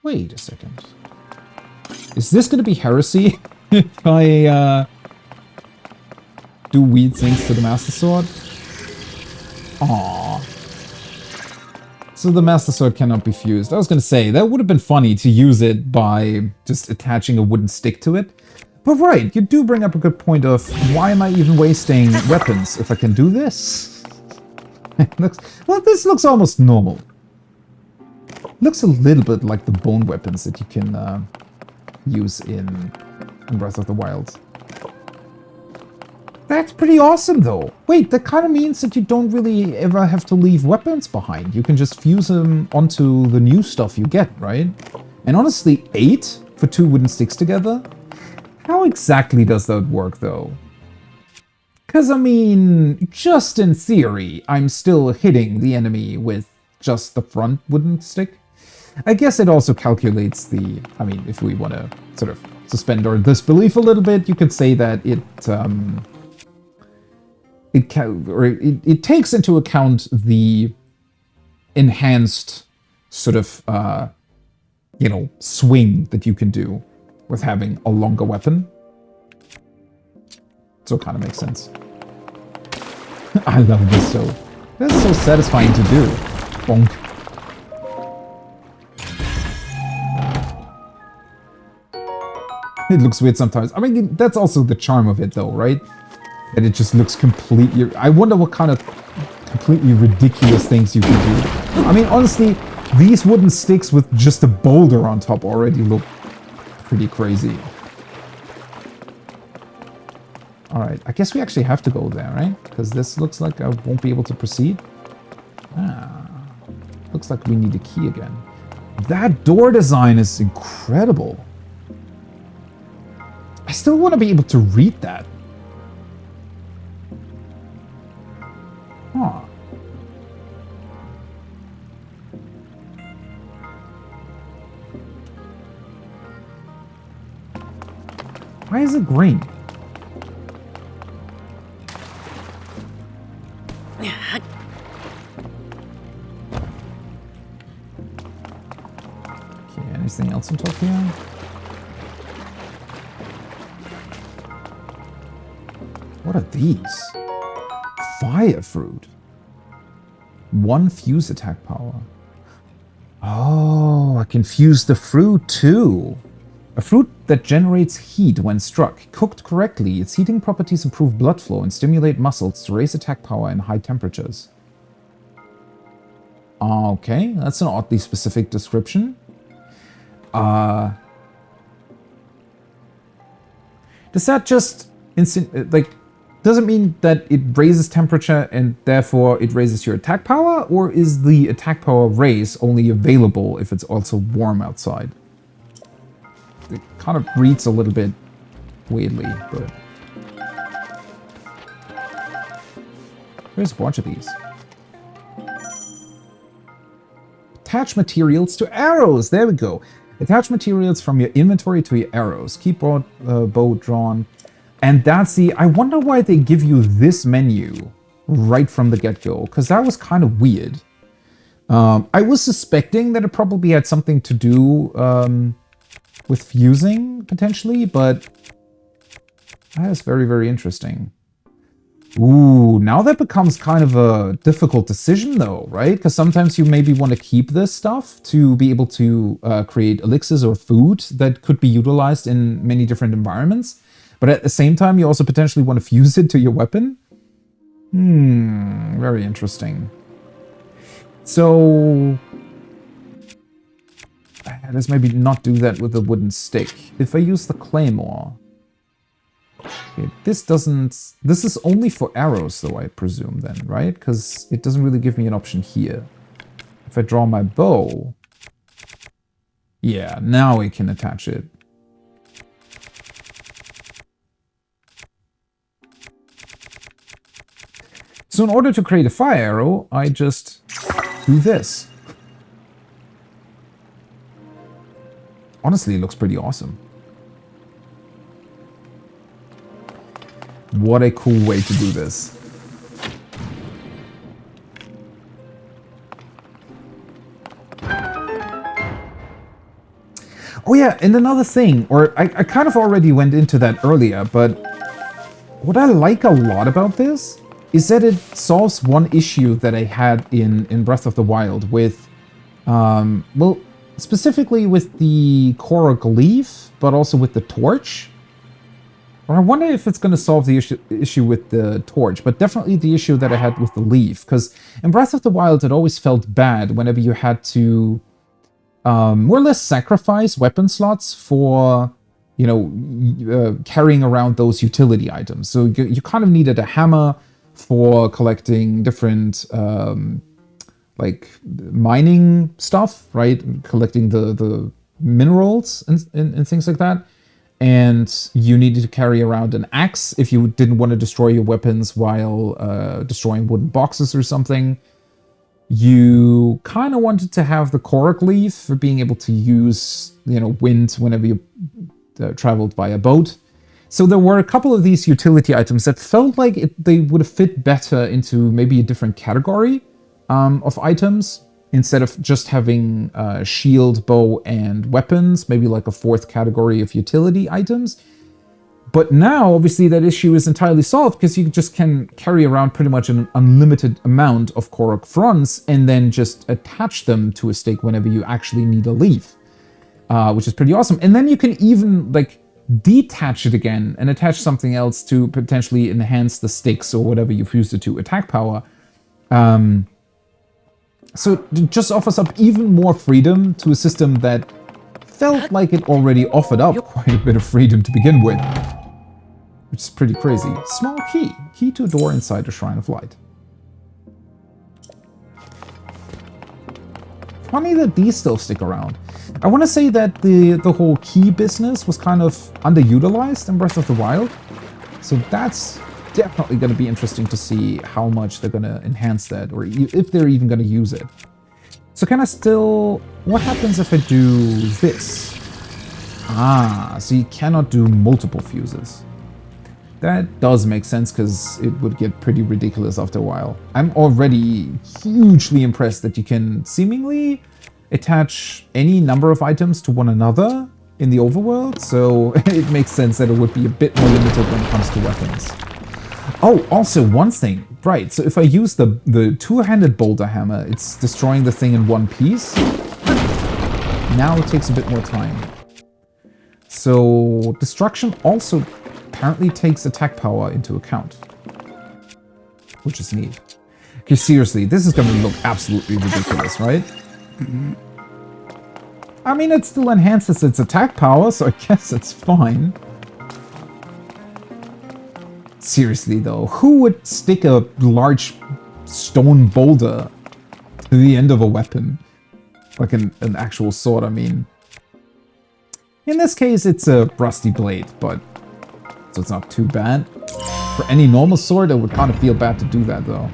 Wait a second. Is this going to be heresy if I do weird things to the Master Sword? Aww. So the Master Sword cannot be fused. I was going to say, that would have been funny to use it by just attaching a wooden stick to it. But right, you do bring up a good point of, why am I even wasting weapons if I can do this? Well, this looks almost normal. Looks a little bit like the bone weapons that you can use in Breath of the Wild. That's pretty awesome, though. Wait, that kind of means that you don't really ever have to leave weapons behind. You can just fuse them onto the new stuff you get, right? And honestly, 8 for 2 wooden sticks together? How exactly does that work, though? Because, I mean, just in theory, I'm still hitting the enemy with just the front wooden stick. I guess it also calculates the... I mean, if we want to sort of suspend our disbelief a little bit, you could say that it takes into account the enhanced sort of, you know, swing that you can do with having a longer weapon. So it kind of makes sense. I love this so. That's so satisfying to do. Bonk. It looks weird sometimes. I mean, that's also the charm of it though, right? That it just looks completely... I wonder what kind of completely ridiculous things you can do. I mean, honestly, these wooden sticks with just a boulder on top already look pretty crazy. Alright, I guess we actually have to go there, right? Because this looks like I won't be able to proceed. Ah, looks like we need a key again. That door design is incredible. I still want to be able to read that. Huh. Why is it green? Okay, anything else on top here? What are these? Fire fruit. 1 fuse attack power. Oh, I can fuse the fruit too. A fruit that generates heat when struck. Cooked correctly, its heating properties improve blood flow and stimulate muscles to raise attack power in high temperatures. Okay, that's an oddly specific description. Does that just does it mean that it raises temperature and therefore it raises your attack power, or is the attack power raise only available if it's also warm outside? It kind of reads a little bit weirdly, but there's a bunch of these. Attach materials to arrows. There we go. Attach materials from your inventory to your arrows. Keep bow drawn. And that's the... I wonder why they give you this menu right from the get-go, because that was kind of weird. I was suspecting that it probably had something to do with fusing, potentially, but that is very, very interesting. Ooh, now that becomes kind of a difficult decision, though, right? Because sometimes you maybe want to keep this stuff to be able to create elixirs or food that could be utilized in many different environments. But at the same time, you also potentially want to fuse it to your weapon. Very interesting. So let's maybe not do that with the wooden stick. If I use the claymore... Okay, this doesn't... This is only for arrows, though, I presume, then, right? Because it doesn't really give me an option here. If I draw my bow... Yeah, now I can attach it. So in order to create a fire arrow, I just do this. Honestly, it looks pretty awesome. What a cool way to do this. Oh yeah, and another thing, or I kind of already went into that earlier, but what I like a lot about this is that it solves one issue that I had in Breath of the Wild with, well, specifically with the Korok leaf, but also with the torch. Or I wonder if it's going to solve the issue with the torch, but definitely the issue that I had with the leaf. Because in Breath of the Wild, it always felt bad whenever you had to more or less sacrifice weapon slots for, you know, carrying around those utility items. So you kind of needed a hammer for collecting different like mining stuff, right? Collecting the minerals and things like that. And you needed to carry around an axe if you didn't want to destroy your weapons while destroying wooden boxes or something. You kind of wanted to have the Korok leaf for being able to use, you know, wind whenever you traveled by a boat. So there were a couple of these utility items that felt like they would have fit better into maybe a different category of items, instead of just having shield, bow, and weapons, maybe like a fourth category of utility items. But now, obviously, that issue is entirely solved because you just can carry around pretty much an unlimited amount of Korok fronts and then just attach them to a stick whenever you actually need a leaf, which is pretty awesome. And then you can even, like, detach it again and attach something else to potentially enhance the sticks or whatever you've used it to attack power. So it just offers up even more freedom to a system that felt like it already offered up quite a bit of freedom to begin with, which is pretty crazy. Small key. Key to a door inside the Shrine of Light. Funny that these still stick around. I want to say that the whole key business was kind of underutilized in Breath of the Wild. So that's definitely going to be interesting to see how much they're going to enhance that, or if they're even going to use it. So can I still... What happens if I do this? Ah, so you cannot do multiple fuses. That does make sense, because it would get pretty ridiculous after a while. I'm already hugely impressed that you can seemingly attach any number of items to one another in the overworld, so it makes sense that it would be a bit more limited when it comes to weapons. Oh, also one thing, right, so if I use the two-handed boulder hammer, it's destroying the thing in one piece. Now it takes a bit more time. So destruction also apparently takes attack power into account, which is neat. Okay, seriously, this is going to look absolutely ridiculous, right? I mean, it still enhances its attack power, so I guess it's fine. Seriously though, who would stick a large stone boulder to the end of a weapon? Like an actual sword, I mean. In this case, it's a rusty blade, but so it's not too bad. For any normal sword, I would kind of feel bad to do that though.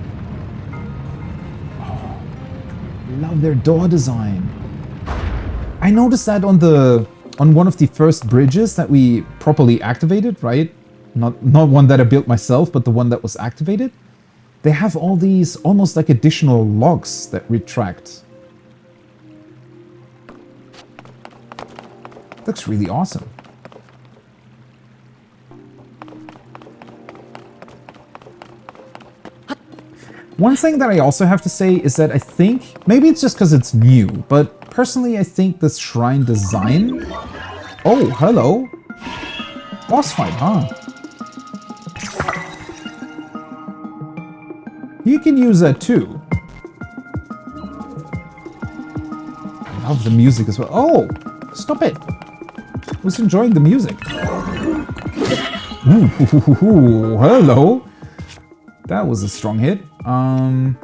Oh, love their door design. I noticed that on one of the first bridges that we properly activated, right? Not one that I built myself, but the one that was activated. They have all these almost like additional logs that retract. Looks really awesome. One thing that I also have to say is that I think, maybe it's just because it's new, but personally I think this shrine design... Oh, hello. Boss fight, huh? You can use that too. I love the music as well. Oh, stop it. I was enjoying the music. Ooh, hello. That was a strong hit. I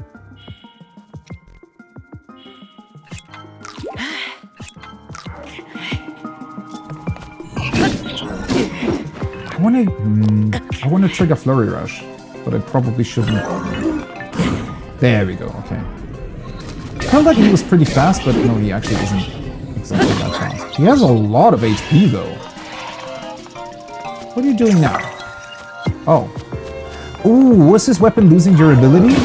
want to trigger Flurry Rush, but I probably shouldn't. There we go, okay. Felt like he was pretty fast, but no, he actually isn't exactly that fast. He has a lot of HP, though. What are you doing now? Oh. Ooh, was his weapon losing durability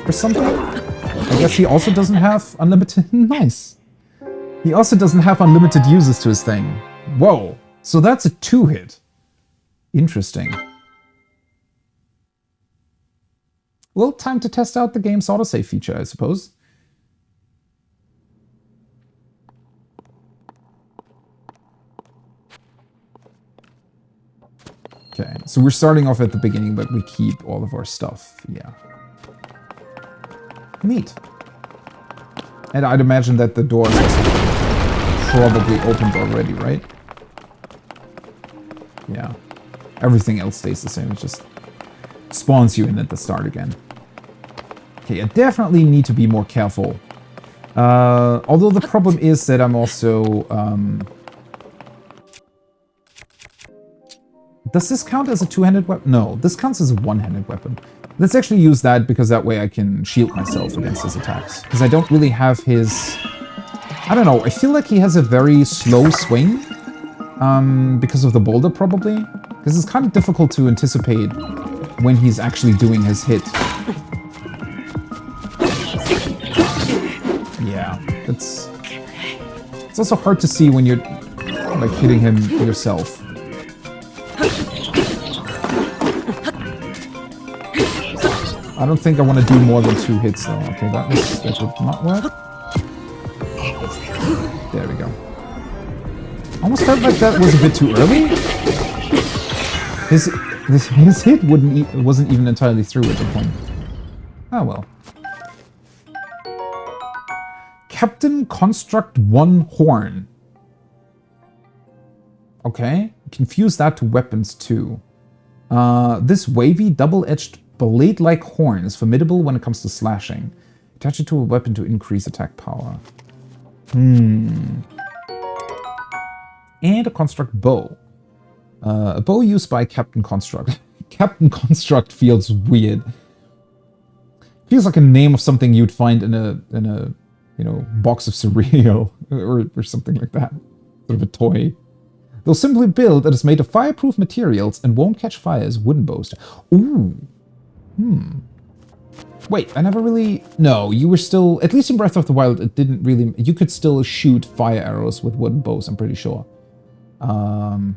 or something? I guess he also doesn't have unlimited... Nice. He also doesn't have unlimited uses to his thing. Whoa. So that's a 2-hit. Interesting. Well, time to test out the game's autosave feature, I suppose. Okay, so we're starting off at the beginning, but we keep all of our stuff. Yeah. Neat. And I'd imagine that the door is probably opened already, right? Yeah. Everything else stays the same. It just spawns you in at the start again. Okay, I definitely need to be more careful. Although the problem is that I'm also... Does this count as a two-handed weapon? No, this counts as a one-handed weapon. Let's actually use that because that way I can shield myself against his attacks. Because I don't really have his... I don't know, I feel like he has a very slow swing. Because of the boulder, probably. Because it's kind of difficult to anticipate when he's actually doing his hit. Yeah, it's also hard to see when you're like hitting him yourself. I don't think I want to do more than 2 hits though. Okay, that would not work. There we go. Almost felt like that was a bit too early. His hit wasn't even entirely through at the point. Oh well. Captain Construct 1 Horn. Okay, confuse that to weapons too. This wavy, double-edged, blade-like horn is formidable when it comes to slashing. Attach it to a weapon to increase attack power. And a Construct Bow. A bow used by Captain Construct. Captain Construct feels weird. Feels like a name of something you'd find in a you know, box of cereal or something like that. Sort of a toy. They'll simply build that is made of fireproof materials and won't catch fire as wooden bows. Ooh. Wait, I never really... No, you were still... At least in Breath of the Wild, it didn't really... You could still shoot fire arrows with wooden bows, I'm pretty sure. I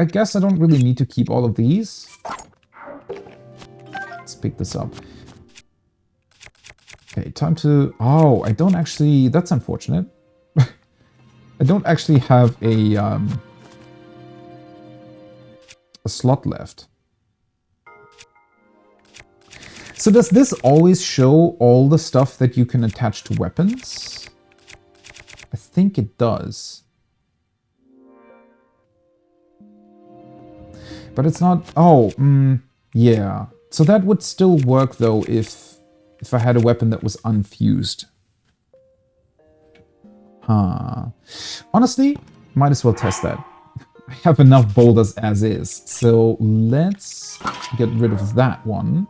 guess I don't really need to keep all of these. Let's pick this up. Okay, time to... Oh, I don't actually... That's unfortunate. I don't actually have a slot left. So does this always show all the stuff that you can attach to weapons? I think it does. But it's not... Oh, yeah. So that would still work, though, if I had a weapon that was unfused. Huh. Honestly, might as well test that. I have enough boulders as is. So let's get rid of that one.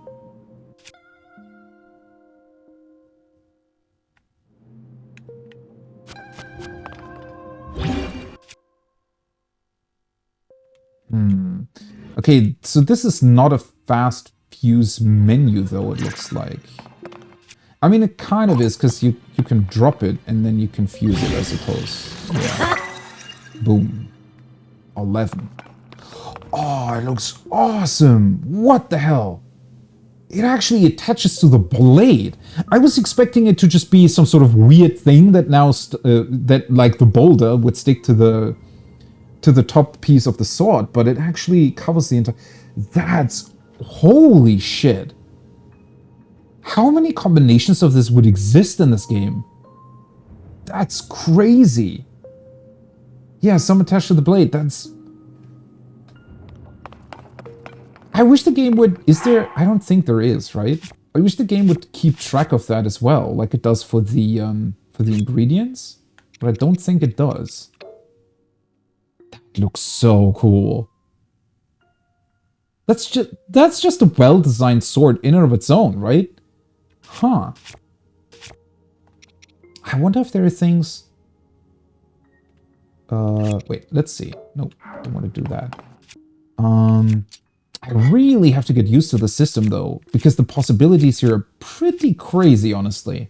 Okay, so this is not a fast fuse menu, though, it looks like. I mean, it kind of is, because you can drop it, and then you can fuse it, I suppose. Yeah. Boom. 11. Oh, it looks awesome! What the hell? It actually attaches to the blade. I was expecting it to just be some sort of weird thing that now, that like the boulder would stick to the top piece of the sword, but it actually covers the entire... That's... Holy shit. How many combinations of this would exist in this game? That's crazy. Yeah, some attached to the blade. That's... I wish the game would... Is there... I don't think there is, right? I wish the game would keep track of that as well, like it does for the ingredients. But I don't think it does. Looks so cool. That's just a well-designed sword in and of its own, right? Huh. I wonder if there are things... wait, let's see. Nope, don't want to do that. I really have to get used to the system, though, because the possibilities here are pretty crazy, honestly.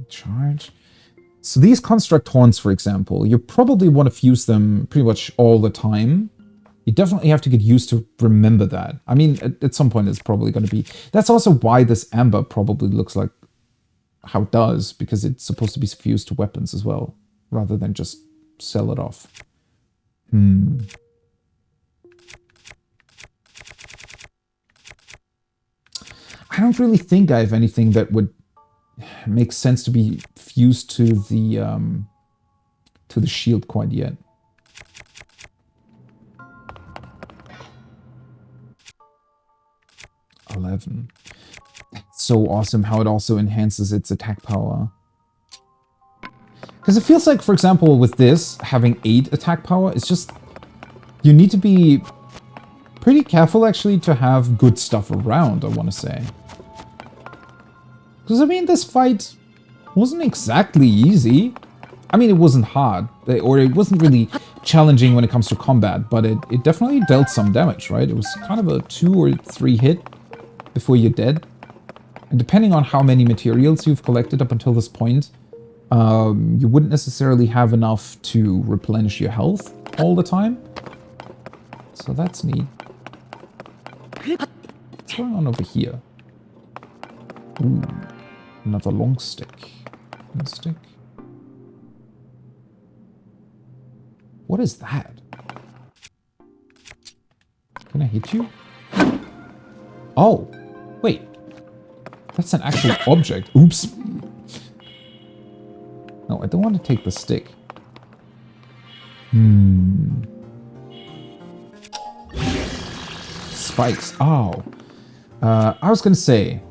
Charge. So these construct horns, for example, you probably want to fuse them pretty much all the time. You definitely have to get used to remember that. I mean, at some point it's probably going to be... That's also why this amber probably looks like how it does, because it's supposed to be fused to weapons as well, rather than just sell it off. I don't really think I have anything that would make sense to be fused to the shield quite yet. $11. That's so awesome how it also enhances its attack power. Because it feels like, for example, with this, having 8 attack power, it's just... You need to be pretty careful, actually, to have good stuff around, I want to say. Because, I mean, this fight wasn't exactly easy. I mean, it wasn't hard, or it wasn't really challenging when it comes to combat, but it definitely dealt some damage, right? It was kind of a 2 or 3 hit before you're dead. And depending on how many materials you've collected up until this point, you wouldn't necessarily have enough to replenish your health all the time. So that's neat. What's going on over here? Ooh, another long stick. Long stick. What is that? Can I hit you? Oh, wait. That's an actual object. Oops. No, I don't want to take the stick. Spikes. Oh. I was going to say...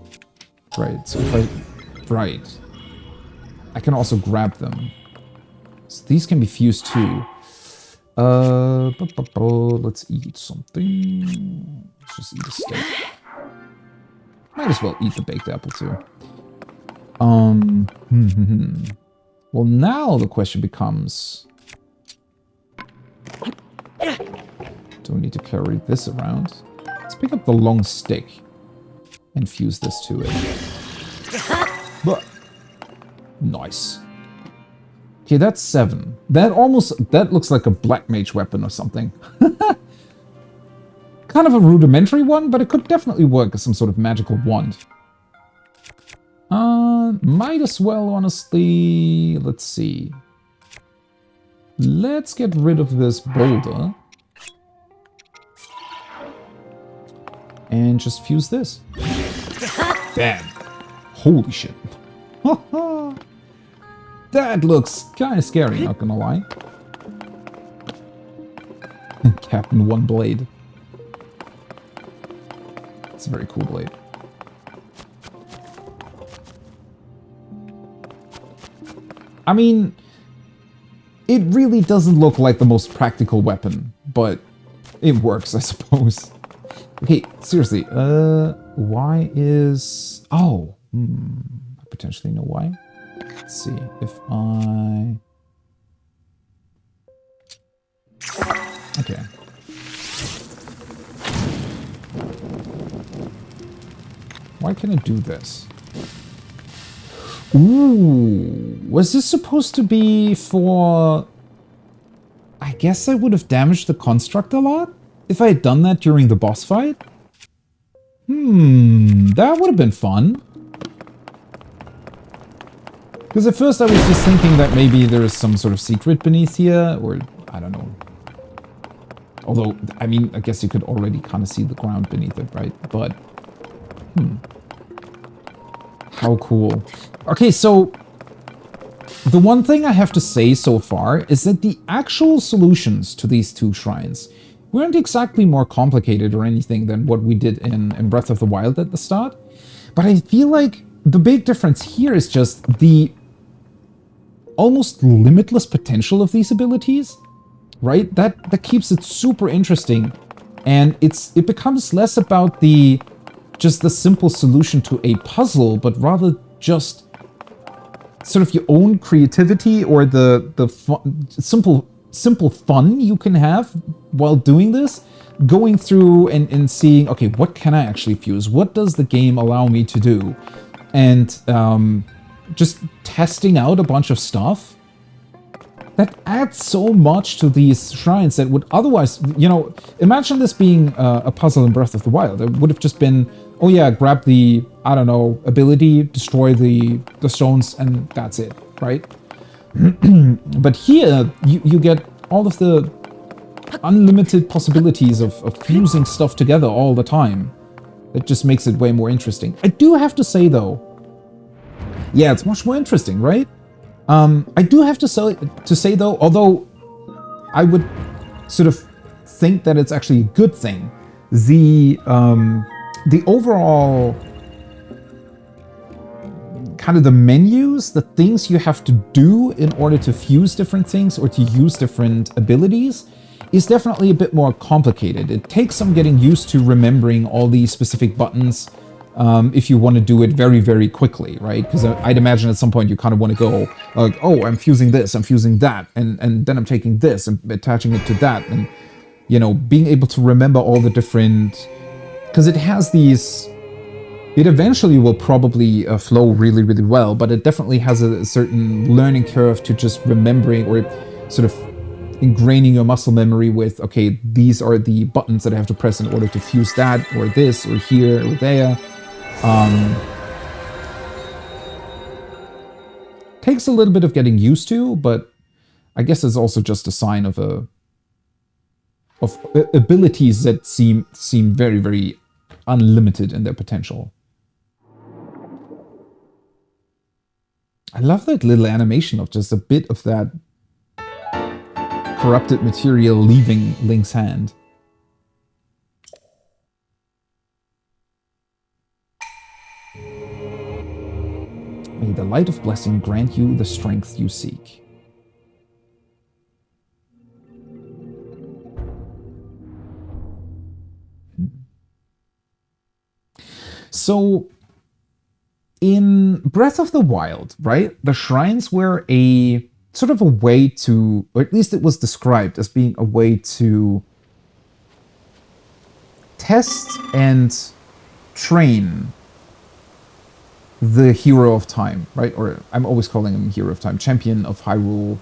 Right, so if I... Right. I can also grab them. So these can be fused too. Let's eat something. Let's just eat a steak. Might as well eat the baked apple too. Well, now the question becomes... Do we need to carry this around? Let's pick up the long stick and fuse this to it. But nice. Okay, that's 7. That looks like a black mage weapon or something. Kind of a rudimentary one, but it could definitely work as some sort of magical wand. Might as well, honestly... Let's see. Let's get rid of this boulder. And just fuse this. Bam! Holy shit. That looks kind of scary, not gonna lie. Captain One Blade. It's a very cool blade. I mean, it really doesn't look like the most practical weapon, but it works, I suppose. Okay, seriously, why is... Oh, I potentially know why. Let's see, if I... Okay. Why can I do this? Ooh, was this supposed to be for... I guess I would have damaged the construct a lot if I had done that during the boss fight? That would have been fun. Because at first I was just thinking that maybe there is some sort of secret beneath here, or I don't know. Although, I mean, I guess you could already kind of see the ground beneath it, right? But, how cool. Okay, so the one thing I have to say so far is that the actual solutions to these two shrines weren't exactly more complicated or anything than what we did in Breath of the Wild at the start. But I feel like the big difference here is just the almost limitless potential of these abilities, right? That keeps it super interesting. And it becomes less about just the simple solution to a puzzle, but rather just sort of your own creativity or the simple fun you can have while doing this, going through and seeing, okay, what can I actually fuse? What does the game allow me to do? And just testing out a bunch of stuff that adds so much to these shrines that would otherwise, you know, imagine this being a puzzle in Breath of the Wild. It would have just been, oh yeah, grab the, I don't know, ability, destroy the stones, and that's it, right? But here, you get all of the unlimited possibilities of fusing stuff together all the time. It just makes it way more interesting. I do have to say, though, yeah, it's much more interesting, right? I do have to say, though, although I would sort of think that it's actually a good thing, the overall kind of the menus, the things you have to do in order to fuse different things or to use different abilities is definitely a bit more complicated. It takes some getting used to remembering all these specific buttons if you want to do it very, very quickly, right? Because I'd imagine at some point you kind of want to go like, oh, I'm fusing this, I'm fusing that, and then I'm taking this and attaching it to that, and, you know, being able to remember all the different... Because it has these... It eventually will probably flow really, really well, but it definitely has a certain learning curve to just remembering or sort of ingraining your muscle memory with, okay, these are the buttons that I have to press in order to fuse that, or this, or here, or there. Takes a little bit of getting used to, but I guess it's also just a sign of abilities that seem very, very unlimited in their potential. I love that little animation of just a bit of that corrupted material leaving Link's hand. May the light of blessing grant you the strength you seek. So, in Breath of the Wild, right, the shrines were a sort of a way to, or at least it was described as being a way to test and train the hero of time, right? Or I'm always calling him hero of time, champion of Hyrule,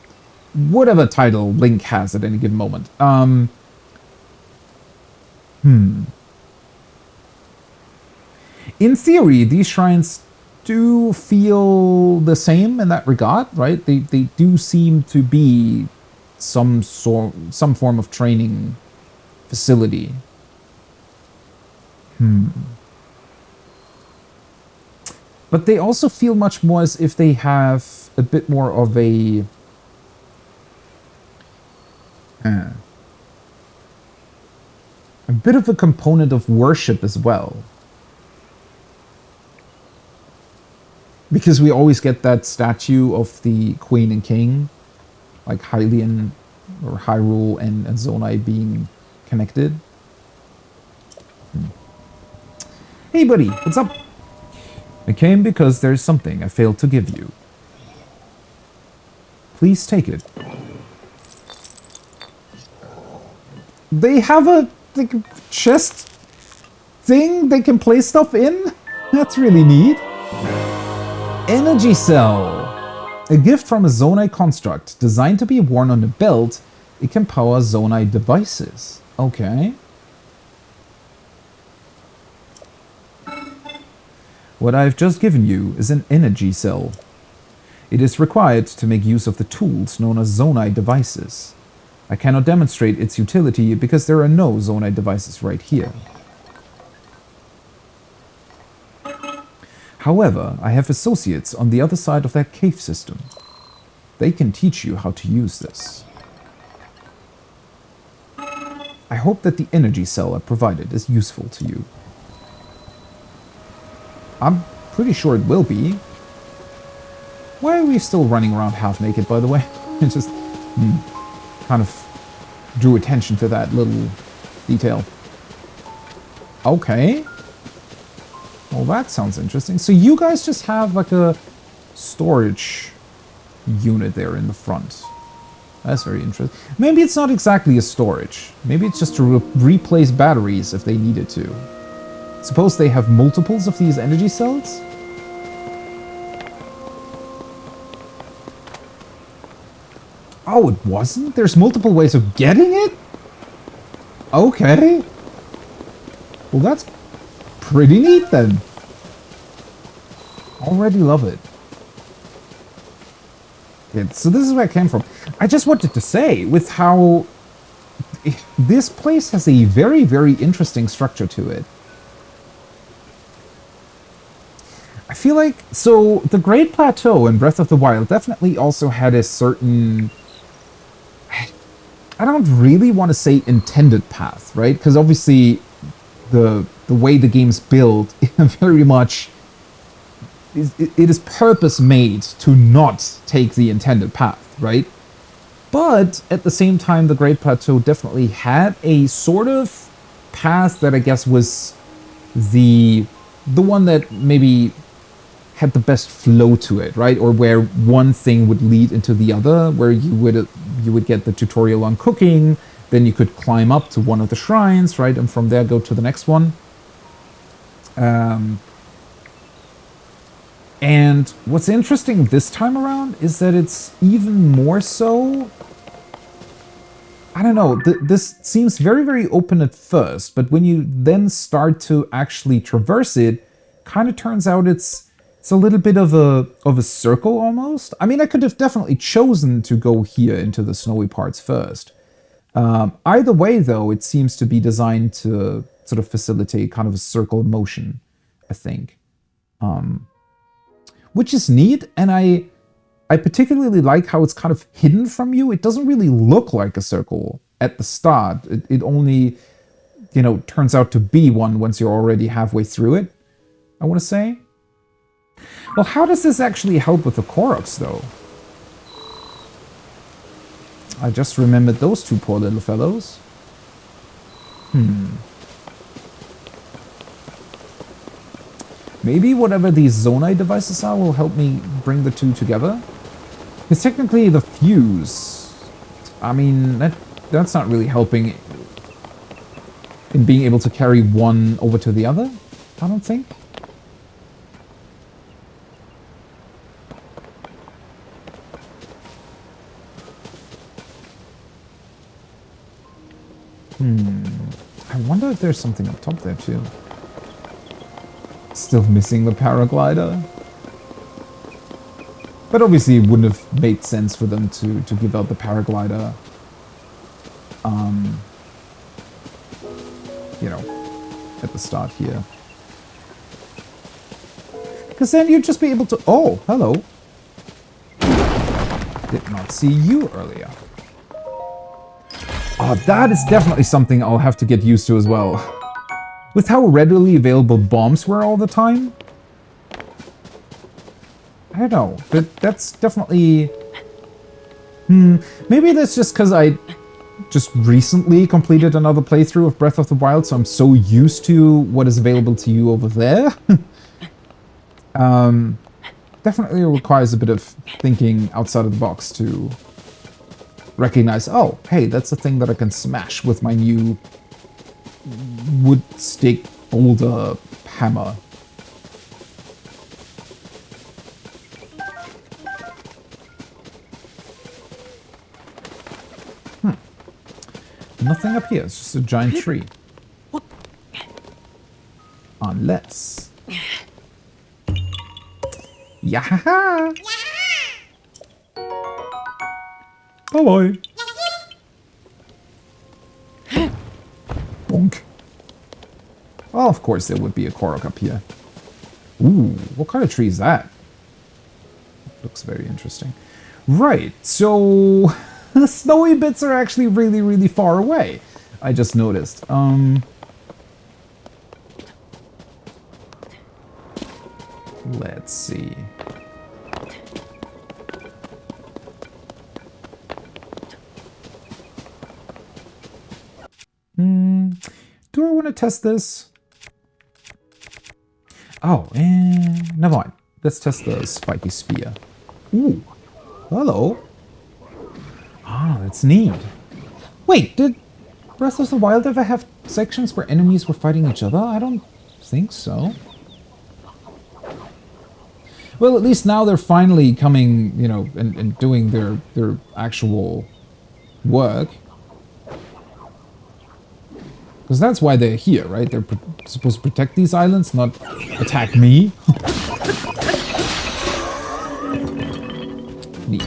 whatever title Link has at any given moment. In theory, these shrines do feel the same in that regard, right? They do seem to be some form of training facility. But they also feel much more as if they have a bit more of a bit of a component of worship as well. Because we always get that statue of the Queen and King, like Hylian or Hyrule and Zonai being connected. Hey buddy, what's up? I came because there's something I failed to give you. Please take it. They have a like, chest thing they can place stuff in? That's really neat. Energy Cell. A gift from a Zonai construct. Designed to be worn on a belt, it can power Zonai devices. Okay. What I've just given you is an energy cell. It is required to make use of the tools known as Zonai devices. I cannot demonstrate its utility because there are no Zonai devices right here. However, I have associates on the other side of that cave system. They can teach you how to use this. I hope that the energy cell I provided is useful to you. I'm pretty sure it will be. Why are we still running around half naked, by the way? It just kind of drew attention to that little detail. Okay. Well, that sounds interesting. So you guys just have like a storage unit there in the front. That's very interesting. Maybe it's not exactly a storage. Maybe it's just to replace batteries if they needed to. Suppose they have multiples of these energy cells? Oh, it wasn't? There's multiple ways of getting it? Okay. Well, that's pretty neat then. Already love it. Okay, so this is where I came from. I just wanted to say, with how this place has a very, very interesting structure to it. I feel like, so the Great Plateau in Breath of the Wild definitely also had a certain, I don't really want to say intended path, right? Because obviously the way the game's built very much, it is purpose made to not take the intended path, right? But at the same time, the Great Plateau definitely had a sort of path that I guess was the one that maybe had the best flow to it, right? Or where one thing would lead into the other, where you would get the tutorial on cooking, then you could climb up to one of the shrines, right? And from there go to the next one. And what's interesting this time around is that it's even more so, I don't know, this seems very, very open at first, but when you then start to actually traverse it, kind of turns out it's a little bit of a circle almost. I mean, I could have definitely chosen to go here into the snowy parts first. Either way, though, it seems to be designed to sort of facilitate kind of a circle motion, I think. Which is neat, and I particularly like how it's kind of hidden from you. It doesn't really look like a circle at the start. It only, you know, turns out to be one once you're already halfway through it, I want to say. Well, how does this actually help with the Koroks, though? I just remembered those two poor little fellows. Maybe whatever these Zonai devices are will help me bring the two together? Because technically the fuse, I mean, that's not really helping in being able to carry one over to the other, I don't think. I wonder if there's something up top there too. Still missing the paraglider. But obviously it wouldn't have made sense for them to give out the paraglider, you know, at the start here. Because then you'd just be able to... Oh, hello. Did not see you earlier. Oh, that is definitely something I'll have to get used to as well. With how readily available bombs were all the time. I don't know, but that's definitely... maybe that's just because I just recently completed another playthrough of Breath of the Wild, so I'm so used to what is available to you over there. Definitely requires a bit of thinking outside of the box to recognize, oh, hey, that's a thing that I can smash with my new wood stick boulder hammer. Nothing up here, it's just a giant tree. Unless... Yahaha! Bye-bye! Bonk. Well, of course there would be a Korok up here. Ooh, what kind of tree is that? Looks very interesting. Right, so... the snowy bits are actually really, really far away. I just noticed. Let's see. Do I want to test this? Oh, never mind. Let's test the spiky spear. Ooh, hello. Ah, that's neat. Wait, did Breath of the Wild ever have sections where enemies were fighting each other? I don't think so. Well, at least now they're finally coming, you know, and doing their actual work. Because that's why they're here, right? They're supposed to protect these islands, not attack me. Neat.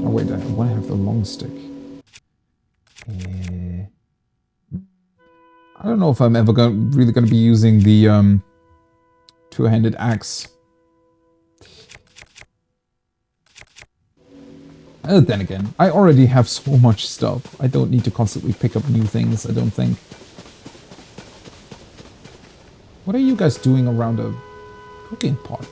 Oh wait, I want to have the long stick. I don't know if I'm ever really going to be using the two-handed axe. Then again, I already have so much stuff. I don't need to constantly pick up new things, I don't think. What are you guys doing around a cooking pot?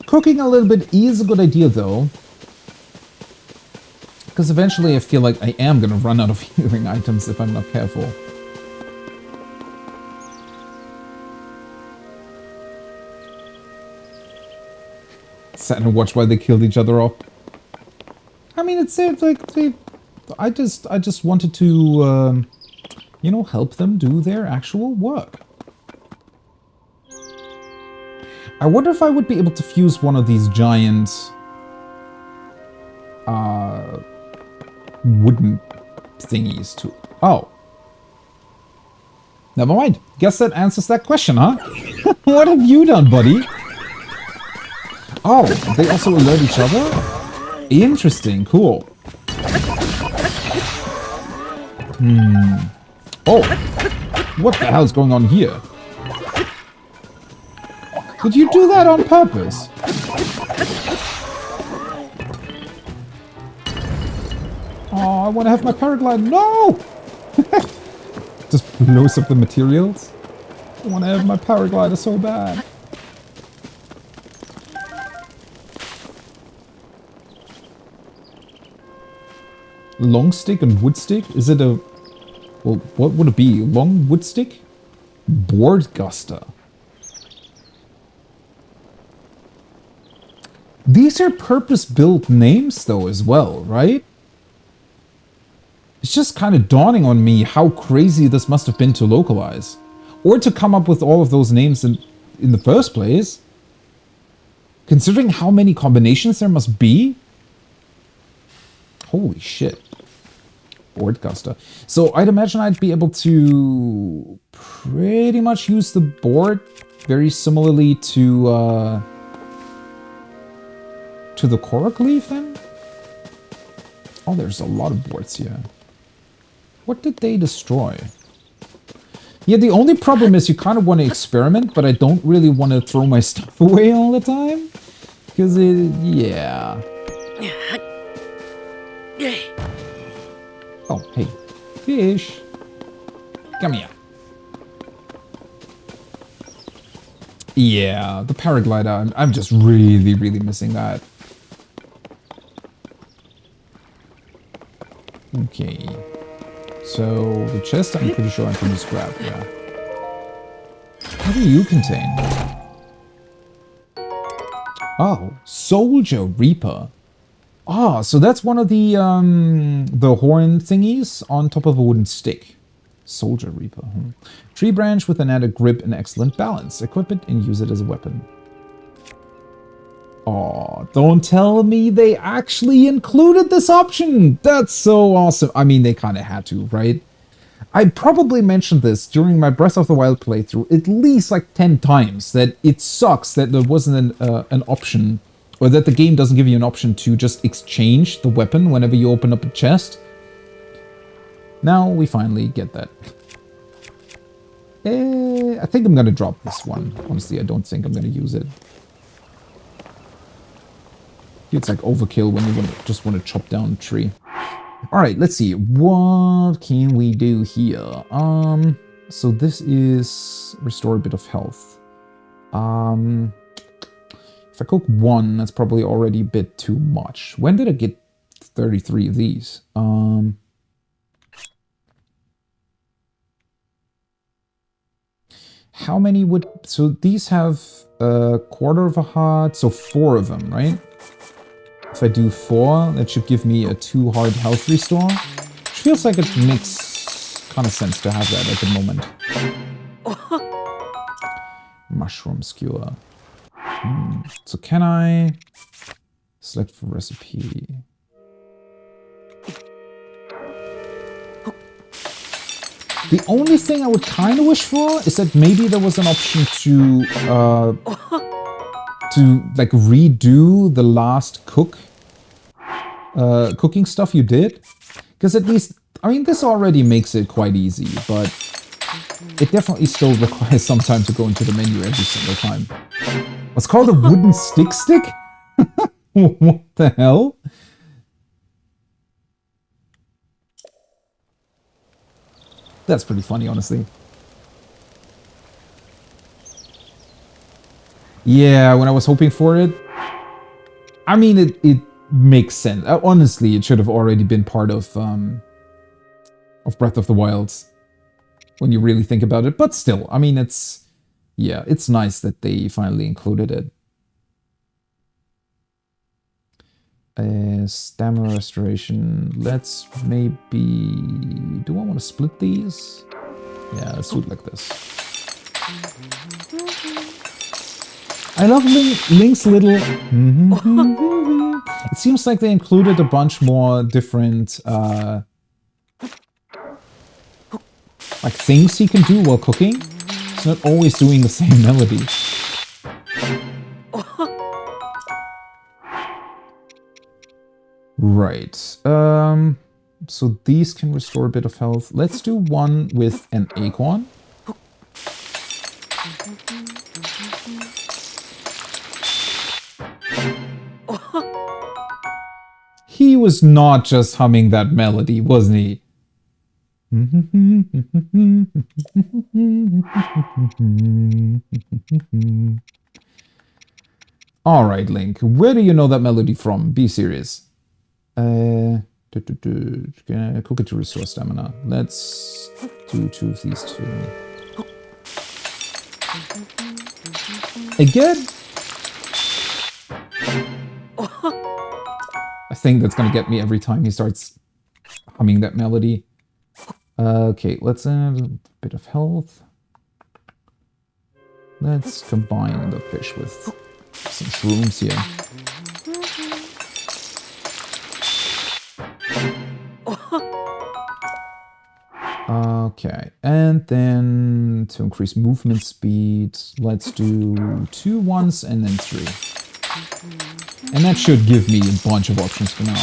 Cooking a little bit is a good idea, though. Because eventually I feel like I am going to run out of healing items if I'm not careful. Sat and watch while they killed each other off. I mean, it seems like I just wanted to, you know, help them do their actual work. I wonder if I would be able to fuse one of these giant wooden thingies to... Oh. Never mind. Guess that answers that question, huh? What have you done, buddy? Oh, they also alert each other? Interesting, cool. Oh, what the hell's going on here? Did you do that on purpose? Oh, I want to have my paraglide. No! Just blows up the materials. I want to have my paraglider so bad. Long stick and wood stick? Is it a... Well, what would it be? Long wood stick? Board guster. These are purpose-built names, though, as well, right? It's just kind of dawning on me how crazy this must have been to localize. Or to come up with all of those names in the first place. Considering how many combinations there must be. Holy shit. Boardcaster. So I'd imagine I'd be able to pretty much use the board very similarly to the Korok leaf then? Oh, there's a lot of boards here. What did they destroy? Yeah, the only problem is you kind of want to experiment, but I don't really want to throw my stuff away all the time. Because yeah. Oh, hey. Fish. Come here. Yeah, the paraglider, I'm just really, really missing that. Okay. So, the chest, I'm pretty sure I can just grab, yeah. What do you contain? Oh, Soldier Reaper. Ah, so that's one of the horn thingies on top of a wooden stick. Soldier Reaper. Tree branch with an added grip and excellent balance. Equip it and use it as a weapon. Oh, don't tell me they actually included this option. That's so awesome. I mean, they kind of had to, right? I probably mentioned this during my Breath of the Wild playthrough at least like 10 times, that it sucks that there wasn't an option, or that the game doesn't give you an option to just exchange the weapon whenever you open up a chest. Now we finally get that. I think I'm gonna drop this one. Honestly, I don't think I'm gonna use it. It's like overkill when you just want to chop down a tree. Alright, let's see. What can we do here? So this is restore a bit of health. If I cook one, that's probably already a bit too much. When did I get 33 of these? How many would... So these have a quarter of a heart, so 4 of them, right? If I do 4, that should give me a 2 heart health restore. Which feels like it makes kind of sense to have that at the moment. Mushroom skewer. So can I select for recipe? The only thing I would kind of wish for is that maybe there was an option to like redo the last cooking stuff you did, because at least, I mean, this already makes it quite easy, but it definitely still requires some time to go into the menu every single time. What's called a wooden stick? What the hell? That's pretty funny, honestly. Yeah, when I was hoping for it, I mean, it makes sense. Honestly, it should have already been part of Breath of the Wild when you really think about it. But still, I mean, it's nice that they finally included it. Stamina restoration. Let's maybe... Do I want to split these? Yeah, let's do it like this. I love Link's little... It seems like they included a bunch more different like things he can do while cooking. He's not always doing the same melody. Right. So these can restore a bit of health. Let's do one with an acorn. He was not just humming that melody, wasn't he? Alright, Link. Where do you know that melody from? Be serious. Cook it to restore stamina. Let's do 2 of these 2. Again? I think that's gonna get me every time he starts humming that melody. Okay, let's add a bit of health. Let's combine the fish with some shrooms here. Okay, and then to increase movement speed, let's do 2 once and then 3. And that should give me a bunch of options for now.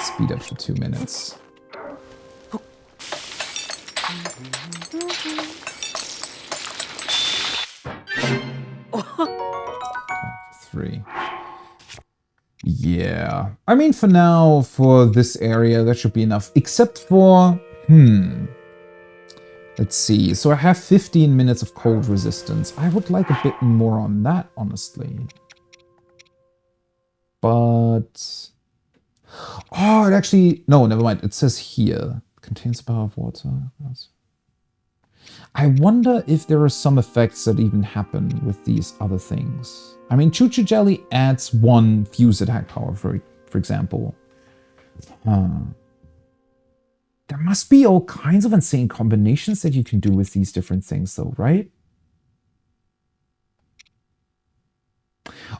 Speed up for 2 minutes. Okay, 3. Yeah. I mean, for now, for this area, that should be enough. Except for... Let's see. So I have 15 minutes of cold resistance. I would like a bit more on that, honestly. But... Oh, it actually... No, never mind. It says here. Contains a bar of water. I wonder if there are some effects that even happen with these other things. I mean, Choo Choo Jelly adds 1 fuse attack power, for example. There must be all kinds of insane combinations that you can do with these different things, though, right?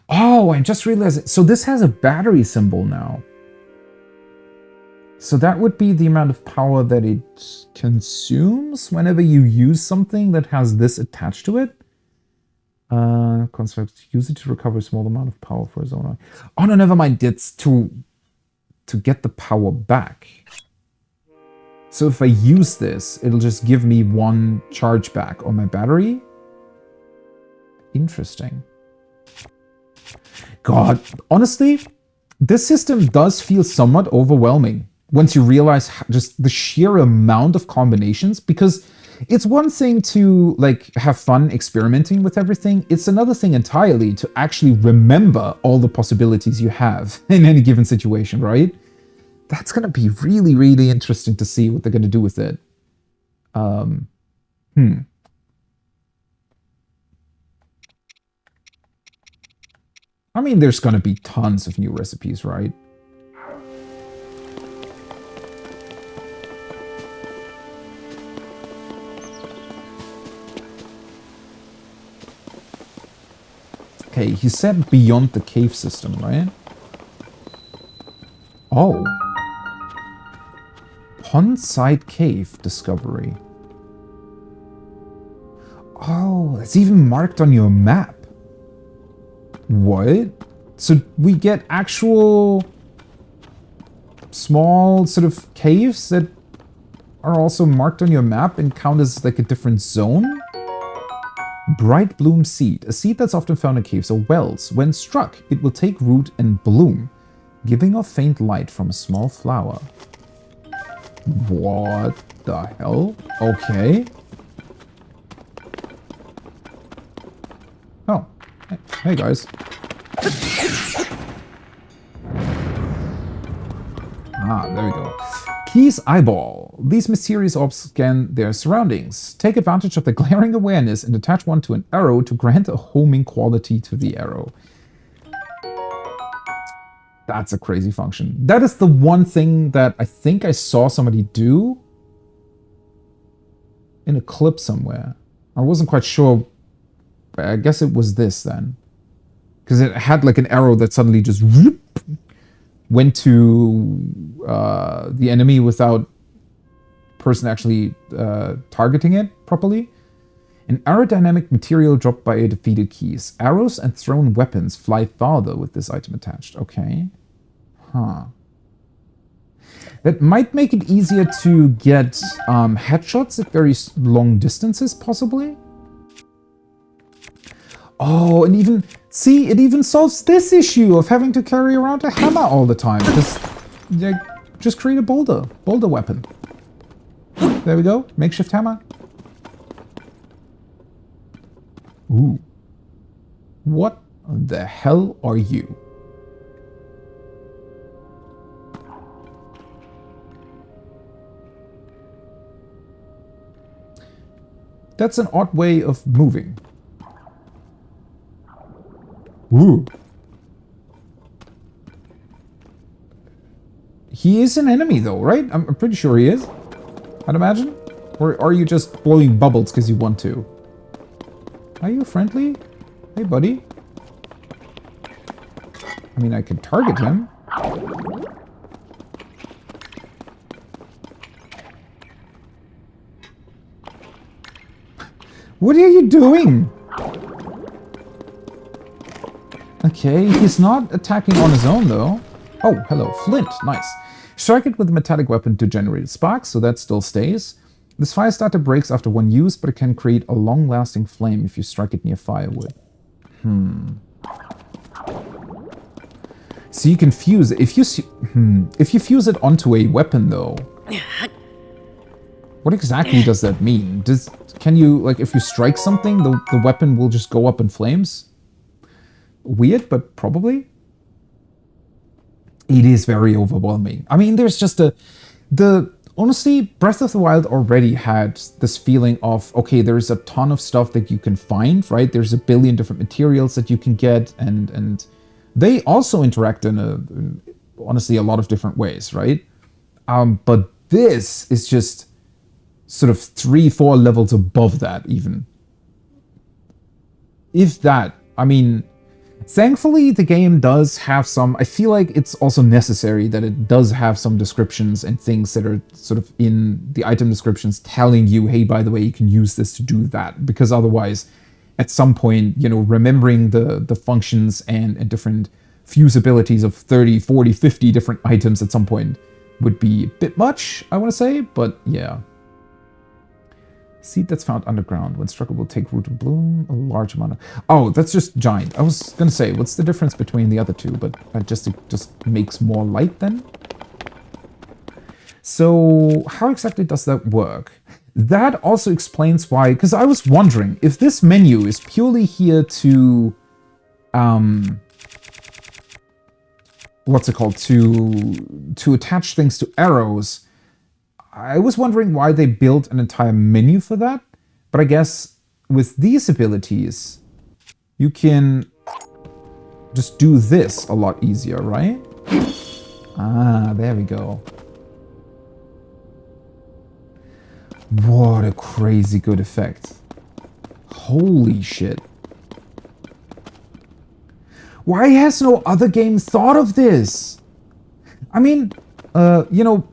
Oh, I just realized. So this has a battery symbol now. So that would be the amount of power that it consumes whenever you use something that has this attached to it. Construct, use it to recover a small amount of power for a zone. Oh no, never mind. It's to get the power back. So if I use this, it'll just give me 1 charge back on my battery. Interesting. God, honestly, this system does feel somewhat overwhelming once you realize just the sheer amount of combinations, because it's one thing to like have fun experimenting with everything. It's another thing entirely to actually remember all the possibilities you have in any given situation, right? That's going to be really, really interesting to see what they're going to do with it. I mean, there's going to be tons of new recipes, right? Okay, he said beyond the cave system, right? Oh. Pondside Cave discovery. Oh, it's even marked on your map. What? So we get actual small sort of caves that are also marked on your map and count as like a different zone? Bright bloom seed, a seed that's often found in caves or wells. When struck, it will take root and bloom, giving off faint light from a small flower. What the hell? Okay. Oh, hey guys. Ah, there we go. Key's eyeball. These mysterious orbs scan their surroundings. Take advantage of the glaring awareness and attach one to an arrow to grant a homing quality to the arrow. That's a crazy function. That is the one thing that I think I saw somebody do in a clip somewhere. I wasn't quite sure, but I guess it was this then. Because it had like an arrow that suddenly just whoop, went to the enemy without person actually targeting it properly. An aerodynamic material dropped by a defeated keys. Arrows and thrown weapons fly farther with this item attached. Okay. Huh. That might make it easier to get headshots at very long distances, possibly. Oh, and even... See, it even solves this issue of having to carry around a hammer all the time. Just create a boulder weapon. There we go. Makeshift hammer. Ooh. What the hell are you? That's an odd way of moving. Ooh. He is an enemy though, right? I'm pretty sure he is. I'd imagine. Or are you just blowing bubbles because you want to? Are you friendly? Hey, buddy. I mean, I can target him. What are you doing? Okay, he's not attacking on his own, though. Oh, hello, flint. Nice. Strike it with a metallic weapon to generate sparks, so that still stays. This fire starter breaks after one use, but it can create a long-lasting flame if you strike it near firewood. So you can fuse it. If you fuse it onto a weapon, though, what exactly does that mean? Can you, like, if you strike something, the weapon will just go up in flames? Weird, but probably. It is very overwhelming. I mean, there's just honestly, Breath of the Wild already had this feeling of, okay, there's a ton of stuff that you can find, right? There's a billion different materials that you can get, and they also interact in honestly, a lot of different ways, right? But this is just sort of 3-4 levels above that, even. If that, I mean, thankfully the game does have some, I feel like it's also necessary that it does have some descriptions and things that are sort of in the item descriptions telling you, hey, by the way, you can use this to do that, because otherwise, at some point, you know, remembering the functions and different fusibilities of 30, 40, 50 different items at some point would be a bit much, I want to say, but yeah. Seed that's found underground. When struck, it will take root and bloom. A large amount of... Oh, that's just giant. I was going to say, what's the difference between the other two? But it just makes more light then. So how exactly does that work? That also explains why... Because I was wondering, if this menu is purely here to... what's it called? To attach things to arrows... I was wondering why they built an entire menu for that, but I guess with these abilities, you can just do this a lot easier, right? Ah, there we go. What a crazy good effect. Holy shit. Why has no other game thought of this? I mean, you know,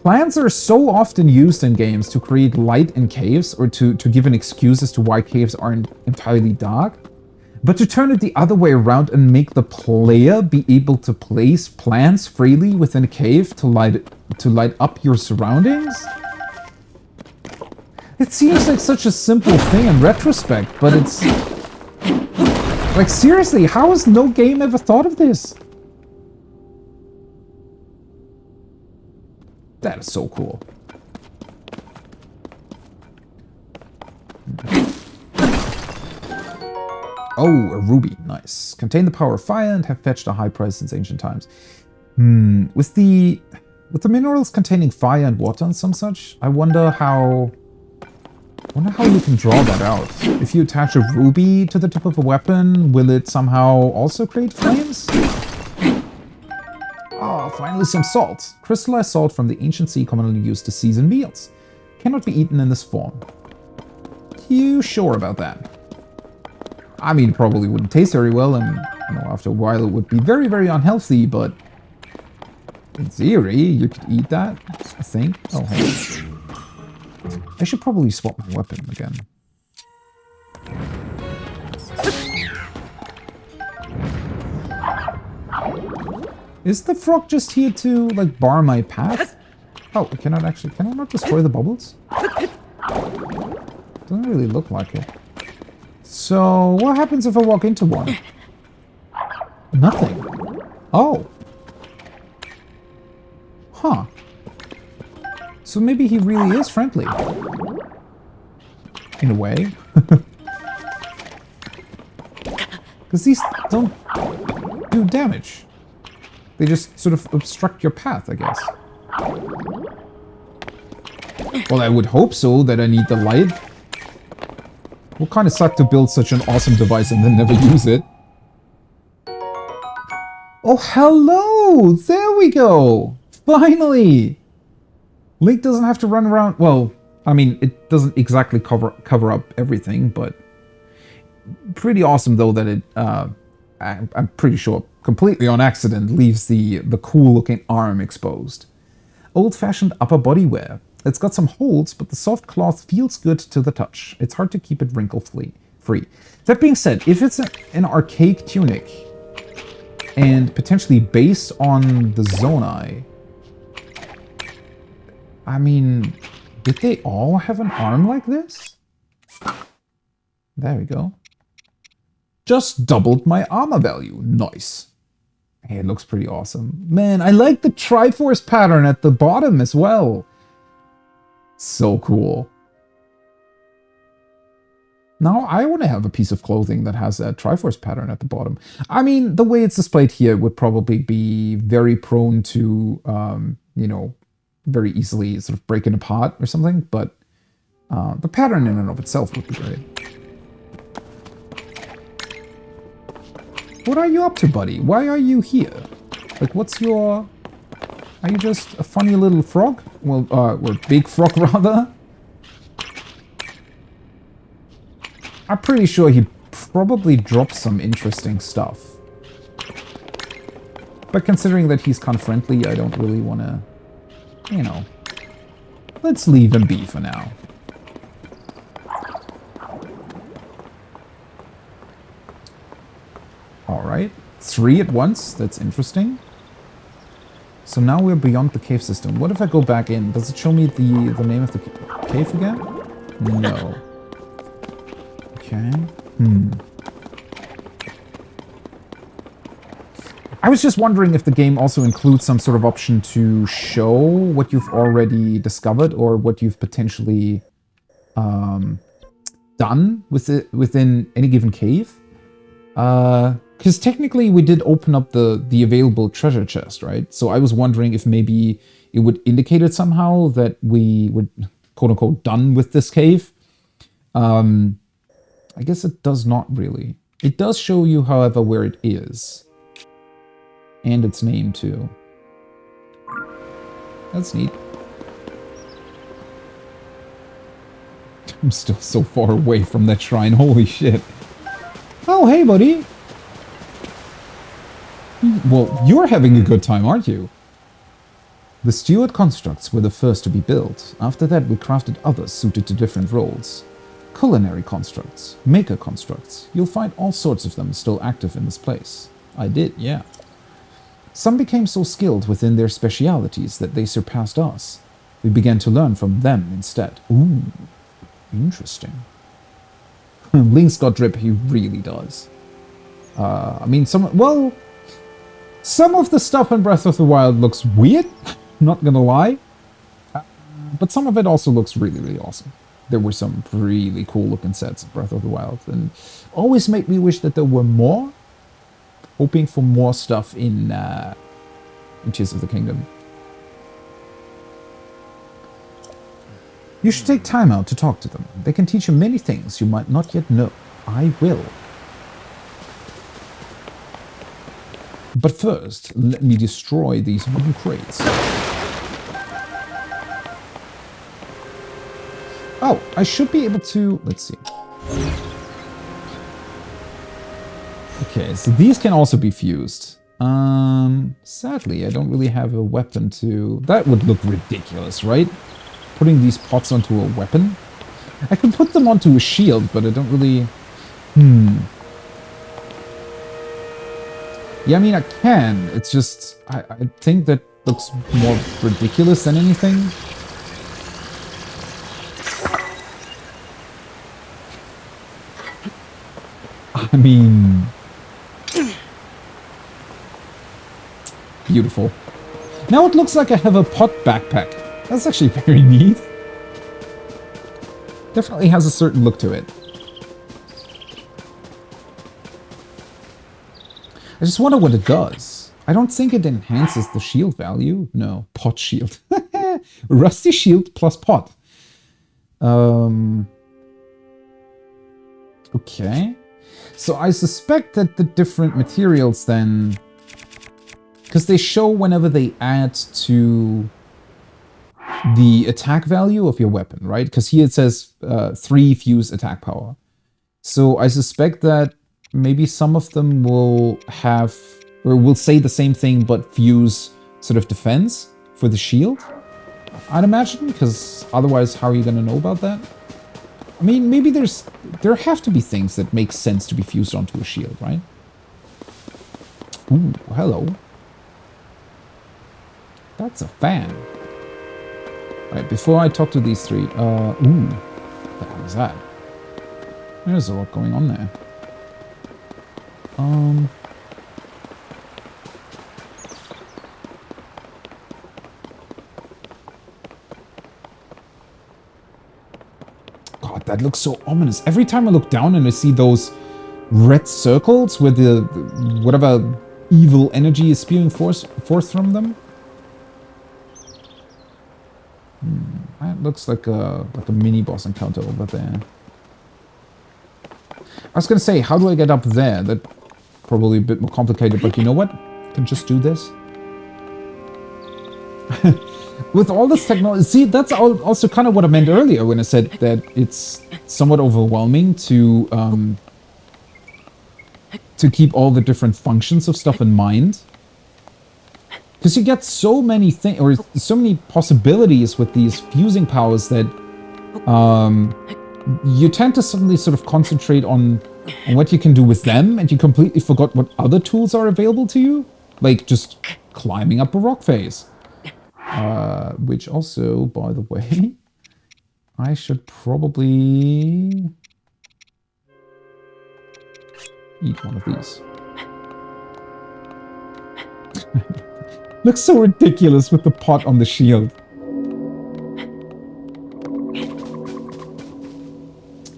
plants are so often used in games to create light in caves, or to give an excuse as to why caves aren't entirely dark. But to turn it the other way around and make the player be able to place plants freely within a cave to light up your surroundings? It seems like such a simple thing in retrospect, but it's... Like, seriously, how has no game ever thought of this? That is so cool. Oh, a ruby. Nice. Contain the power of fire and have fetched a high price since ancient times. With the minerals containing fire and water and some such, I wonder how you can draw that out. If you attach a ruby to the tip of a weapon, will it somehow also create flames? Ah, finally some salt. Crystallized salt from the ancient sea commonly used to season meals. Cannot be eaten in this form. You sure about that? I mean, it probably wouldn't taste very well, and you know, after a while it would be very, very unhealthy, but in theory, you could eat that, I think. Oh, hey. I should probably swap my weapon again. Is the frog just here to, like, bar my path? Oh, can I not destroy the bubbles? Doesn't really look like it. So, what happens if I walk into one? Nothing. Oh. Huh. So maybe he really is friendly. In a way. Because these don't do damage. They just sort of obstruct your path, I guess. Well, I would hope so, that I need the light. Would kind of suck to build such an awesome device and then never use it. Oh, hello! There we go! Finally! Link doesn't have to run around... Well, I mean, it doesn't exactly cover up everything, but... Pretty awesome, though, that it... I'm pretty sure, completely on accident, leaves the cool-looking arm exposed. Old-fashioned upper body wear. It's got some holes, but the soft cloth feels good to the touch. It's hard to keep it wrinkle-free. That being said, if it's an archaic tunic and potentially based on the Zonai, I mean, did they all have an arm like this? There we go. Just doubled my armor value. Nice. Hey, it looks pretty awesome. Man, I like the Triforce pattern at the bottom as well. So cool. Now I want to have a piece of clothing that has a Triforce pattern at the bottom. I mean, the way it's displayed here would probably be very prone to, you know, very easily sort of breaking apart or something, but the pattern in and of itself would be great. What are you up to, buddy? Why are you here? Like, what's your... Are you just a funny little frog? Well, or big frog, rather? I'm pretty sure he probably dropped some interesting stuff. But considering that he's kind of friendly, I don't really want to... You know... Let's leave him be for now. Alright. 3 at once. That's interesting. So now we're beyond the cave system. What if I go back in? Does it show me the name of the cave again? No. Okay. I was just wondering if the game also includes some sort of option to show what you've already discovered or what you've potentially done within any given cave. Because technically we did open up the available treasure chest, right? So I was wondering if maybe it would indicate it somehow that we were quote-unquote done with this cave. I guess it does not really. It does show you, however, where it is. And its name, too. That's neat. I'm still so far away from that shrine, holy shit. Oh, hey, buddy! Well, you're having a good time, aren't you? The Steward constructs were the first to be built. After that, we crafted others suited to different roles. Culinary constructs, maker constructs. You'll find all sorts of them still active in this place. I did, yeah. Some became so skilled within their specialities that they surpassed us. We began to learn from them instead. Ooh, interesting. Link's got drip, he really does. I mean, some of the stuff in Breath of the Wild looks weird, not gonna lie. But some of it also looks really, really awesome. There were some really cool looking sets of Breath of the Wild, and always made me wish that there were more. Hoping for more stuff in Tears of the Kingdom. You should take time out to talk to them. They can teach you many things you might not yet know. I will. But first, let me destroy these wooden crates. Oh, I should be able to... Let's see. Okay, so these can also be fused. Sadly, I don't really have a weapon to... That would look ridiculous, right? Putting these pots onto a weapon? I can put them onto a shield, but I don't really... Yeah, I mean, I can. It's just... I think that looks more ridiculous than anything. I mean... Beautiful. Now it looks like I have a pot backpack. That's actually very neat. Definitely has a certain look to it. I just wonder what it does. I don't think it enhances the shield value. No, pot shield. Rusty shield plus pot. Okay. So I suspect that the different materials then... Because they show whenever they add to the attack value of your weapon, right? Because here it says 3 fuse attack power. So I suspect that maybe some of them will have, or will say the same thing, but fuse sort of defense for the shield. I'd imagine, because otherwise how are you going to know about that? I mean, maybe there have to be things that make sense to be fused onto a shield, right? Ooh, hello. That's a fan. Alright, before I talk to these three, ooh, what the hell is that? There's a lot going on there. God, that looks so ominous. Every time I look down and I see those red circles where the whatever evil energy is spewing forth from them. That looks like a mini boss encounter over there. I was gonna say, how do I get up there? That probably a bit more complicated, but you know what? I can just do this. With all this technology, see, that's also kind of what I meant earlier when I said that it's somewhat overwhelming to keep all the different functions of stuff in mind. Because you get so many things, or so many possibilities with these fusing powers that you tend to suddenly sort of concentrate on what you can do with them, and you completely forgot what other tools are available to you. Like just climbing up a rock face. Which also, by the way, I should probably eat one of these. Looks so ridiculous with the pot on the shield.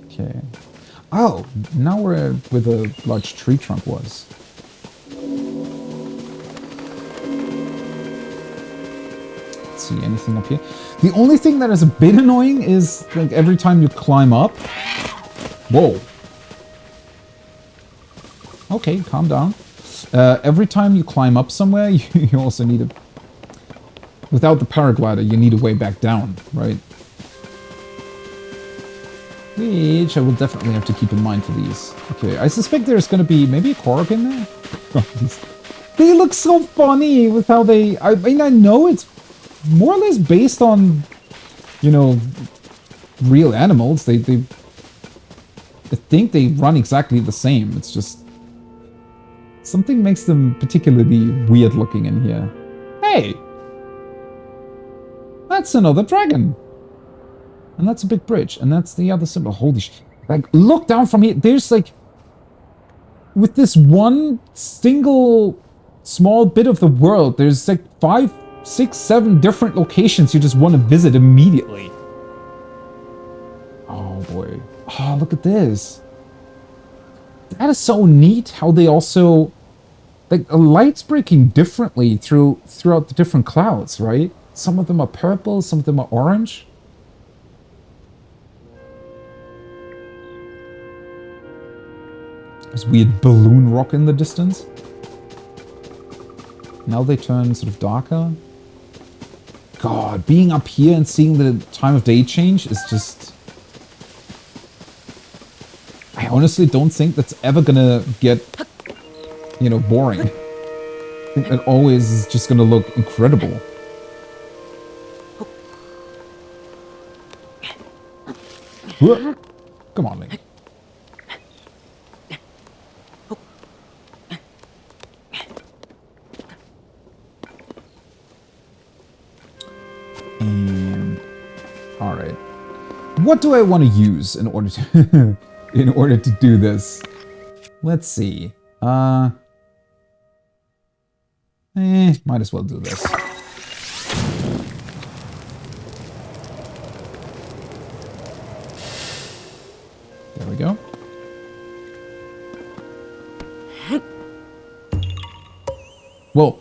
Okay. Oh, now we're where the large tree trunk was. Let's see, anything up here? The only thing that is a bit annoying is, like, every time you climb up... Whoa. Okay, calm down. Every time you climb up somewhere, you also need a... Without the paraglider, you need a way back down, right? Which I will definitely have to keep in mind for these. Okay, I suspect there's going to be maybe a Korok in there. They look so funny with how they... I mean, I know it's more or less based on, you know, real animals. I think they run exactly the same. It's just... Something makes them particularly weird looking in here. Hey! That's another dragon! And that's a big bridge. And that's the other symbol. Holy sh... Like, look down from here. There's like... With this one single small bit of the world, there's like 5, 6, 7 different locations you just want to visit immediately. Oh boy. Oh, look at this. That is so neat how they also... Like, the light's breaking differently throughout the different clouds, right? Some of them are purple, some of them are orange. There's weird balloon rock in the distance. Now they turn sort of darker. God, being up here and seeing the time of day change is just... I honestly don't think that's ever gonna get, you know, boring. I think that always is just gonna look incredible. Whoa. Come on, Link. Alright. What do I want to use in order to in order to do this? Let's see. Might as well do this. There we go. Well,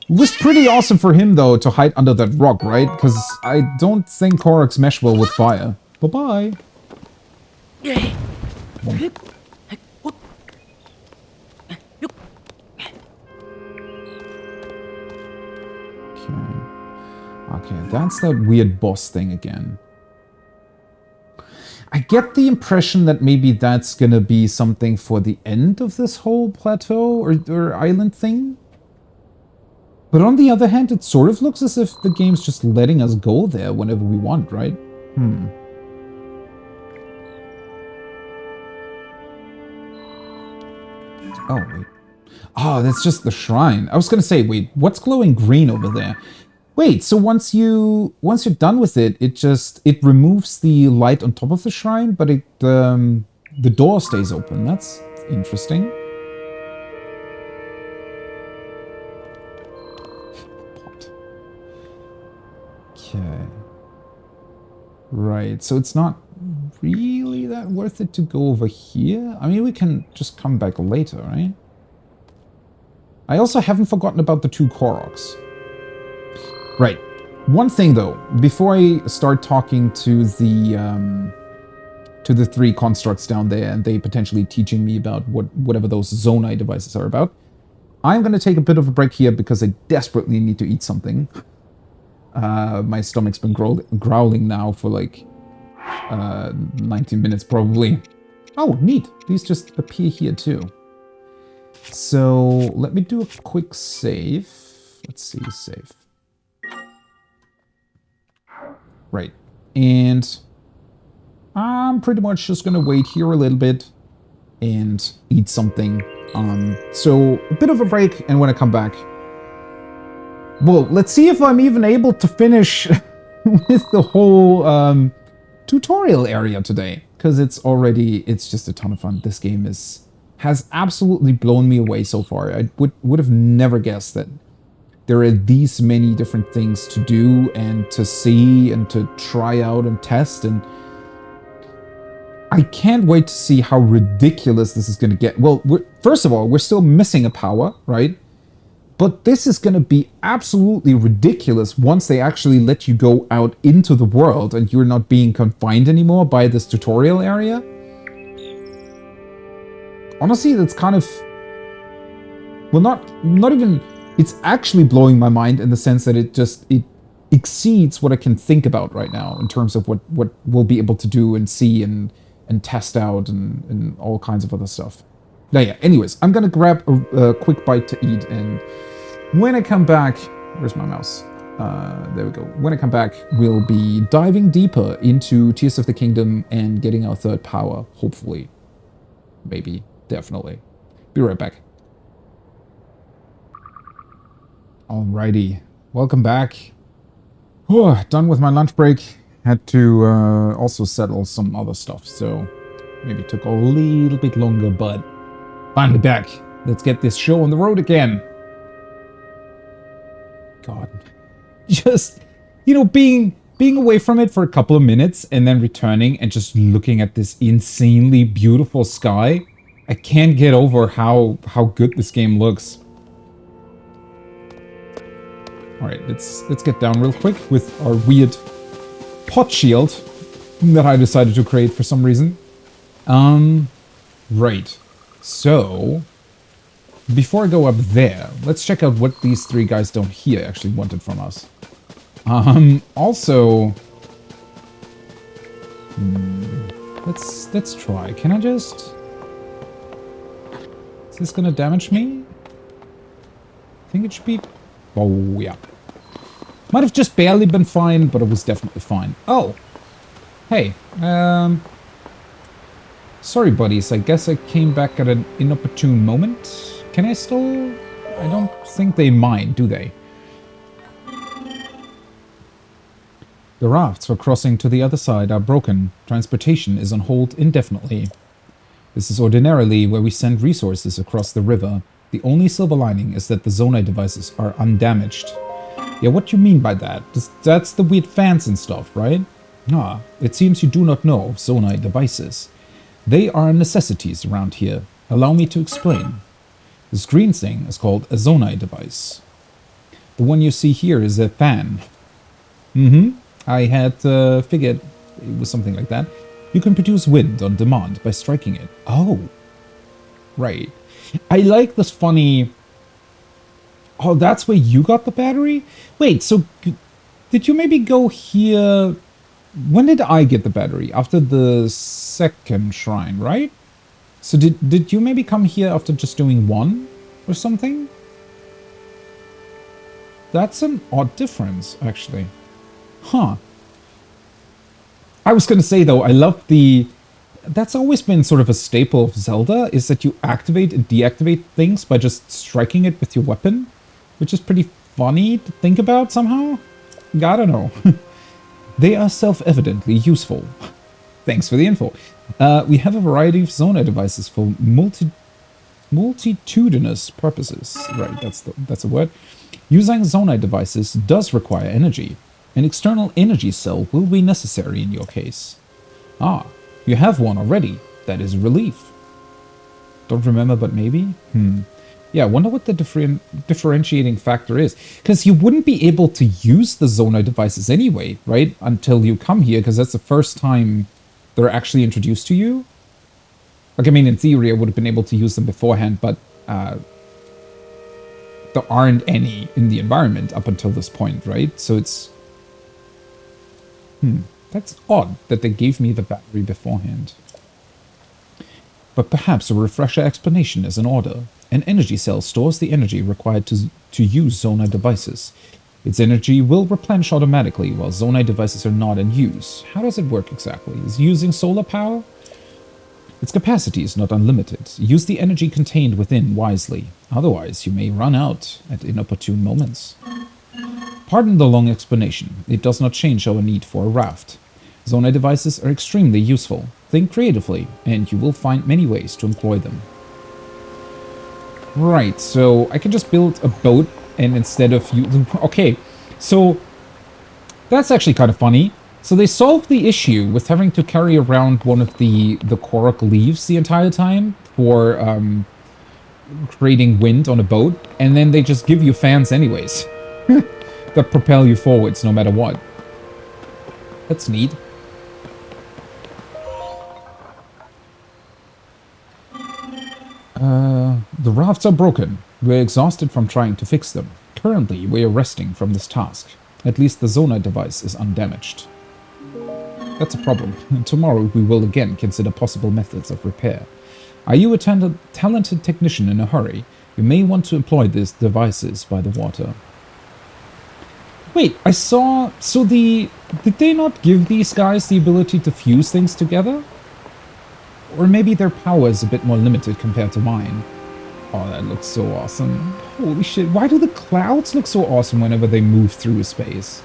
it was pretty awesome for him, though, to hide under that rock, right? Because I don't think Koroks mesh well with fire. Bye-bye. Okay. Okay, that's that weird boss thing again. I get the impression that maybe that's gonna be something for the end of this whole plateau or island thing. But on the other hand, it sort of looks as if the game's just letting us go there whenever we want, right? Oh, wait. Oh, that's just the shrine. I was gonna say, wait, what's glowing green over there? Wait, so once you're done with it, it removes the light on top of the shrine, but the door stays open. That's interesting. Okay. Right, so it's not really that worth it to go over here. I mean, we can just come back later, right? I also haven't forgotten about the 2 Koroks. Right. One thing though, before I start talking to the 3 constructs down there and they potentially teaching me about whatever those Zonai devices are about, I'm going to take a bit of a break here because I desperately need to eat something. My stomach's been growling now for like 19 minutes probably. Oh, neat. These just appear here too. So let me do a quick save. Let's see, save. Right. And I'm pretty much just going to wait here a little bit and eat something. So a bit of a break, and when I come back, well, let's see if I'm even able to finish with the whole tutorial area today, because it's just a ton of fun. This game has absolutely blown me away so far. I would have never guessed that there are these many different things to do and to see and to try out and test, and I can't wait to see how ridiculous this is going to get. Well, first of all, we're still missing a power, right? But this is going to be absolutely ridiculous once they actually let you go out into the world and you're not being confined anymore by this tutorial area. Honestly, that's kind of... well, not even... it's actually blowing my mind in the sense that it exceeds what I can think about right now in terms of what we'll be able to do and see and test out and all kinds of other stuff. Yeah, anyways, I'm gonna grab a quick bite to eat, and when I come back... where's my mouse? There we go. When I come back, we'll be diving deeper into Tears of the Kingdom and getting our 3rd power, hopefully. Maybe. Definitely. Be right back. Alrighty. Welcome back. Done with my lunch break. Had to also settle some other stuff, so maybe took a little bit longer, but finally back. Let's get this show on the road again. God. Just, you know, being away from it for a couple of minutes and then returning and just looking at this insanely beautiful sky. I can't get over how good this game looks. Alright, let's get down real quick with our weird pot shield that I decided to create for some reason. Right. So, before I go up there, let's check out what these 3 guys down here actually wanted from us. Also... let's try. Can I just... is this gonna damage me? I think it should be... oh, yeah. Might have just barely been fine, but it was definitely fine. Oh! Hey, sorry, buddies. I guess I came back at an inopportune moment. Can I still... I don't think they mind, do they? The rafts for crossing to the other side are broken. Transportation is on hold indefinitely. This is ordinarily where we send resources across the river. The only silver lining is that the Zonai devices are undamaged. Yeah, what do you mean by that? That's the weird fans and stuff, right? Ah, it seems you do not know of Zonai devices. They are necessities around here. Allow me to explain. This green thing is called a Zonai device. The one you see here is a fan. I had figured it was something like that. You can produce wind on demand by striking it. Oh, right. I like this funny... oh, that's where you got the battery? Wait, so did you maybe go here... when did I get the battery? After the 2nd shrine, right? So did you maybe come here after just doing 1 or something? That's an odd difference, actually. Huh. I was gonna say, though, I love the... That's always been sort of a staple of Zelda, is that you activate and deactivate things by just striking it with your weapon, which is pretty funny to think about somehow. I don't know. They are self-evidently useful. Thanks for the info. We have a variety of Zonai devices for multitudinous purposes. Right, that's a word. Using Zonai devices does require energy. An external energy cell will be necessary in your case. Ah, you have one already. That is a relief. Don't remember, but maybe? Yeah, I wonder what the differentiating factor is. Because you wouldn't be able to use the Zonai devices anyway, right? Until you come here, because that's the first time they're actually introduced to you. Like, I mean, in theory, I would have been able to use them beforehand, but there aren't any in the environment up until this point, right? So it's... That's odd that they gave me the battery beforehand. But perhaps a refresher explanation is in order. An energy cell stores the energy required to use Zonai devices. Its energy will replenish automatically while Zonai devices are not in use. How does it work exactly? Is it using solar power? Its capacity is not unlimited. Use the energy contained within wisely. Otherwise, you may run out at inopportune moments. Pardon the long explanation. It does not change our need for a raft. Zonai devices are extremely useful. Think creatively, and you will find many ways to employ them. Right, so I can just build a boat, and instead of using... Okay, so that's actually kind of funny. So they solved the issue with having to carry around one of the Korok leaves the entire time for creating wind on a boat, and then they just give you fans anyways. That propel you forwards no matter what. That's neat. The rafts are broken. We're exhausted from trying to fix them. Currently, we are resting from this task. At least the Zonai device is undamaged. That's a problem. Tomorrow we will again consider possible methods of repair. Are you a talented technician in a hurry? You may want to employ these devices by the water. Wait, I saw... So did they not give these guys the ability to fuse things together? Or maybe their power is a bit more limited compared to mine. Oh, that looks so awesome. Holy shit, why do the clouds look so awesome whenever they move through space?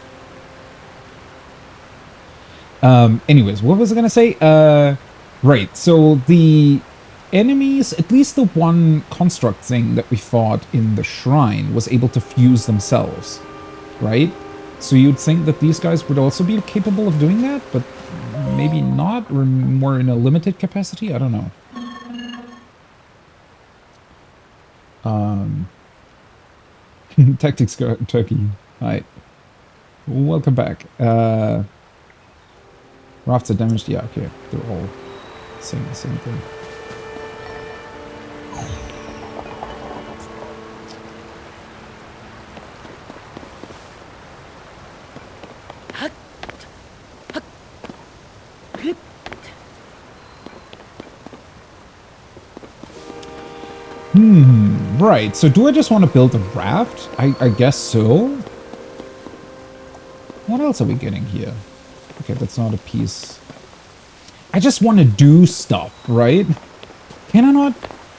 Anyways, what was I gonna say? Right, so the enemies, at least the one construct thing that we fought in the shrine, was able to fuse themselves, right? So you'd think that these guys would also be capable of doing that, but maybe not, or more in a limited capacity? I don't know. Tactics Turkey. Hi. Welcome back. Rafts are damaged. Yeah, okay. They're all saying the same thing. Right, so do I just want to build a raft? I guess so. What else are we getting here? Okay, that's not a piece. I just want to do stuff, right? Can I not?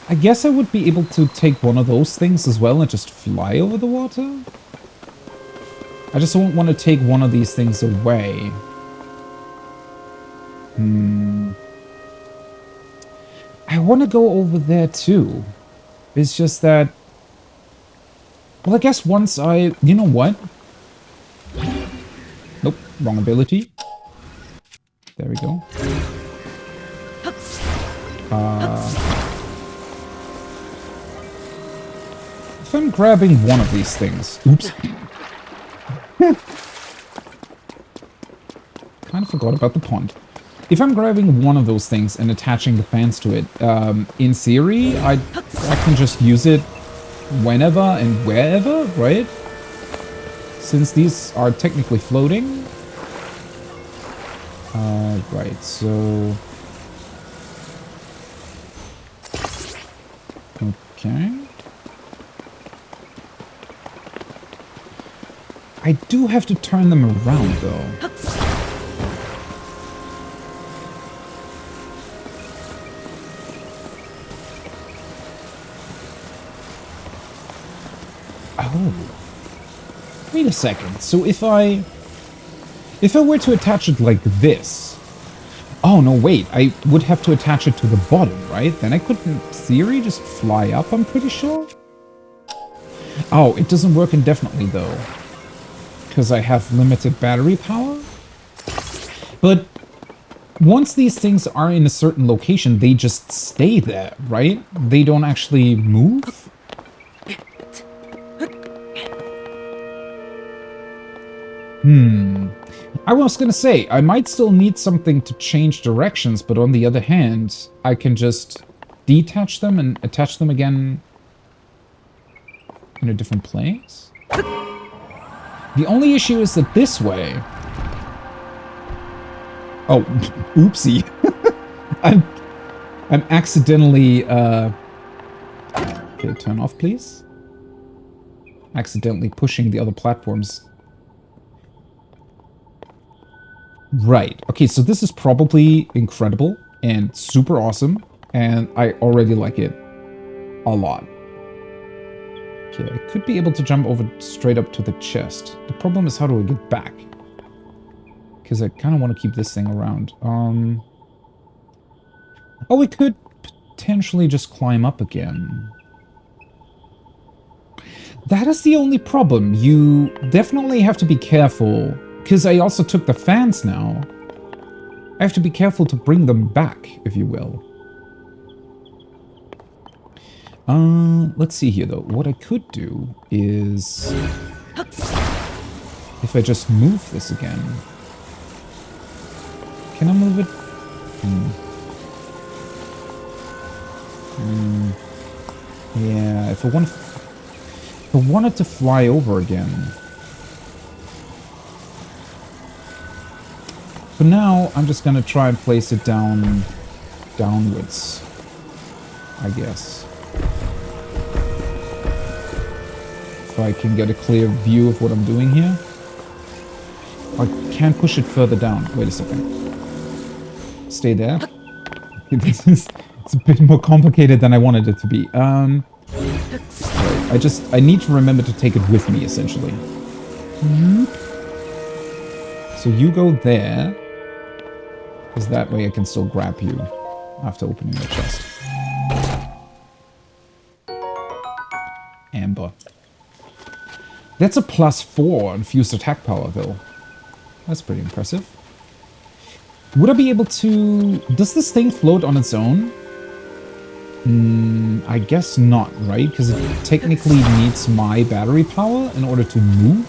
I guess I would be able to take one of those things as well and just fly over the water. I just don't want to take one of these things away. I want to go over there too. It's just that... Well, I guess once I... You know what? Nope, wrong ability. There we go. If I'm grabbing one of these things... Oops. Kind of forgot about the pond. If I'm grabbing one of those things and attaching the fans to it, in theory, I can just use it whenever and wherever, right? Since these are technically floating. Right, so... Okay. I do have to turn them around, though. Oh. Wait a second. So if I were to attach it like this... Oh, no, wait. I would have to attach it to the bottom, right? Then I could, in theory, just fly up, I'm pretty sure. Oh, it doesn't work indefinitely, though. Because I have limited battery power. But once these things are in a certain location, they just stay there, right? They don't actually move? I was gonna say, I might still need something to change directions, but on the other hand, I can just detach them and attach them again in a different place. The only issue is that this way... Oh, oopsie. I'm accidentally, Okay, turn off, please. Accidentally pushing the other platforms. Right. Okay, so this is probably incredible and super awesome, and I already like it a lot. Okay, I could be able to jump over straight up to the chest. The problem is, how do I get back? Because I kind of want to keep this thing around. Oh, we could potentially just climb up again. That is the only problem. You definitely have to be careful. Because I also took the fans now. I have to be careful to bring them back, if you will. Let's see here, though. What I could do is... If I just move this again... Can I move it? Yeah, if I wanted to fly over again... For now, I'm just gonna try and place it downwards, I guess. If I can get a clear view of what I'm doing here. I can't push it further down. Wait a second. Stay there. It's a bit more complicated than I wanted it to be. Right. I need to remember to take it with me, essentially. So you go there. Because that way I can still grab you after opening the chest. Amber. That's a +4 on fused attack power, though. That's pretty impressive. Would I be able to... Does this thing float on its own? I guess not, right? Because it technically needs my battery power in order to move.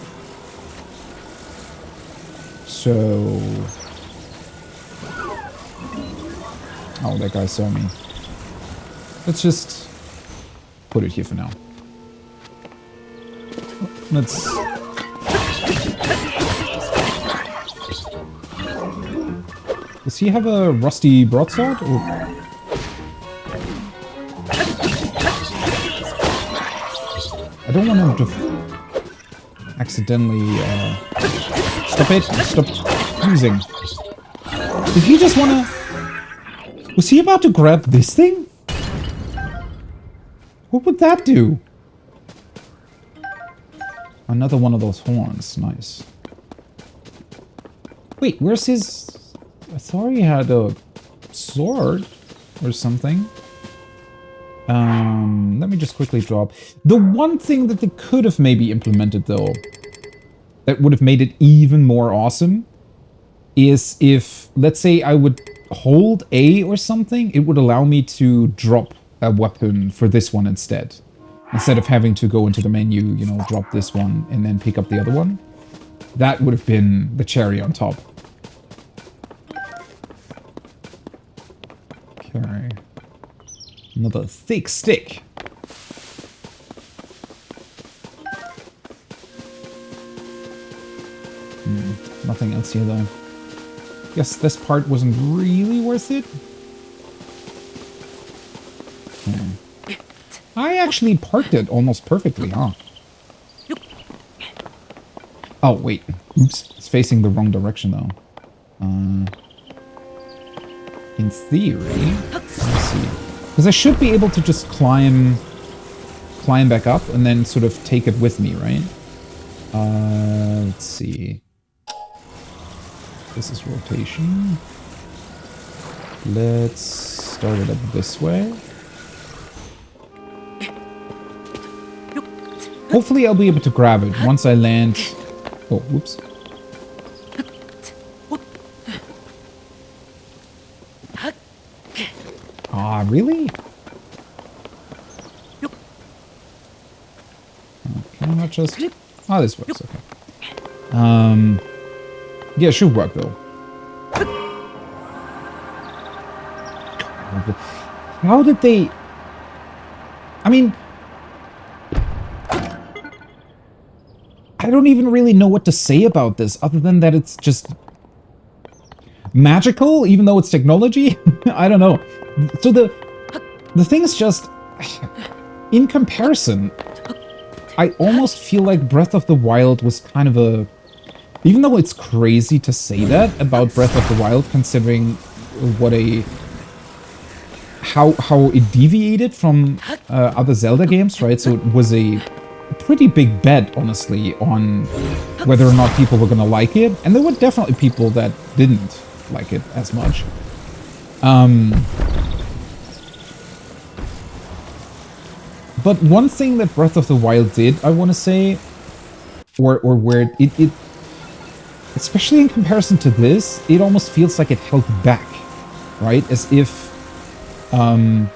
So... Oh, that guy saw me. Let's just put it here for now. Let's... Does he have a rusty broadsword? Or... I don't want him to accidentally... Stop it! Stop using. Did he just wanna... Was he about to grab this thing? What would that do? Another one of those horns. Nice. Wait, where's his... I thought he had a sword or something. Let me just quickly drop. The one thing that they could have maybe implemented, though, that would have made it even more awesome, is if, let's say I would hold A or something, it would allow me to drop a weapon for this one instead. Instead of having to go into the menu, you know, drop this one and then pick up the other one. That would have been the cherry on top. Okay. Another thick stick. Nothing else here, though. Guess this part wasn't really worth it. I actually parked it almost perfectly, huh? Oh, wait. Oops. It's facing the wrong direction, though. In theory... Let's see. Because I should be able to just climb back up and then sort of take it with me, right? Let's see. This is rotation. Let's start it up this way. Hopefully I'll be able to grab it once I land... Oh, whoops. Ah, really? Can I not just... Oh, this works, okay. Yeah, it should work, though. How did they... I mean... I don't even really know what to say about this, other than that it's just... magical, even though it's technology? I don't know. So the thing is just... in comparison, I almost feel like Breath of the Wild was kind of a... Even though it's crazy to say that about Breath of the Wild, considering what a... How it deviated from other Zelda games, right? So it was a pretty big bet, honestly, on whether or not people were gonna like it. And there were definitely people that didn't like it as much. But one thing that Breath of the Wild did, I want to say, or where it especially in comparison to this, it almost feels like it held back, right? As if, oh,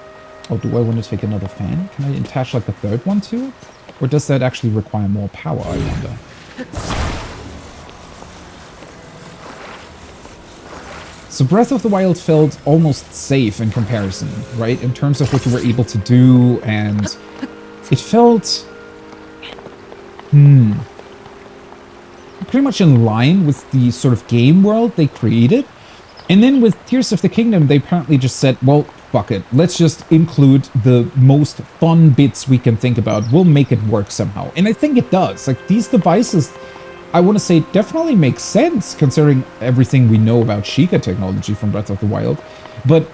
do I want to take another fan? Can I attach like a third one too? Or does that actually require more power, I wonder? So Breath of the Wild felt almost safe in comparison, right? In terms of what you were able to do, and it felt... pretty much in line with the sort of game world they created. And then with Tears of the Kingdom, they apparently just said, well, fuck it. Let's just include the most fun bits we can think about. We'll make it work somehow. And I think it does. Like, these devices, I want to say, definitely make sense, considering everything we know about Sheikah technology from Breath of the Wild. But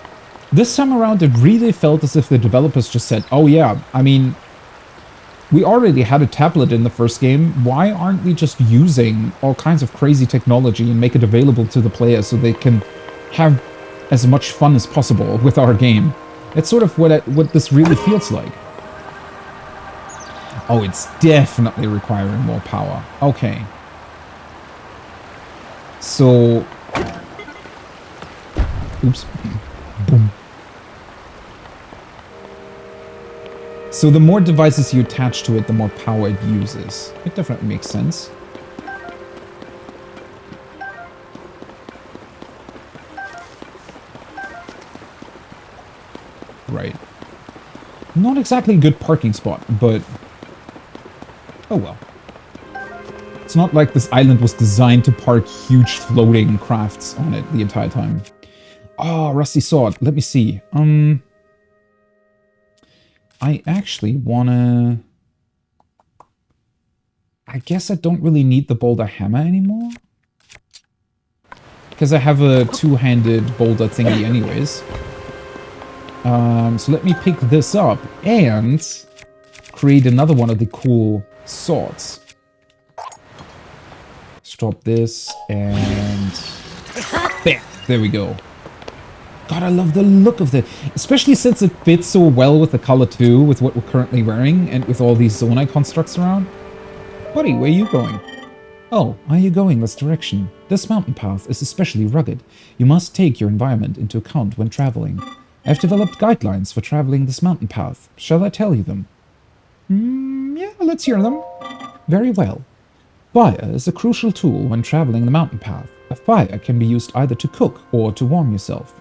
this time around, it really felt as if the developers just said, oh yeah, I mean... we already had a tablet in the first game. Why aren't we just using all kinds of crazy technology and make it available to the players so they can have as much fun as possible with our game? It's sort of what this really feels like. Oh, it's definitely requiring more power. Okay. So... oops. Boom. So the more devices you attach to it, the more power it uses. It definitely makes sense. Right. Not exactly a good parking spot, but... oh well. It's not like this island was designed to park huge floating crafts on it the entire time. Oh, rusty sword. Let me see. I actually wanna... I guess I don't really need the boulder hammer anymore. Because I have a two-handed boulder thingy anyways. So let me pick this up and create another one of the cool swords. Stop this and... bam! There we go. God, I love the look of it, especially since it fits so well with the color too, with what we're currently wearing, and with all these zonai constructs around. Buddy, where are you going? Oh, are you going this direction? This mountain path is especially rugged. You must take your environment into account when traveling. I've developed guidelines for traveling this mountain path. Shall I tell you them? Yeah, let's hear them. Very well. Fire is a crucial tool when traveling the mountain path. A fire can be used either to cook or to warm yourself.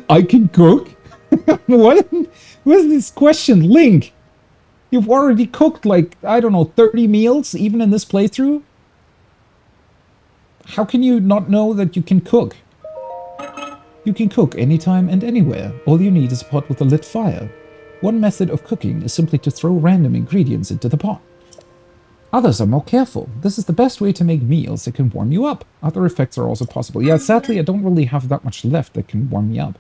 I can cook? What is this question, Link? You've already cooked like, I don't know, 30 meals, even in this playthrough? How can you not know that you can cook? You can cook anytime and anywhere. All you need is a pot with a lit fire. One method of cooking is simply to throw random ingredients into the pot. Others are more careful. This is the best way to make meals that can warm you up. Other effects are also possible. Yeah, sadly, I don't really have that much left that can warm me up.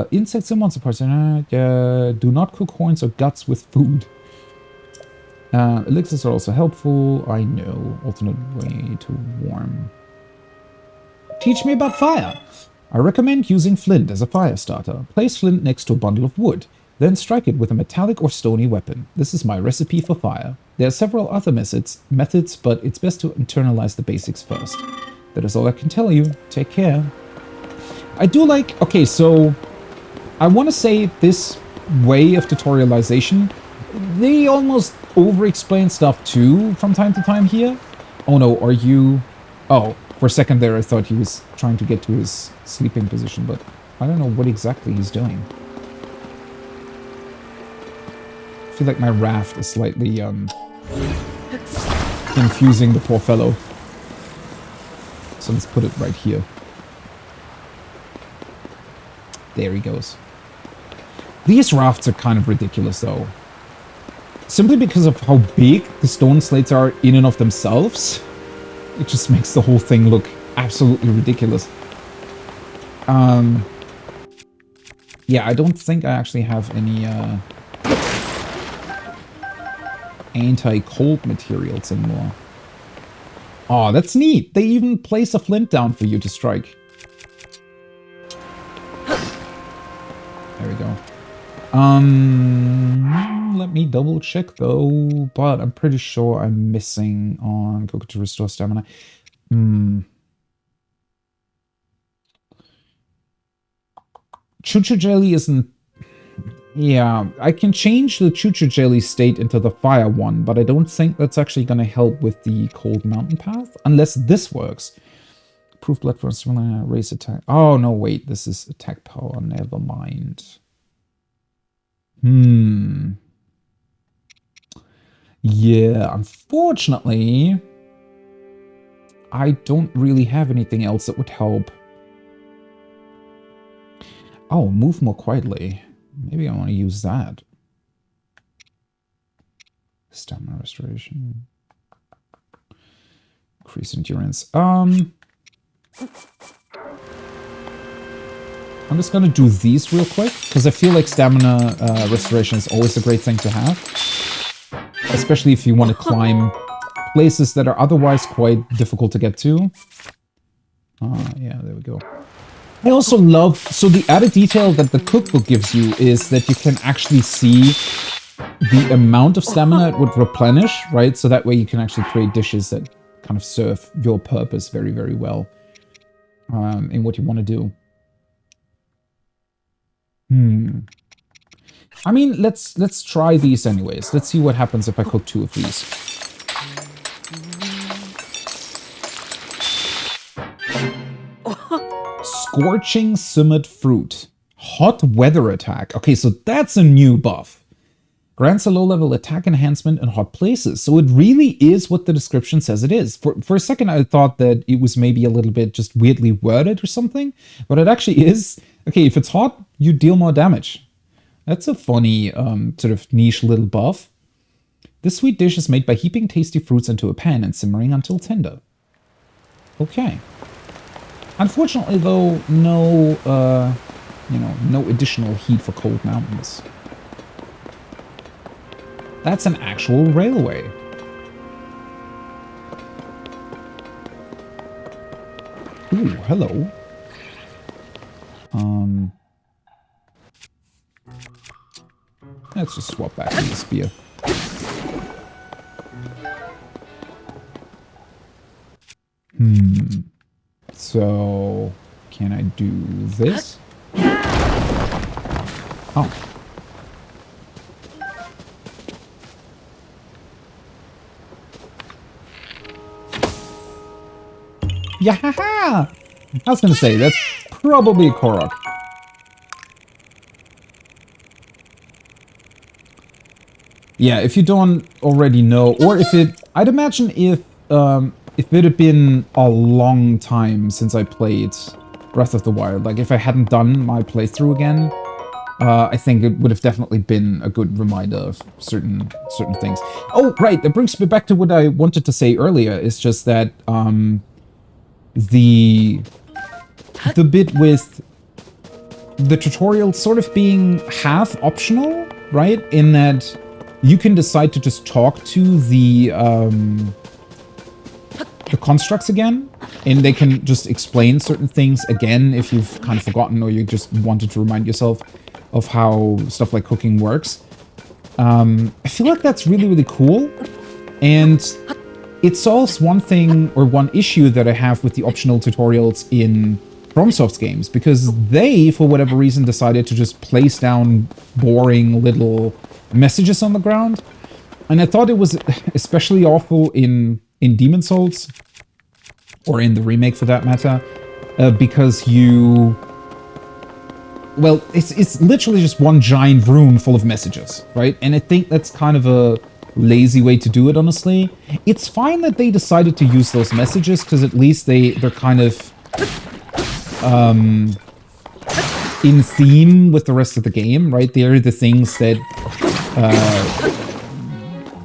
Insects and monster parts. Do not cook horns or guts with food. Elixirs are also helpful. I know. Alternate way to warm. Teach me about fire. I recommend using flint as a fire starter. Place flint next to a bundle of wood. Then strike it with a metallic or stony weapon. This is my recipe for fire. There are several other methods, but it's best to internalize the basics first. That is all I can tell you. Take care. I do like... Okay, so... I want to say this way of tutorialization, they almost over-explain stuff too from time to time here. Oh no, are you... Oh, for a second there I thought he was trying to get to his sleeping position, but I don't know what exactly he's doing. I feel like my raft is slightly, confusing the poor fellow. So let's put it right here. There he goes. These rafts are kind of ridiculous, though. Simply because of how big the stone slates are in and of themselves. It just makes the whole thing look absolutely ridiculous. Yeah, I don't think I actually have any, anti-cold materials anymore. Oh, that's neat. They even place a flint down for you to strike. There we go. Let me double check though, but I'm pretty sure I'm missing on cook to restore stamina. Chuchu jelly isn't... Yeah, I can change the Chuchu jelly state into the fire one, but I don't think that's actually going to help with the cold mountain path, unless this works. Proof blood for stamina, raise attack. Oh, no, wait, this is attack power. Never mind. Yeah, unfortunately, I don't really have anything else that would help. Oh, move more quietly. Maybe I want to use that. Stamina restoration. Increase endurance. I'm just gonna do these real quick, because I feel like stamina restoration is always a great thing to have. Especially if you want to climb places that are otherwise quite difficult to get to. Yeah, there we go. I also love, so the added detail that the cookbook gives you is that you can actually see the amount of stamina it would replenish, right? So that way you can actually create dishes that kind of serve your purpose very, very well in what you want to do. I mean, let's try these anyways. Let's see what happens if I cook 2 of these. Scorching Summit Fruit. Hot Weather Attack. Okay, so that's a new buff. Grants a low-level attack enhancement in hot places. So it really is what the description says it is. For a second, I thought that it was maybe a little bit just weirdly worded or something. But it actually is. Okay, if it's hot, you deal more damage. That's a funny sort of niche little buff. This sweet dish is made by heaping tasty fruits into a pan and simmering until tender. Okay. Unfortunately, though, no additional heat for cold mountains. That's an actual railway. Ooh, hello. Let's just swap back to the spear. So, can I do this? Oh. Yahaha! I was gonna say, that's probably a Korok. Yeah, if you don't already know, or if it... I'd imagine if it had been a long time since I played Breath of the Wild, like if I hadn't done my playthrough again, I think it would have definitely been a good reminder of certain things. Oh, right, that brings me back to what I wanted to say earlier. It's just that the bit with the tutorial sort of being half optional, right? In that you can decide to just talk to the constructs again, and they can just explain certain things again if you've kind of forgotten or you just wanted to remind yourself of how stuff like cooking works. I feel like that's really, really cool. And it solves one thing or one issue that I have with the optional tutorials in FromSoft's games, because they, for whatever reason, decided to just place down boring little messages on the ground. And I thought it was especially awful in Demon's Souls, or in the remake for that matter, because you... Well, it's literally just one giant room full of messages, right? And I think that's kind of a lazy way to do it, honestly. It's fine that they decided to use those messages, because at least they're kind of in theme with the rest of the game, right? They're the things that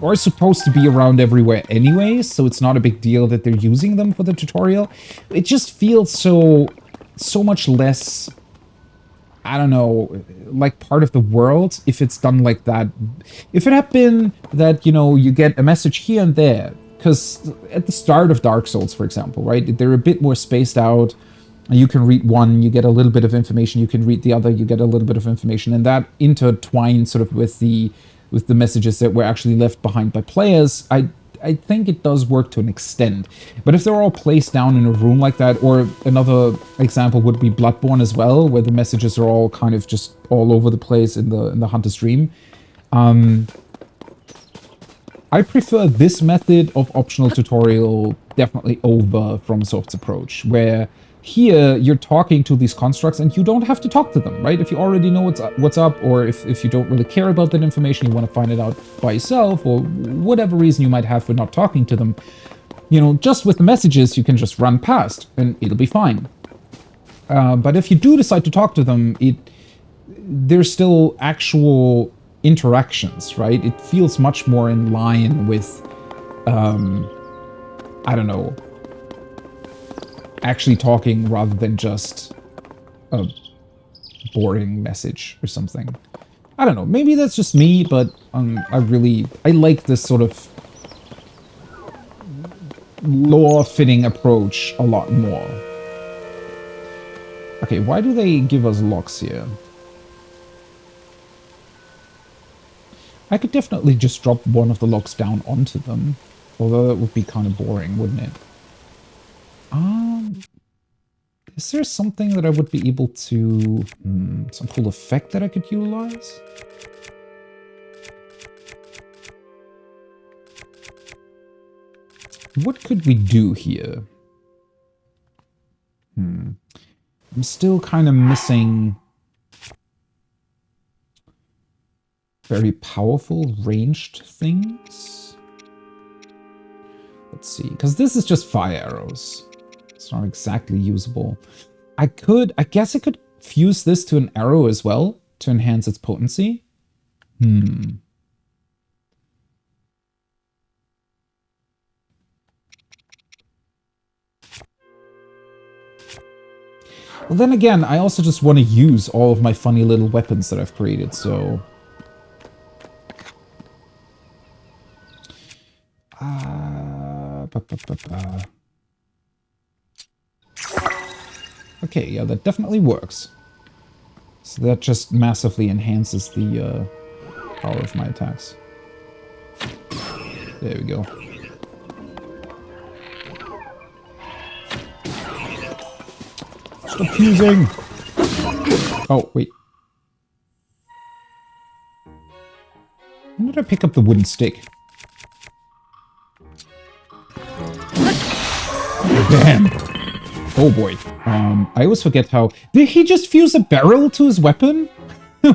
are supposed to be around everywhere anyway, so it's not a big deal that they're using them for the tutorial. It just feels so much less, I don't know, like part of the world if it's done like that. If it had been that, you know, you get a message here and there, because at the start of Dark Souls, for example, right, they're a bit more spaced out. You can read one, you get a little bit of information, you can read the other, you get a little bit of information, and that intertwines sort of with the messages that were actually left behind by players. I think it does work to an extent. But if they're all placed down in a room like that, or another example would be Bloodborne as well, where the messages are all kind of just all over the place in the Hunter's Dream. I prefer this method of optional tutorial definitely over FromSoft's approach, where here you're talking to these constructs and you don't have to talk to them, right? If you already know what's up, or if you don't really care about that information, you want to find it out by yourself, or whatever reason you might have for not talking to them, you know, just with the messages you can just run past and it'll be fine. But if you do decide to talk to them, there's still actual interactions, right? It feels much more in line with, I don't know, actually talking rather than just a boring message or something. I don't know, maybe that's just me, but I like this sort of lore-fitting approach a lot more. Okay, why do they give us locks here? I could definitely just drop one of the locks down onto them, although that would be kind of boring, wouldn't it? Is there something that I would be able to... some cool effect that I could utilize? What could we do here? I'm still kind of missing very powerful ranged things. Let's see, because this is just fire arrows. It's not exactly usable. I guess I could fuse this to an arrow as well to enhance its potency. Well, then again, I also just want to use all of my funny little weapons that I've created, so... Okay, yeah, that definitely works. So that just massively enhances the power of my attacks. There we go. Stop fusing! Oh, wait. When did I pick up the wooden stick? Damn! Oh boy. I always forget how... Did he just fuse a barrel to his weapon?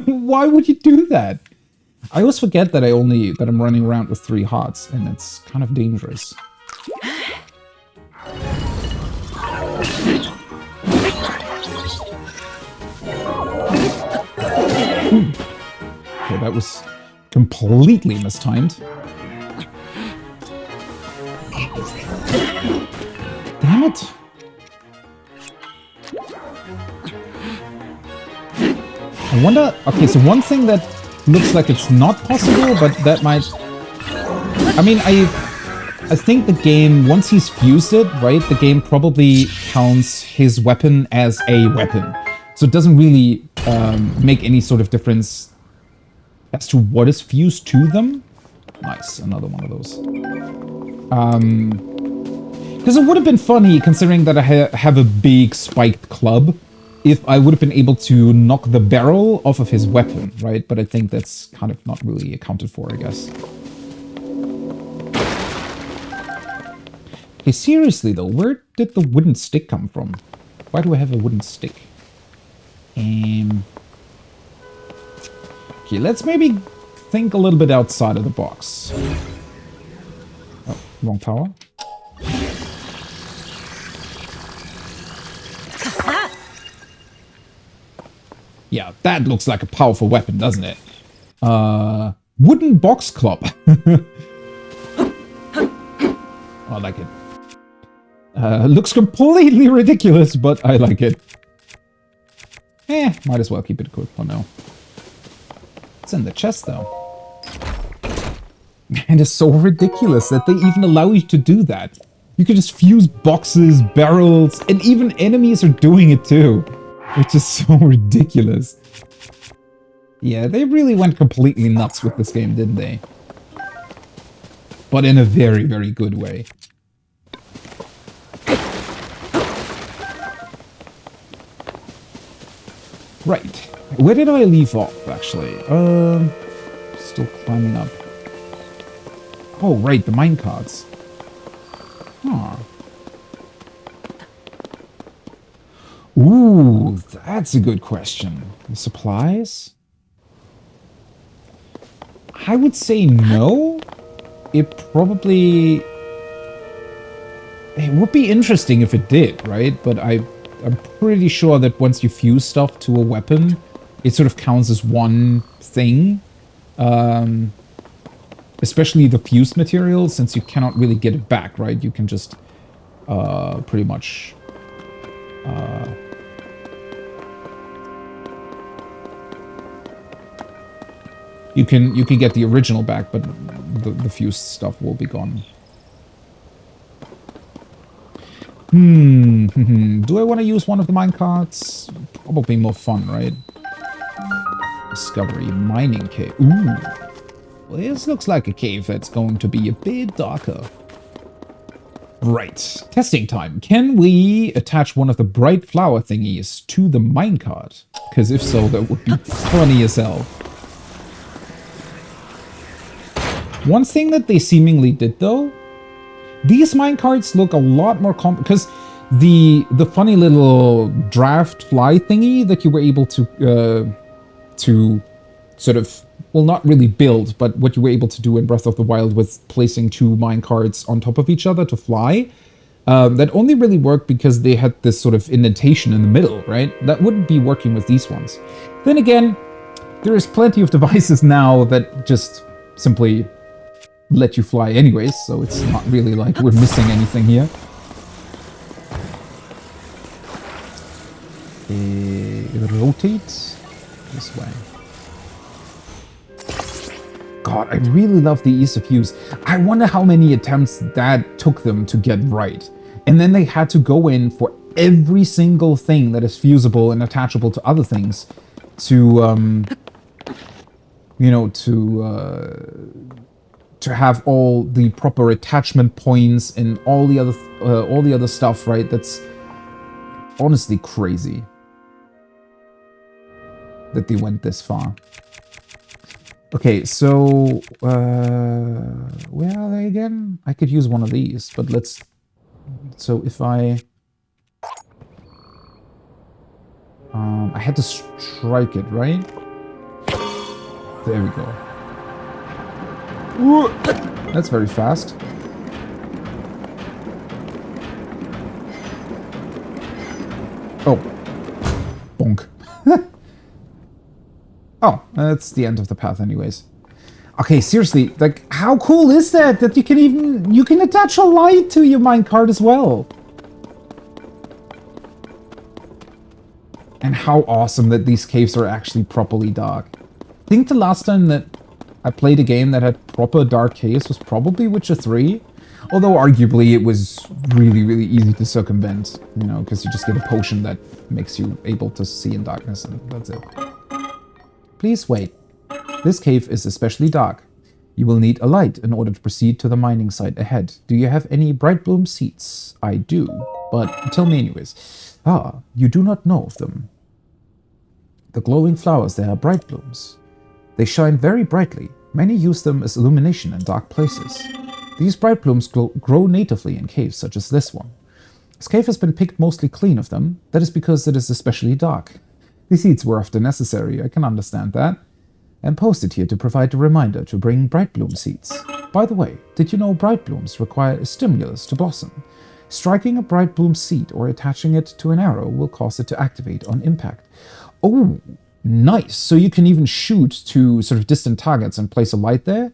Why would you do that? I always forget that I'm running around with 3 hearts, and it's kind of dangerous. Okay, that was completely mistimed. Damn it. I wonder... Okay, so one thing that looks like it's not possible, but that might... I mean, I think the game, once he's fused it, right, the game probably counts his weapon as a weapon. So it doesn't really make any sort of difference as to what is fused to them. Nice, another one of those. Because it would have been funny, considering that I have a big spiked club, if I would have been able to knock the barrel off of his weapon, right? But I think that's kind of not really accounted for, I guess. Okay, seriously though, where did the wooden stick come from? Why do I have a wooden stick? Okay, let's maybe think a little bit outside of the box. Oh, wrong power. Yeah, that looks like a powerful weapon, doesn't it? Wooden box club. I like it. Looks completely ridiculous, but I like it. Might as well keep it good for now. It's in the chest, though. And it's so ridiculous that they even allow you to do that. You can just fuse boxes, barrels, and even enemies are doing it too. Which is so ridiculous. Yeah, they really went completely nuts with this game, didn't they? But in a very, very good way. Right. Where did I leave off, actually? Still climbing up. Oh, right, the minecarts. Huh. Ooh, that's a good question. The supplies? I would say no. It would be interesting if it did, right? But I'm pretty sure that once you fuse stuff to a weapon, it sort of counts as one thing. Especially the fused material, since you cannot really get it back, right? You can just pretty much... You can get the original back, but the fused stuff will be gone. Do I want to use one of the minecarts? Probably more fun, right? Discovery mining cave. Ooh. Well, this looks like a cave that's going to be a bit darker. Right. Testing time. Can we attach one of the bright flower thingies to the minecart? Because if so, that would be funny as hell. One thing that they seemingly did, though, these minecarts look a lot more because the funny little draft fly thingy that you were able to sort of, well, not really build, but what you were able to do in Breath of the Wild with placing two minecarts on top of each other to fly, that only really worked because they had this sort of indentation in the middle, right? That wouldn't be working with these ones. Then again, there is plenty of devices now that just simply let you fly anyways, so it's not really like we're missing anything here. Rotate this way. God, I really love the ease of use. I wonder how many attempts that took them to get right. And then they had to go in for every single thing that is fusible and attachable to other things to, you know, to have all the proper attachment points and all the other stuff, right? That's honestly crazy that they went this far. Okay, so where are they again? I could use one of these, but let's. So if I had to strike it, right? There we go. Ooh, that's very fast. Oh. Bonk. Oh, that's the end of the path anyways. Okay, seriously, like, how cool is that? That you can attach a light to your minecart as well. And how awesome that these caves are actually properly dark. I think the last time that I played a game that had proper dark caves was probably Witcher 3. Although arguably it was really, really easy to circumvent, you know, because you just get a potion that makes you able to see in darkness and that's it. Please wait. This cave is especially dark. You will need a light in order to proceed to the mining site ahead. Do you have any bright bloom seeds? I do, but tell me anyways. Ah, you do not know of them. The glowing flowers, they are bright blooms. They shine very brightly. Many use them as illumination in dark places. These bright blooms grow natively in caves such as this one. This cave has been picked mostly clean of them. That is because it is especially dark. These seeds were often necessary, I can understand that. And posted here to provide a reminder to bring bright bloom seeds. By the way, did you know bright blooms require a stimulus to blossom? Striking a bright bloom seed or attaching it to an arrow will cause it to activate on impact. Oh, nice. So you can even shoot to sort of distant targets and place a light there?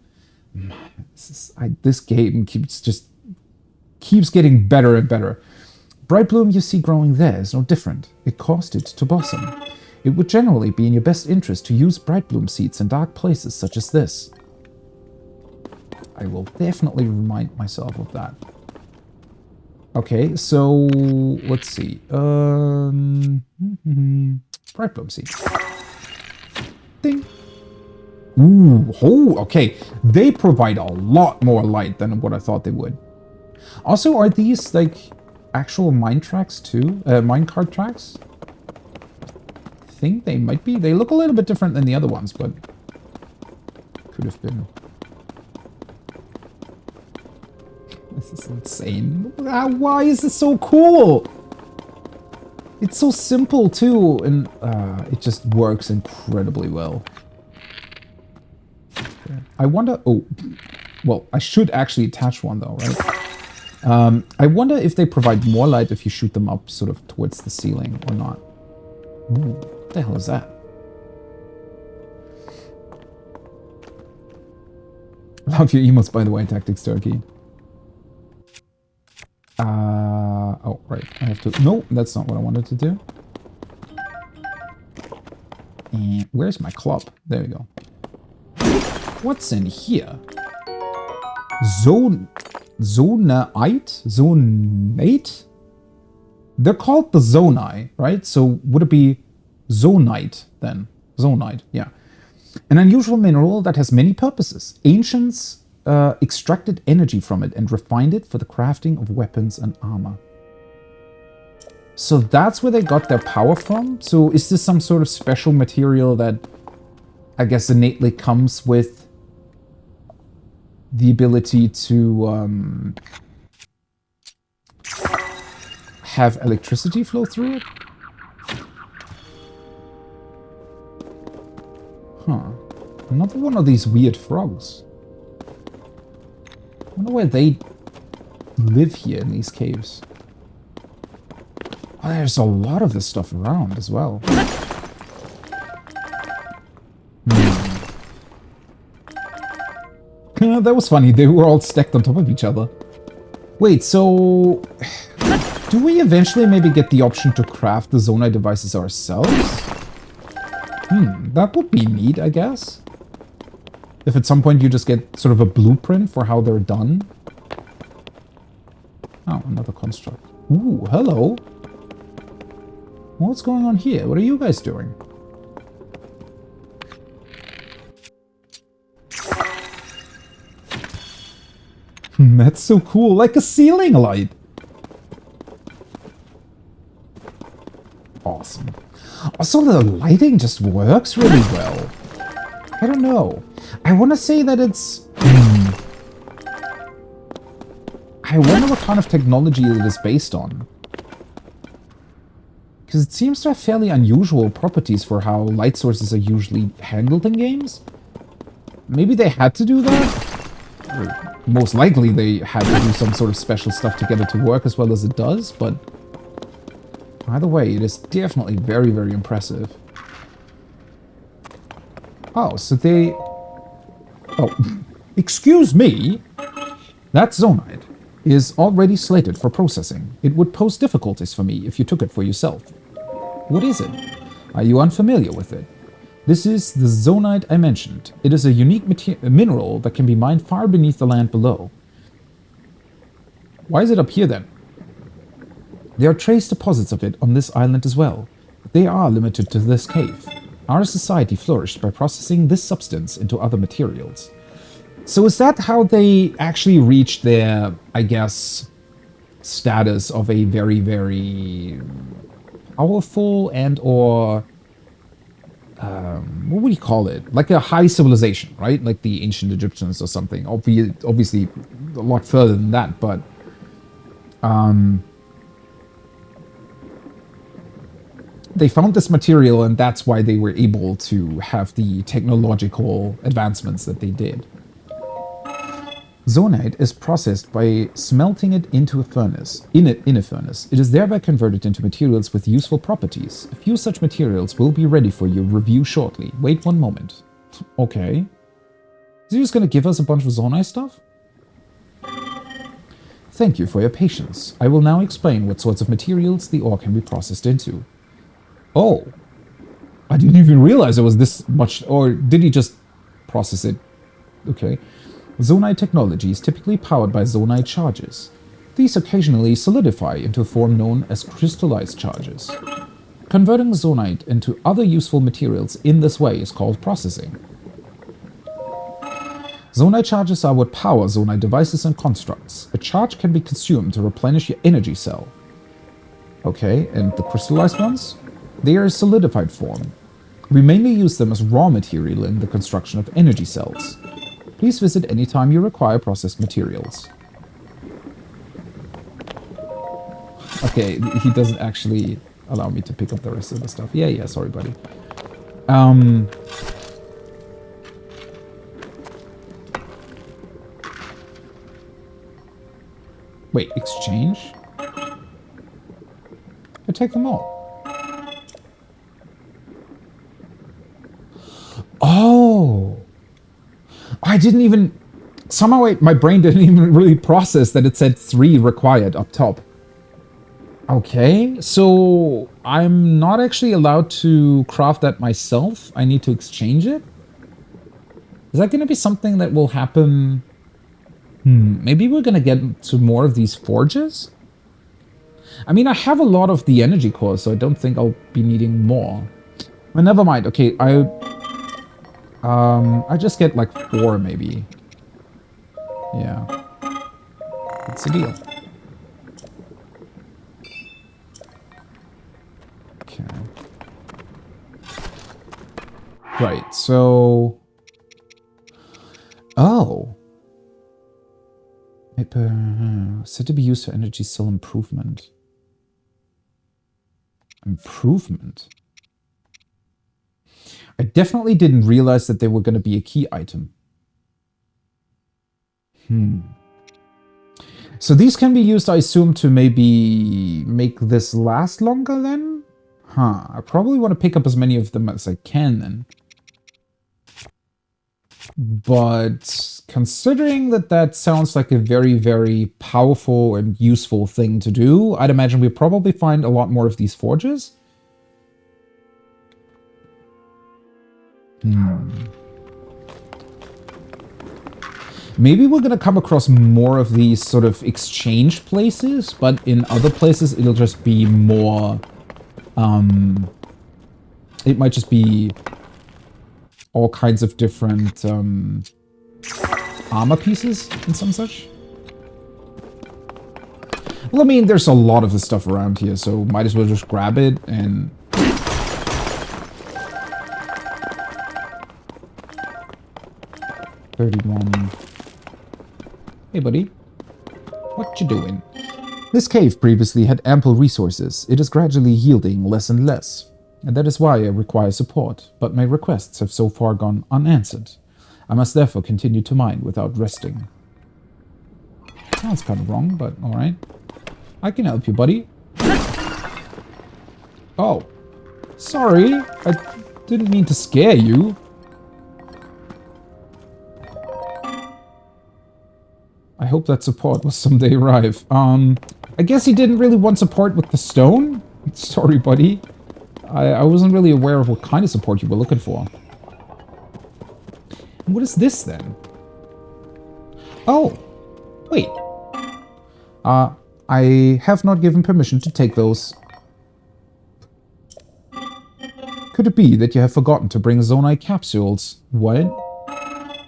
This game keeps getting better and better. Bright bloom you see growing there is no different. It caused it to blossom. It would generally be in your best interest to use bright bloom seeds in dark places such as this. I will definitely remind myself of that. Okay, so let's see. Bright bloom seed. Ding. Ooh, oh, okay. They provide a lot more light than what I thought they would. Also, are these like actual mine tracks too? Minecart tracks? I think they might be. They look a little bit different than the other ones, but could have been. This is insane. Why is this so cool? It's so simple too, and it just works incredibly well. Okay. I wonder. Oh, well, I should actually attach one though, right? I wonder if they provide more light if you shoot them up sort of towards the ceiling or not. Ooh, what the hell is that? Love your emotes, by the way, Tactics Turkey. Oh, right. I have to... No, that's not what I wanted to do. And where's my club? There we go. What's in here? Zonite? Zonate? They're called the Zonai, right? So would it be Zonite then? Zonite, yeah. An unusual mineral that has many purposes. Ancients extracted energy from it and refined it for the crafting of weapons and armor. So that's where they got their power from? So is this some sort of special material that I guess innately comes with the ability to have electricity flow through it? Huh. Another one of these weird frogs. I wonder where they live here in these caves. Oh, there's a lot of this stuff around as well. That was funny. They were all stacked on top of each other. Wait, so... do we eventually maybe get the option to craft the Zonai devices ourselves? That would be neat, I guess. If at some point you just get sort of a blueprint for how they're done. Oh, another construct. Ooh, hello. What's going on here? What are you guys doing? That's so cool. Like a ceiling light. Awesome. Also, the lighting just works really well. I don't know. I want to say that it's... I wonder what kind of technology it is based on. Because it seems to have fairly unusual properties for how light sources are usually handled in games. Maybe they had to do that? Or most likely they had to do some sort of special stuff to get it to work as well as it does, but... either way, it is definitely very, very impressive. Oh, so they... Oh, excuse me. That zonite is already slated for processing. It would pose difficulties for me if you took it for yourself. What is it? Are you unfamiliar with it? This is the zonite I mentioned. It is a unique mineral that can be mined far beneath the land below. Why is it up here then? There are trace deposits of it on this island as well. They are limited to this cave. Our society flourished by processing this substance into other materials. So is that how they actually reached their, I guess, status of a very, very powerful and or... what would you call it? Like a high civilization, right? Like the ancient Egyptians or something. Obviously a lot further than that, but... they found this material and that's why they were able to have the technological advancements that they did. Zonite is processed by smelting it into a furnace. In a furnace. It is thereby converted into materials with useful properties. A few such materials will be ready for your review shortly. Wait one moment. Okay. Is he just going to give us a bunch of Zonite stuff? Thank you for your patience. I will now explain what sorts of materials the ore can be processed into. Oh. I didn't even realize it was this much. Or did he just process it? Okay. Zonite technology is typically powered by zonite charges. These occasionally solidify into a form known as crystallized charges. Converting zonite into other useful materials in this way is called processing. Zonite charges are what power zonite devices and constructs. A charge can be consumed to replenish your energy cell. Okay, and the crystallized ones? They are a solidified form. We mainly use them as raw material in the construction of energy cells. Please visit anytime you require processed materials. Okay, he doesn't actually allow me to pick up the rest of the stuff. Yeah, sorry, buddy. Wait, exchange? I take them all. Oh! I didn't even... Somehow my brain didn't even really process that it said 3 required up top. Okay, so I'm not actually allowed to craft that myself. I need to exchange it? Is that going to be something that will happen... maybe we're going to get to more of these forges? I mean, I have a lot of the energy cores, so I don't think I'll be needing more. Well, never mind. Okay, I just get like 4 maybe. Yeah. What's the deal? Okay. Right, so... Oh. Said to be used for energy cell improvement. Improvement? I definitely didn't realize that they were going to be a key item. So these can be used, I assume, to maybe make this last longer then? I probably want to pick up as many of them as I can then. But considering that that sounds like a very, very powerful and useful thing to do, I'd imagine we'll probably find a lot more of these forges. Maybe we're gonna come across more of these sort of exchange places, but in other places it'll just be more... it might just be all kinds of different armor pieces and some such. Well, I mean, there's a lot of the stuff around here, so might as well just grab it and... 31. Hey, buddy. What you doing? This cave previously had ample resources. It is gradually yielding less and less. And that is why I require support, but my requests have so far gone unanswered. I must therefore continue to mine without resting. Sounds kind of wrong, but alright. I can help you, buddy. Oh. Sorry. I didn't mean to scare you. hope that support will someday arrive. I guess he didn't really want support with the stone? Sorry, buddy. I wasn't really aware of what kind of support you were looking for. And what is this, then? Oh, wait. I have not given permission to take those. Could it be that you have forgotten to bring Zonai capsules? What?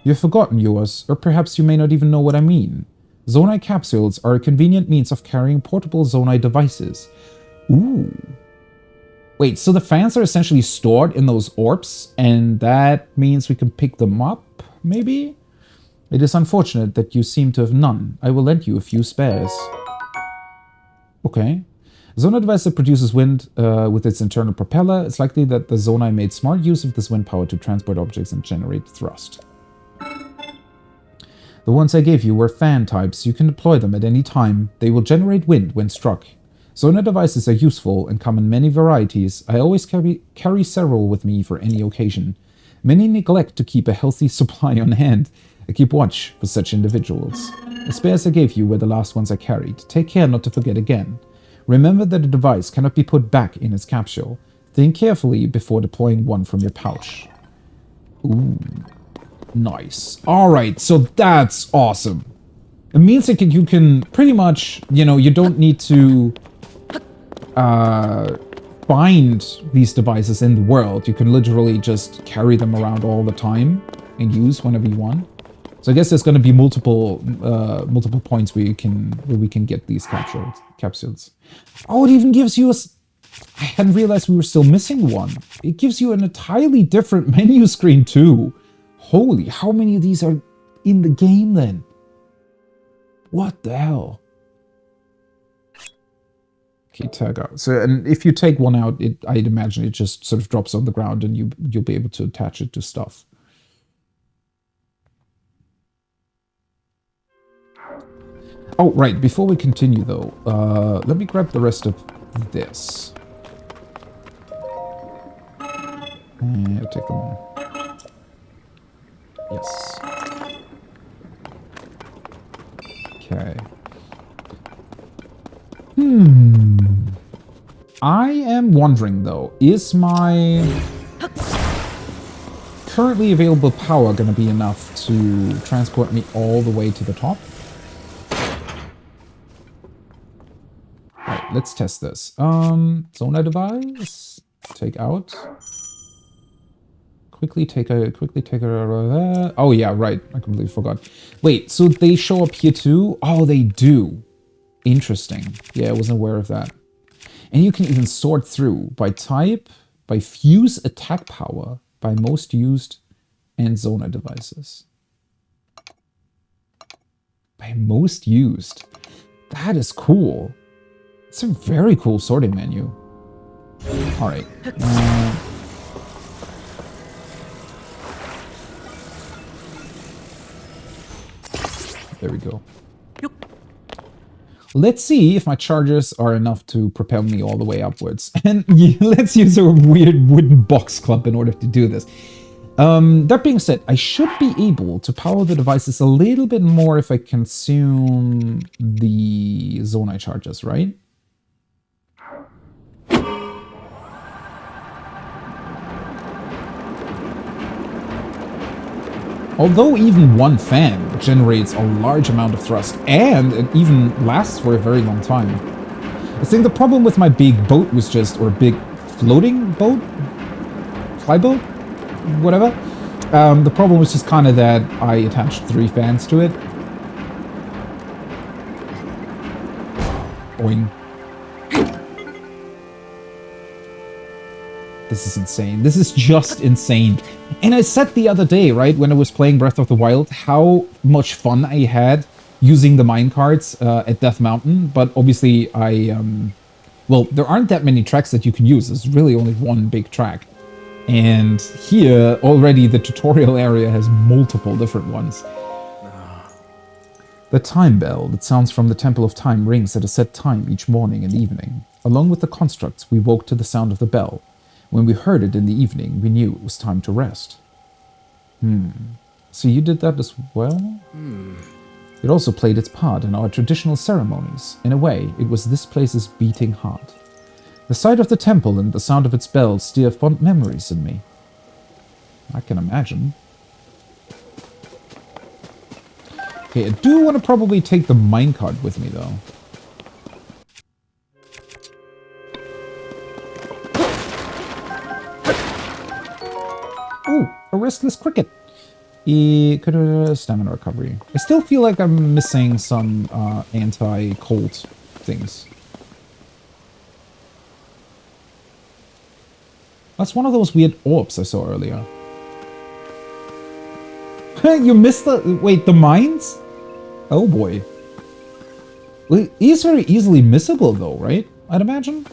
You've forgotten yours, or perhaps you may not even know what I mean. Zonai capsules are a convenient means of carrying portable Zonai devices. Ooh. Wait, so the fans are essentially stored in those orbs, and that means we can pick them up, maybe? It is unfortunate that you seem to have none. I will lend you a few spares. Okay. Zonai device that produces wind with its internal propeller. It's likely that the Zonai made smart use of this wind power to transport objects and generate thrust. The ones I gave you were fan types. You can deploy them at any time. They will generate wind when struck. Zonai devices are useful and come in many varieties. I always carry several with me for any occasion. Many neglect to keep a healthy supply on hand. I keep watch for such individuals. The spares I gave you were the last ones I carried. Take care not to forget again. Remember that a device cannot be put back in its capsule. Think carefully before deploying one from your pouch. Ooh. Nice. Alright, so that's awesome. It means that you can pretty much, you know, you don't need to find these devices in the world. You can literally just carry them around all the time and use whenever you want. So I guess there's going to be multiple points where we can get these capsules. Oh, it even gives you a... I hadn't realized we were still missing one. It gives you an entirely different menu screen too. Holy, how many of these are in the game then? What the hell? Okay, tag out. So, and if you take one out, I'd imagine it just sort of drops on the ground and you'll be able to attach it to stuff. Oh, right, before we continue though, let me grab the rest of this. And I'll take them. Yes. Okay. I am wondering though, is my currently available power going to be enough to transport me all the way to the top? Right, let's test this. Zonai device. Take out. Quickly take a... Oh yeah, right. I completely forgot. Wait, so they show up here too? Oh, they do. Interesting. Yeah, I wasn't aware of that. And you can even sort through by type, by fuse attack power, by most used, and Zonai devices. By most used. That is cool. It's a very cool sorting menu. Alright. There we go. Let's see if my charges are enough to propel me all the way upwards. And yeah, let's use a weird wooden box club in order to do this. That being said, I should be able to power the devices a little bit more if I consume the Zonai charges, right? Although even one fan generates a large amount of thrust, and it even lasts for a very long time. I think the problem with my big boat was just, or big floating boat? Flyboat? Whatever. The problem was just kind of that I attached 3 fans to it. Boing. This is insane. This is just insane. And I said the other day, right, when I was playing Breath of the Wild, how much fun I had using the minecarts at Death Mountain. But obviously, well, there aren't that many tracks that you can use. There's really only one big track. And here, already the tutorial area has multiple different ones. The time bell that sounds from the Temple of Time rings at a set time each morning and evening. Along with the constructs, we woke to the sound of the bell. When we heard it in the evening, we knew it was time to rest. So you did that as well? It also played its part in our traditional ceremonies. In a way, it was this place's beating heart. The sight of the temple and the sound of its bells stir fond memories in me. I can imagine. Okay, I do want to probably take the minecart with me, though. Ooh, a restless cricket. Stamina recovery. I still feel like I'm missing some anti-cold things. That's one of those weird orbs I saw earlier. You missed the... Wait, the mines? Oh boy. Well, it is very easily missable though, right? I'd imagine?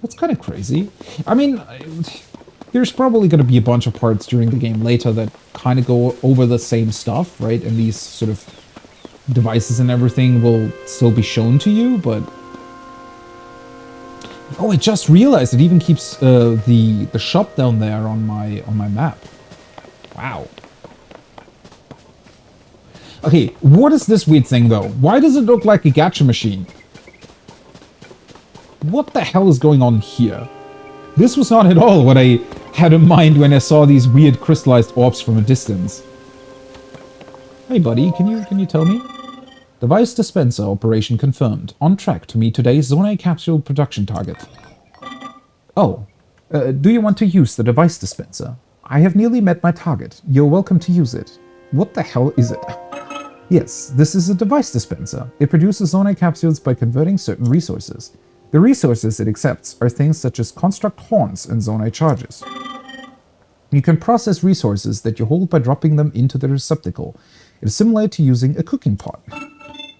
That's kind of crazy. I mean... There's probably going to be a bunch of parts during the game later that kind of go over the same stuff, right? And these sort of devices and everything will still be shown to you, but... Oh, I just realized it even keeps the shop down there on my map. Wow. Okay, what is this weird thing though? Why does it look like a gacha machine? What the hell is going on here? This was not at all what I had in mind when I saw these weird crystallized orbs from a distance. Hey buddy, can you tell me? Device dispenser operation confirmed. On track to meet today's Zonai capsule production target. Oh, do you want to use the device dispenser? I have nearly met my target. You're welcome to use it. What the hell is it? Yes, this is a device dispenser. It produces Zonai capsules by converting certain resources. The resources it accepts are things such as construct horns and Zonai charges. You can process resources that you hold by dropping them into the receptacle. It is similar to using a cooking pot.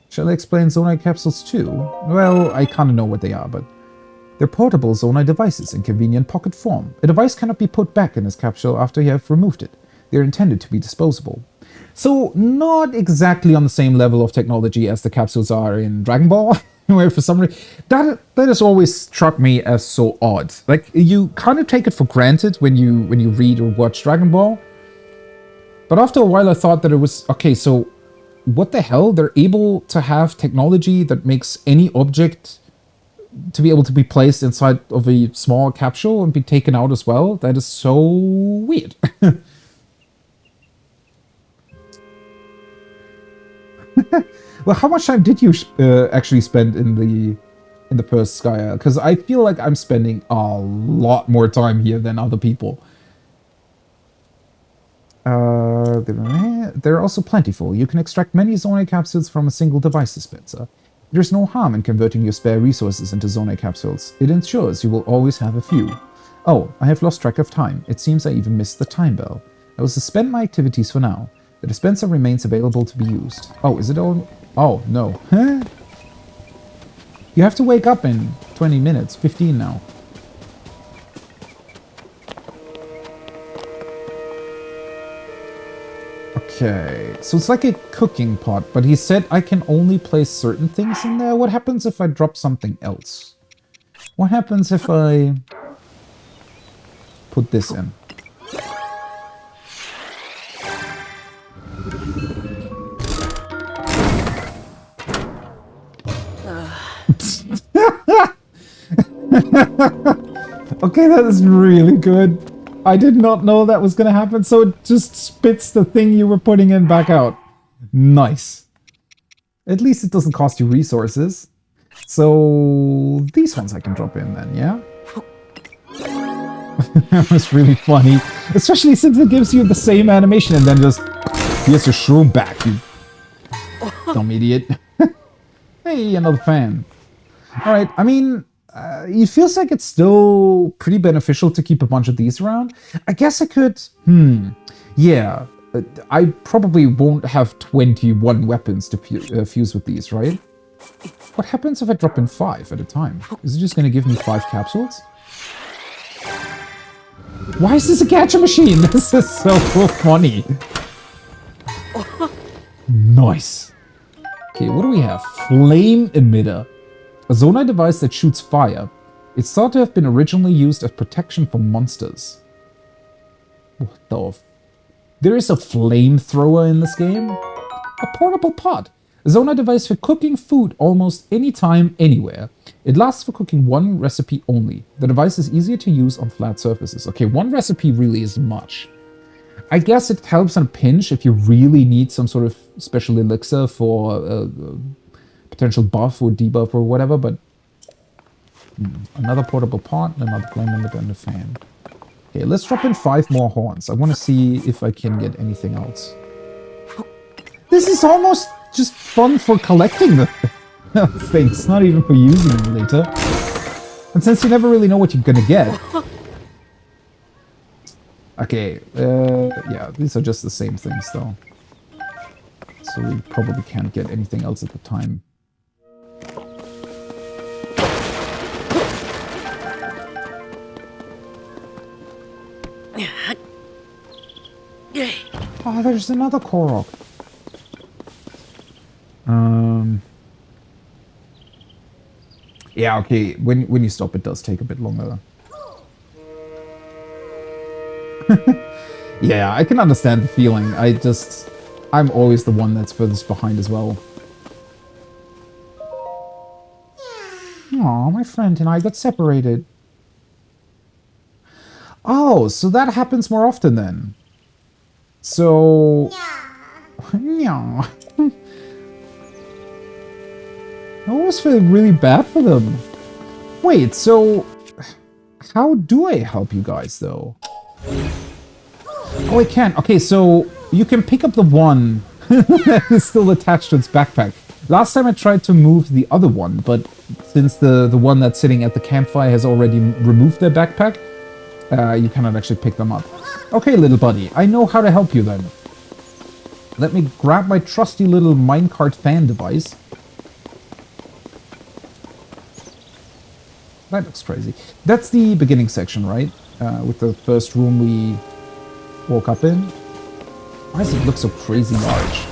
Shall I explain Zonai capsules too? Well, I kinda know what they are, but... They're portable Zonai devices in convenient pocket form. A device cannot be put back in its capsule after you have removed it. They're intended to be disposable. So, not exactly on the same level of technology as the capsules are in Dragon Ball, where for some reason... That has always struck me as so odd. Like, you kind of take it for granted when you read or watch Dragon Ball. But after a while I thought that it was... Okay, so... What the hell? They're able to have technology that makes any object to be able to be placed inside of a small capsule and be taken out as well? That is so weird. Well, how much time did you actually spend in the first Sky Isle? Because I feel like I'm spending a lot more time here than other people. They're also plentiful. You can extract many Zonai capsules from a single device dispenser. There's no harm in converting your spare resources into Zonai capsules. It ensures you will always have a few. Oh, I have lost track of time. It seems I even missed the time bell. I will suspend my activities for now. The dispenser remains available to be used. Oh, is it all... Oh, no. Huh? You have to wake up in 20 minutes. 15 now. Okay, so it's like a cooking pot, but he said I can only place certain things in there. What happens if I drop something else? What happens if I put this in? Okay, that is really good. I did not know that was going to happen, so it just spits the thing you were putting in back out. Nice. At least it doesn't cost you resources. So these ones I can drop in then, yeah? That was really funny. Especially since it gives you the same animation and then just... Here's your shroom back, you dumb idiot. Hey, another fan. Alright, I mean... it feels like it's still pretty beneficial to keep a bunch of these around. I guess I could... Yeah. I probably won't have 21 weapons to fuse with these, right? What happens if I drop in 5 at a time? Is it just going to give me 5 capsules? Why is this a gacha machine? This is so funny. Nice. Okay, what do we have? Flame emitter. A Zonai device that shoots fire. It's thought to have been originally used as protection for monsters. What the f... There is a flamethrower in this game? A portable pot. A Zona device for cooking food almost anytime, anywhere. It lasts for cooking one recipe only. The device is easier to use on flat surfaces. Okay, one recipe really is much. I guess it helps in a pinch if you really need some sort of special elixir for a potential buff or debuff or whatever, but... Another portable pot, another flame limiter, and a fan. Okay, let's drop in 5 more horns. I want to see if I can get anything else. This is almost just fun for collecting the things, not even for using them later. And since you never really know what you're gonna get... Okay, yeah, these are just the same things though. So we probably can't get anything else at the time. Oh, there's another Korok. Yeah, okay, when you stop it does take a bit longer. Yeah, I can understand the feeling. I'm always the one that's furthest behind as well. Aw, my friend and I got separated. Oh, so that happens more often then. So... Yeah. I always feel really bad for them. Wait, so... How do I help you guys, though? Oh, I can. Okay, so you can pick up the one that is still attached to its backpack. Last time I tried to move the other one, but since the one that's sitting at the campfire has already removed their backpack, you cannot actually pick them up. Okay, little buddy, I know how to help you then. Let me grab my trusty little minecart fan device. That looks crazy. That's the beginning section, right? With the first room we woke up in. Why does it look so crazy large?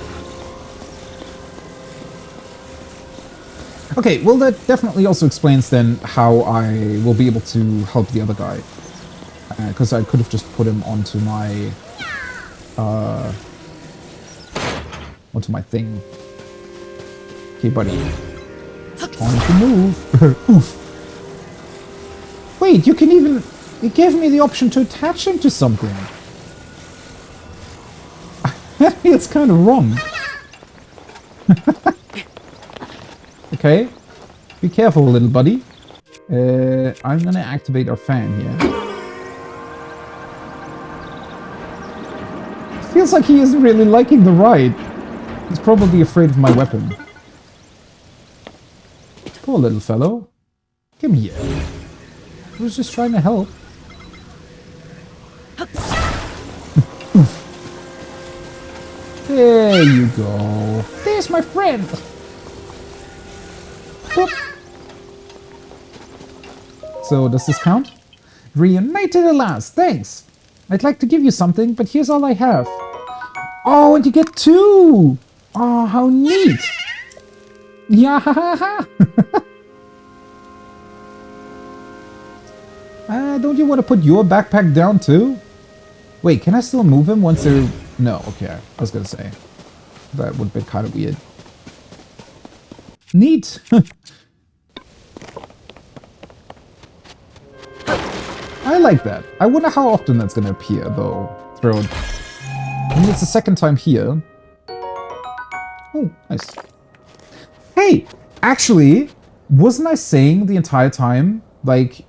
Okay, well that definitely also explains then how I will be able to help the other guy. Because I could have just put him onto my... onto my thing. Okay, buddy. It's time to move. Oof. Wait, you can even... It gave me the option to attach him to something. That feels kind of wrong. Okay. Be careful, little buddy. I'm gonna activate our fan here. It feels like he isn't really liking the ride. He's probably afraid of my weapon. Poor little fellow. Come here. I was just trying to help. There you go. There's my friend. Whoop. So, does this count? Reunited at last. Thanks. I'd like to give you something, but here's all I have. Oh, and you get 2. Oh, how neat. Yeah, ha, ha, ha. Don't you want to put your backpack down too? Wait, can I still move him once they're... No, okay, I was gonna say. That would be kind of weird. Neat! I like that. I wonder how often that's gonna appear, though. Thrown. I mean, it's the second time here. Oh, nice. Hey! Actually, wasn't I saying the entire time, like,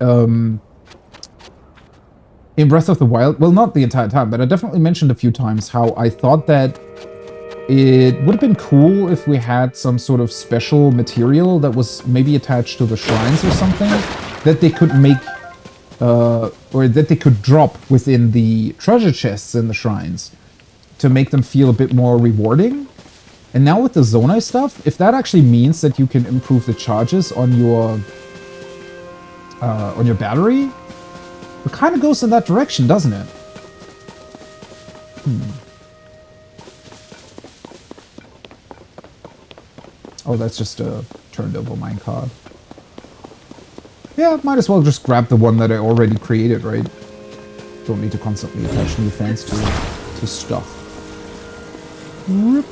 in Breath of the Wild, well, not the entire time, but I definitely mentioned a few times how I thought that it would have been cool if we had some sort of special material that was maybe attached to the shrines or something that they could make, or that they could drop within the treasure chests in the shrines to make them feel a bit more rewarding. And now with the Zonai stuff, if that actually means that you can improve the charges on your battery, it kind of goes in that direction, doesn't it? Oh, that's just a turned over minecart. Yeah, might as well just grab the one that I already created, right? Don't need to constantly attach new fans to stuff. Rip.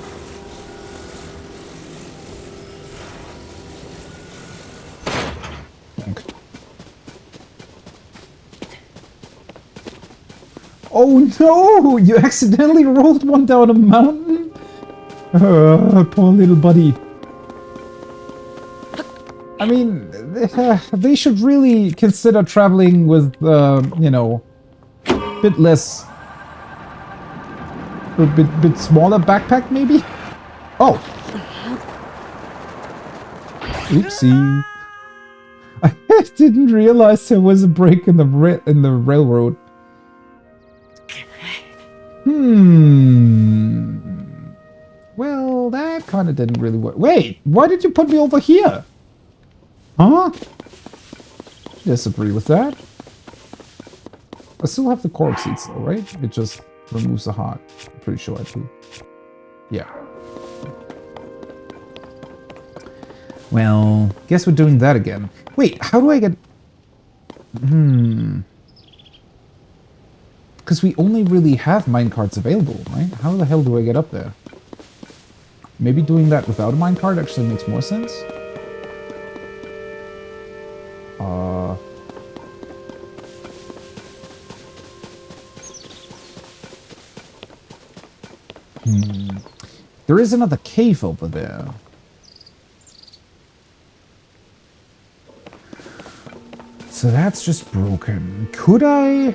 Oh no! You accidentally rolled one down a mountain? Poor little buddy. I mean, they should really consider traveling with, you know, a bit less... a bit smaller backpack, maybe? Oh! Oopsie. I didn't realize there was a break in the railroad. Well, that kind of didn't really work. Wait, why did you put me over here? Huh? Disagree with that. I still have the cork seeds though, right? It just removes the heart. I'm pretty sure I do. Yeah. Well, guess we're doing that again. Wait, how do I get... Because we only really have minecarts available, right? How the hell do I get up there? Maybe doing that without a minecart actually makes more sense? There is another cave over there. So that's just broken. Could I?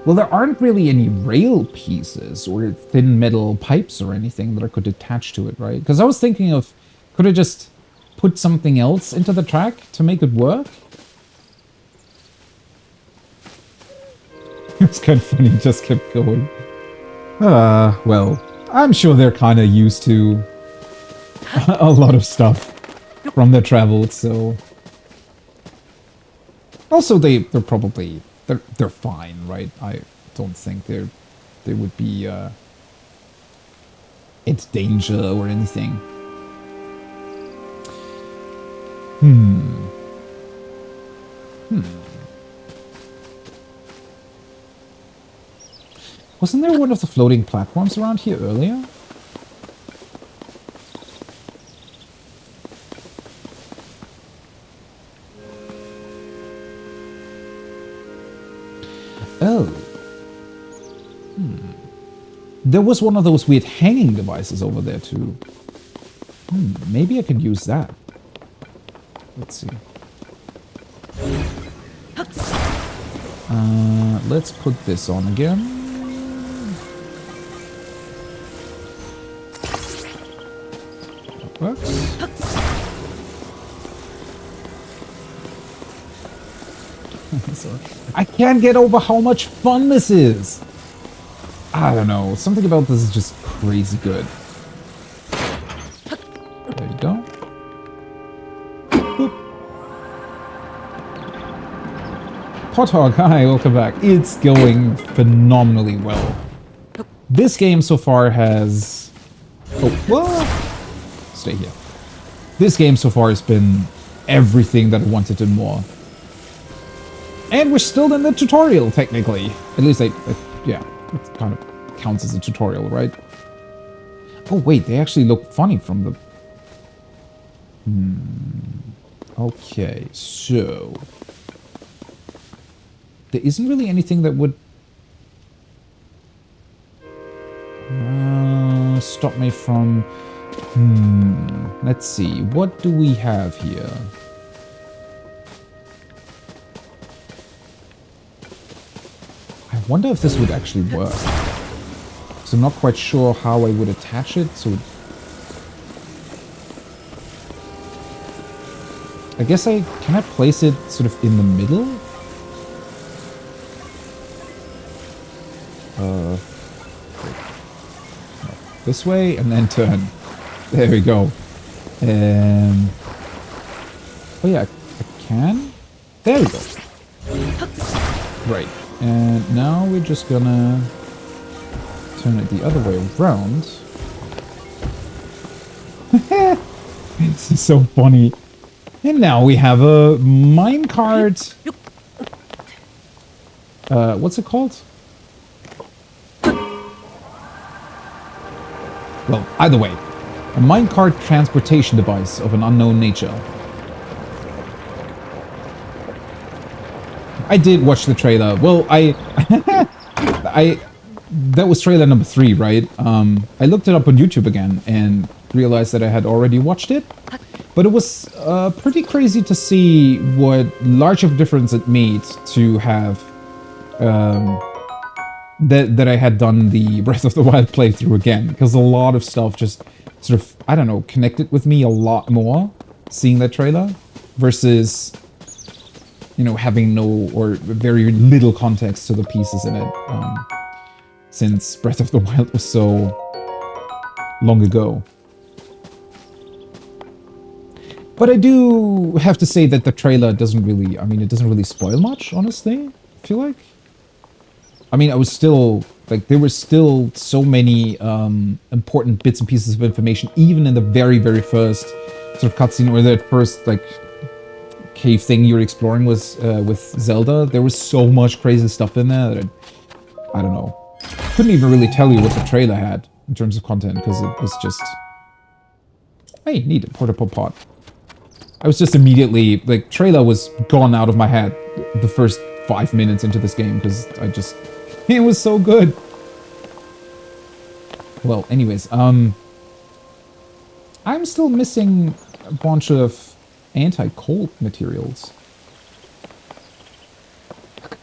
Well, there aren't really any rail pieces or thin metal pipes or anything that I could attach to it, right? Because I was thinking of, could I just put something else into the track to make it work? It's kind of funny, it just kept going. Well, I'm sure they're kind of used to a lot of stuff from their travels, so... Also, they're probably... They're fine, right? I don't think they would be in danger or anything. Wasn't there one of the floating platforms around here earlier? Oh. There was one of those weird hanging devices over there too. Maybe I could use that. Let's see. Let's put this on again. That works. Sorry. I can't get over how much fun this is. I don't know. Something about this is just crazy good. There you go. Boop. Pothog, hi, welcome back. It's going phenomenally well. This game so far has... Oh, what? Stay here. This game so far has been everything that I wanted and more. And we're still in the tutorial, technically. At least yeah, it kind of counts as a tutorial, right? Oh, wait, they actually look funny from the... Okay, so... There isn't really anything that would... stop me from... Let's see, what do we have here? I wonder if this would actually work. So I'm not quite sure how I would attach it, so... I guess can I place it sort of in the middle? No, this way, and then turn. There we go. Oh yeah, I can? There we go. Right. And now we're just gonna turn it the other way around. This is so funny. And now we have a minecart. What's it called? Well, either way, a minecart transportation device of an unknown nature. I did watch the trailer. Well, that was trailer number 3, right? I looked it up on YouTube again and realized that I had already watched it. But it was pretty crazy to see what large of a difference it made to have that I had done the Breath of the Wild playthrough again, because a lot of stuff just sort of, I don't know, connected with me a lot more seeing that trailer versus, you know, having no or very little context to the pieces in it, since Breath of the Wild was so long ago. But I do have to say that the trailer doesn't really, I mean, it doesn't really spoil much, honestly, I feel like. I mean, I was still, like, there were still so many important bits and pieces of information, even in the very, very first sort of cutscene, or that first, like, cave thing you were exploring was with Zelda. There was so much crazy stuff in there that I don't know. Couldn't even really tell you what the trailer had in terms of content, because it was just... Hey, neat, a portable pot. I was just immediately, like, trailer was gone out of my head the first 5 minutes into this game, because I just... It was so good! Well, anyways, I'm still missing a bunch of anti-cold materials.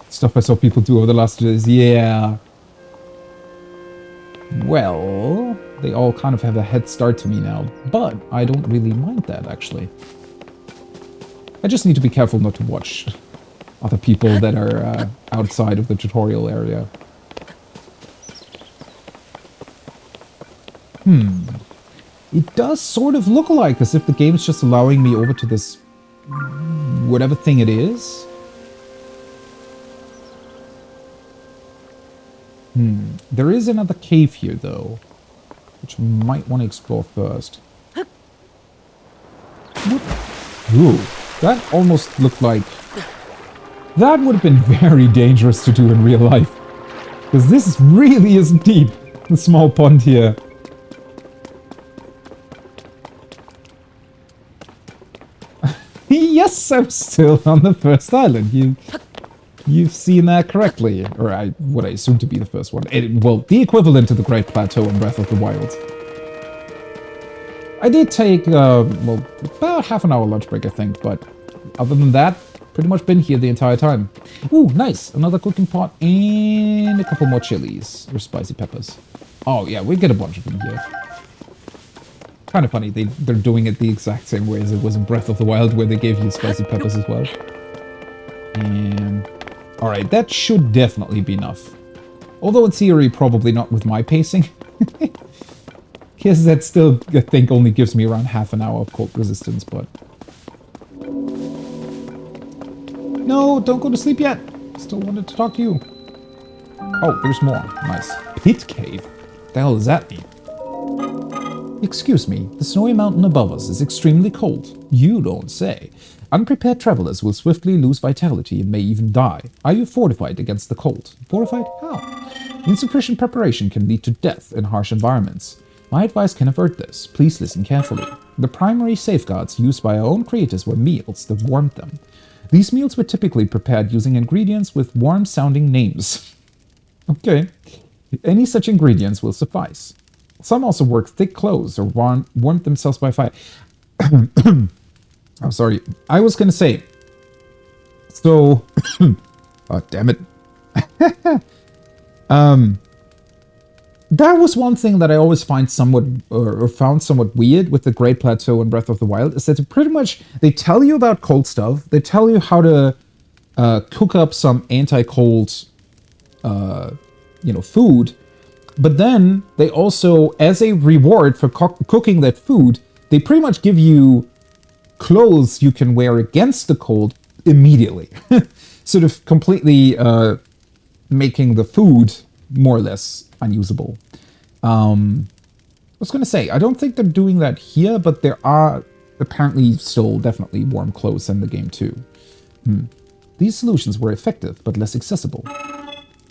Stuff I saw people do over the last 2 days, yeah. Well, they all kind of have a head start to me now, but I don't really mind that, actually. I just need to be careful not to watch other people that are outside of the tutorial area. It does sort of look like as if the game's just allowing me over to this whatever thing it is. There is another cave here, though, which we might want to explore first. Ooh, that almost looked like... That would have been very dangerous to do in real life. Because this really isn't deep, the small pond here. Yes, I'm still on the first island. You've seen that correctly. Or what I assume to be the first one. Well, the equivalent to the Great Plateau in Breath of the Wild. I did take, well, about half an hour lunch break, I think. But other than that, pretty much been here the entire time. Ooh, nice. Another cooking pot and a couple more chilies. Or spicy peppers. Oh, yeah, we get a bunch of them here. Kind of funny, they're doing it the exact same way as it was in Breath of the Wild, where they gave you spicy peppers as well. And... Alright, that should definitely be enough. Although in theory, probably not with my pacing. Guess that still, I think, only gives me around half an hour of cold resistance, but... No, don't go to sleep yet! Still wanted to talk to you. Oh, there's more. Nice. Pit cave? What the hell does that mean? Excuse me, the snowy mountain above us is extremely cold. You don't say. Unprepared travelers will swiftly lose vitality and may even die. Are you fortified against the cold? Fortified? How? Insufficient preparation can lead to death in harsh environments. My advice can avert this. Please listen carefully. The primary safeguards used by our own creators were meals that warmed them. These meals were typically prepared using ingredients with warm-sounding names. Okay. Any such ingredients will suffice. Some also wore thick clothes or warmed themselves by fire. I'm sorry. I was gonna say. So, oh damn it. That was one thing that I always find somewhat, or found somewhat weird with the Great Plateau and Breath of the Wild, is that pretty much they tell you about cold stuff. They tell you how to cook up some anti-cold, food. But then they also, as a reward for cooking that food, they pretty much give you clothes you can wear against the cold immediately. Sort of completely making the food more or less unusable. I was going to say, I don't think they're doing that here, but there are apparently still definitely warm clothes in the game too. These solutions were effective, but less accessible.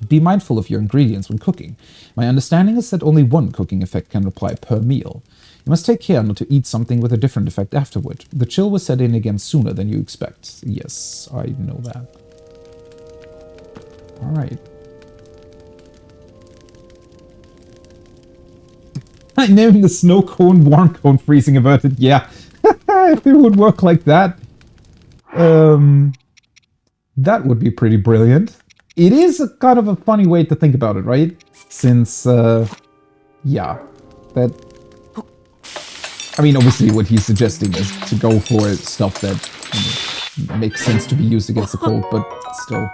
Be mindful of your ingredients when cooking. My understanding is that only one cooking effect can apply per meal. You must take care not to eat something with a different effect afterward. The chill will set in again sooner than you expect. Yes, I know that. Alright. I named the snow cone warm cone freezing averted. Yeah. If it would work like that. That would be pretty brilliant. It is a kind of a funny way to think about it, right? Since, yeah. That... I mean, obviously what he's suggesting is to go for stuff that makes sense to be used against the cold, but still.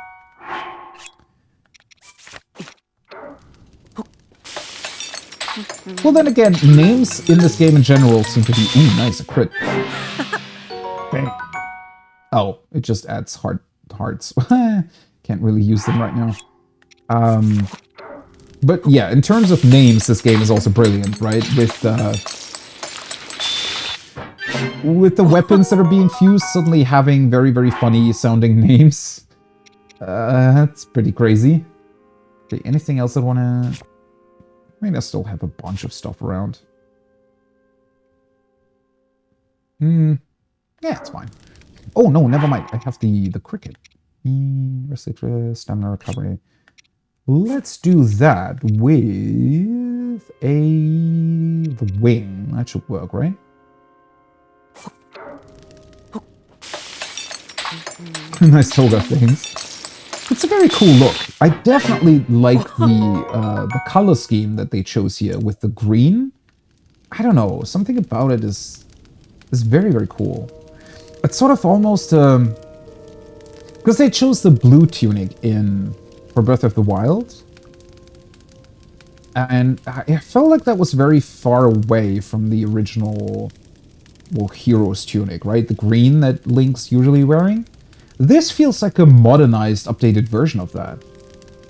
Well, then again, names in this game in general seem to be... Ooh, nice, a crit. Dang. Oh, it just adds hearts. Can't really use them right now. But yeah, in terms of names, this game is also brilliant, right? With the weapons that are being fused suddenly having very, very funny sounding names. That's pretty crazy. Okay, anything else I wanna... I mean, I still have a bunch of stuff around. Yeah, it's fine. Oh, no, never mind. I have the cricket. Stamina recovery. Let's do that with the wing. That should work, right? Nice toga things. It's a very cool look. I definitely like the color scheme that they chose here with the green. I don't know, something about it is very, very cool. It's sort of almost because they chose the blue tunic for Breath of the Wild, and I felt like that was very far away from the original, well, Hero's tunic, right? The green that Link's usually wearing. This feels like a modernized, updated version of that.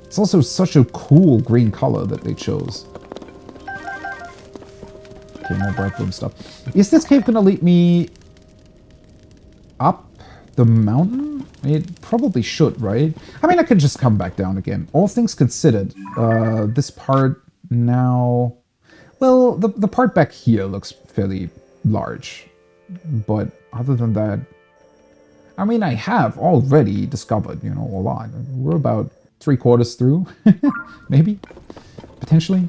It's also such a cool green color that they chose. Okay, more bright bloom stuff. Is this cave gonna lead me up the mountain? It probably should, right? I mean, I could just come back down again. All things considered, this part now... Well, the part back here looks fairly large. But other than that... I mean, I have already discovered, you know, a lot. We're about 3/4 through, maybe, potentially.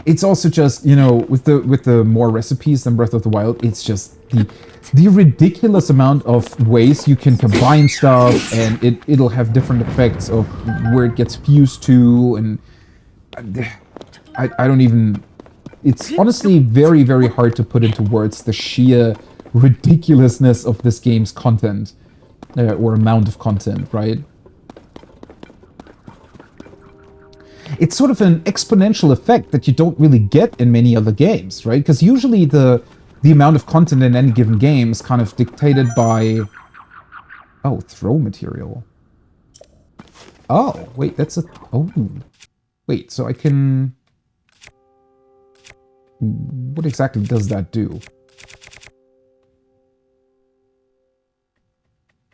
It's also just, you know, with the more recipes than Breath of the Wild, it's just the ridiculous amount of ways you can combine stuff, and it'll have different effects of where it gets fused to, and I don't even... It's honestly very, very hard to put into words the sheer ridiculousness of this game's content, or amount of content, right? It's sort of an exponential effect that you don't really get in many other games, right? Because usually the amount of content in any given game is kind of dictated by... Oh, throw material. Oh, wait, that's a... Oh. Wait, so I can... What exactly does that do?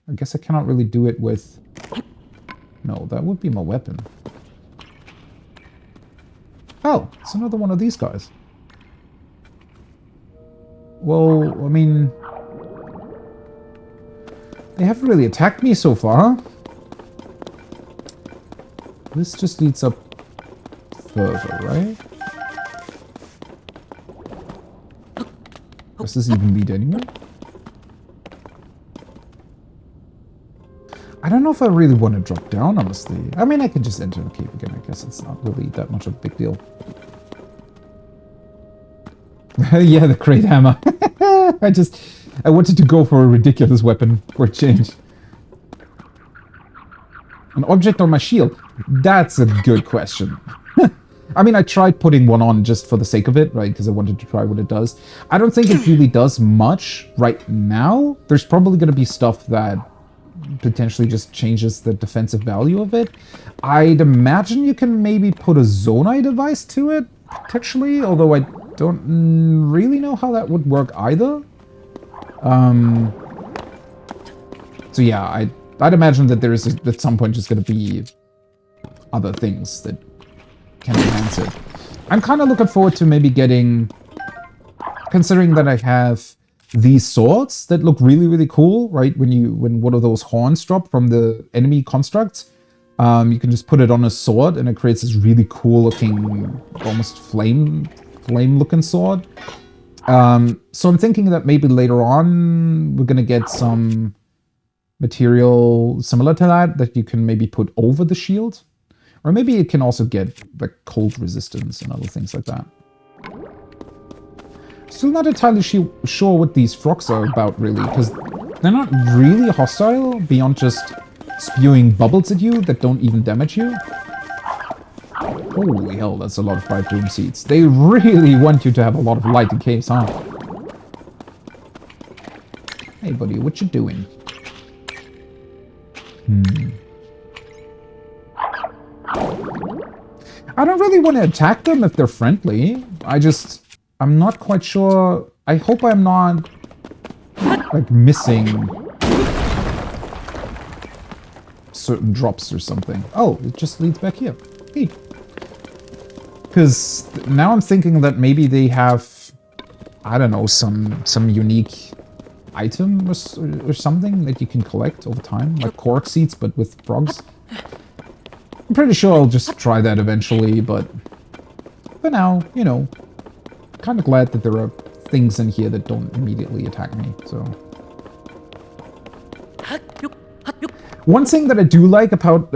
I guess I cannot really do it with... No, that would be my weapon. Oh, it's another one of these guys. Well, I mean... They haven't really attacked me so far. This just leads up further, right? Does this even lead anywhere? I don't know if I really want to drop down, honestly. I mean, I can just enter the cave again. I guess it's not really that much of a big deal. Yeah, the crate hammer. I wanted to go for a ridiculous weapon for a change. An object on my shield? That's a good question. I mean, I tried putting one on just for the sake of it, right? Because I wanted to try what it does. I don't think it really does much right now. There's probably going to be stuff that potentially just changes the defensive value of it. I'd imagine you can maybe put a Zonai device to it, potentially, although I don't really know how that would work either. So yeah, I'd imagine that there is at some point just going to be other things that can enhance it. I'm kind of looking forward to maybe getting, considering that I have these swords that look really, really cool, right? When one of those horns drop from the enemy constructs, you can just put it on a sword and it creates this really cool looking, almost flame looking sword. So I'm thinking that maybe later on we're gonna get some material similar to that you can maybe put over the shield. Or maybe it can also get like cold resistance and other things like that. Still not entirely sure what these frogs are about, really, because they're not really hostile beyond just spewing bubbles at you that don't even damage you. Holy hell, that's a lot of bright room seeds. They really want you to have a lot of light in caves, huh? Hey, buddy, what you doing? I don't really want to attack them if they're friendly. I'm not quite sure. I hope I'm not, like, missing certain drops or something. Oh, it just leads back here. Hey. Because now I'm thinking that maybe they have, I don't know, some unique item or something that you can collect over time. Like cork seeds, but with frogs. I'm pretty sure I'll just try that eventually, but for now, you know, kind of glad that there are things in here that don't immediately attack me, so. One thing that I do like about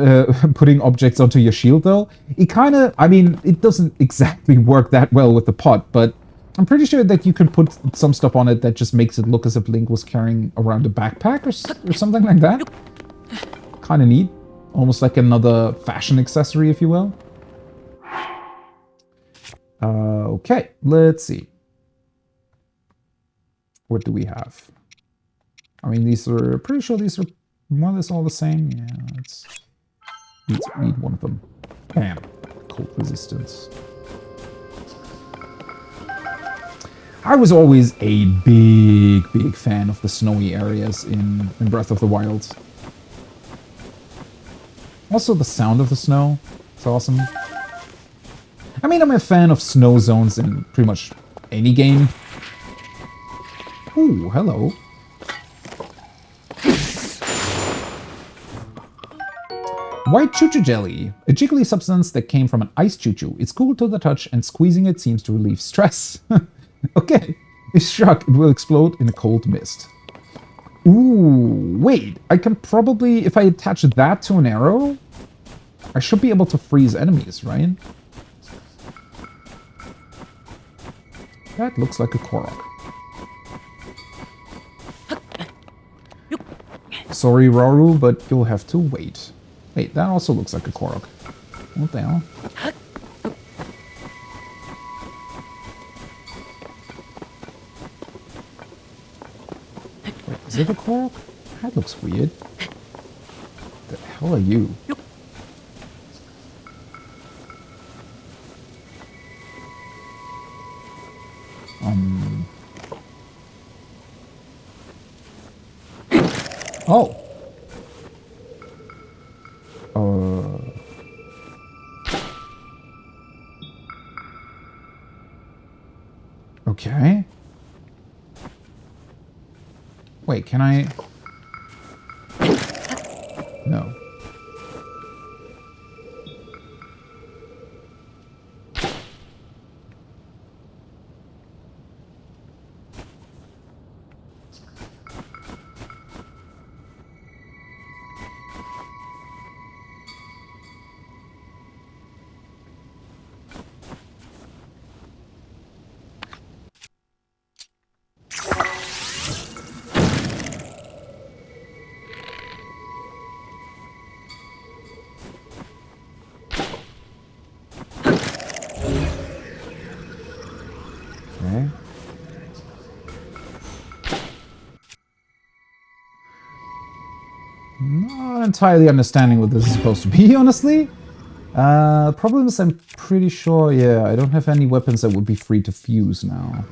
putting objects onto your shield, though, it kind of, I mean, it doesn't exactly work that well with the pot, but I'm pretty sure that you can put some stuff on it that just makes it look as if Link was carrying around a backpack or something like that. Kind of neat. Almost like another fashion accessory, if you will. Okay, let's see. What do we have? I mean, pretty sure these are more or less all the same. Yeah, let's read one of them. Bam. Cold resistance. I was always a big fan of the snowy areas in Breath of the Wild. Also, the sound of the snow. It's awesome. I mean, I'm a fan of snow zones in pretty much any game. Ooh, hello. White choo-choo jelly. A jiggly substance that came from an ice choo-choo. It's cool to the touch and squeezing it seems to relieve stress. Okay. If struck, it will explode in a cold mist. Ooh, wait. I can probably, if I attach that to an arrow, I should be able to freeze enemies, right? That looks like a Korok. Sorry, Rauru, but you'll have to wait. Wait, that also looks like a Korok. What the hell? Wait, is it a Korok? That looks weird. The hell are you? Oh. Okay. Wait, can I? No. Not entirely understanding what this is supposed to be, honestly. Problem is, I'm pretty sure, yeah, I don't have any weapons that would be free to fuse now.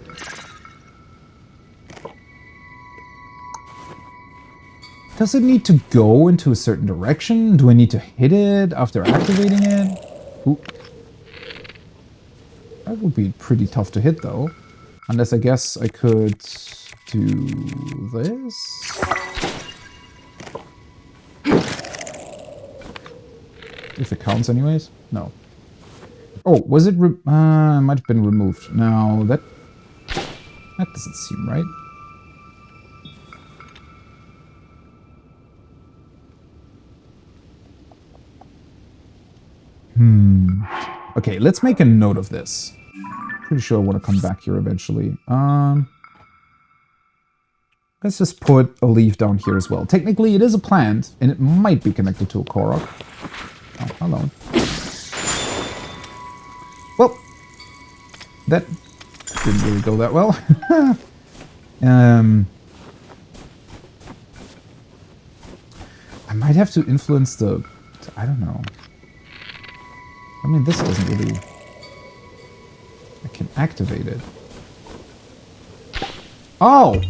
Does it need to go into a certain direction? Do I need to hit it after activating it? Ooh. That would be pretty tough to hit, though. Unless I guess I could do this. If it counts anyways. No. Oh, was it? Might have been removed. Now that doesn't seem right. Okay, let's make a note of this. Pretty sure I want to come back here eventually. Let's just put a leaf down here as well. Technically, it is a plant, and it might be connected to a Korok. Oh, hello. Well, that didn't really go that well. I might have to influence the... I don't know. I mean, this doesn't really... I can activate it. Oh!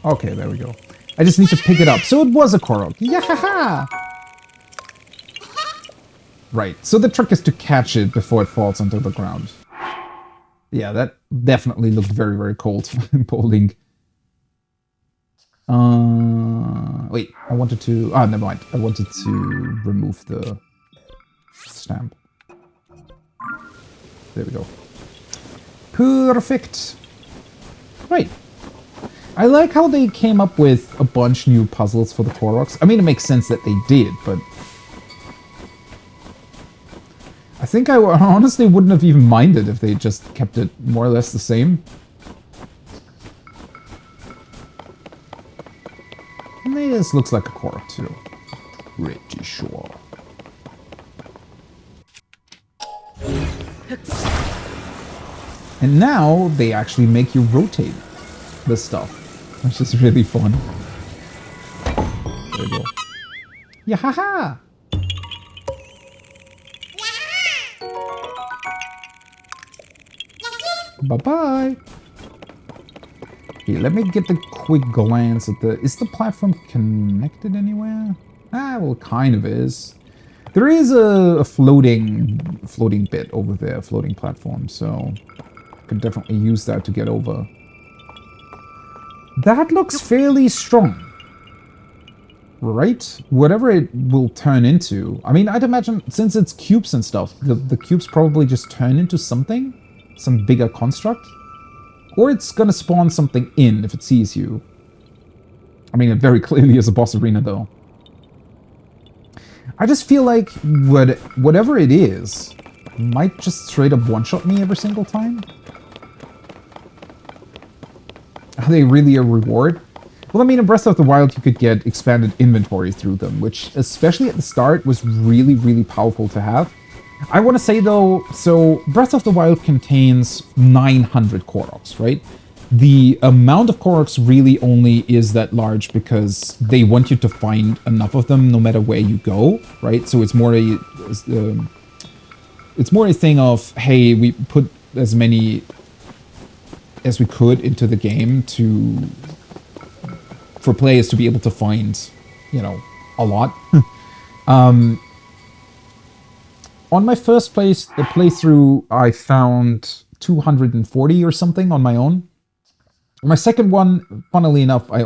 Okay, there we go. I just need to pick it up. So it was a Korok. Yeah! Right, so the trick is to catch it before it falls onto the ground. Yeah, that definitely looked very, very cold. Bowling. Wait, I wanted to... Ah, never mind. I wanted to remove the stamp. There we go. Perfect. Right. I like how they came up with a bunch new puzzles for the Koroks. I mean, it makes sense that they did, but... I think I honestly wouldn't have even minded if they just kept it more or less the same. And this looks like a Korok too. Pretty sure. And now they actually make you rotate this stuff, which is really fun. There we go. Yeah, haha! Bye-bye! Okay, let me get a quick glance at the... Is the platform connected anywhere? Ah, well, it kind of is. There is a floating bit over there, floating platform, so... I could definitely use that to get over. That looks fairly strong. Right? Whatever it will turn into. I mean, I'd imagine, since it's cubes and stuff, the cubes probably just turn into something? Some bigger construct? Or it's gonna spawn something in if it sees you. I mean, it very clearly is a boss arena, though. I just feel like whatever it is might just straight up one-shot me every single time. Are they really a reward? Well, I mean, in Breath of the Wild, you could get expanded inventory through them, which, especially at the start, was really, really powerful to have. I want to say, though, so Breath of the Wild contains 900 Koroks, right? The amount of Koroks really only is that large because they want you to find enough of them no matter where you go, right? So it's more a thing of, hey, we put as many as we could into the game for players to be able to find, you know, a lot. On my first playthrough, I found 240 or something on my own. My second one, funnily enough, I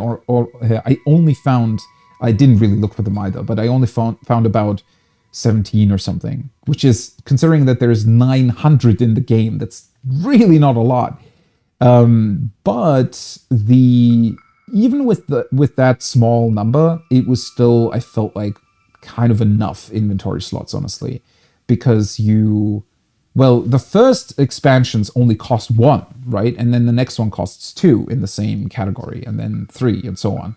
only found... I didn't really look for them either, but I only found about 17 or something, which is, considering that there's 900 in the game, that's really not a lot. But even with that small number, it was still, I felt like, kind of enough inventory slots, honestly. Because well, the first expansions only cost 1, right? And then the next one costs 2 in the same category, and then 3, and so on.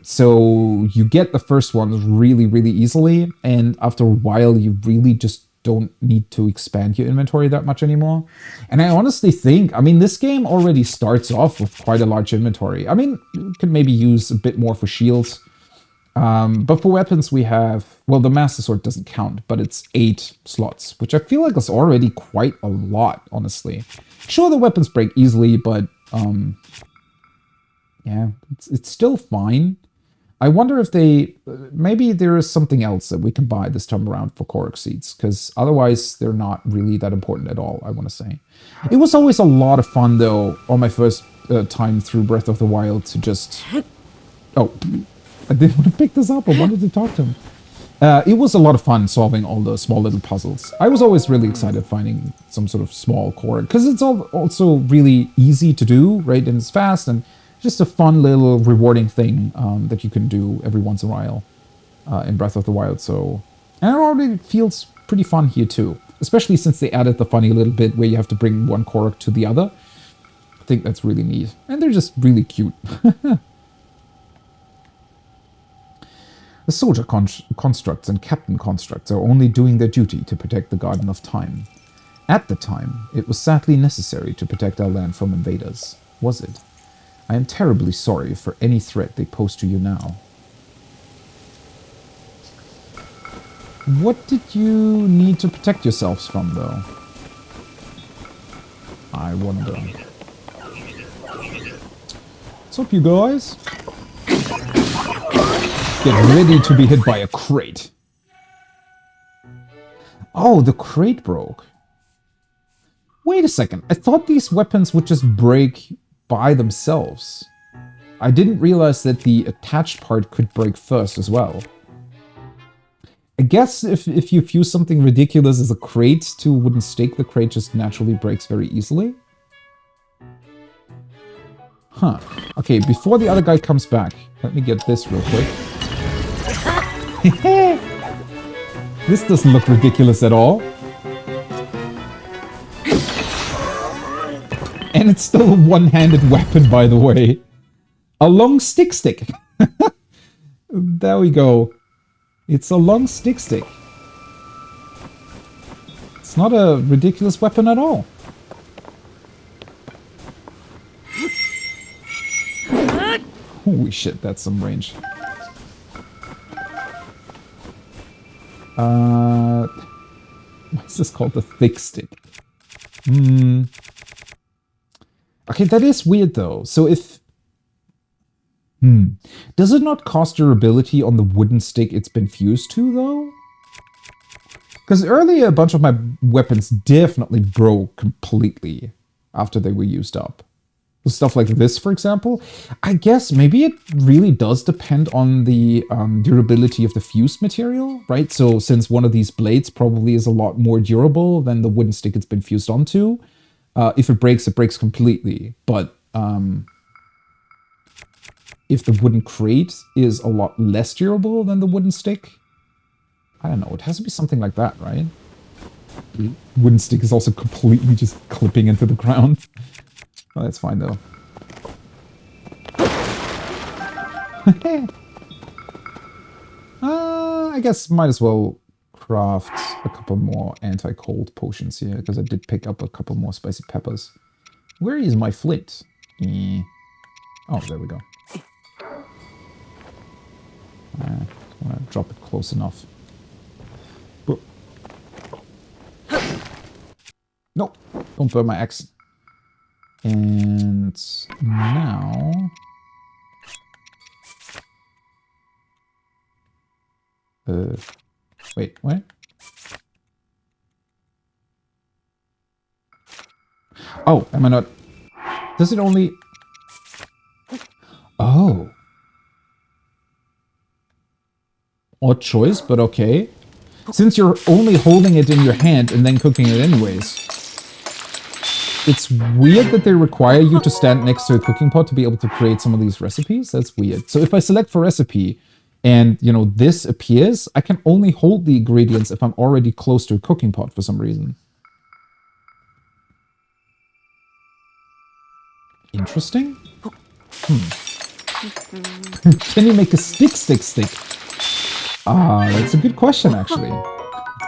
So you get the first ones really, really easily, and after a while, you really just don't need to expand your inventory that much anymore. And I honestly think, I mean, this game already starts off with quite a large inventory. I mean, you could maybe use a bit more for shields. But for weapons we have, well, the Master Sword doesn't count, but it's 8 slots, which I feel like is already quite a lot, honestly. Sure, the weapons break easily, but, yeah, it's still fine. I wonder if they... maybe there is something else that we can buy this time around for Korok seeds, because otherwise they're not really that important at all, I want to say. It was always a lot of fun, though, on my first time through Breath of the Wild to just... Oh, I didn't want to pick this up. I wanted to talk to him. It was a lot of fun solving all the small little puzzles. I was always really excited finding some sort of small Korok, because it's also really easy to do, right? And it's fast, and just a fun little rewarding thing that you can do every once in a while in Breath of the Wild. So, and it already feels pretty fun here too, especially since they added the funny little bit where you have to bring one Korok to the other. I think that's really neat, and they're just really cute. The soldier constructs and captain constructs are only doing their duty to protect the Garden of Time. At the time, it was sadly necessary to protect our land from invaders. Was it? I am terribly sorry for any threat they pose to you now. What did you need to protect yourselves from, though? I wonder. What's up, you guys? Get ready to be hit by a crate. Oh, the crate broke. Wait a second. I thought these weapons would just break by themselves. I didn't realize that the attached part could break first as well. I guess if you fuse something ridiculous as a crate to a wooden stick, the crate just naturally breaks very easily. Huh. Okay, before the other guy comes back, let me get this real quick. This doesn't look ridiculous at all. And it's still a one-handed weapon, by the way. A long stick. There we go. It's a long stick. It's not a ridiculous weapon at all. Holy shit, that's some range. Why is this called the thick stick? Okay, that is weird though. So if... Does it not cost durability on the wooden stick it's been fused to, though? Because earlier a bunch of my weapons definitely broke completely after they were used up. Stuff like this, for example. I guess maybe it really does depend on the durability of the fused material, right? So since one of these blades probably is a lot more durable than the wooden stick it's been fused onto, if it breaks completely. But if the wooden crate is a lot less durable than the wooden stick, I don't know. It has to be something like that, right? Wooden stick is also completely just clipping into the ground. Oh, that's fine, though. I guess might as well craft a couple more anti-cold potions here, because I did pick up a couple more spicy peppers. Where is my flint? Oh, there we go. I'm gonna drop it close enough. No, don't burn my axe. And now... wait, what? Oh, am I not... Does it only... Oh. Odd choice, but okay. Since you're only holding it in your hand and then cooking it anyways... It's weird that they require you to stand next to a cooking pot to be able to create some of these recipes. That's weird. So if I select for recipe and, you know, this appears, I can only hold the ingredients if I'm already close to a cooking pot for some reason. Interesting. Can you make a stick? Ah, that's a good question, actually.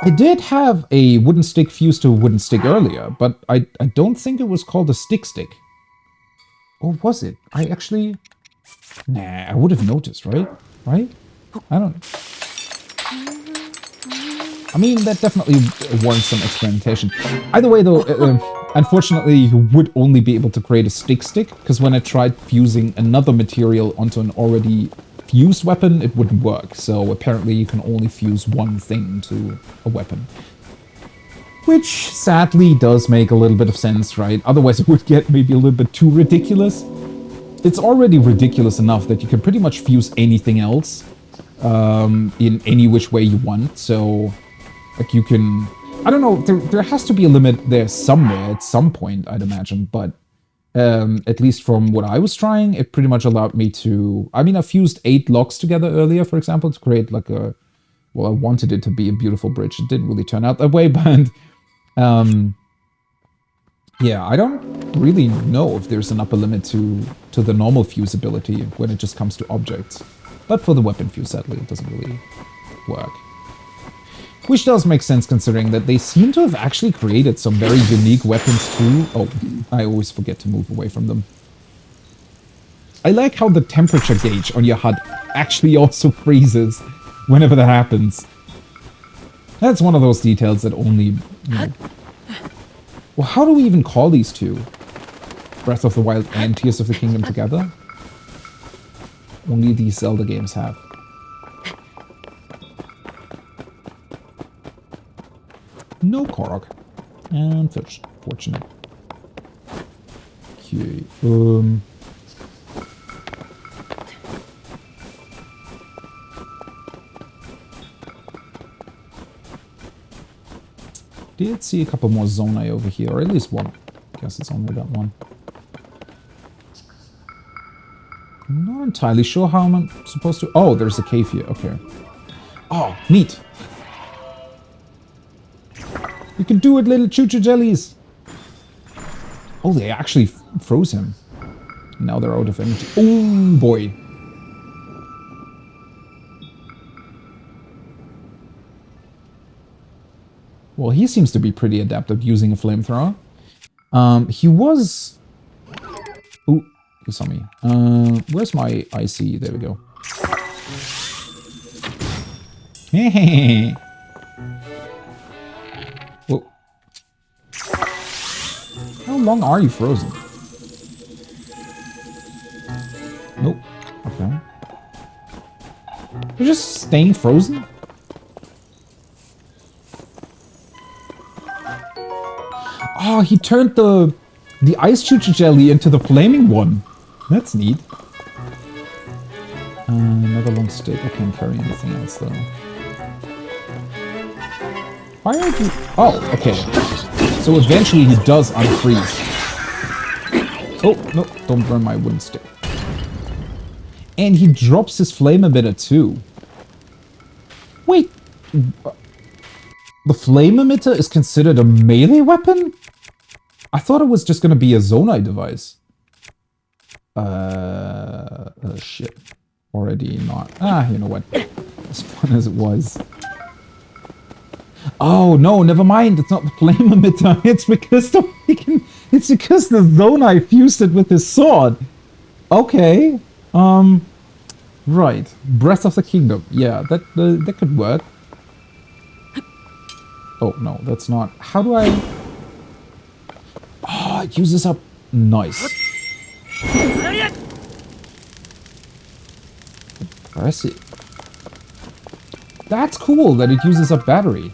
I did have a wooden stick fused to a wooden stick earlier, but I don't think it was called a stick. Or was it? I actually... Nah, I would have noticed, right? Right? I don't... I mean, that definitely warrants some experimentation. Either way, though, unfortunately, you would only be able to create a stick, because when I tried fusing another material onto an already fused weapon, it wouldn't work. So apparently you can only fuse one thing to a weapon. Which sadly does make a little bit of sense, right? Otherwise it would get maybe a little bit too ridiculous. It's already ridiculous enough that you can pretty much fuse anything else in any which way you want. So, like, you can... I don't know, there has to be a limit there somewhere at some point, I'd imagine, but at least from what I was trying, it pretty much allowed me to... I mean, I fused 8 logs together earlier, for example, to create like a... Well, I wanted it to be a beautiful bridge. It didn't really turn out that way, but... yeah, I don't really know if there's an upper limit to the normal fusibility when it just comes to objects. But for the weapon fuse, sadly, it doesn't really work. Which does make sense considering that they seem to have actually created some very unique weapons too. Oh, I always forget to move away from them. I like how the temperature gauge on your HUD actually also freezes whenever that happens. That's one of those details that only... You know, well, how do we even call these two? Breath of the Wild and Tears of the Kingdom together? Only these Zelda games have. No Korok. And fish. Fortunate. Okay. Did see a couple more Zonai over here, or at least one. Guess it's only that one. I'm not entirely sure how I'm supposed to... Oh, there's a cave here. Okay. Oh, neat. You can do it, little choo-choo jellies. Oh, they actually froze him. Now they're out of energy. Oh, boy. Well, he seems to be pretty adept at using a flamethrower. He was... Ooh, he saw me. Where's my IC? There we go. Hey. Whoa. How long are you frozen? Nope. Okay. You're just staying frozen? Oh, he turned the ice choo-choo jelly into the flaming one. That's neat. Another long stick. I can't carry anything else though. Why are you... Oh, okay. So eventually he does unfreeze. Oh, no, don't burn my wooden stick. And he drops his flame emitter too. Wait. The flame emitter is considered a melee weapon? I thought it was just gonna be a Zonai device. Shit. Already not. Ah, you know what? As fun as it was. Oh, no, never mind. It's not the flame emitter. It's because the Zonai fused it with his sword. Okay. Right. Breath of the Kingdom. Yeah, that could work. Oh, no, that's not... How do I... Oh, it uses up... Nice. Impressive. That's cool that it uses up battery.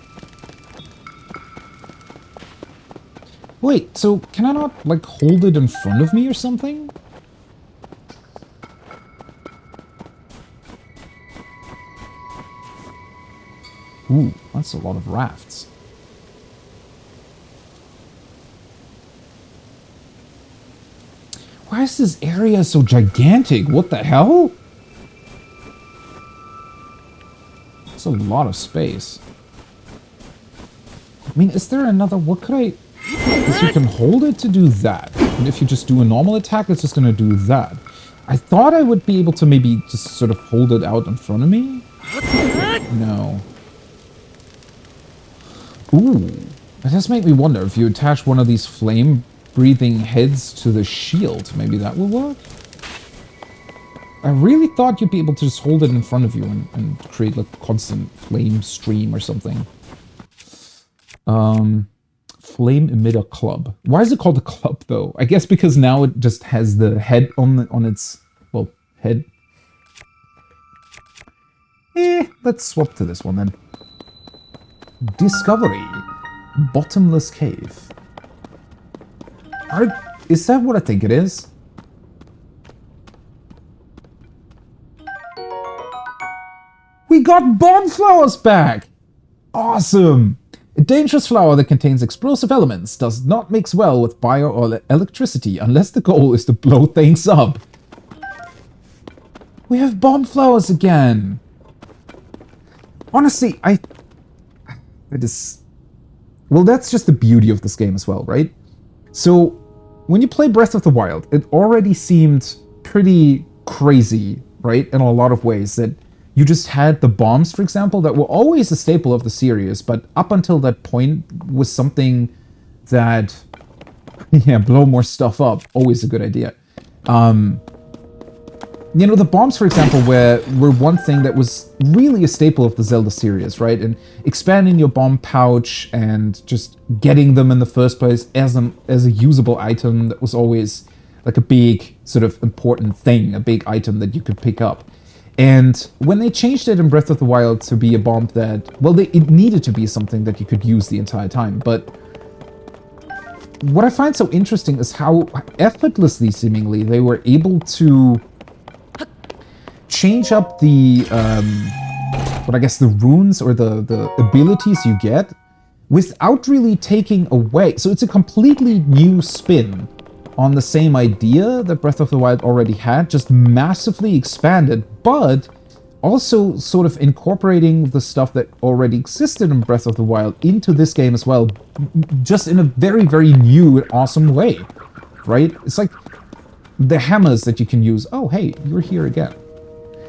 Wait, so can I not, like, hold it in front of me or something? Ooh, that's a lot of rafts. Why is this area so gigantic? What the hell? That's a lot of space. I mean, is there another... What could I... Because you can hold it to do that. And if you just do a normal attack, it's just going to do that. I thought I would be able to maybe just sort of hold it out in front of me. No. Ooh. That does make me wonder if you attach one of these flame-breathing heads to the shield. Maybe that will work? I really thought you'd be able to just hold it in front of you and create like a constant flame stream or something. Flame emitter club. Why is it called a club though? I guess because now it just has the head on its well head. Let's swap to this one then. Discovery. Bottomless cave. Is that what I think it is? We got bomb flowers back! Awesome! A dangerous flower that contains explosive elements does not mix well with fire or electricity unless the goal is to blow things up. We have bomb flowers again! Honestly, well, that's just the beauty of this game as well, right? So, when you play Breath of the Wild, it already seemed pretty crazy, right? In a lot of ways, that you just had the bombs, for example, that were always a staple of the series, but up until that point was something that, yeah, blow more stuff up, always a good idea. You know, the bombs, for example, were one thing that was really a staple of the Zelda series, right? And expanding your bomb pouch and just getting them in the first place as a usable item, that was always like a big sort of important thing, a big item that you could pick up. And when they changed it in Breath of the Wild to be a bomb that, well, it needed to be something that you could use the entire time. But what I find so interesting is how effortlessly, seemingly, they were able to change up the, what I guess the runes or the abilities you get without really taking away. So it's a completely new spin on the same idea that Breath of the Wild already had, just massively expanded, but also sort of incorporating the stuff that already existed in Breath of the Wild into this game as well, just in a very, very new and awesome way, right? It's like the hammers that you can use. Oh, hey, you're here again.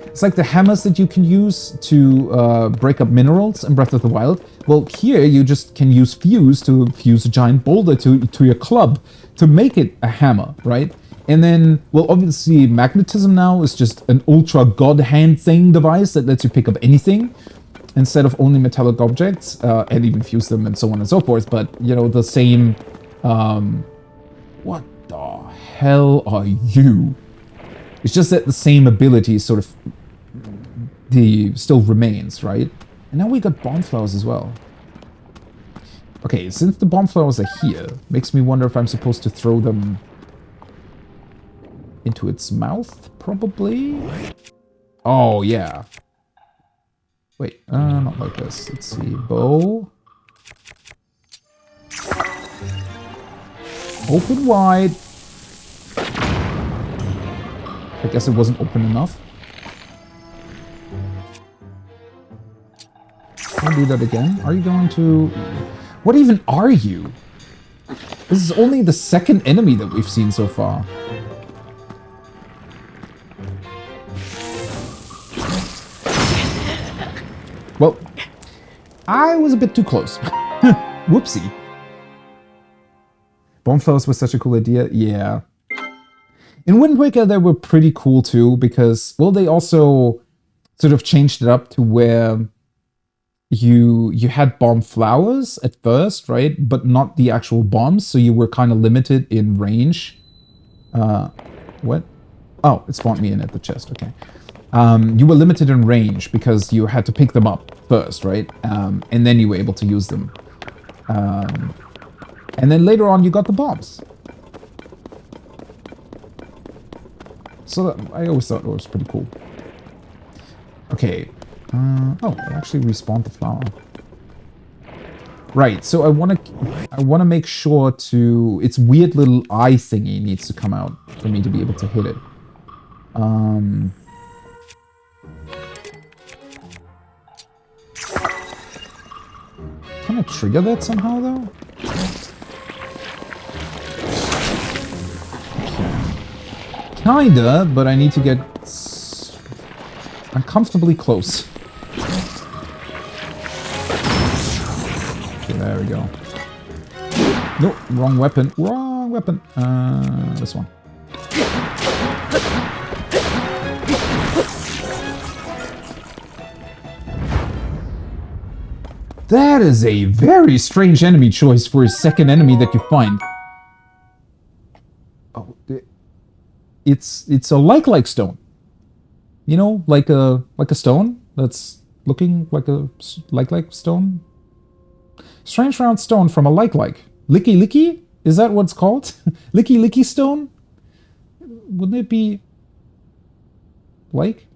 It's like the hammers that you can use to break up minerals in Breath of the Wild. Well, here you just can use fuse to fuse a giant boulder to your club to make it a hammer, right? And then, well, obviously magnetism now is just an ultra god hand thing device that lets you pick up anything instead of only metallic objects and even fuse them and so on and so forth. But, you know, the same... what the hell are you? It's just that the same ability sort of still remains, right? And now we got bomb flowers as well. Okay, since the bomb flowers are here, makes me wonder if I'm supposed to throw them into its mouth, probably? Oh, yeah. Wait, not like this. Let's see, bow. Open wide. I guess it wasn't open enough. I'll do that again. Are you going to... What even are you? This is only the second enemy that we've seen so far. Well, I was a bit too close. Whoopsie. Bomb flowers was such a cool idea. Yeah. In Wind Waker, they were pretty cool too, because, well, they also sort of changed it up to where you had bomb flowers at first, right? But not the actual bombs, so you were kind of limited in range. What? Oh, it spawned me in at the chest, okay. You were limited in range because you had to pick them up first, right? And then you were able to use them. And then later on, you got the bombs. So I always thought it was pretty cool. Okay. Oh, I actually respawned the flower. Right, so I want to make sure to... Its weird little eye thingy needs to come out for me to be able to hit it. Can I trigger that somehow, though? Kinda, but I need to get uncomfortably close. Okay, there we go. Nope, wrong weapon. Wrong weapon. This one. That is a very strange enemy choice for a second enemy that you find. Oh, it's a like stone. You know, like a stone. that's looking like a like stone? Strange round stone from a like. Licky licky? Is that what's called? Licky licky stone? Wouldn't it be like?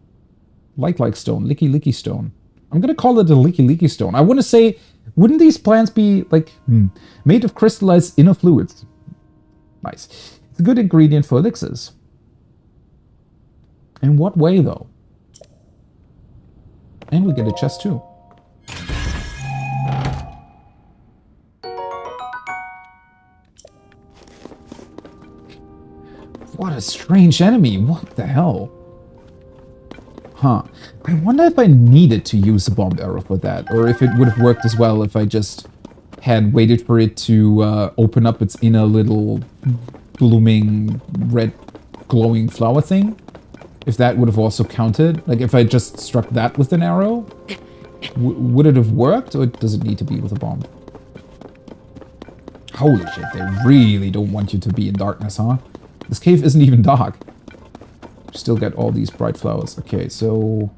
Like stone. Licky licky stone. I'm gonna call it a licky licky stone. I want to say, wouldn't these plants be like made of crystallized inner fluids? Nice. It's a good ingredient for elixirs. In what way though? And we get a chest too. What a strange enemy. What the hell? Huh. I wonder if I needed to use a bomb arrow for that, or if it would have worked as well if I just had waited for it to open up its inner little blooming red glowing flower thing. If that would have also counted. Like if I just struck that with an arrow, would it have worked, or does it need to be with a bomb? Holy shit, they really don't want you to be in darkness, huh? This cave isn't even dark. Still get all these bright flowers. Okay, so...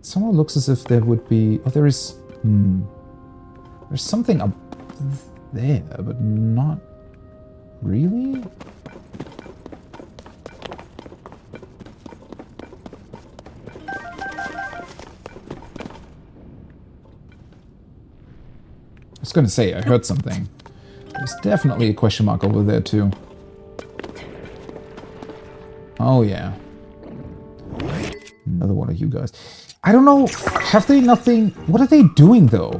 Someone looks as if there would be... Oh, there is... There's something up there, but not... Really? I was gonna say, I heard something. There's definitely a question mark over there, too. Oh, yeah. Another one of you guys. I don't know. Have they nothing... What are they doing, though?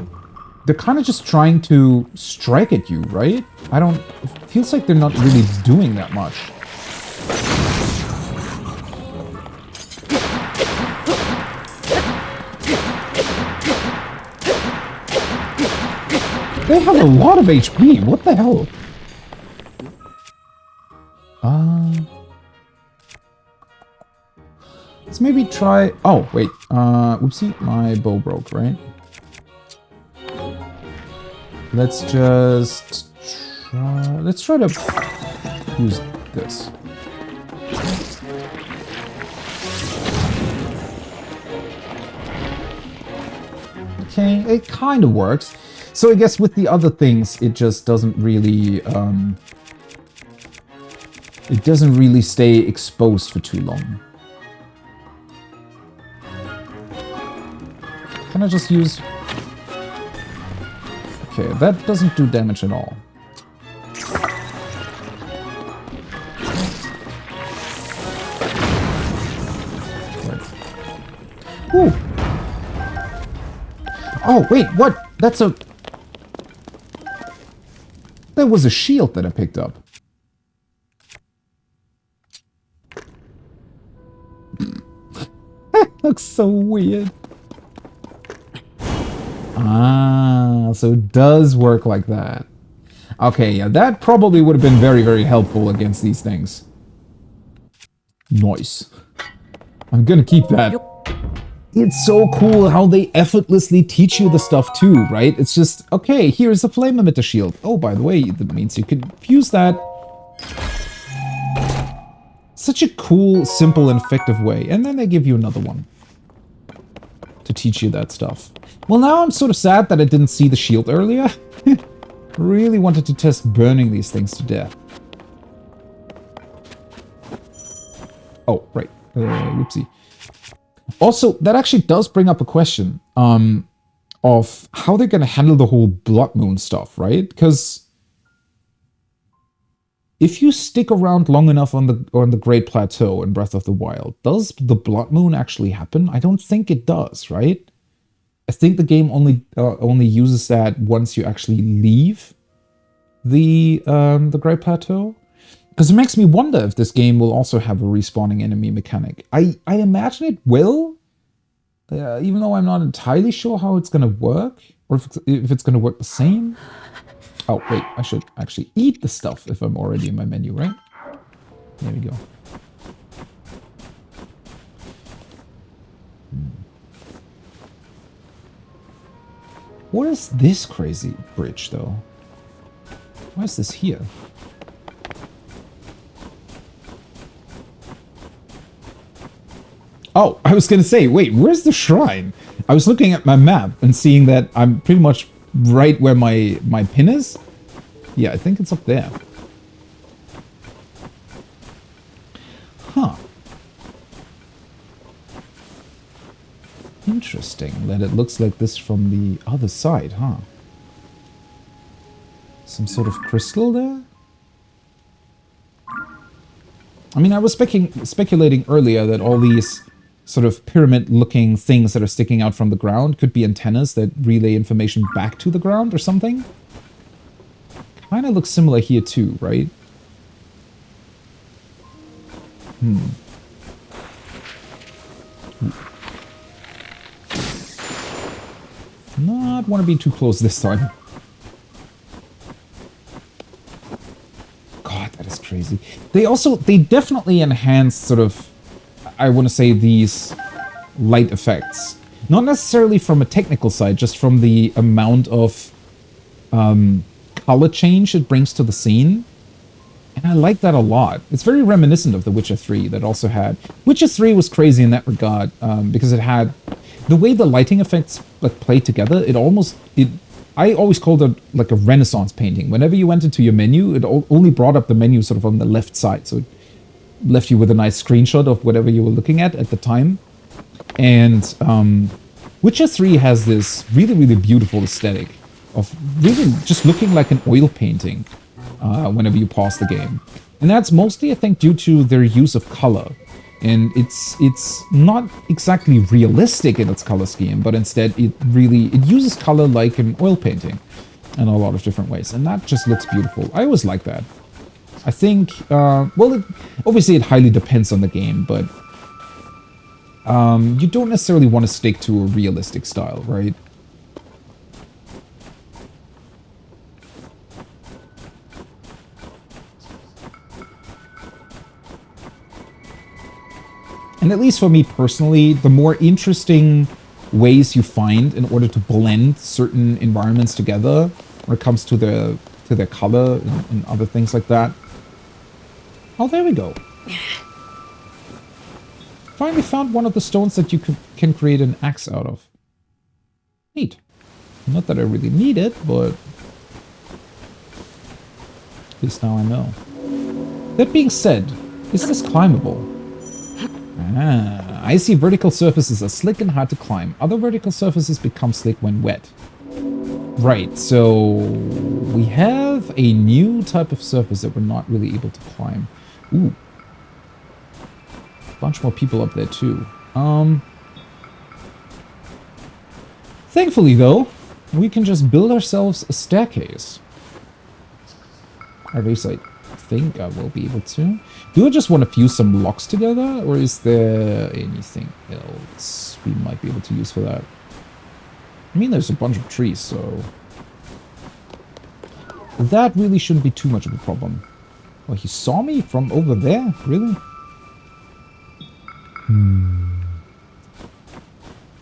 They're kind of just trying to strike at you, right? I don't... It feels like they're not really doing that much. They have a lot of HP. What the hell? Let's maybe try... Oh, wait. Oopsie. My bow broke, right? Let's just try... Let's try to use this. Okay, it kind of works. So I guess with the other things, it just doesn't really... it doesn't really stay exposed for too long. Can I just use... Okay, that doesn't do damage at all. Right. Ooh! Oh, wait, what? That's a... There was a shield that I picked up. That looks so weird. Ah, so it does work like that. Okay, yeah, that probably would have been very, very helpful against these things. Nice. I'm gonna keep that. It's so cool how they effortlessly teach you the stuff too, right? It's just, okay, here's a flame emitter shield. Oh, by the way, that means you could fuse that. Such a cool, simple, and effective way. And then they give you another one to teach you that stuff. Well, now I'm sort of sad that I didn't see the shield earlier. Really wanted to test burning these things to death. Oh, right. Whoopsie. Also, that actually does bring up a question of how they're going to handle the whole Blood Moon stuff, right? Because if you stick around long enough on the Great Plateau in Breath of the Wild, does the Blood Moon actually happen? I don't think it does, right? I think the game only uses that once you actually leave the Great Plateau. Because it makes me wonder if this game will also have a respawning enemy mechanic. I imagine it will, even though I'm not entirely sure how it's going to work, or if it's going to work the same. Oh, wait, I should actually eat the stuff if I'm already in my menu, right? There we go. What is this crazy bridge, though? Why is this here? Oh, I was gonna say, wait, where's the shrine? I was looking at my map and seeing that I'm pretty much right where my pin is. Yeah, I think it's up there. Huh. Interesting that it looks like this from the other side, huh? Some sort of crystal there? I mean, I was speculating earlier that all these sort of pyramid-looking things that are sticking out from the ground could be antennas that relay information back to the ground or something. Kind of looks similar here too, right? Not want to be too close this time. God, that is crazy. They definitely enhance sort of, I want to say, these light effects. Not necessarily from a technical side, just from the amount of color change it brings to the scene. And I like that a lot. It's very reminiscent of The Witcher 3 that also had... Witcher 3 was crazy in that regard, because it had... The way the lighting effects like played together, I always called it like a Renaissance painting. Whenever you went into your menu, it only brought up the menu sort of on the left side. So it left you with a nice screenshot of whatever you were looking at the time. And Witcher 3 has this really, really beautiful aesthetic of really just looking like an oil painting whenever you pause the game. And that's mostly, I think, due to their use of color. And it's not exactly realistic in its color scheme, but instead it uses color like an oil painting in a lot of different ways. And that just looks beautiful. I always like that. I think, well, obviously it highly depends on the game, but you don't necessarily want to stick to a realistic style, right? And at least for me personally, the more interesting ways you find in order to blend certain environments together when it comes to their color and other things like that. Oh, there we go. Finally found one of the stones that you can create an axe out of. Neat. Not that I really need it, but at least now I know. That being said, is this climbable? Ah, I see vertical surfaces are slick and hard to climb. Other vertical surfaces become slick when wet. Right, so we have a new type of surface that we're not really able to climb. Ooh. A bunch more people up there too. Thankfully though, we can just build ourselves a staircase. At least I think I will be able to. Do I just want to fuse some blocks together, or is there anything else we might be able to use for that? I mean, there's a bunch of trees, so that really shouldn't be too much of a problem. Oh, he saw me from over there? Really? Let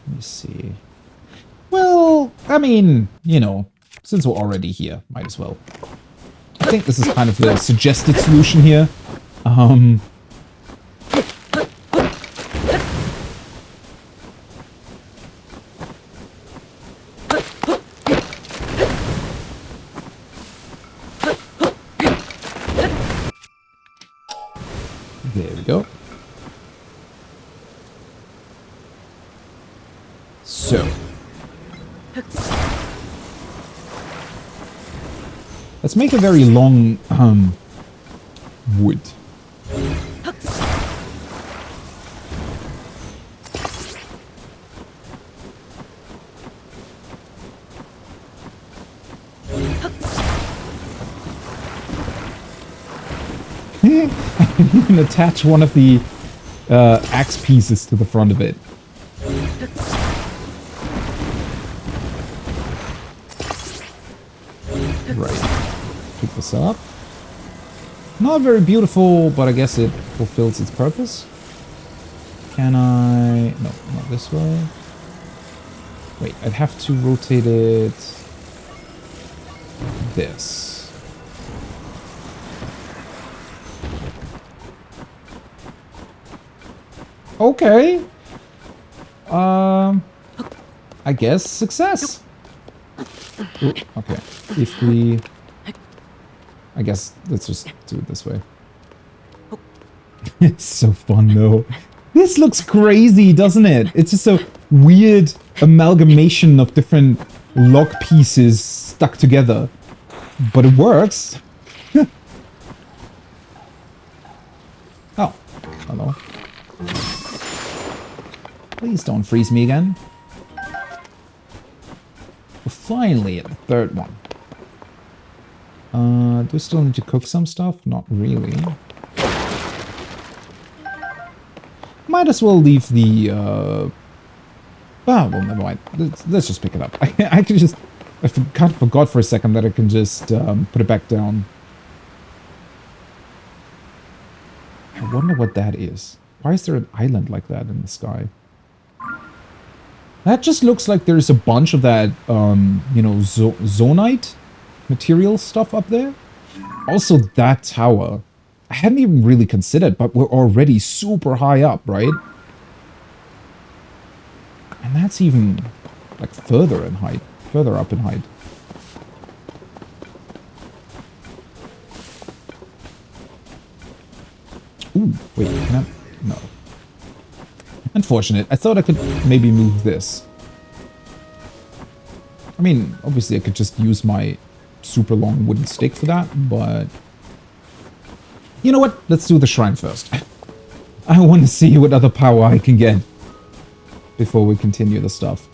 me see. Well, I mean, you know, since we're already here, might as well. I think this is kind of the suggested solution here. There we go. So. Let's make a very long, wood. You can attach one of the axe pieces to the front of it. Right. Pick this up. Not very beautiful, but I guess it fulfills its purpose. Can I... No, not this way. Wait, I'd have to rotate it... this. Okay. I guess success. Ooh, okay. If we... I guess let's just do it this way. It's so fun though. This looks crazy, doesn't it? It's just a weird amalgamation of different lock pieces stuck together. But it works. Oh, hello. Please don't freeze me again. We're finally at the third one. Do we still need to cook some stuff? Not really. Might as well leave the, oh, well, never mind. Let's just pick it up. I can just... I forgot for a second that I can just put it back down. I wonder what that is. Why is there an island like that in the sky? That just looks like there's a bunch of that, you know, zonite material stuff up there. Also, that tower. I hadn't even really considered, but we're already super high up, right? And that's even, like, further in height. Further up in height. Ooh, wait, can I? No. Unfortunate. I thought I could maybe move this. I mean, obviously I could just use my super long wooden stick for that, but... You know what? Let's do the shrine first. I want to see what other power I can get before we continue the stuff.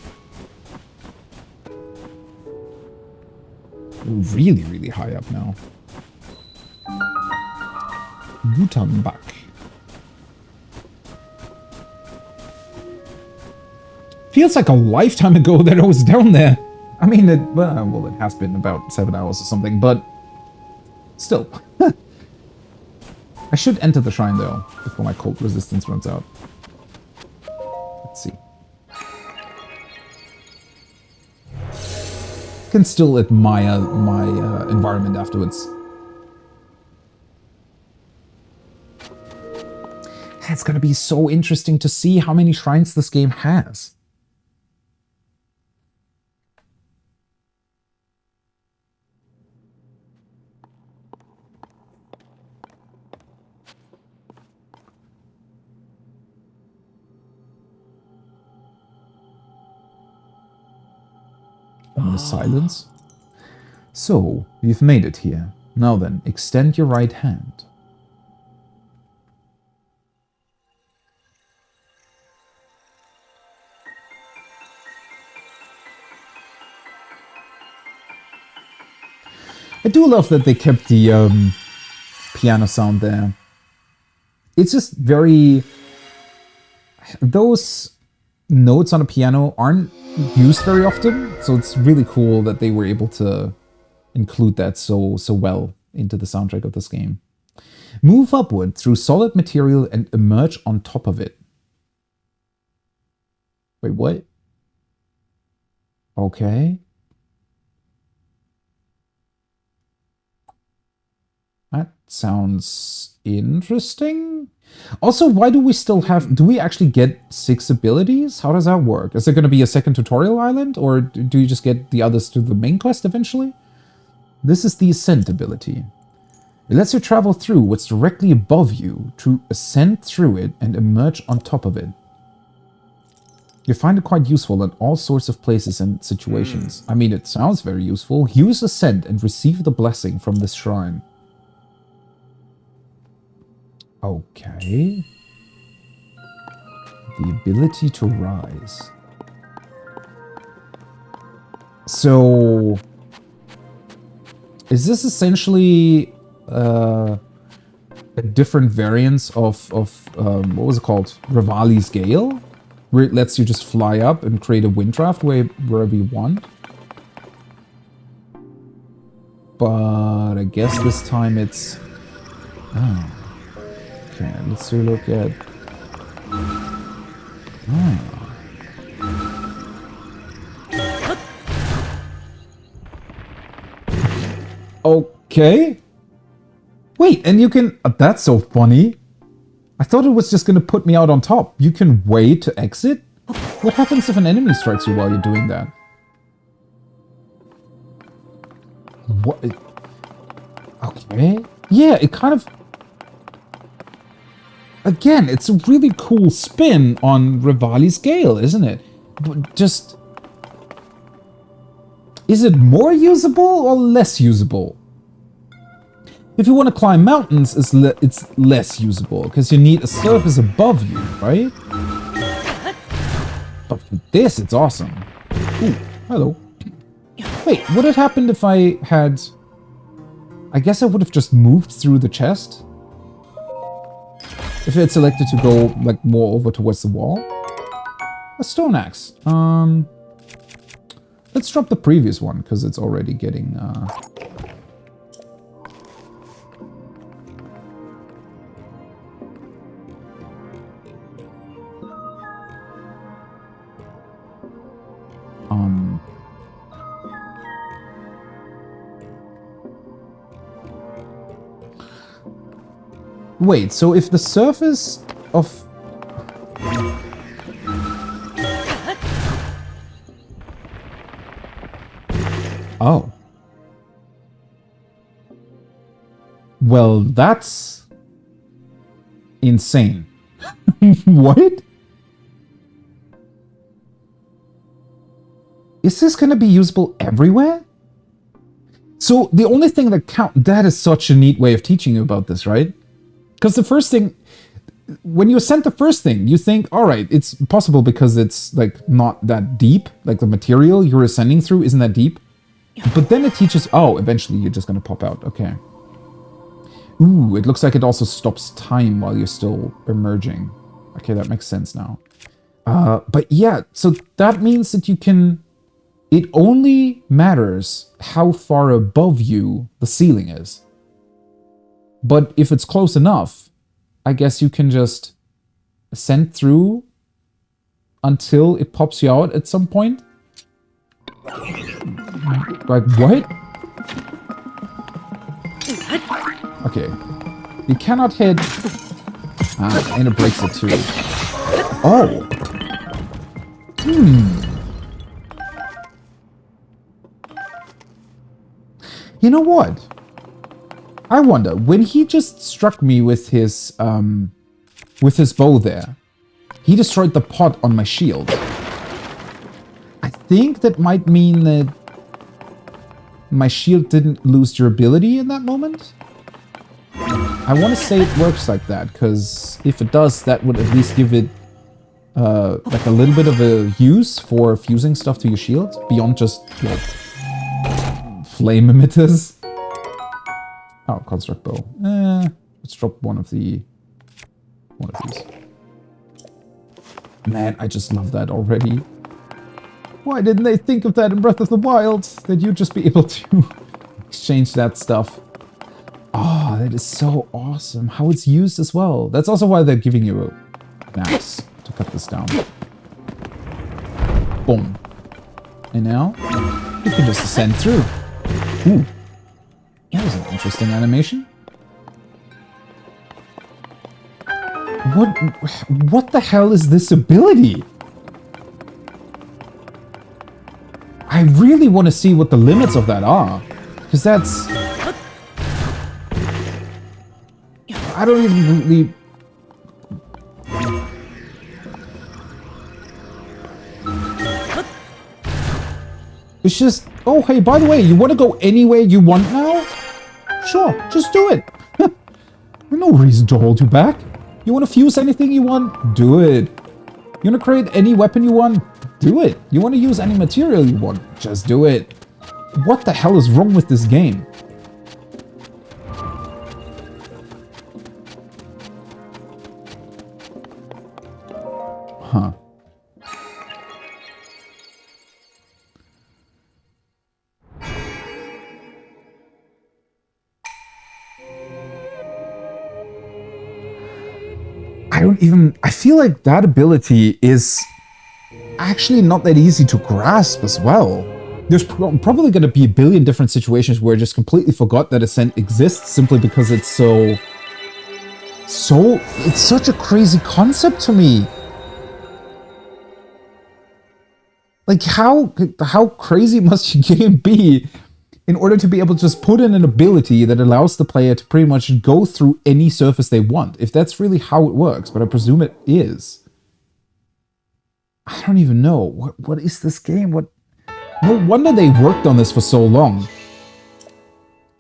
Ooh, really, really high up now. Gutenberg. Feels like a lifetime ago that I was down there. I mean, well, it has been about 7 hours or something, but still. I should enter the shrine, though, before my cold resistance runs out. Let's see. Can still admire my environment afterwards. It's gonna be so interesting to see how many shrines this game has. The silence. So, you've made it here. Now then, extend your right hand. I do love that they kept the piano sound there. It's just very... Those notes on a piano aren't used very often, so it's really cool that they were able to include that so well into the soundtrack of this game. Move upward through solid material and emerge on top of it. Wait, what? Okay. That sounds interesting. Also, why do we still have... Do we actually get 6 abilities? How does that work? Is there going to be a second tutorial island? Or do you just get the others to the main quest eventually? This is the Ascent ability. It lets you travel through what's directly above you to ascend through it and emerge on top of it. You find it quite useful in all sorts of places and situations. I mean, it sounds very useful. Use Ascent and receive the blessing from this shrine. Okay. The ability to rise. So, is this essentially a different variance of what was it called? Rivali's Gale? Where it lets you just fly up and create a wind draft wherever you want? But I guess this time it's... Oh. Okay, let's look at... Okay. Wait, and you can... that's so funny. I thought it was just going to put me out on top. You can wait to exit? What happens if an enemy strikes you while you're doing that? What? Okay. Yeah, it kind of... Again, it's a really cool spin on Rivali's Gale, isn't it? But just... Is it more usable or less usable? If you want to climb mountains, it's less usable, because you need a surface above you, right? But for this, it's awesome. Ooh, hello. Wait, what had happened if I had... I guess I would have just moved through the chest? If I had selected to go, like, more over towards the wall? A stone axe. Let's drop the previous one, because it's already getting, Wait, so if the surface of... Oh. Well, that's... insane. What? Is this gonna be usable everywhere? So, the only thing that that is such a neat way of teaching you about this, right? Because the first thing, when you ascend the first thing, you think, all right, it's possible because it's like not that deep, like the material you're ascending through isn't that deep. But then it teaches, oh, eventually you're just going to pop out. Okay. Ooh, it looks like it also stops time while you're still emerging. Okay, that makes sense now. But yeah, so that means that you can, it only matters how far above you the ceiling is. But if it's close enough, I guess you can just ascend through until it pops you out at some point. Like, what? Okay. You cannot hit... Ah, and it breaks it too. Oh! You know what? I wonder, when he just struck me with his bow there, he destroyed the pot on my shield. I think that might mean that my shield didn't lose durability in that moment. I want to say it works like that, because if it does, that would at least give it like a little bit of a use for fusing stuff to your shield, beyond just, like, flame emitters. Oh, construct bow. Let's drop one of these. Man, I just love that already. Why didn't they think of that in Breath of the Wild? That you'd just be able to exchange that stuff. Oh, that is so awesome. How it's used as well. That's also why they're giving you an axe to cut this down. Boom. And now, you can just ascend through. Ooh. That was an interesting animation. What the hell is this ability? I really want to see what the limits of that are. Because that's... I don't even really... It's just... Oh, hey, by the way, you want to go anywhere you want now? Sure, just do it. There's no reason to hold you back. You want to fuse anything you want? Do it. You want to create any weapon you want? Do it. You want to use any material you want? Just do it. What the hell is wrong with this game? Huh. I feel like that ability is actually not that easy to grasp as well. There's probably going to be a billion different situations where I just completely forgot that Ascent exists simply because it's it's such a crazy concept to me. Like, how crazy must your game be in order to be able to just put in an ability that allows the player to pretty much go through any surface they want, if that's really how it works, but I presume it is. I don't even know. What is this game? No wonder they worked on this for so long.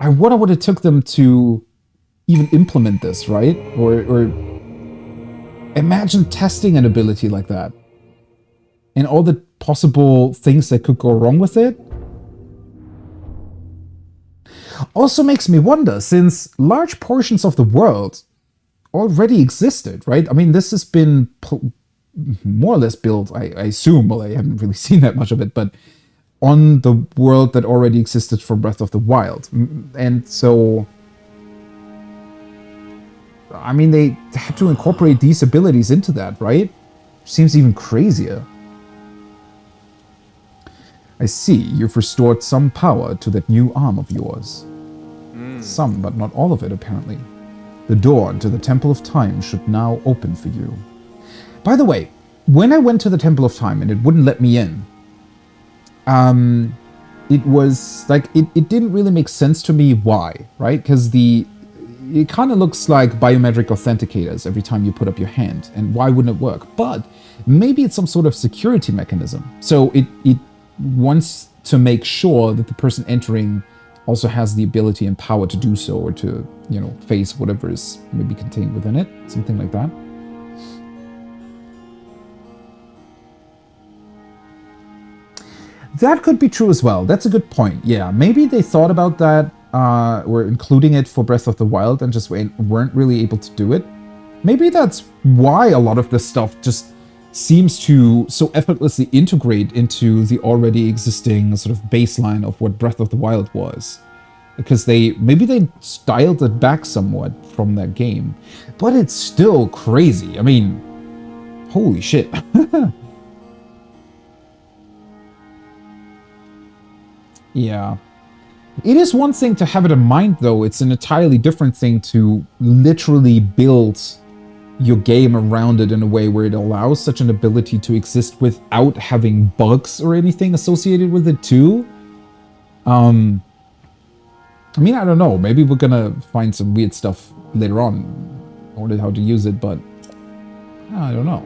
I wonder what it took them to even implement this, right? Or imagine testing an ability like that. And all the possible things that could go wrong with it. Also makes me wonder, since large portions of the world already existed, right? I mean, this has been more or less built, I assume, well, I haven't really seen that much of it, but on the world that already existed for Breath of the Wild. And so, I mean, they had to incorporate these abilities into that, right? Seems even crazier. I see, you've restored some power to that new arm of yours. Some, but not all of it, apparently. The door to the Temple of Time should now open for you. By the way, when I went to the Temple of Time and it wouldn't let me in, it was like, it didn't really make sense to me why, right? Because it kind of looks like biometric authenticators every time you put up your hand, and why wouldn't it work? But maybe it's some sort of security mechanism. So it wants to make sure that the person entering also has the ability and power to do so, or to, you know, face whatever is maybe contained within it, something like that. That could be true as well. That's a good point. Yeah, maybe they thought about that, or including it for Breath of the Wild and just weren't really able to do it. Maybe that's why a lot of this stuff just seems to so effortlessly integrate into the already existing sort of baseline of what Breath of the Wild was. Because maybe they dialed it back somewhat from that game. But it's still crazy. I mean, holy shit. Yeah. It is one thing to have it in mind, though. It's an entirely different thing to literally build your game around it in a way where it allows such an ability to exist without having bugs or anything associated with it too. I mean, I don't know. Maybe we're gonna find some weird stuff later on on how to use it, but I don't know.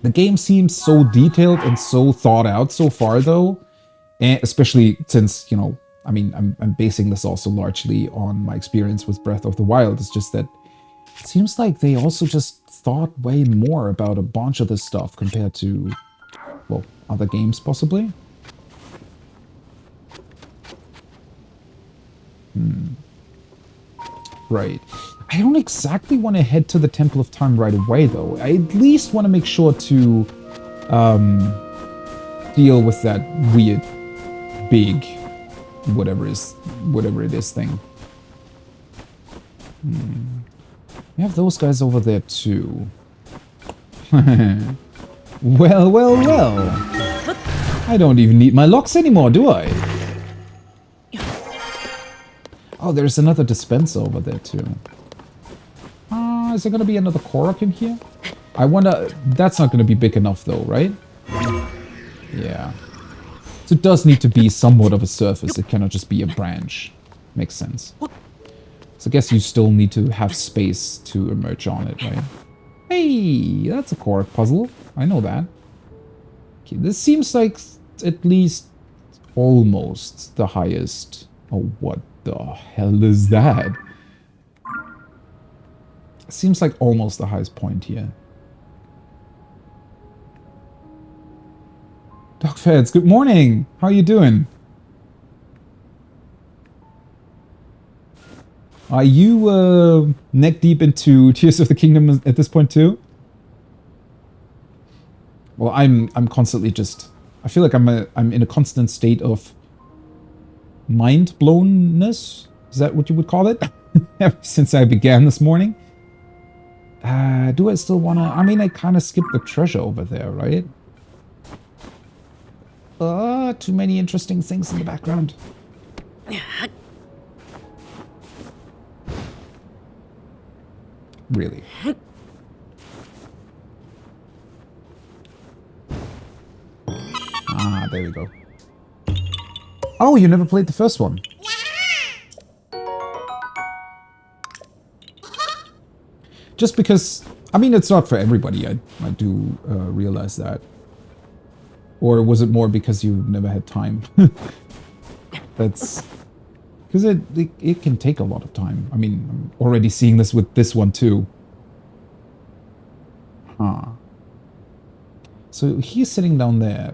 The game seems so detailed and so thought out so far, though, and especially since, you know, I mean, I'm basing this also largely on my experience with Breath of the Wild. It's just that it seems like they also just thought way more about a bunch of this stuff compared to, well, other games possibly. Right. I don't exactly want to head to the Temple of Time right away, though. I at least want to make sure to deal with that weird, big, whatever it is thing. We have those guys over there too. Well, well, well. I don't even need my locks anymore, do I? Oh, there's another dispenser over there too. Is there going to be another Korok in here? I wonder... That's not going to be big enough though, right? Yeah. So it does need to be somewhat of a surface. It cannot just be a branch. Makes sense. So I guess you still need to have space to emerge on it, right? Hey, that's a Korok puzzle. I know that. Okay, this seems like at least almost the highest. Oh, what the hell is that? Seems like almost the highest point here. Dogfeds, good morning. How are you doing? Are you neck deep into Tears of the Kingdom at this point too? Well, I'm constantly just... I feel like I'm in a constant state of mind blownness. Is that what you would call it? Ever since I began this morning. Do I still want to... I mean, I kind of skipped the treasure over there, right? Too many interesting things in the background. Really. Ah, there we go. Oh, you never played the first one. Just because, I mean, it's not for everybody. I do realize that. Or was it more because you never had time? That's because it can take a lot of time. I mean, I'm already seeing this with this one too. Huh. So he's sitting down there.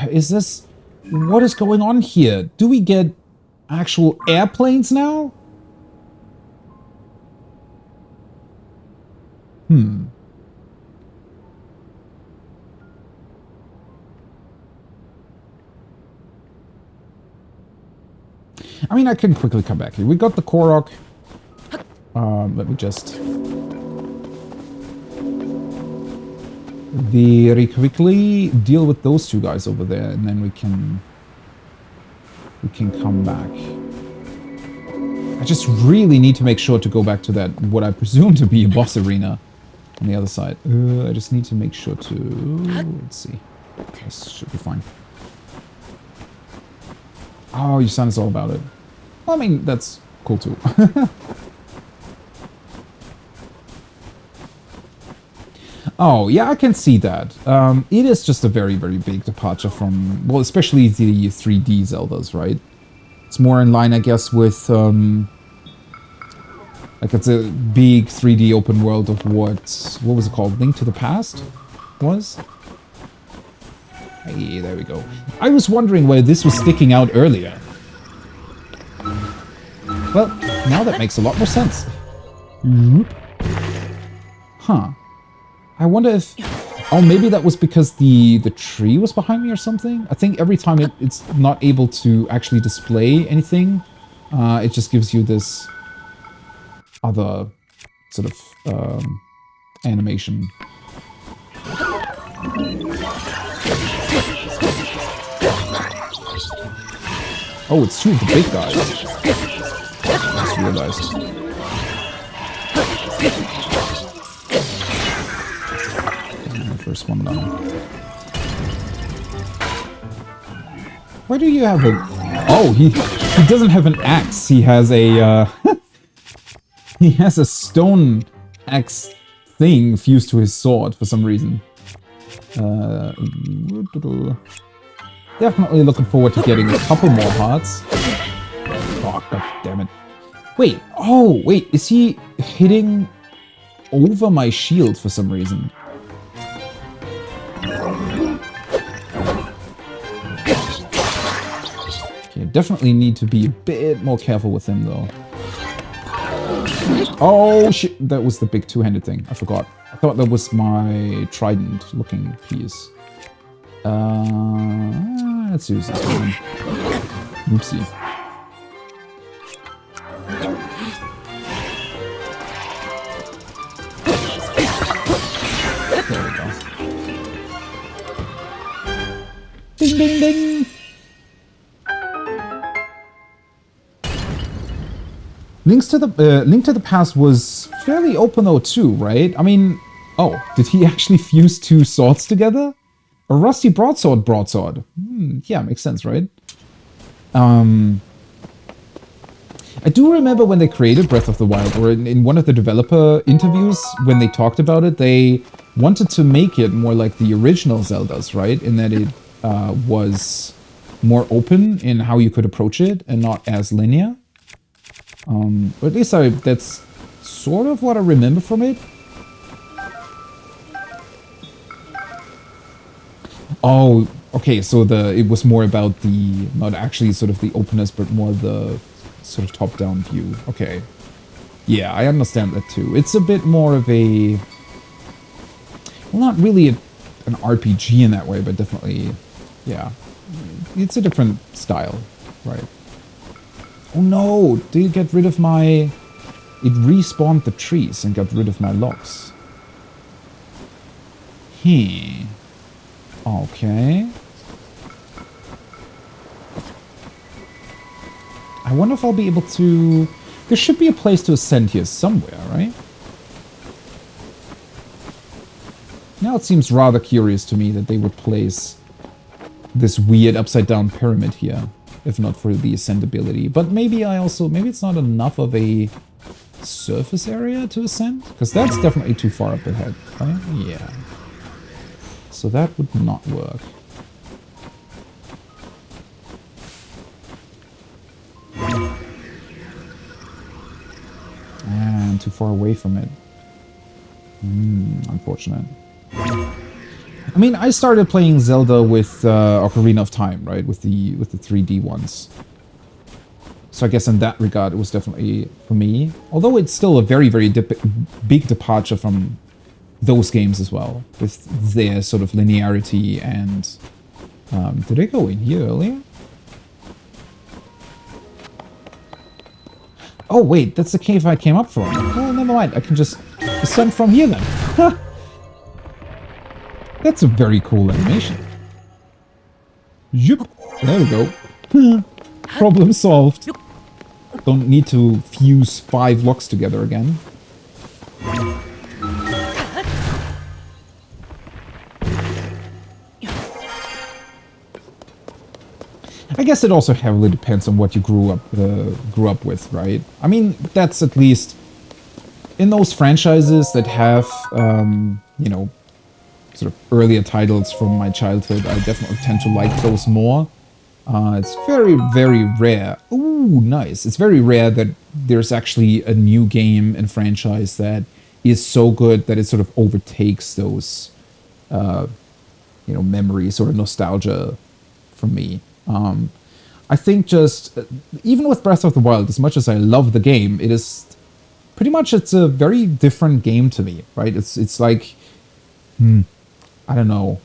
Is this... What is going on here? Do we get actual airplanes now? Hmm. I mean, I can quickly come back here. We got the Korok. Let me just... Very quickly deal with those two guys over there, and then we can come back. I just really need to make sure to go back to that, what I presume to be a boss arena on the other side. I just need to make sure to... Let's see. This should be fine. Oh, your son is all about it. Well, I mean, that's cool too. Oh, yeah, I can see that. It is just a very, very big departure from, well, especially the 3D Zeldas, right? It's more in line, I guess, with, like, it's a big 3D open world of what was it called? Link to the Past? Was? Hey, there we go. I was wondering why this was sticking out earlier. Well, now that makes a lot more sense. Huh. I wonder if... Oh, maybe that was because the tree was behind me or something? I think every time it's not able to actually display anything, it just gives you this other sort of animation. Oh, it's two of the big guys. I just realized. First one down. Why do you have a... Oh, he doesn't have an axe. He has a he has a stone axe thing fused to his sword for some reason. Definitely looking forward to getting a couple more hearts. Oh, god damn it. Wait, oh, wait, is he hitting over my shield for some reason? Okay, definitely need to be a bit more careful with him, though. Oh, shit, that was the big two-handed thing. I forgot. I thought that was my trident-looking piece. Let's use this one. Oopsie. There we go. Ding, ding, ding! Link to the Past was fairly open though too, right? I mean, oh, did he actually fuse two swords together? A rusty broadsword. Yeah, makes sense, right? I do remember when they created Breath of the Wild, or in one of the developer interviews, when they talked about it, they wanted to make it more like the original Zeldas, right? In that it was more open in how you could approach it and not as linear. Or at least that's sort of what I remember from it. Oh, okay, so it was more about the, not actually sort of the openness, but more the sort of top-down view. Okay. Yeah, I understand that too. It's a bit more of a, well, not really an RPG in that way, but definitely, yeah. It's a different style, right? Oh no, did it get rid of my... It respawned the trees and got rid of my logs. Okay. I wonder if I'll be able to... There should be a place to ascend here somewhere, right? Now it seems rather curious to me that they would place this weird upside down pyramid here, if not for the ascendability. But maybe maybe it's not enough of a surface area to ascend, because that's definitely too far up ahead, right? Yeah. So that would not work. And too far away from it. Unfortunate. I mean, I started playing Zelda with Ocarina of Time, right? With the 3D ones. So I guess in that regard, it was definitely for me. Although it's still a very, very big departure from those games as well, with their sort of linearity and... did I go in here earlier? Oh wait, that's the cave I came up from. Oh, never mind. I can just ascend from here then. Huh. That's a very cool animation. Yep. There we go. Problem solved. Don't need to fuse 5 blocks together again. I guess it also heavily depends on what you grew up with, right? I mean, that's at least in those franchises that have, you know, sort of earlier titles from my childhood. I definitely tend to like those more. It's very, very rare. Ooh, nice. It's very rare that there's actually a new game and franchise that is so good that it sort of overtakes those, you know, memories or nostalgia from me. I think just, even with Breath of the Wild, as much as I love the game, it is pretty much, it's a very different game to me, right? It's like, I don't know.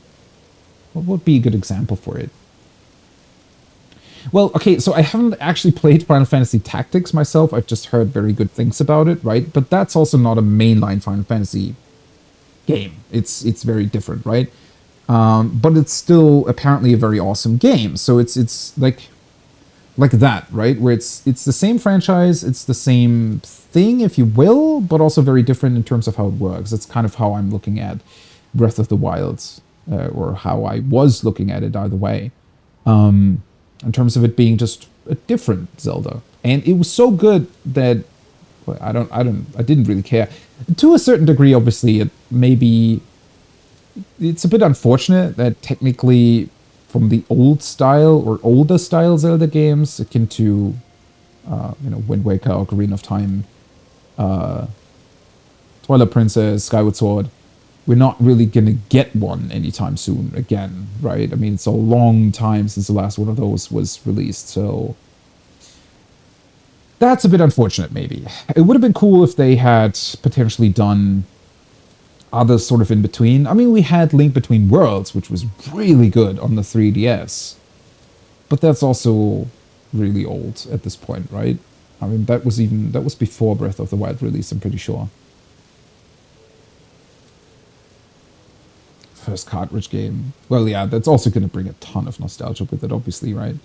What would be a good example for it? Well, okay, so I haven't actually played Final Fantasy Tactics myself. I've just heard very good things about it, right? But that's also not a mainline Final Fantasy game. It's very different, right? But it's still apparently a very awesome game. So it's like that, right? Where it's the same franchise, it's the same thing, if you will, but also very different in terms of how it works. That's kind of how I'm looking at Breath of the Wild, or how I was looking at it either way. In terms of it being just a different Zelda. And it was so good that well, I didn't really care. To a certain degree, obviously, it's a bit unfortunate that technically from the old style or older style Zelda games, akin to you know, Wind Waker, Ocarina of Time, Twilight Princess, Skyward Sword, we're not really gonna get one anytime soon again, right? I mean, it's a long time since the last one of those was released, so that's a bit unfortunate, maybe. It would have been cool if they had potentially done others sort of in between. I mean, we had Link Between Worlds, which was really good on the 3DS, but that's also really old at this point, right? I mean, that was before Breath of the Wild release, I'm pretty sure. First cartridge game. Well, yeah, that's also going to bring a ton of nostalgia with it, obviously, right?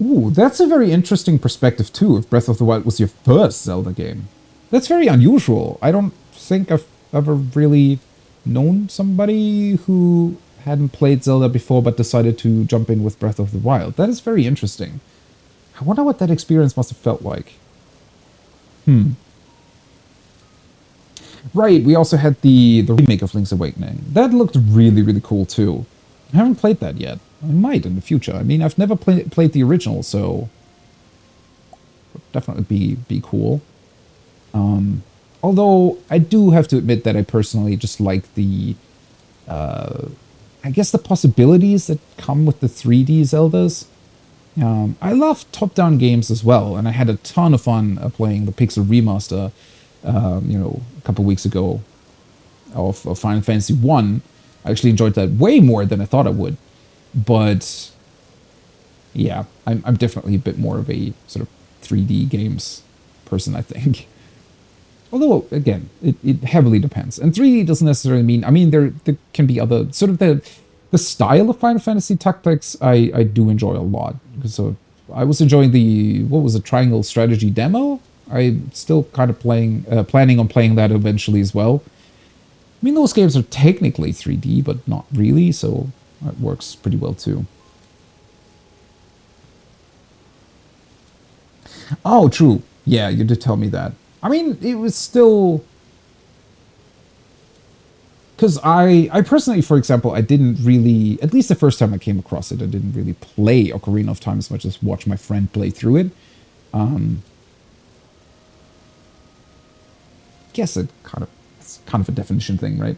Ooh, that's a very interesting perspective, too, if Breath of the Wild was your first Zelda game. That's very unusual. I don't think I've ever really known somebody who hadn't played Zelda before but decided to jump in with Breath of the Wild. That is very interesting. I wonder what that experience must have felt like. Right, we also had the remake of Link's Awakening. That looked really, really cool too. I haven't played that yet. I might in the future. I mean, I've never played the original, so would definitely be cool. Although I do have to admit that I personally just like the I guess the possibilities that come with the 3D Zeldas. I love top-down games as well, and I had a ton of fun playing the Pixel Remaster, you know, a couple weeks ago of Final Fantasy 1. I actually enjoyed that way more than I thought I would. But yeah, I'm definitely a bit more of a sort of 3D games person, I think. Although, again, it heavily depends. And 3D doesn't necessarily mean... I mean, there can be other... Sort of the style of Final Fantasy Tactics I do enjoy a lot. Because I was enjoying the, what was it, Triangle Strategy demo? I'm still kind of planning on playing that eventually as well. I mean, those games are technically 3D, but not really, so it works pretty well too. Oh, true. Yeah, you did tell me that. I mean, it was still... Because I personally, for example, I didn't really, at least the first time I came across it, I didn't really play Ocarina of Time as much as watch my friend play through it. Guess it's kind of a definition thing, right?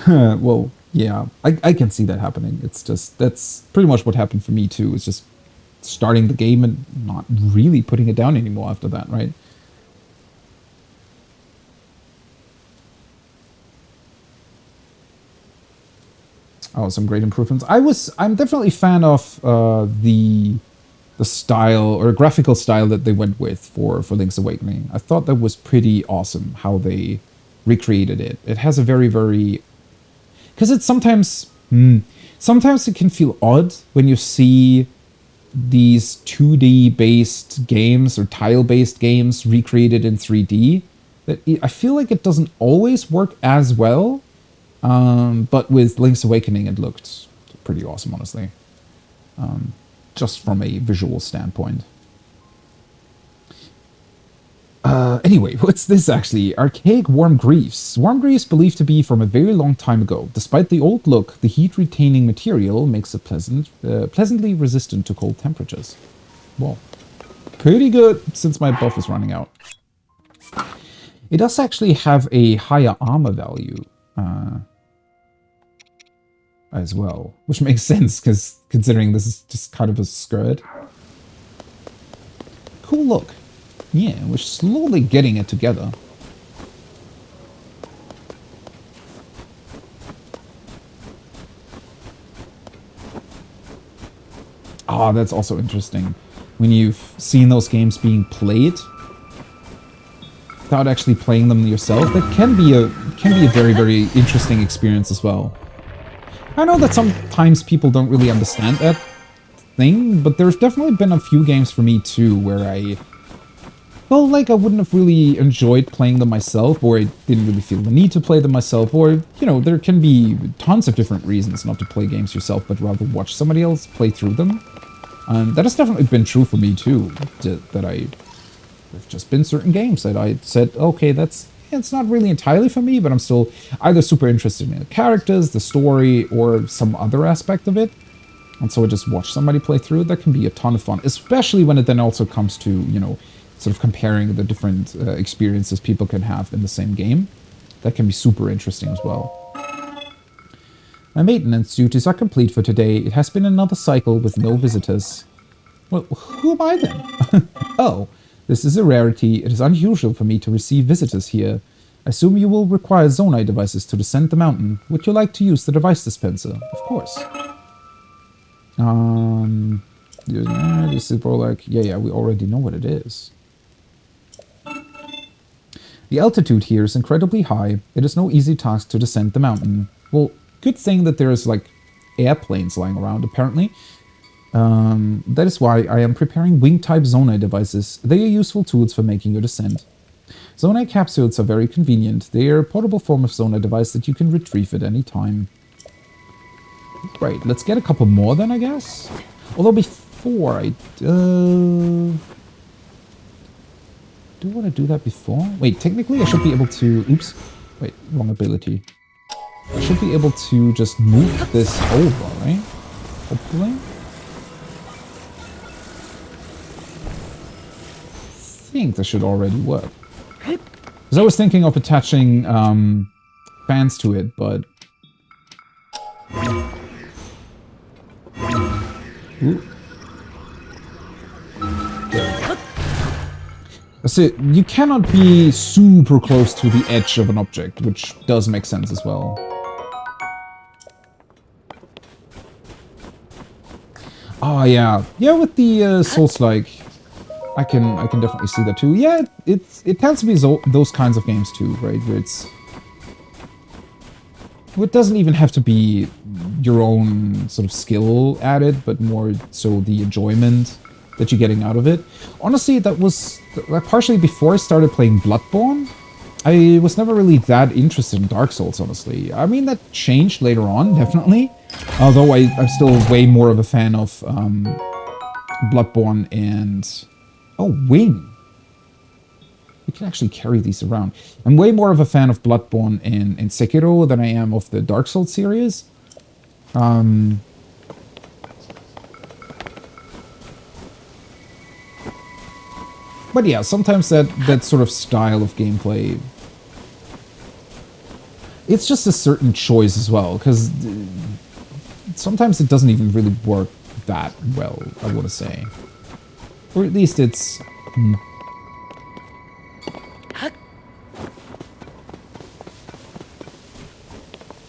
Well, yeah, I can see that happening. It's just, that's pretty much what happened for me too. It's just starting the game and not really putting it down anymore after that, right? Oh, some great improvements. I'm definitely a fan of the style or graphical style that they went with for Link's Awakening. I thought that was pretty awesome how they recreated it. It has a very, very... Because it's sometimes it can feel odd when you see these 2D based games or tile based games recreated in 3D. I feel like it doesn't always work as well. But with Link's Awakening, it looked pretty awesome, honestly. Just from a visual standpoint. Anyway, what's this actually? Archaic Warm Greaves. Warm Greaves believed to be from a very long time ago. Despite the old look, the heat-retaining material makes it pleasantly resistant to cold temperatures. Well, pretty good since my buff is running out. It does actually have a higher armor value. As well, which makes sense because considering this is just kind of a skirt. Cool look. Yeah, we're slowly getting it together. Ah, that's also interesting. When you've seen those games being played without actually playing them yourself, that can be a very, very interesting experience as well. I know that sometimes people don't really understand that thing, but there's definitely been a few games for me too where I wouldn't have really enjoyed playing them myself, or I didn't really feel the need to play them myself, or, you know, there can be tons of different reasons not to play games yourself, but rather watch somebody else play through them. That has definitely been true for me too, there's just been certain games that I said, okay, it's not really entirely for me, but I'm still either super interested in the characters, the story, or some other aspect of it. And so I just watch somebody play through it. That can be a ton of fun, especially when it then also comes to, you know, sort of comparing the different experiences people can have in the same game. That can be super interesting as well. My maintenance duties are complete for today. It has been another cycle with no visitors. Well, who am I then? Oh. This is a rarity. It is unusual for me to receive visitors here. I assume you will require Zonai devices to descend the mountain. Would you like to use the device dispenser? Of course. This is more like... Yeah, we already know what it is. The altitude here is incredibly high. It is no easy task to descend the mountain. Well, good thing that there's, like, airplanes lying around, apparently. That is why I am preparing wing-type Zonai devices. They are useful tools for making your descent. Zonai capsules are very convenient. They are a portable form of Zonai device that you can retrieve at any time. Right, let's get a couple more then, I guess? Although before I... do I want to do that before? Wait, technically I should be able to... Oops. Wait, wrong ability. I should be able to just move this over, right? Hopefully. I think this should already work. Because I was thinking of attaching fans to it, but... Ooh. So you cannot be super close to the edge of an object, which does make sense as well. Oh yeah, yeah, with the Souls-like, I can definitely see that too. Yeah, it tends to be those kinds of games too, right? Where it doesn't even have to be your own sort of skill at it, but more so the enjoyment that you're getting out of it. Honestly, that was partially before I started playing Bloodborne. I was never really that interested in Dark Souls, honestly. I mean, that changed later on, definitely. Although I'm still way more of a fan of Bloodborne and... Oh, Wing! We can actually carry these around. I'm way more of a fan of Bloodborne and Sekiro than I am of the Dark Souls series. But yeah, sometimes that sort of style of gameplay... It's just a certain choice as well, because sometimes it doesn't even really work that well, I want to say. Or at least it's...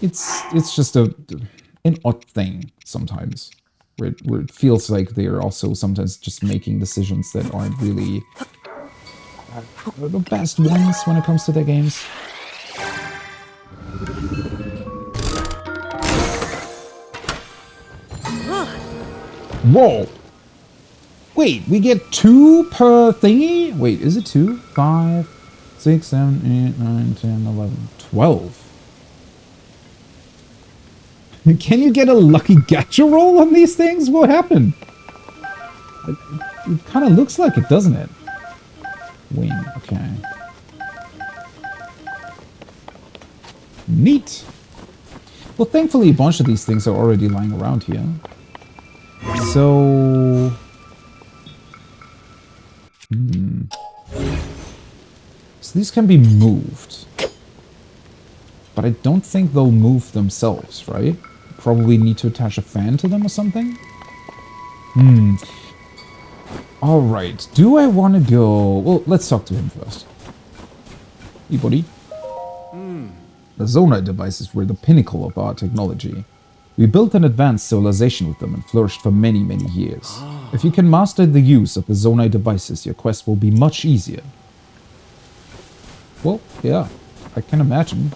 It's just an odd thing sometimes, where it feels like they're also sometimes just making decisions that aren't really the best ones when it comes to their games. Whoa! Wait, we get 2 per thingy? Wait, is it 2? 5, 6, 7, 8, 9, 10, 11, 12. Can you get a lucky gacha roll on these things? What happened? It kind of looks like it, doesn't it? Wing, okay. Neat. Well, thankfully a bunch of these things are already lying around here. So... So these can be moved. But I don't think they'll move themselves, right? Probably need to attach a fan to them or something? Alright, do I want to go... Well, let's talk to him first. Hey, buddy. The Zonai devices were the pinnacle of our technology. We built an advanced civilization with them and flourished for many, many years. If you can master the use of the Zonai devices, your quest will be much easier. Well, yeah, I can imagine.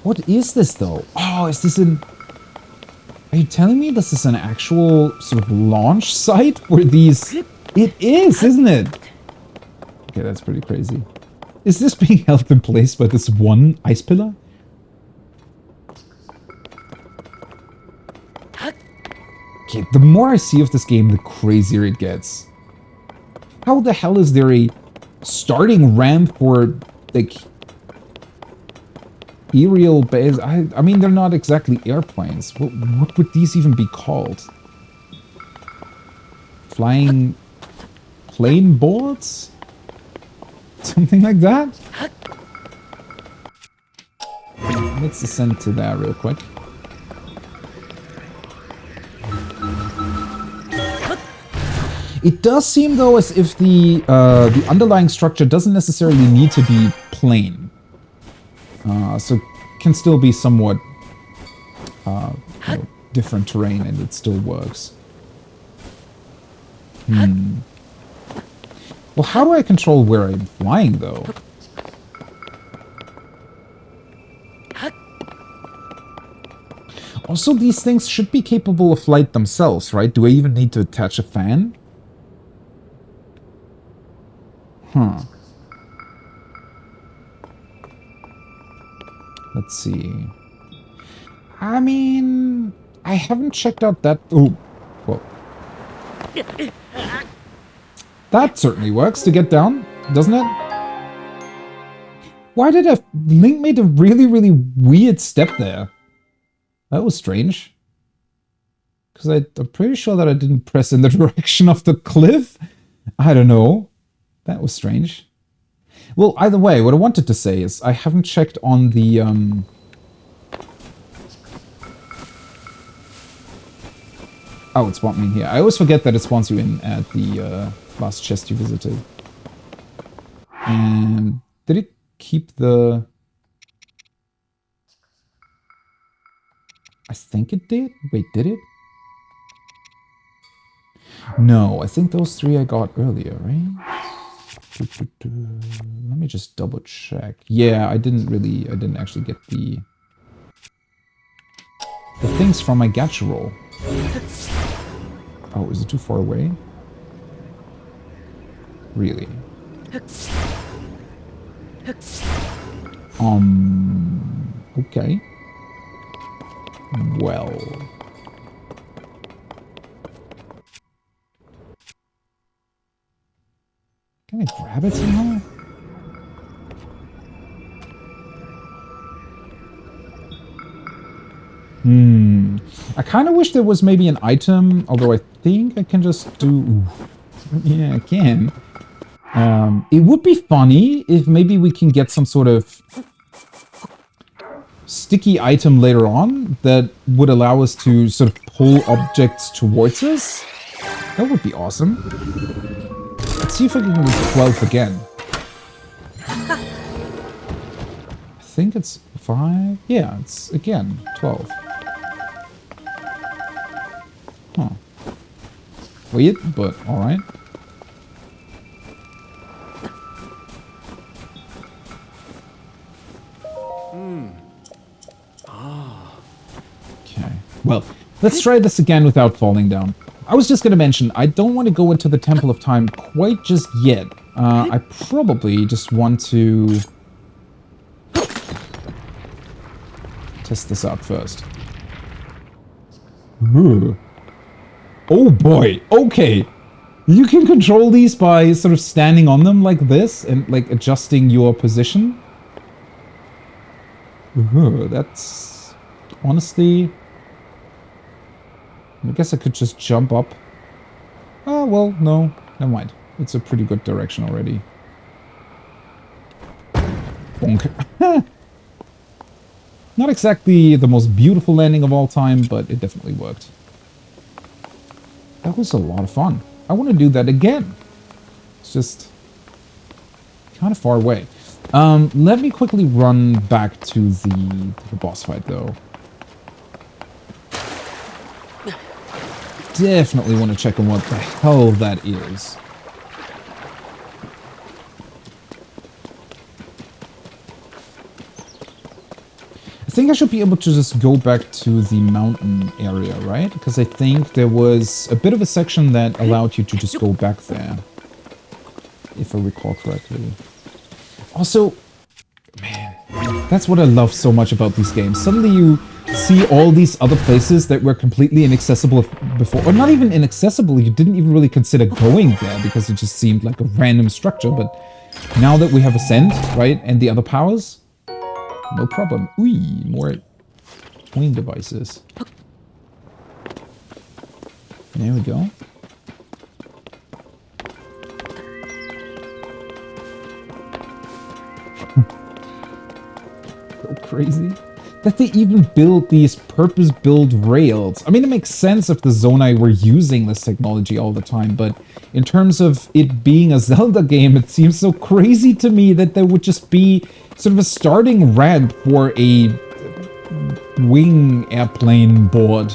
What is this, though? Oh, is this an... Are you telling me this is an actual sort of launch site where these... It is, isn't it? Okay, that's pretty crazy. Is this being held in place by this one ice pillar? Okay, the more I see of this game, the crazier it gets. How the hell is there a starting ramp for, like, aerial base? I mean, they're not exactly airplanes. What would these even be called? Flying plane boards? Something like that? Let's ascend to that real quick. It does seem, though, as if the underlying structure doesn't necessarily need to be plain. So it can still be somewhat you know, different terrain, and it still works. Well, how do I control where I'm flying, though? Also, these things should be capable of flight themselves, right? Do I even need to attach a fan? Huh. Let's see. I mean, I haven't checked out that... Oh, whoa. That certainly works to get down, doesn't it? Why did Link made a really, really weird step there? That was strange. Because I'm pretty sure that I didn't press in the direction of the cliff. I don't know. That was strange. Well, either way, what I wanted to say is I haven't checked on the... Oh, it spawned me in here. I always forget that it spawns you in at the last chest you visited. And did it keep the... I think it did? Wait, did it? No, I think those 3 I got earlier, right? Let me just double check. Yeah, I didn't actually get the... the things from my gacha roll. Oh, is it too far away? Really? Okay. Well. Can I grab it somehow? I kind of wish there was maybe an item, although I think I can just do... Yeah, I can. It would be funny if maybe we can get some sort of sticky item later on that would allow us to sort of pull objects towards us. That would be awesome. Let's see if I can do 12 again. I think it's 5. Yeah, it's again 12. Huh. Weird, but alright. Okay. Well, let's try this again without falling down. I was just going to mention, I don't want to go into the Temple of Time quite just yet. I probably just want to test this out first. Ooh. Oh boy, okay. You can control these by sort of standing on them like this and like adjusting your position. Ooh, that's honestly... I guess I could just jump up. Oh, well, no. Never mind. It's a pretty good direction already. Bonk. Not exactly the most beautiful landing of all time, but it definitely worked. That was a lot of fun. I want to do that again. It's just kind of far away. Let me quickly run back to the boss fight, though. Definitely want to check on what the hell that is. I think I should be able to just go back to the mountain area, right? Because I think there was a bit of a section that allowed you to just go back there. If I recall correctly. Also, man, that's what I love so much about these games. Suddenly you see all these other places that were completely inaccessible before. Or not even inaccessible, you didn't even really consider going there because it just seemed like a random structure. But now that we have Ascent, right, and the other powers... No problem. Ooh, more point devices. There we go. Go crazy. That they even build these purpose-built rails. I mean, it makes sense if the Zonai were using this technology all the time, but in terms of it being a Zelda game, it seems so crazy to me that there would just be sort of a starting ramp for a wing airplane board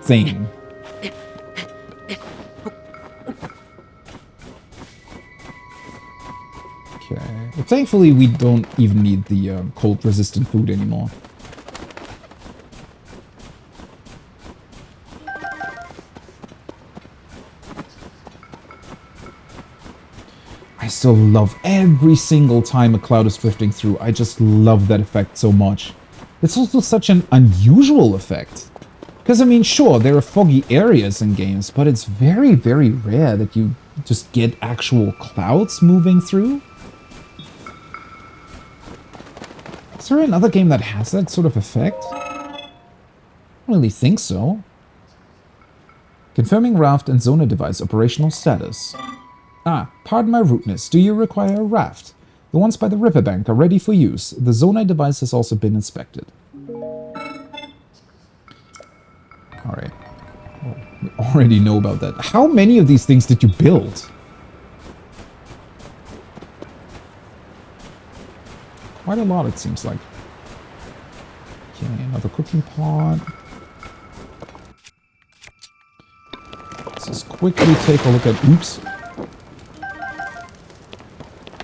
thing. Okay. But thankfully, we don't even need the cold-resistant food anymore. I still love every single time a cloud is drifting through. I just love that effect so much. It's also such an unusual effect. Because, I mean, sure, there are foggy areas in games, but it's very, very rare that you just get actual clouds moving through. Is there another game that has that sort of effect? I don't really think so. Confirming raft and Zona device operational status. Ah, pardon my rudeness. Do you require a raft? The ones by the riverbank are ready for use. The Zonai device has also been inspected. Alright. Well, we already know about that. How many of these things did you build? Quite a lot, it seems like. Okay, another cooking pot. Let's just quickly take a look at... Oops.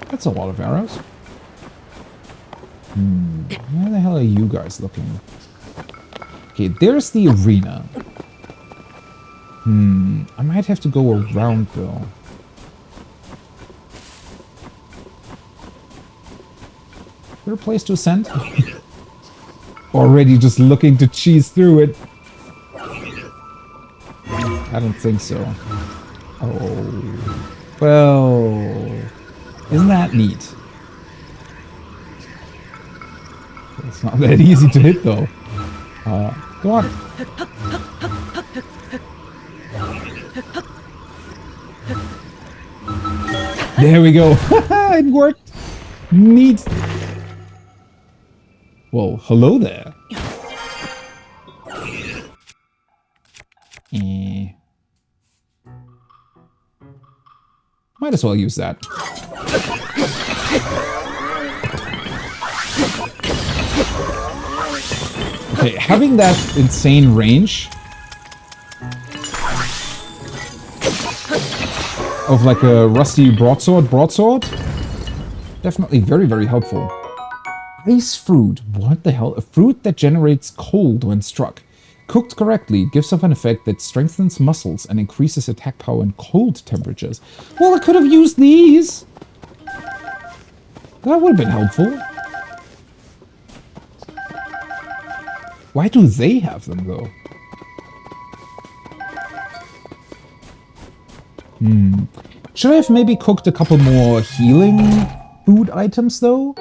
That's a lot of arrows. Where the hell are you guys looking? Okay, there's the arena. I might have to go around though. Is there a place to ascend? Already just looking to cheese through it. I don't think so. Oh. Well, isn't that neat? It's not that easy to hit though. Go on. There we go. It worked. Neat. Well, hello there. Might as well use that. Okay, having that insane range of like a rusty broadsword, definitely very, very helpful. Ice fruit, what the hell? A fruit that generates cold when struck. Cooked correctly, gives off an effect that strengthens muscles and increases attack power in cold temperatures. Well, I could have used these! That would have been helpful. Why do they have them, though? Should I have maybe cooked a couple more healing food items, though?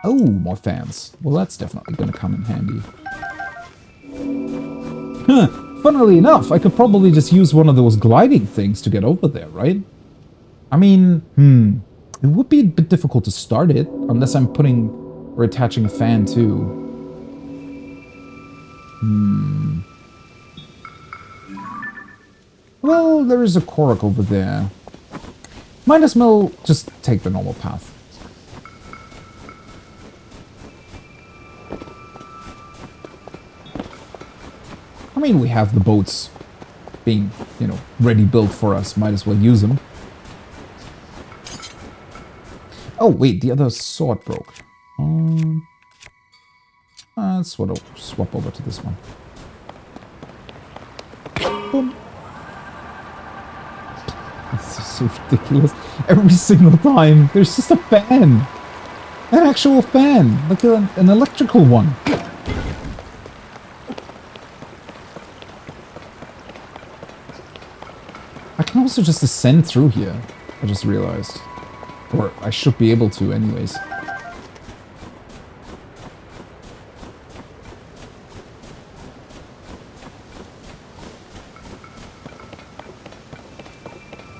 Oh, more fans. Well, that's definitely going to come in handy. Funnily enough, I could probably just use one of those gliding things to get over there, right? I mean, it would be a bit difficult to start it, unless I'm putting or attaching a fan too. Well, there is a Korok over there. Might as well just take the normal path. I mean, we have the boats being, you know, ready built for us. Might as well use them. Oh, wait, the other sword broke. Let's swap over to this one. Boom. This is so ridiculous. Every single time, there's just a fan. An actual fan. Like an electrical one. I can also just ascend through here, I just realized. Or I should be able to anyways.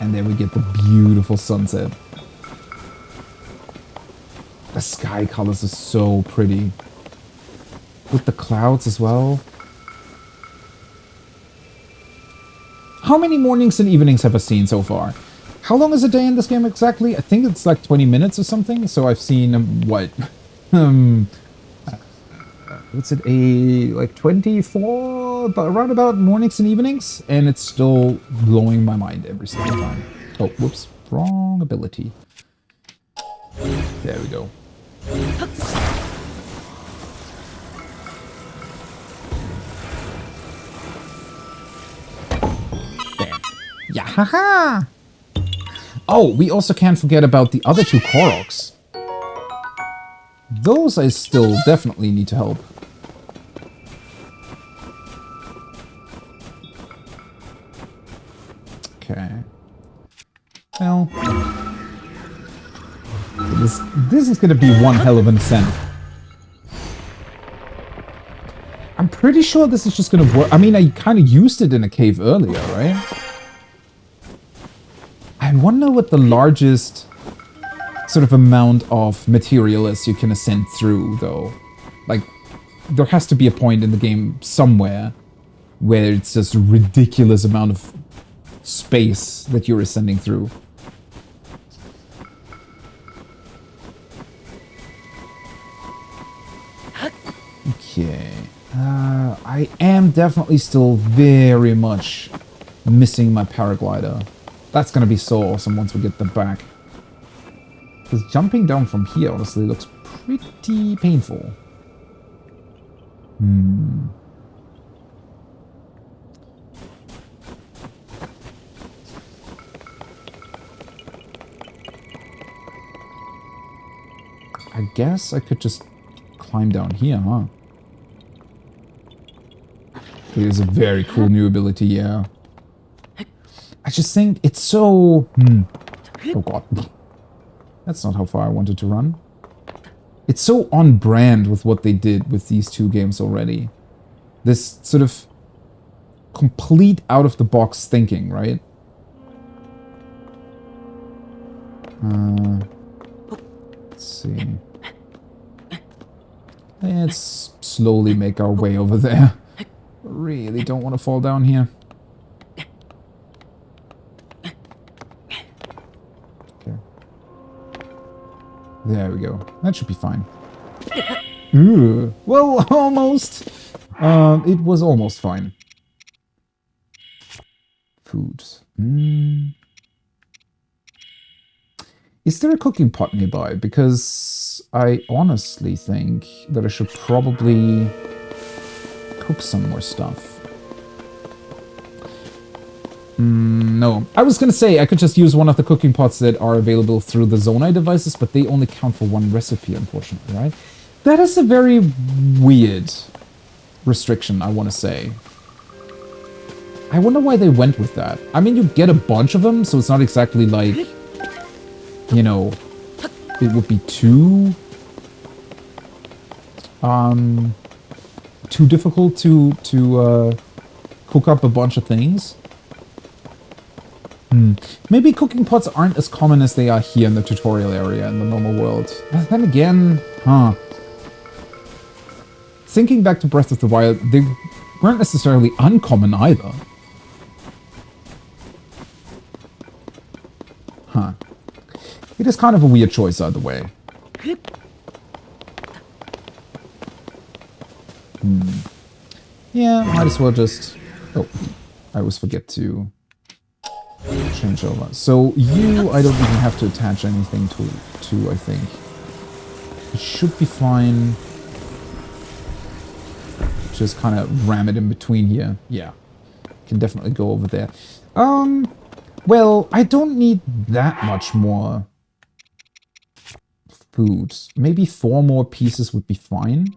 And then we get the beautiful sunset. The sky colors are so pretty. With the clouds as well. How many mornings and evenings have I seen so far? How long is a day in this game exactly? I think it's like 20 minutes or something. So I've seen, what? What's it, like 24, around about mornings and evenings? And it's still blowing my mind every single time. Oh, whoops, wrong ability. There we go. Yeah, haha! Oh, we also can't forget about the other two Koroks. Those I still definitely need to help. Okay. Well, this is gonna be one hell of an ascent. I'm pretty sure this is just gonna work. I mean, I kind of used it in a cave earlier, right? I wonder what the largest sort of amount of material is you can ascend through, though. Like, there has to be a point in the game somewhere where it's just a ridiculous amount of space that you're ascending through. Okay. I am definitely still very much missing my paraglider. That's gonna be so awesome once we get them back. Because jumping down from here honestly looks pretty painful. guess I could just climb down here, huh? It is a very cool new ability, yeah. I just think it's so... Oh god. That's not how far I wanted to run. It's so on brand with what they did with these two games already. This sort of complete out-of-the-box thinking, right? Let's see. Let's slowly make our way over there. Really don't want to fall down here. Okay. There we go. That should be fine. Ooh. Well, almost. It was almost fine. Foods. Is there a cooking pot nearby? Because I honestly think that I should probably cook some more stuff. No. I was gonna say I could just use one of the cooking pots that are available through the Zonai devices, but they only count for one recipe, unfortunately, right? That is a very weird restriction, I want to say. I wonder why they went with that. I mean, you get a bunch of them, so it's not exactly like, you know, it would be too difficult to cook up a bunch of things. Maybe cooking pots aren't as common as they are here in the tutorial area in the normal world. But then again, thinking back to Breath of the Wild, they weren't necessarily uncommon either. It is kind of a weird choice either way. Yeah, might as well just... Oh, I always forget to change over. So you, I don't even have to attach anything to I think. It should be fine. Just kind of ram it in between here. Yeah, can definitely go over there. Well, I don't need that much more food. Maybe 4 more pieces would be fine.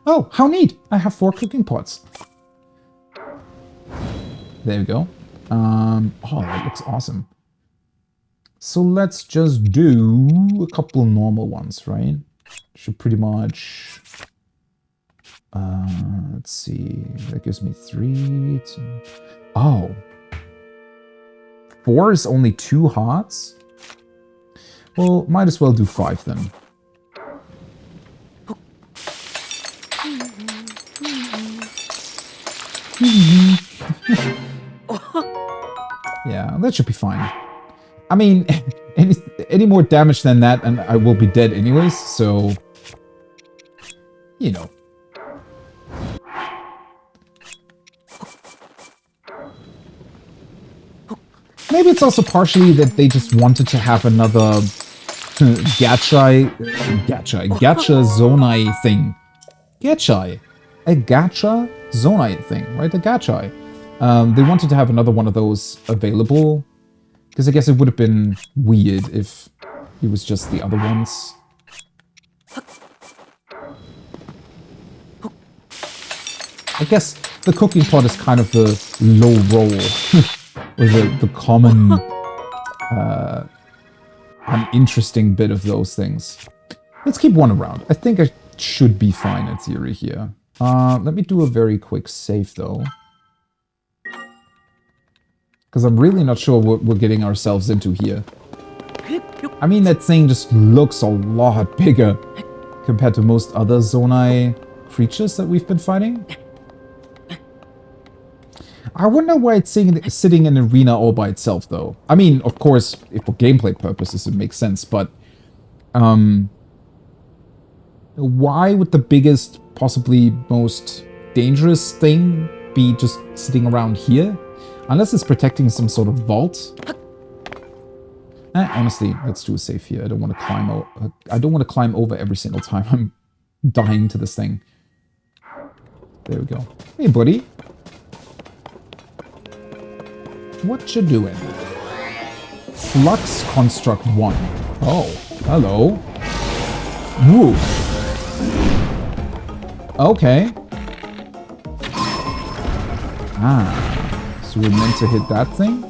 Oh, how neat! I have 4 cooking pots. There we go. Oh, that looks awesome. So let's just do a couple normal ones, right? Should pretty much... let's see. That gives me 3, 2... Oh. 4 is only 2 hearts? Well, might as well do 5 then. Yeah, that should be fine. I mean, any more damage than that and I will be dead anyways, so... You know. Maybe it's also partially that they just wanted to have another gacha zonai thing. Gacha. A gacha zonai thing, right? A gacha. They wanted to have another one of those available. Because I guess it would have been weird if it was just the other ones. I guess the cooking pot is kind of the low roll. Or the common, uninteresting bit of those things. Let's keep one around. I think I should be fine in theory here. Let me do a very quick save, though. Because I'm really not sure what we're getting ourselves into here. I mean, that thing just looks a lot bigger compared to most other Zonai creatures that we've been fighting. I wonder why it's sitting in an arena all by itself, though. I mean, of course, for gameplay purposes, it makes sense, but... why would the biggest, possibly most dangerous thing be just sitting around here? Unless it's protecting some sort of vault. Honestly, let's do a save here. I don't want to climb over. I don't want to climb over every single time I'm dying to this thing. There we go. Hey, buddy. What you doing? Flux Construct 1. Oh, hello. Woo. Okay. Ah. So we're meant to hit that thing?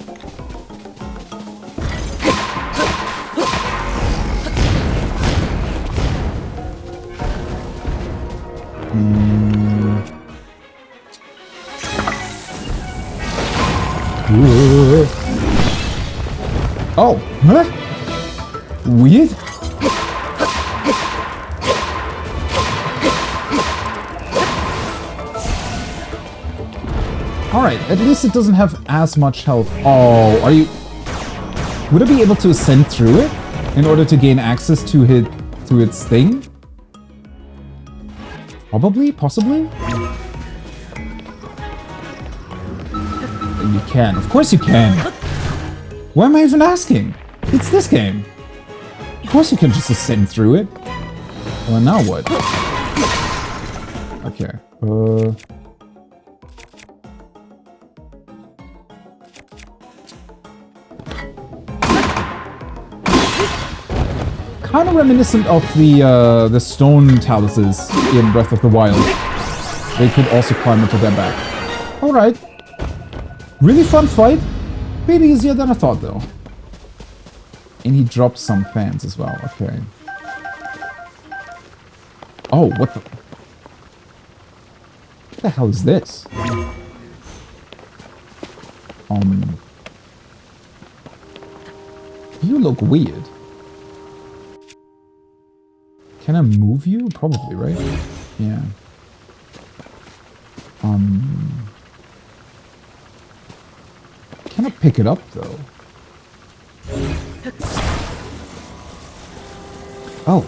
Oh, huh? Weird? Alright, at least it doesn't have as much health. Oh, are you... Would I be able to ascend through it in order to gain access to its thing? Probably? Possibly? You can. Of course you can. Why am I even asking? It's this game. Of course you can just ascend through it. Well, now what? Okay. Kind of reminiscent of the stone taluses in Breath of the Wild. They could also climb into their back. Alright. Really fun fight. Bit easier than I thought, though. And he drops some fans as well. Okay. Oh, what the hell is this? You look weird. Can I move you? Probably, right? Yeah. Can I pick it up, though? Oh.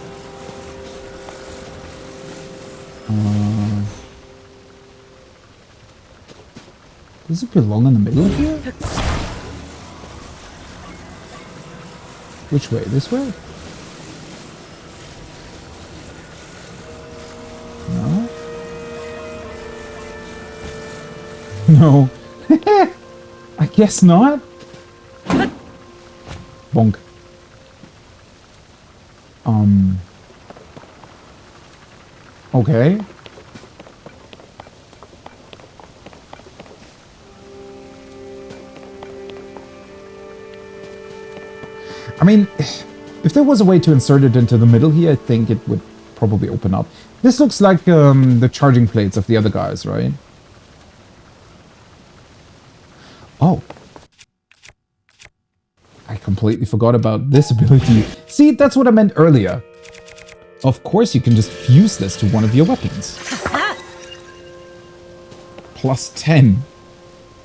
Does it belong in the middle here? Which way? This way? No. I guess not. Bonk. Okay. I mean, if there was a way to insert it into the middle here, I think it would probably open up. This looks like the charging plates of the other guys, right? Oh. I completely forgot about this ability. See, that's what I meant earlier. Of course you can just fuse this to one of your weapons. Plus 10.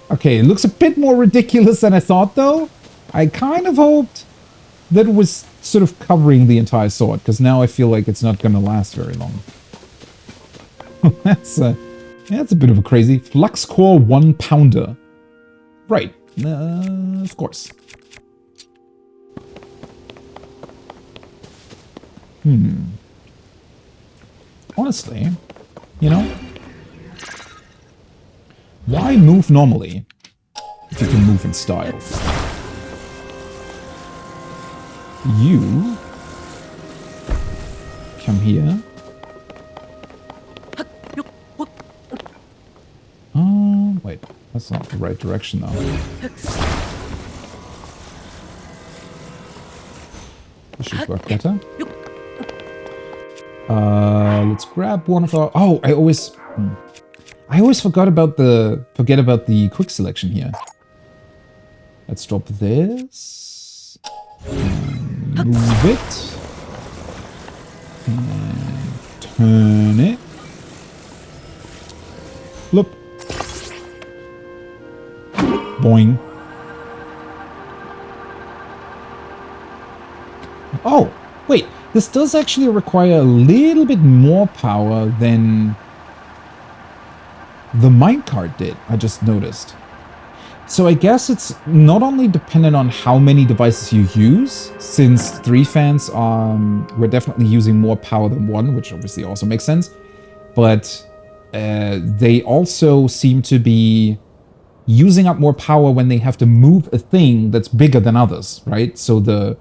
Okay, it looks a bit more ridiculous than I thought, though. I kind of hoped that it was sort of covering the entire sword, because now I feel like it's not going to last very long. That's a bit of a crazy. Flux Core 1 Pounder. Right. Of course. Honestly, you know, why move normally if you can move in style? You come here. Wait, that's not the right direction though. This should work better. Let's grab one of our... Oh, I always forget about the quick selection here. Let's drop this. Move it. And turn it. Look. Boing. Oh, wait. This does actually require a little bit more power than the minecart did, I just noticed. So I guess it's not only dependent on how many devices you use, since 3 fans we're definitely using more power than 1, which obviously also makes sense, but they also seem to be using up more power when they have to move a thing that's bigger than others, right? So the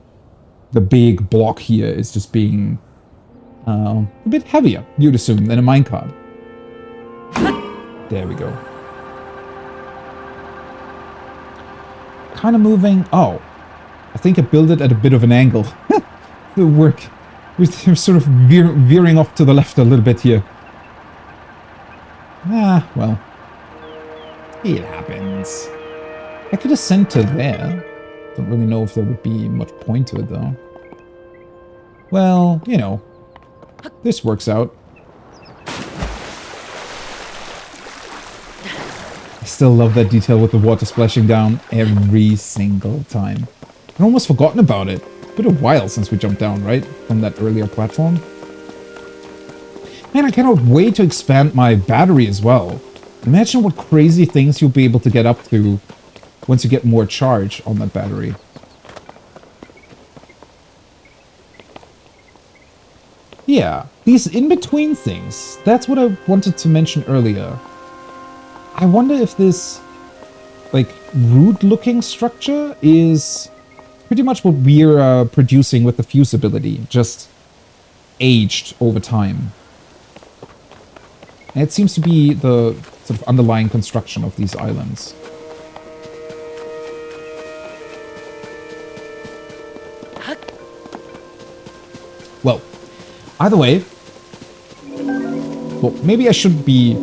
big block here is just being A bit heavier, you'd assume, than a minecart. There we go. Kind of moving. Oh, I think I built it at a bit of an angle. The work. We're sort of veering off to the left a little bit here. Ah, well. It happens. I could ascend to there. Don't really know if there would be much point to it, though. Well, you know. This works out. I still love that detail with the water splashing down every single time. I'd almost forgotten about it. Been a while since we jumped down, right? From that earlier platform. Man, I cannot wait to expand my battery as well. Imagine what crazy things you'll be able to get up to once you get more charge on that battery. Yeah, these in-between things. That's what I wanted to mention earlier. I wonder if this, like, root-looking structure is pretty much what we're producing with the fuse ability, just aged over time. And it seems to be the sort of underlying construction of these islands. Well, either way, well, maybe I should be...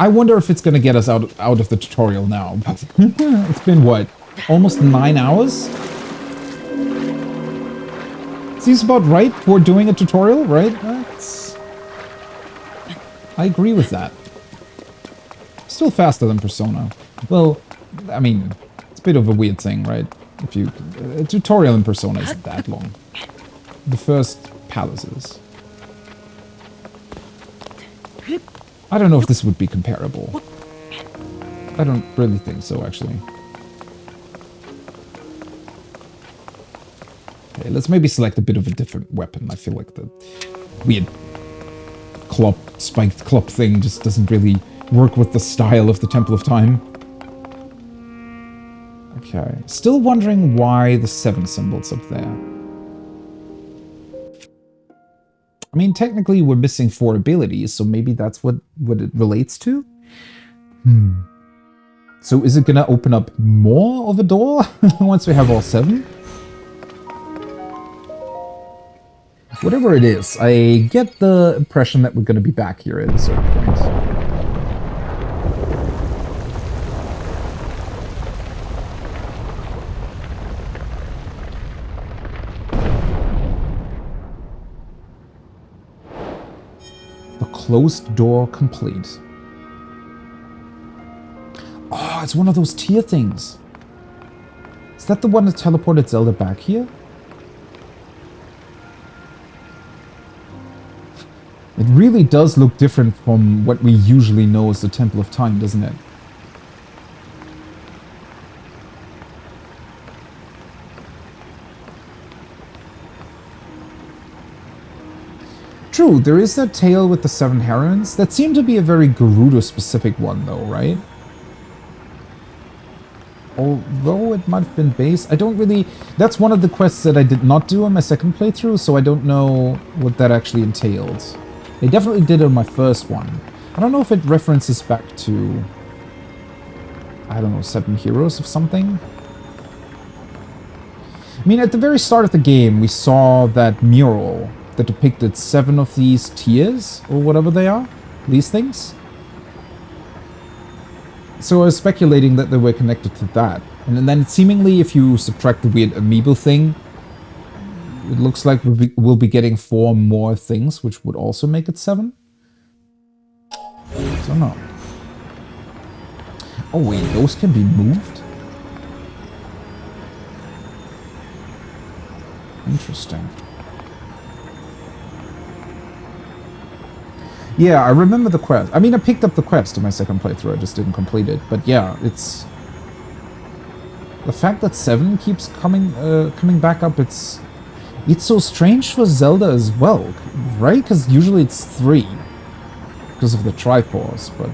I wonder if it's gonna get us out of the tutorial now. It's been, what, almost 9 hours? Seems about right for doing a tutorial, right? I agree with that. Still faster than Persona. Well, I mean, it's a bit of a weird thing, right? If you... A tutorial in Persona isn't that long. The first palaces. I don't know if this would be comparable. I don't really think so, actually. Okay, let's maybe select a bit of a different weapon. I feel like the weird spiked club thing just doesn't really work with the style of the Temple of Time. Okay, still wondering why the 7 symbol's up there. I mean, technically we're missing 4 abilities, so maybe that's what it relates to? So is it gonna open up more of a door once we have all 7? Whatever it is, I get the impression that we're gonna be back here at a certain point. Closed door complete. Oh, it's one of those tier things. Is that the one that teleported Zelda back here? It really does look different from what we usually know as the Temple of Time, doesn't it? True, there is that tale with the 7 herons. That seemed to be a very Gerudo-specific one, though, right? Although it might have been based... I don't really... That's one of the quests that I did not do on my second playthrough, so I don't know what that actually entailed. They definitely did it on my first one. I don't know if it references back to... I don't know, 7 heroes of something? I mean, at the very start of the game, we saw that mural that depicted 7 of these tiers, or whatever they are, these things. So I was speculating that they were connected to that. And then seemingly, if you subtract the weird amiibo thing, it looks like we'll be getting 4 more things, which would also make it 7. So no. Oh wait, those can be moved? Interesting. Yeah, I remember the quest. I mean, I picked up the quest in my second playthrough, I just didn't complete it. But yeah, it's... The fact that 7 keeps coming back up, it's so strange for Zelda as well, right? Because usually it's 3, because of the Triforce, but...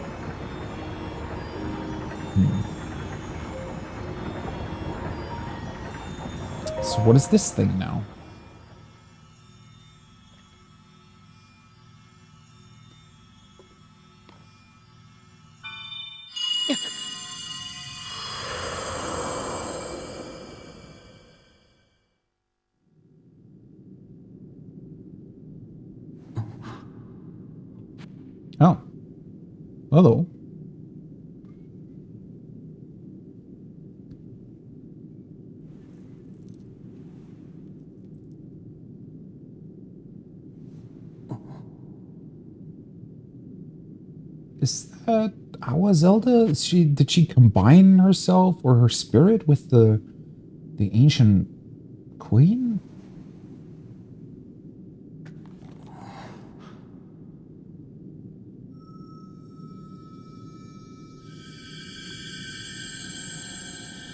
So what is this thing now? Oh. Hello. Is that our Zelda? Did she combine herself or her spirit with the ancient queen?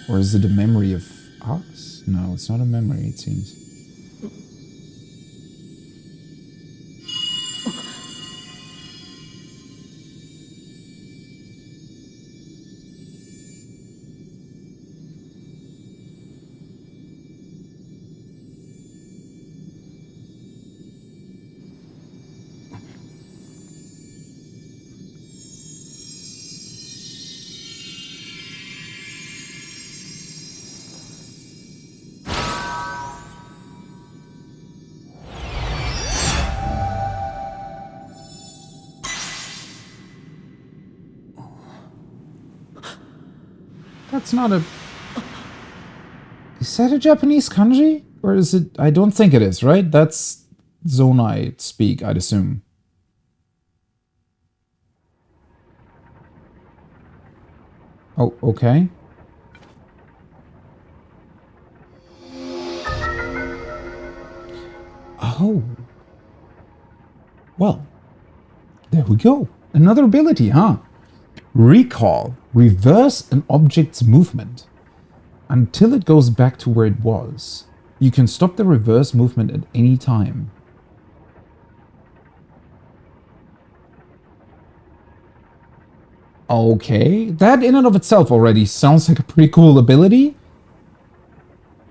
Or is it a memory of us? No, it's not a memory, it seems. That's not a... Is that a Japanese kanji? Or is it... I don't think it is, right? That's Zonai speak, I'd assume. Oh, okay. Oh. Well, there we go. Another ability, huh? Recall. Reverse an object's movement until it goes back to where it was. You can stop the reverse movement at any time. Okay, that in and of itself already sounds like a pretty cool ability.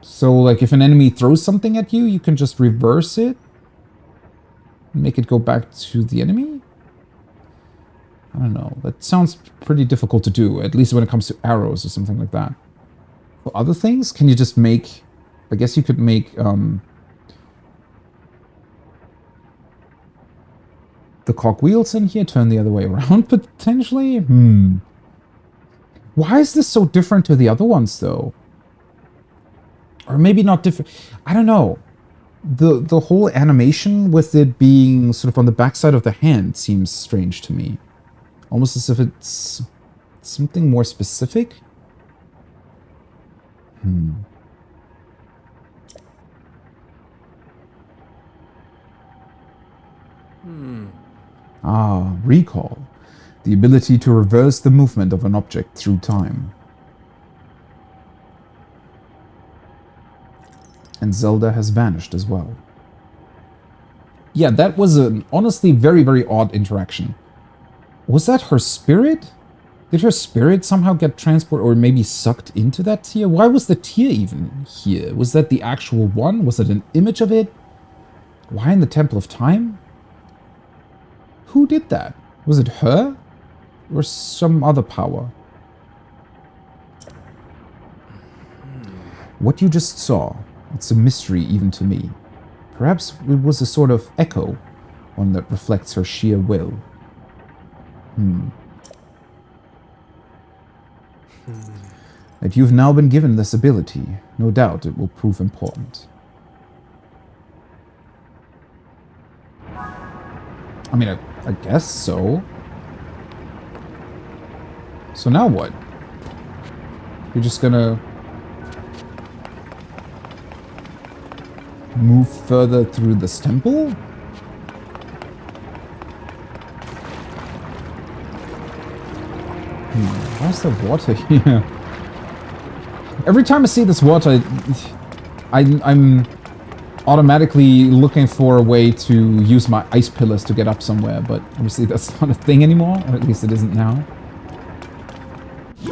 So, like, if an enemy throws something at you, you can just reverse it and make it go back to the enemy? I don't know. That sounds pretty difficult to do, at least when it comes to arrows or something like that. For other things, can you just make... I guess you could make the cogwheels in here turn the other way around, potentially? Why is this so different to the other ones, though? Or maybe not different. I don't know. The whole animation with it being sort of on the backside of the hand seems strange to me. Almost as if it's something more specific. Ah, recall. The ability to reverse the movement of an object through time. And Zelda has vanished as well. Yeah, that was an honestly very, very odd interaction. Was that her spirit? Did her spirit somehow get transported or maybe sucked into that tear? Why was the tear even here? Was that the actual one? Was it an image of it? Why in the Temple of Time? Who did that? Was it her? Or some other power? What you just saw, it's a mystery even to me. Perhaps it was a sort of echo, one that reflects her sheer will. That you've now been given this ability, no doubt it will prove important. I mean, I guess so. So now what? You're just gonna move further through this temple? Why's there water here? Every time I see this water, I'm automatically looking for a way to use my ice pillars to get up somewhere, but obviously that's not a thing anymore, or at least it isn't now.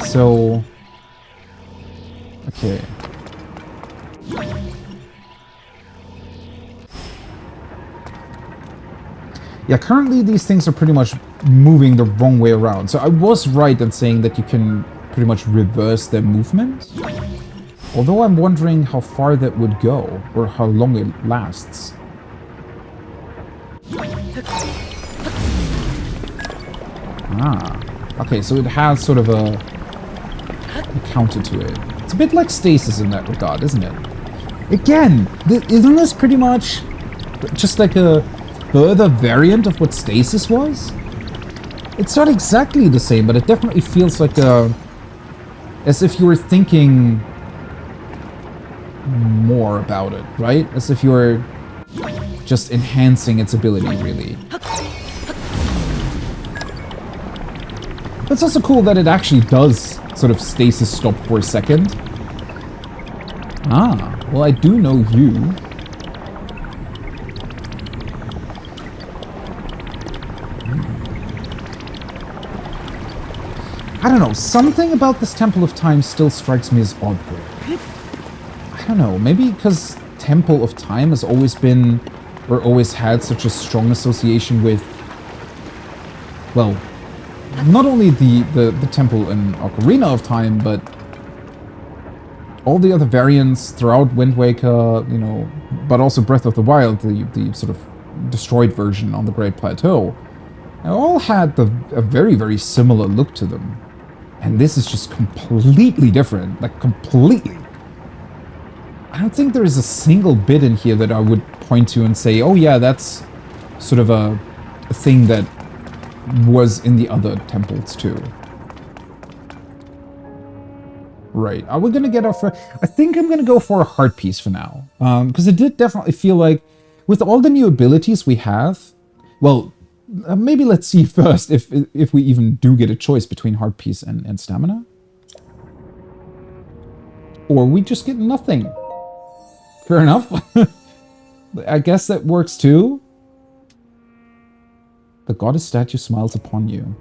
So... okay. Yeah, currently these things are pretty much moving the wrong way around. So I was right in saying that you can pretty much reverse their movement. Although I'm wondering how far that would go, or how long it lasts. Ah, okay, so it has sort of a counter to it. It's a bit like stasis in that regard, isn't it? Again, isn't this pretty much just like a further variant of what stasis was? It's not exactly the same, but it definitely feels like as if you were thinking more about it, right? As if you were just enhancing its ability, really. It's also cool that it actually does sort of stasis stop for a second. Ah, well, I do know you. I don't know, something about this Temple of Time still strikes me as odd though. I don't know, maybe because Temple of Time has always been, or always had such a strong association with, well, not only the temple in Ocarina of Time, but all the other variants throughout Wind Waker, you know, but also Breath of the Wild, the sort of destroyed version on the Great Plateau, they all had a very, very similar look to them. And this is just completely different, like completely. I don't think there is a single bit in here that I would point to and say, oh yeah, that's sort of a thing that was in the other temples too. Right, are we gonna get our I think I'm gonna go for a heart piece for now. Because it did definitely feel like, with all the new abilities we have, well, maybe let's see first if we even do get a choice between heart piece and stamina. Or we just get nothing. Fair enough. I guess that works too. The goddess statue smiles upon you.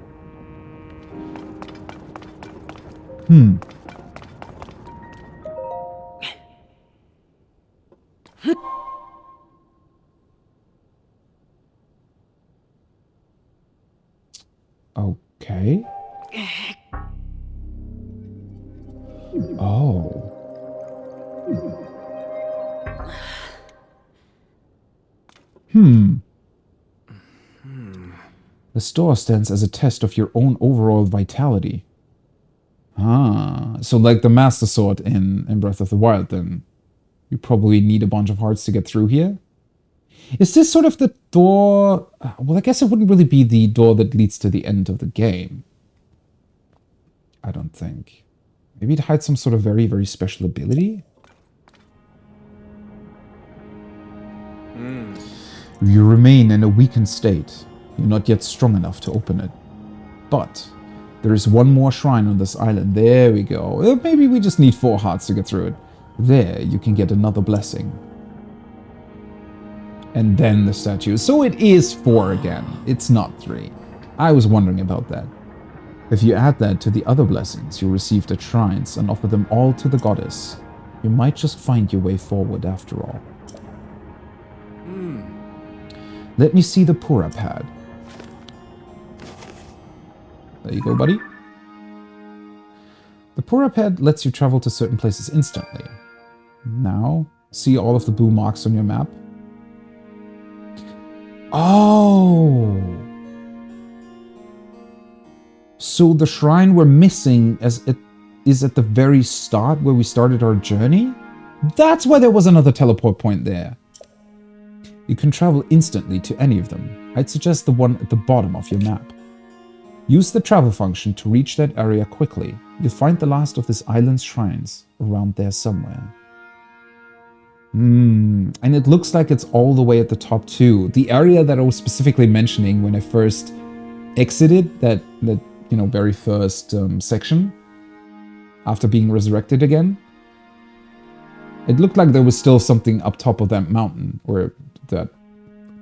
Okay. Oh. The store stands as a test of your own overall vitality. Ah, so like the Master Sword in Breath of the Wild, then. You probably need a bunch of hearts to get through here. Is this sort of the door... Well, I guess it wouldn't really be the door that leads to the end of the game. I don't think. Maybe it hides some sort of very, very special ability? You remain in a weakened state. You're not yet strong enough to open it. But there is one more shrine on this island. There we go. Maybe we just need 4 hearts to get through it. There, you can get another blessing. And then the statue. So it is 4 again. It's not 3. I was wondering about that. If you add that to the other blessings you received at shrines and offer them all to the goddess, you might just find your way forward after all. Let me see the Pura pad. There you go, buddy. The Pura pad lets you travel to certain places instantly. Now, see all of the blue marks on your map? Oh! So the shrine we're missing is at the very start where we started our journey? That's why there was another teleport point there. You can travel instantly to any of them. I'd suggest the one at the bottom of your map. Use the travel function to reach that area quickly. You'll find the last of this island's shrines around there somewhere. And it looks like it's all the way at the top too. The area that I was specifically mentioning when I first exited that you know, very first section after being resurrected again. It looked like there was still something up top of that mountain, or that,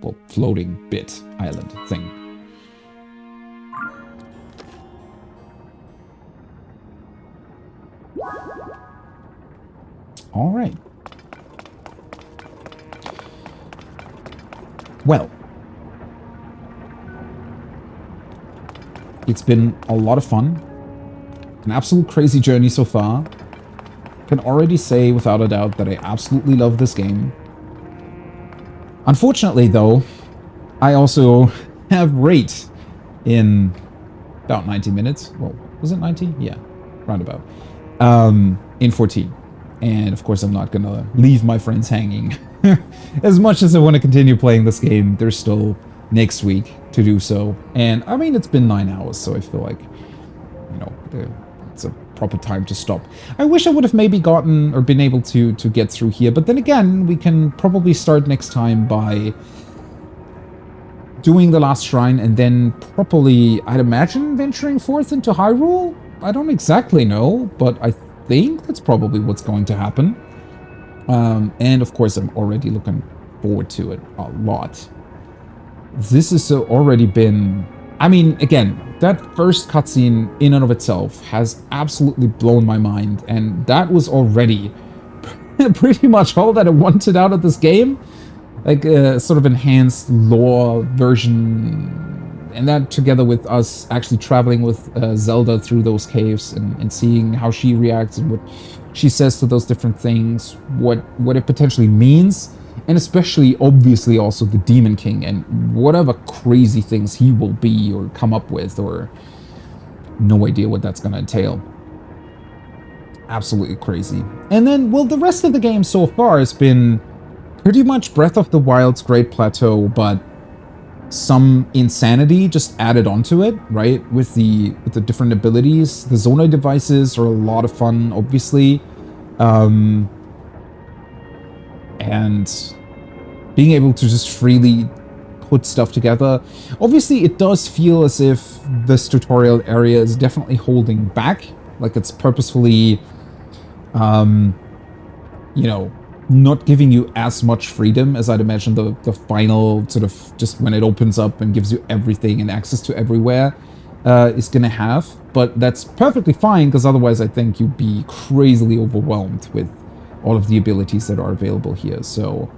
well, floating bit island thing. All right. It's been a lot of fun. An absolute crazy journey so far. Can already say without a doubt that I absolutely love this game. Unfortunately, though, I also have rate in about 90 minutes. Well, was it 90? Yeah, roundabout. In 14. And of course, I'm not gonna leave my friends hanging. As much as I want to continue playing this game, there's still next week to do so. And I mean, it's been 9 hours, so I feel like, you know, it's a proper time to stop. I wish I would have maybe gotten or been able to get through here, but then again, we can probably start next time by doing the last shrine and then properly, I'd imagine, venturing forth into Hyrule? I don't exactly know, but I think that's probably what's going to happen. And of course, I'm already looking forward to it a lot. This has already been... I mean, again, that first cutscene in and of itself has absolutely blown my mind, and that was already pretty much all that I wanted out of this game. Like a sort of enhanced lore version, and that together with us actually traveling with Zelda through those caves and seeing how she reacts and what she says to those different things, what it potentially means. And especially, obviously, also the Demon King and whatever crazy things he will be or come up with, or no idea what that's going to entail. Absolutely crazy. And then, well, the rest of the game so far has been pretty much Breath of the Wild's Great Plateau, but some insanity just added onto it, right? With the different abilities. The Zonai devices are a lot of fun, obviously. And being able to just freely put stuff together. Obviously, it does feel as if this tutorial area is definitely holding back. Like it's purposefully, you know, not giving you as much freedom as I'd imagine the final sort of just when it opens up and gives you everything and access to everywhere is going to have. But that's perfectly fine, because otherwise I think you'd be crazily overwhelmed with all of the abilities that are available here. So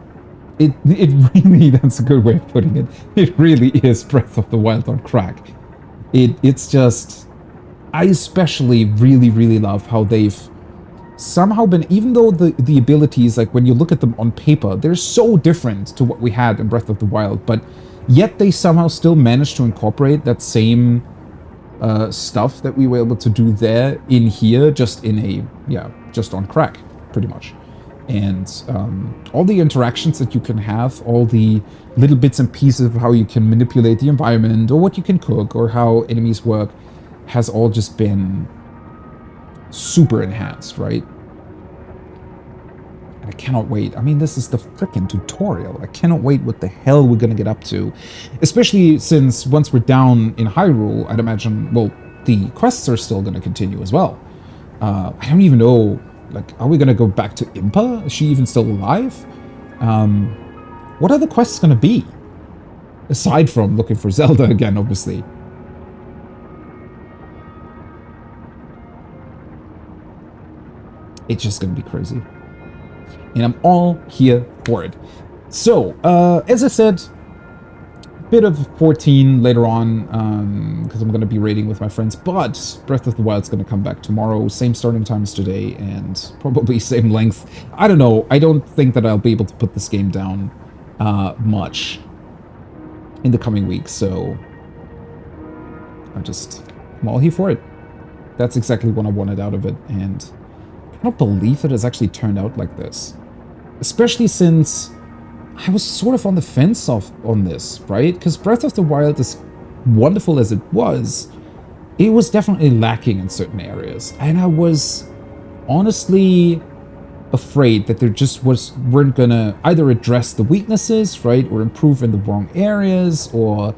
it really, that's a good way of putting it. It really is Breath of the Wild on crack. It's just, I especially really love how they've somehow been, even though the abilities, like when you look at them on paper, they're so different to what we had in Breath of the Wild, but yet they somehow still managed to incorporate that same stuff that we were able to do there in here, just in a, yeah, just on crack, pretty much. And all the interactions that you can have, all the little bits and pieces of how you can manipulate the environment, or what you can cook, or how enemies work, has all just been super enhanced, right? And I cannot wait. I mean, this is the frickin' tutorial. I cannot wait what the hell we're gonna get up to. Especially since once we're down in Hyrule, I'd imagine, well, the quests are still gonna continue as well. I don't even know, like, are we gonna go back to Impa? Is she even still alive? What are the quests gonna be? Aside from looking for Zelda again, obviously. It's just gonna be crazy. And I'm all here for it. So, as I said, bit of 14 later on, because I'm gonna be raiding with my friends, but Breath of the Wild's gonna come back tomorrow, same starting time as today, and probably same length. I don't know, I don't think that I'll be able to put this game down much in the coming weeks, so I'm all here for it. That's exactly what I wanted out of it, and I cannot believe that it's actually turned out like this. Especially since I was sort of on the fence on this, right? Because Breath of the Wild, as wonderful as it was definitely lacking in certain areas. And I was honestly afraid that there just weren't gonna either address the weaknesses, right? Or improve in the wrong areas, or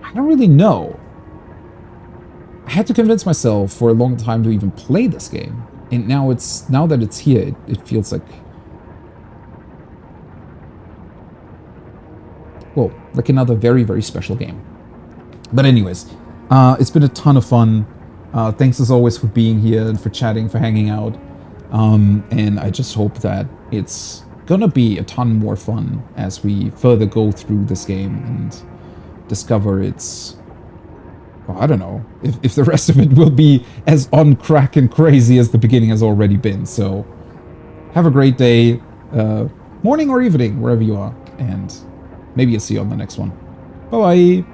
I don't really know. I had to convince myself for a long time to even play this game. And now that it's here, it feels like, well, like another very special game. But anyways, it's been a ton of fun. Thanks as always for being here and for chatting, for hanging out. And I just hope that it's gonna be a ton more fun as we further go through this game and discover its well, I don't know if the rest of it will be as on crack and crazy as the beginning has already been. So have a great day, morning or evening, wherever you are, and maybe I'll see you on the next one. Bye-bye.